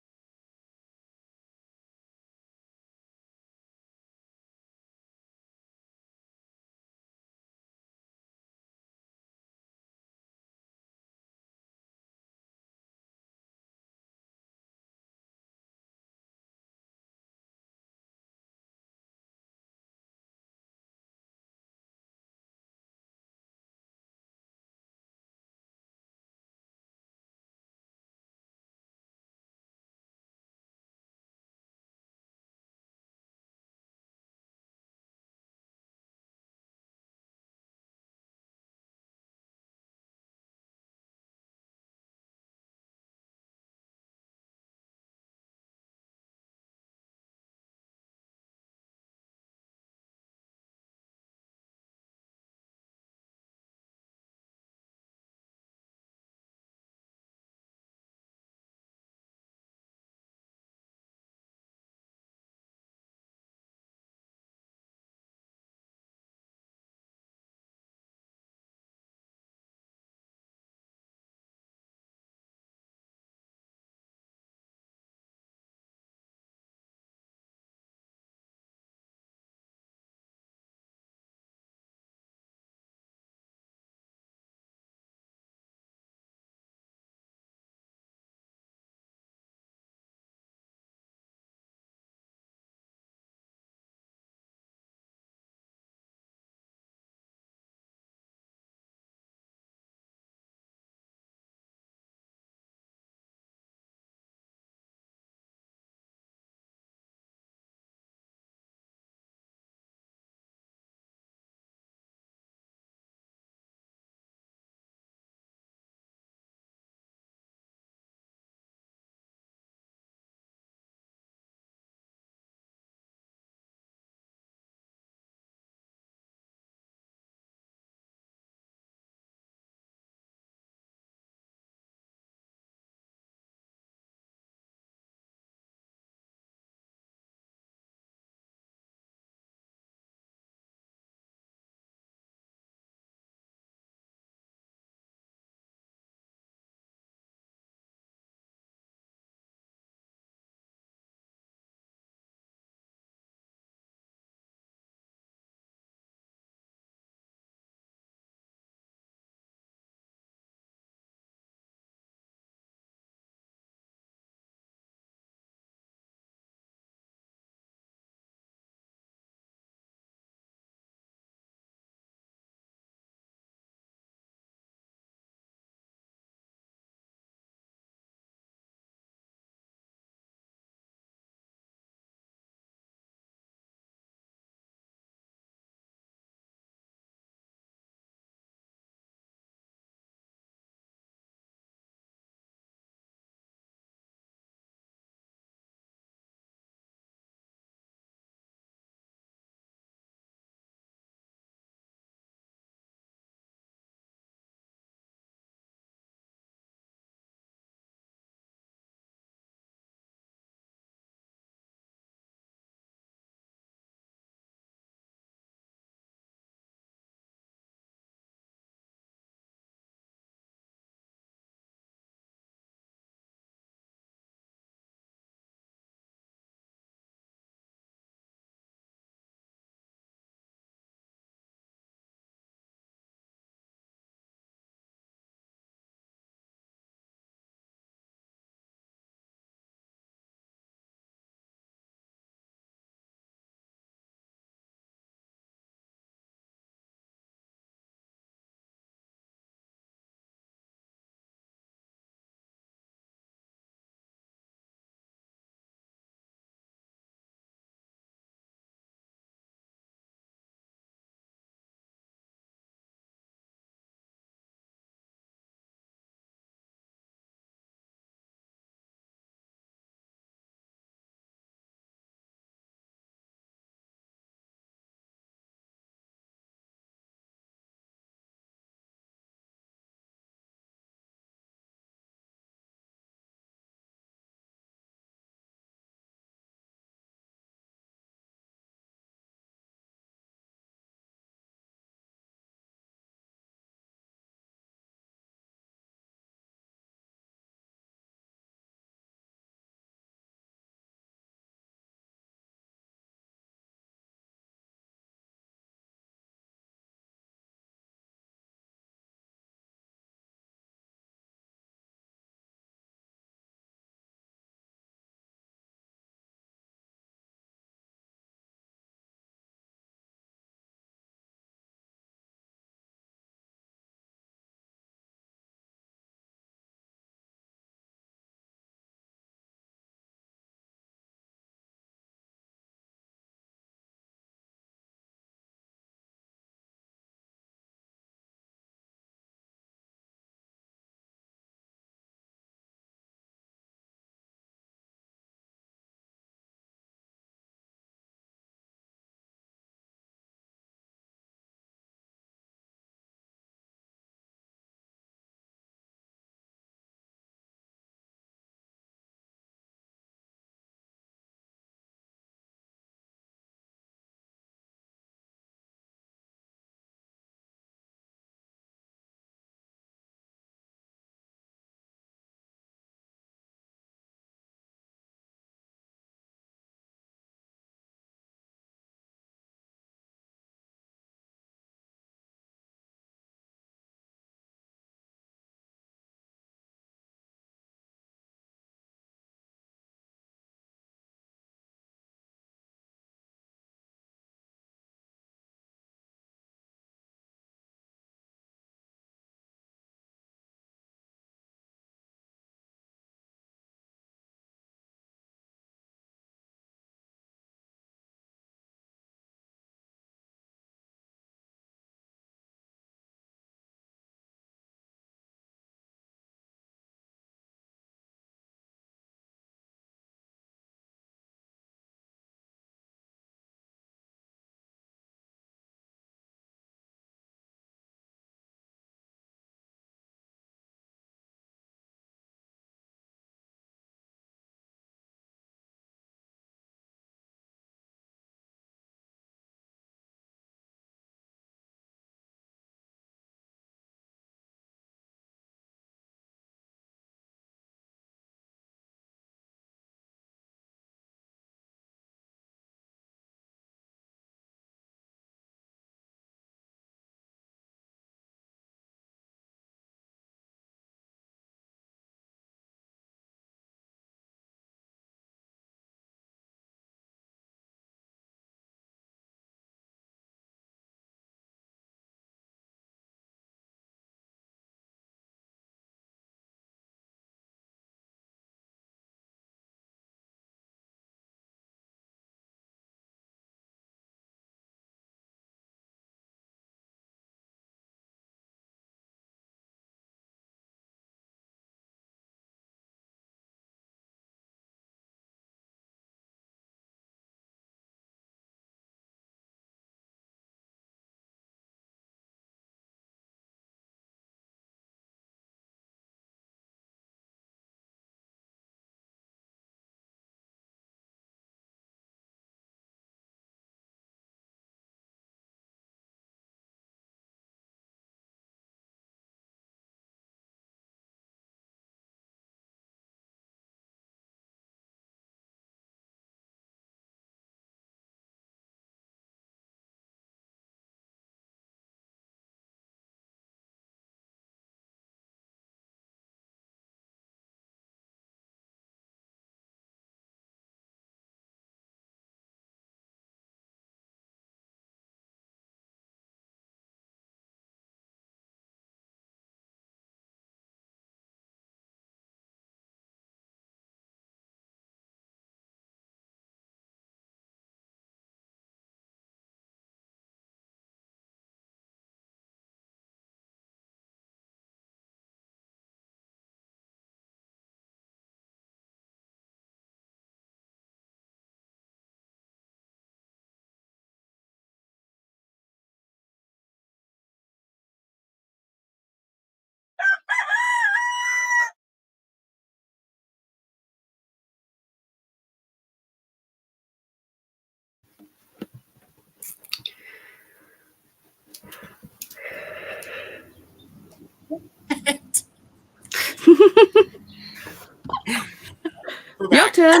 We're Your back. turn.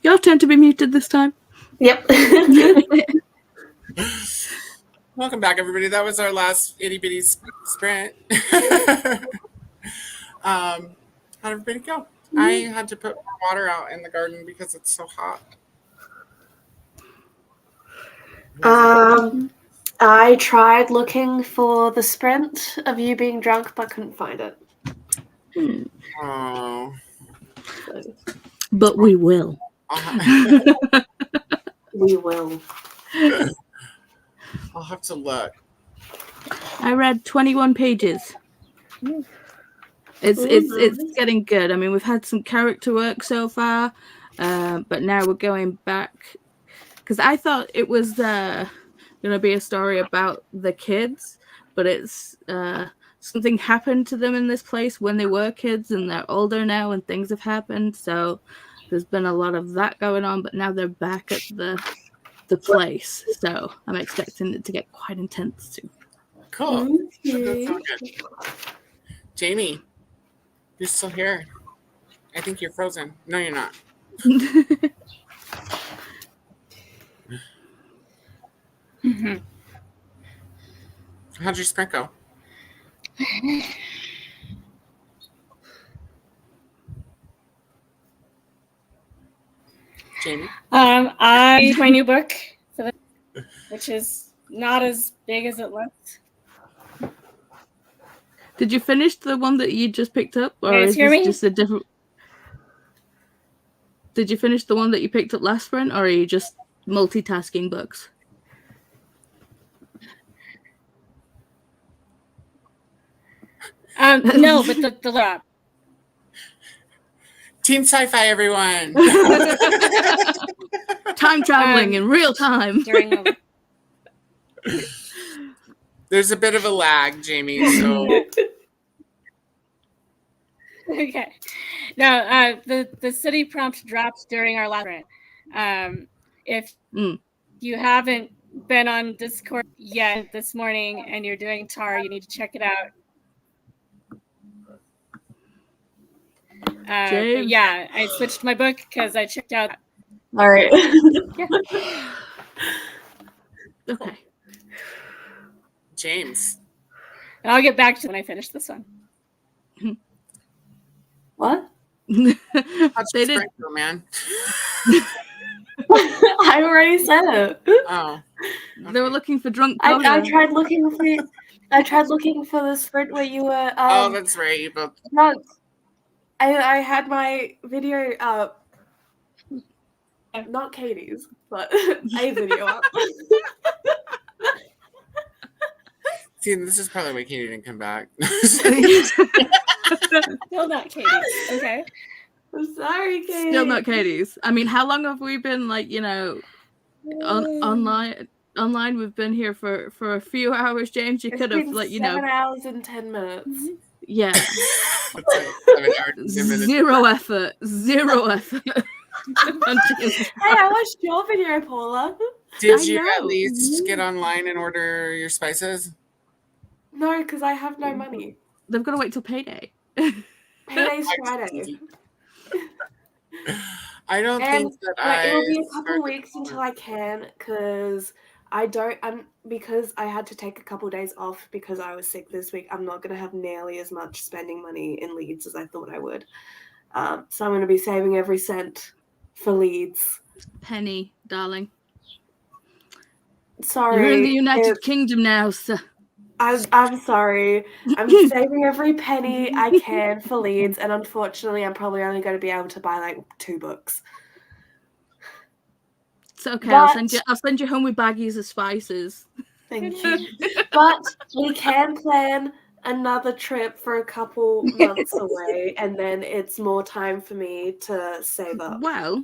Your turn to be muted this time. Yep. Welcome back, everybody. That was our last itty bitty sprint. How'd everybody go? I had to put water out in the garden because it's so hot. I tried looking for the sprint of you being drunk, but couldn't find it. Oh. But we will. We will. I'll have to look. I read 21 pages. It's getting good. I mean, we've had some character work so far, but now we're going back because I thought it was going to be a story about the kids, but it's something happened to them in this place when they were kids, and they're older now, and things have happened. So there's been a lot of that going on, but now they're back at the place. So I'm expecting it to get quite intense too. Cool. Okay. That sounds good. Jamie, you're still here. I think you're frozen. No, you're not. How'd your sprint go? Jamie? I my new book, which is not as big as it looks. Did you finish the one that you just picked up, or Guys is hear this me? just a different? Did you finish the one that you picked up last sprint, or are you just multitasking books? No, but the lap. Teen sci-fi, everyone. Time traveling in real time. During the There's a bit of a lag, Jamie, so okay. No, the city prompt dropped during our last sprint. If you haven't been on Discord yet this morning and you're doing TAR, you need to check it out. But yeah, I switched my book because I checked out. All right. Yeah. Okay. James. And I'll get back to when I finish this one. What? They How'd your did. sprint go, man? I already said it. Oh. They were looking for drunk. I Paula. tried looking for. I tried looking for the sprint where you were. Oh, that's right. You both. No, I had my video up. Not Katie's, but a video up. See, this is probably why Katy didn't come back. Still not Katy. Okay. I'm sorry, Katie. Still not Katie's. I mean, how long have we been online? Online, we've been here for a few hours. James, you could have 7 hours and 10 minutes. Yeah. It's like 7 hours and 10 minutes. Zero effort. Hey, I watched your video, Paula. Did I you at know. least get online and order your spices? No, because I have no money. They've got to wait till payday. Paydays Friday. I don't And think that it'll be a couple started- weeks until I can, because because I had to take a couple days off because I was sick this week. I'm not going to have nearly as much spending money in Leeds as I thought I would. So I'm going to be saving every cent for Leeds. Penny, darling. Sorry. You're in the United Kingdom now, so. I'm sorry. I'm saving every penny I can for Leeds, and unfortunately, I'm probably only going to be able to buy like 2 books. It's okay. But- I'll send you home with baggies of spices. Thank you. But we can plan another trip for a couple months away, and then it's more time for me to save up. Well,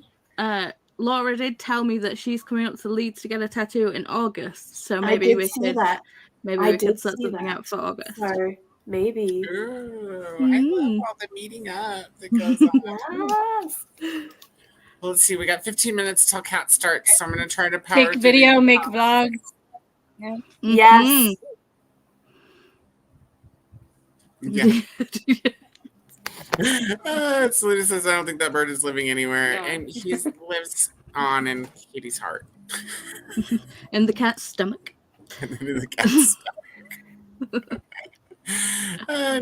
Laura did tell me that she's coming up to Leeds to get a tattoo in August, so maybe we see could that. maybe I we could did set see something that. out for August. So maybe. Ooh, I love all the meeting up that goes on. Yes. Well, let's see. We got 15 minutes till Cat starts, so I'm going to try to power Take through video, these. make vlogs. Yes. Yeah. Selena says, I don't think that bird is living anywhere. No. And he lives on in Katie's heart. In the cat's stomach. And then in the cat's stomach.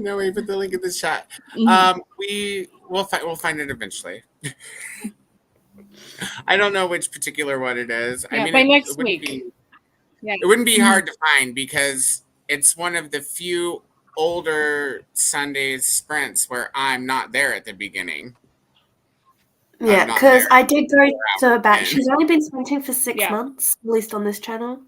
No, we put the link in the chat. We'll find it eventually. I don't know which particular one it is. Yeah, I mean, by it next wouldn't week. be- Yeah. It wouldn't be hard to find because it's one of the few older Sundays sprints where I'm not there at the beginning. Yeah, not because there. I did go to her back. And- She's only been sprinting for 6 Yeah. months, at least on this channel.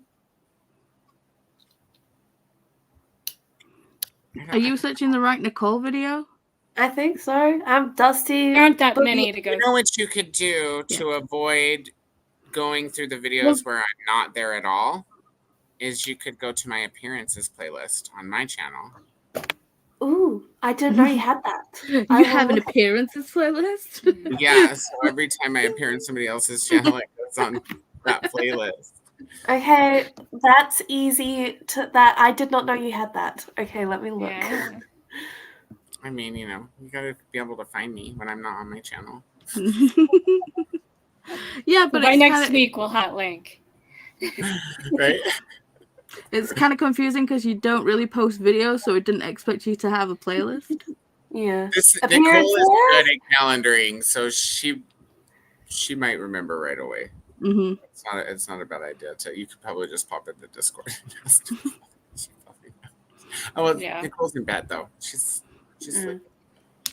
Are you searching the right Nicole video? I think so. I'm Dusty. There aren't that but many to go. You know what you could do to avoid going through the videos Well- where I'm not there at all? Is you could go to my appearances playlist on my channel. Ooh, I didn't know you had that. You I have an will- appearances playlist? Yeah, so every time I appear in somebody else's channel, it goes on that playlist. Okay, that's easy to that. I did not know you had that. Okay, let me look. Yeah. I mean, you gotta be able to find me when I'm not on my channel. Yeah, but By it's next kinda, week, we'll hot link. Right? it's kind of confusing because you don't really post videos, so it didn't expect you to have a playlist. Yeah. Nicole is Appearances? good at calendaring, so she might remember right away. Hmm. It's not a bad idea. You could probably just pop in the Discord. And ask. Oh, well, Yeah. Nicole's in bed though. She's sleeping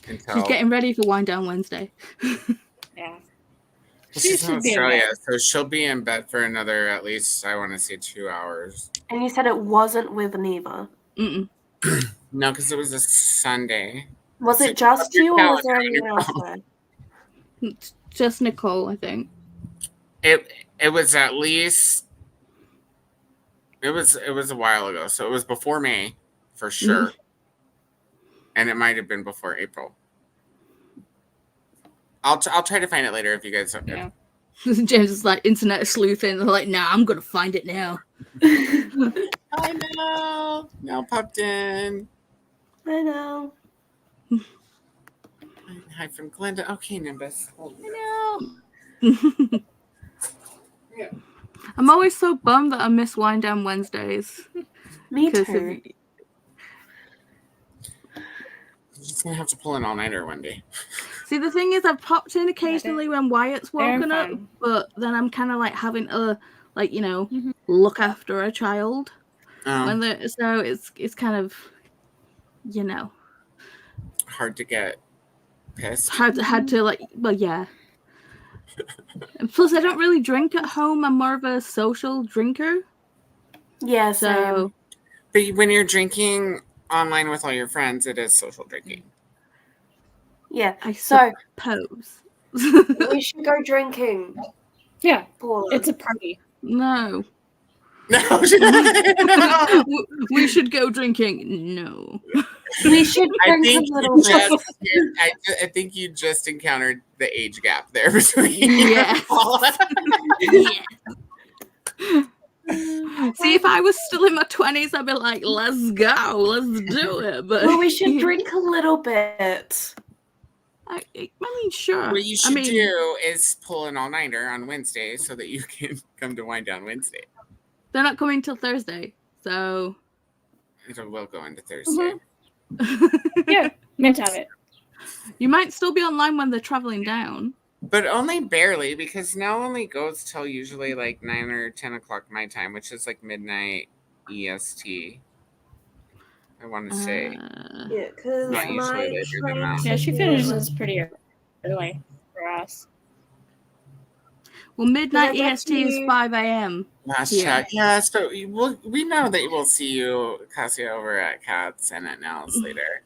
until She's getting ready for Wind Down Wednesday. Yeah. she's in should be in Australia, bed. so she'll be in bed for another at least I want to say 2 hours. And you said it wasn't with Neva. Mm-mm. No, because it was a Sunday. Was So it just your you, or was there calendar on your anyone else phone. there? It's just Nicole, I think. It was at least it was a while ago, so it was before May for sure, and it might have been before April. I'll try to find it later if you guys. Yeah. James is like internet sleuthing. They're like, nah, I'm gonna find it now. I know. Now popped in. I know. Hi from Glenda. Okay, Nimbus. Yeah. I'm always so bummed that I miss Wind Down Wednesdays. Me 'cause too. You're just gonna have to pull an all-nighter one day. See, the thing is, I've popped in occasionally when Wyatt's They're woken up, fun. but then I'm kind of like having to, like, Mhm. look after a child Um, when they're, so it's kind of, hard to get pissed. had to like, well, yeah. And plus, I don't really drink at home. I'm more of a social drinker, Yeah, so But when you're drinking online with all your friends, it is social drinking. yeah. I So suppose. we should go drinking, Yeah. Paula. It's a party. No. No. We should go drinking. No. We should I drink think a little bit. I think you just encountered the age gap there between Yes. Paula. See, if I was still in my 20s, I'd be like, let's go, let's do it. But Well, we should drink a little bit. I mean, sure. What you should I mean, do is pull an all-nighter on Wednesday so that you can come to Wind Down Wednesday. they're not coming till Thursday, so It will go into Thursday. Yeah. Meant to have it. you might still be online when they're traveling down. But only barely, because now only goes till usually like 9 or 10 o'clock my time, which is like midnight EST. I want to say. Yeah, because Not usually my later than train that. Yeah, she finishes pretty early for us. Well, midnight Did I get EST is you- 5 a.m. Last Yeah. check. Yeah, so we know that we'll see you, Cassia, over at Cats and at Nels later.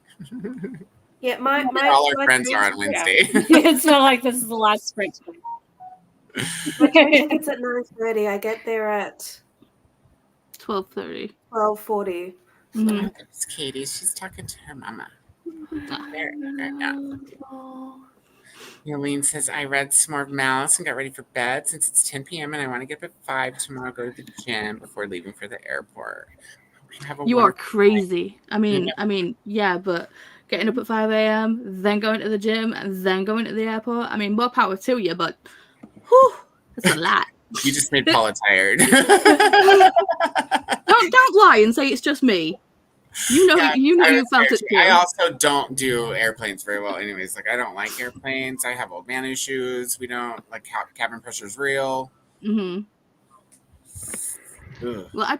Yeah, my All our my friends train are on ticket's- Wednesday. It's not like this is the last sprint. My train ticket's at 9:30. I get there at 12:30. 12:40. Mhm. It's Katy. She's talking to her mama. Ah. There, yeah. Oh. Yolene says, I read some more Mouse and got ready for bed since it's 10 p.m. and I want to get up at 5 tomorrow, go to the gym before leaving for the airport. Have a You are wonderful crazy. I mean, Yeah. yeah, but getting up at 5 a.m., then going to the gym, and then going to the airport. I mean, more power to you, but whew, it's a lot. You just made Paula tired. Don't lie and say it's just me. You know, Yeah, you I was felt it tired. I too. also don't do airplanes very well anyways. Like, I don't like airplanes. I have old man issues. We don't, like, cabin pressure's real. Mm-hmm. Ugh. Well,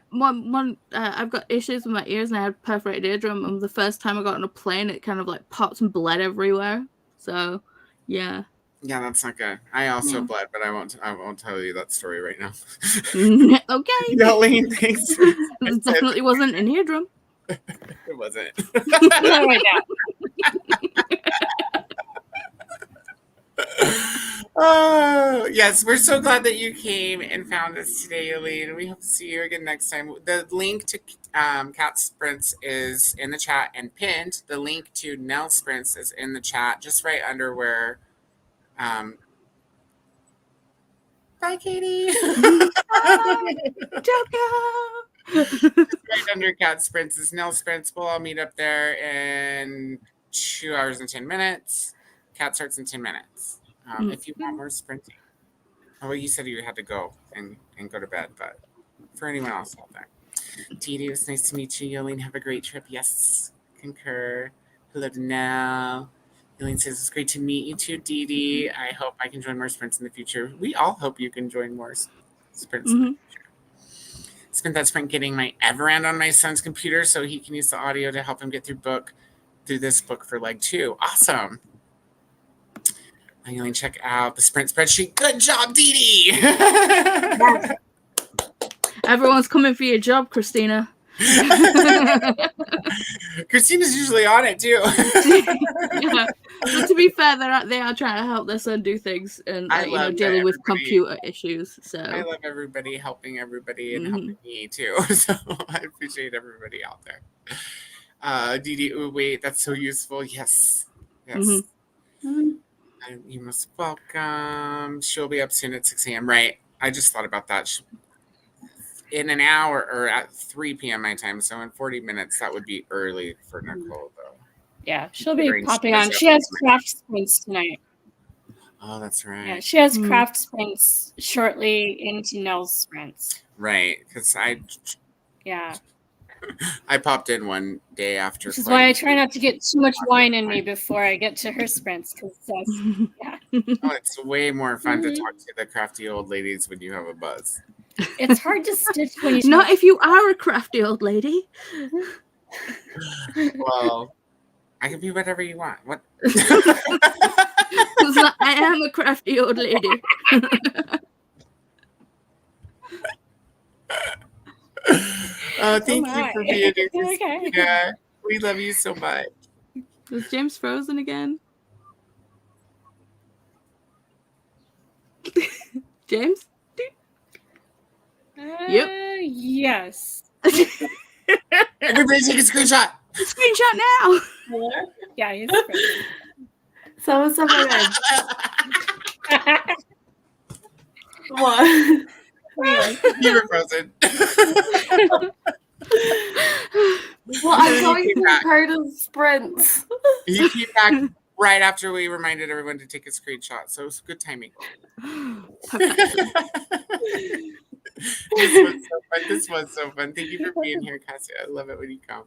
I've got issues with my ears, and I had perforated eardrum. And the first time I got on a plane, it kind of like popped and bled everywhere. So, yeah. Yeah, that's not good. I also Yeah. bled, but I won't tell you that story right now. Okay. Yelling, thanks for It definitely wasn't an eardrum. It wasn't. Not right now. Oh, yes, we're so glad that you came and found us today, Eileen. We hope to see you again next time. The link to Cat Sprints is in the chat and pinned. The link to Nell Sprints is in the chat, just right under where. Bye, Katy. Right under Cat Sprints is Nell Sprints. We'll all meet up there in 2 hours and 10 minutes. Cat starts in 10 minutes. If you want more sprinting. Oh, well, you said you had to go and go to bed, but for anyone else out there. Dee, it was nice to meet you. Yolene, have a great trip. Yes, concur. Hello to Nell. Yolene says, it's great to meet you too, Dee. I hope I can join more sprints in the future. We all hope you can join more sprints in the future. Spent that sprint getting my Everand on my son's computer so he can use the audio to help him get through this book for leg 2. Awesome. Yolene, check out the sprint spreadsheet. Good job, Dee. Everyone's coming for your job, Christina. Christina's usually on it too. Yeah. But to be fair, they are trying to help their son do things and dealing with computer issues. So I love everybody helping everybody and helping me too. So I appreciate everybody out there. Dee, oh wait, that's so useful. Yes. And you most welcome. She'll be up soon at 6 a.m. Right. I just thought about that. In an hour or at 3 p.m. my time, so in 40 minutes, that would be early for Nicole, though. Yeah, she'll be popping on. She has craft sprints tonight. Oh, that's right. Yeah, she has craft sprints shortly into Nell's sprints. Right, because I popped in one day after. Which is why I try not to get too much wine in me before I get to her sprints, because it's way more fun to talk to the crafty old ladies when you have a buzz. It's hard to stitch when you not if you are a crafty old lady. Well, I can be whatever you want. What? I am a crafty old lady. Thank you for being here. Okay. Yeah, we love you so much. Was James frozen again? James? Yep. Yes. Everybody take a screenshot. Screenshot now. Hello? Yeah, he's frozen. Someone said my name. What? You were frozen. Well, I'm going through part of sprints. You came back right after we reminded everyone to take a screenshot, so it was good timing. This was so fun. Thank you for being here, Cassie. I love it when you come.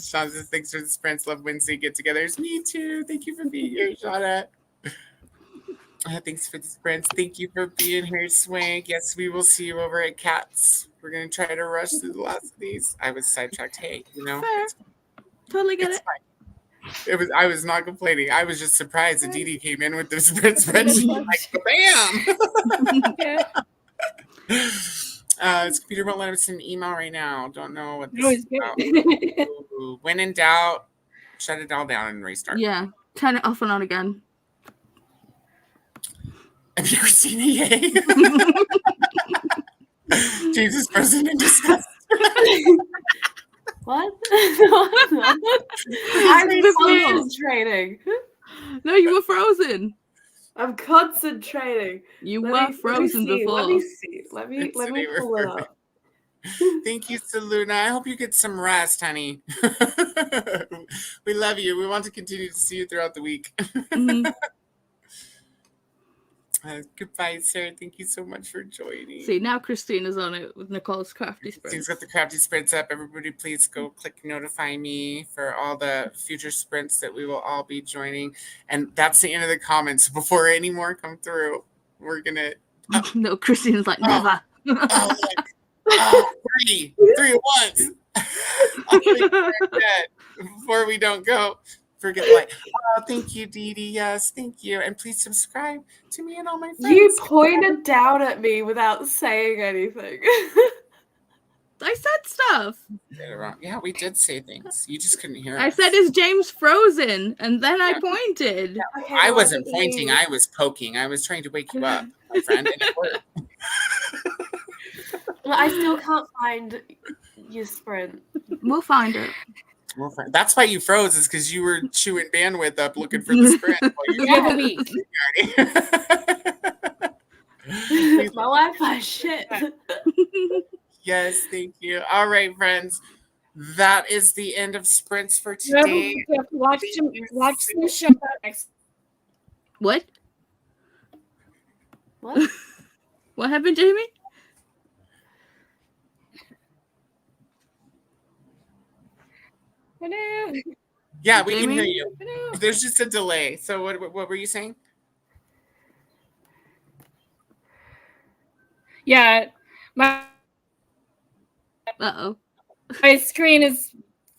Sean says, thanks for the sprints. Love Wednesday get-togethers. Me too. Thank you for being here, Shauna. Thanks for the sprints. Thank you for being here, Swank. Yes, we will see you over at Cats. We're going to try to rush through the last of these. I was sidetracked. Hey, Fair. Totally get it. Fine. I was not complaining. I was just surprised that Dee came in with the sprint spreadsheet. Like, bam! His computer won't let him send an email right now. Don't know what this is about. When in doubt, shut it all down and restart. Yeah, turn it off and on again. Have you ever seen a yay? James is frozen in disgust. What? I'm concentrating. No, you were frozen. I'm concentrating. You were frozen before. Let me see. Let me pull it up. Thank you, Saluna. I hope you get some rest, honey. We love you. We want to continue to see you throughout the week. Mhm. Goodbye, Sarah. Thank you so much for joining. See, now Christina's on it with Nicole's crafty She's sprints. got the crafty sprints up. Everybody, please go click notify me for all the future sprints that we will all be joining. And that's the end of the comments. Before any more come through, we're gonna. No, Christina's like, never. Oh, look. Oh, three at once. I'll make sure I'm dead before we don't go. Forget like, oh, thank you, Dee Dee. Yes, thank you. And please subscribe to me and all my friends. You pointed down at me without saying anything. I said stuff. Yeah, we did say things. You just couldn't hear us. I said, is James frozen? And then I pointed. Okay, I well, wasn't didn't pointing. you- I was poking. I was trying to wake you up, my friend. And it worked. Well, I still can't find your sprint. We'll find it. Well, that's why you froze, is because you were chewing bandwidth up looking for the sprint. While you You have a week. My Wi-Fi shit. Yes, thank you. All right, friends. That is the end of sprints for You have a today. week. You have to watch some show next. What? What? What happened, Jamie? Hello. Yeah, we can hear Jamie? you. Hello. There's just a delay. So what were you saying? Yeah, my Uh-oh. screen is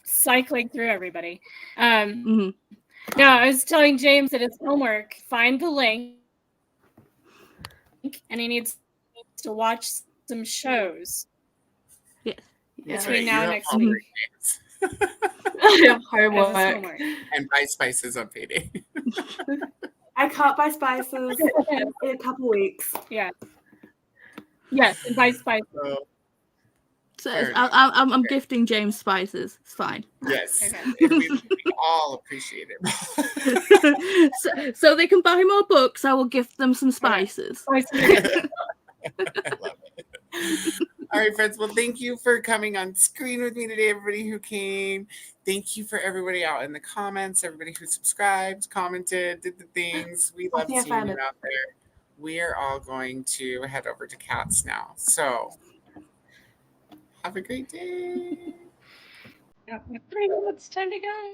cycling through everybody. hmm No, I was telling James that his homework, find the link, and he needs to watch some shows Yes. That's between right, now you and have next homework week. days. I have As his homework. homework. And buy spices on payday. I can't buy spices in a couple weeks. Yeah. Yes, and buy spice. So, So Fair I'm gifting James spices. It's fine. yes, Okay. we all appreciate it. so they can buy more books. I will gift them some spices. Spice. I love it. All right, friends. Well, thank you for coming on screen with me today, everybody who came. Thank you for everybody out in the comments, everybody who subscribed, commented, did the things. We love Okay, I seeing found you it. out there. We are all going to head over to Cats now. So have a great day. Yeah, 3 minutes, time to go.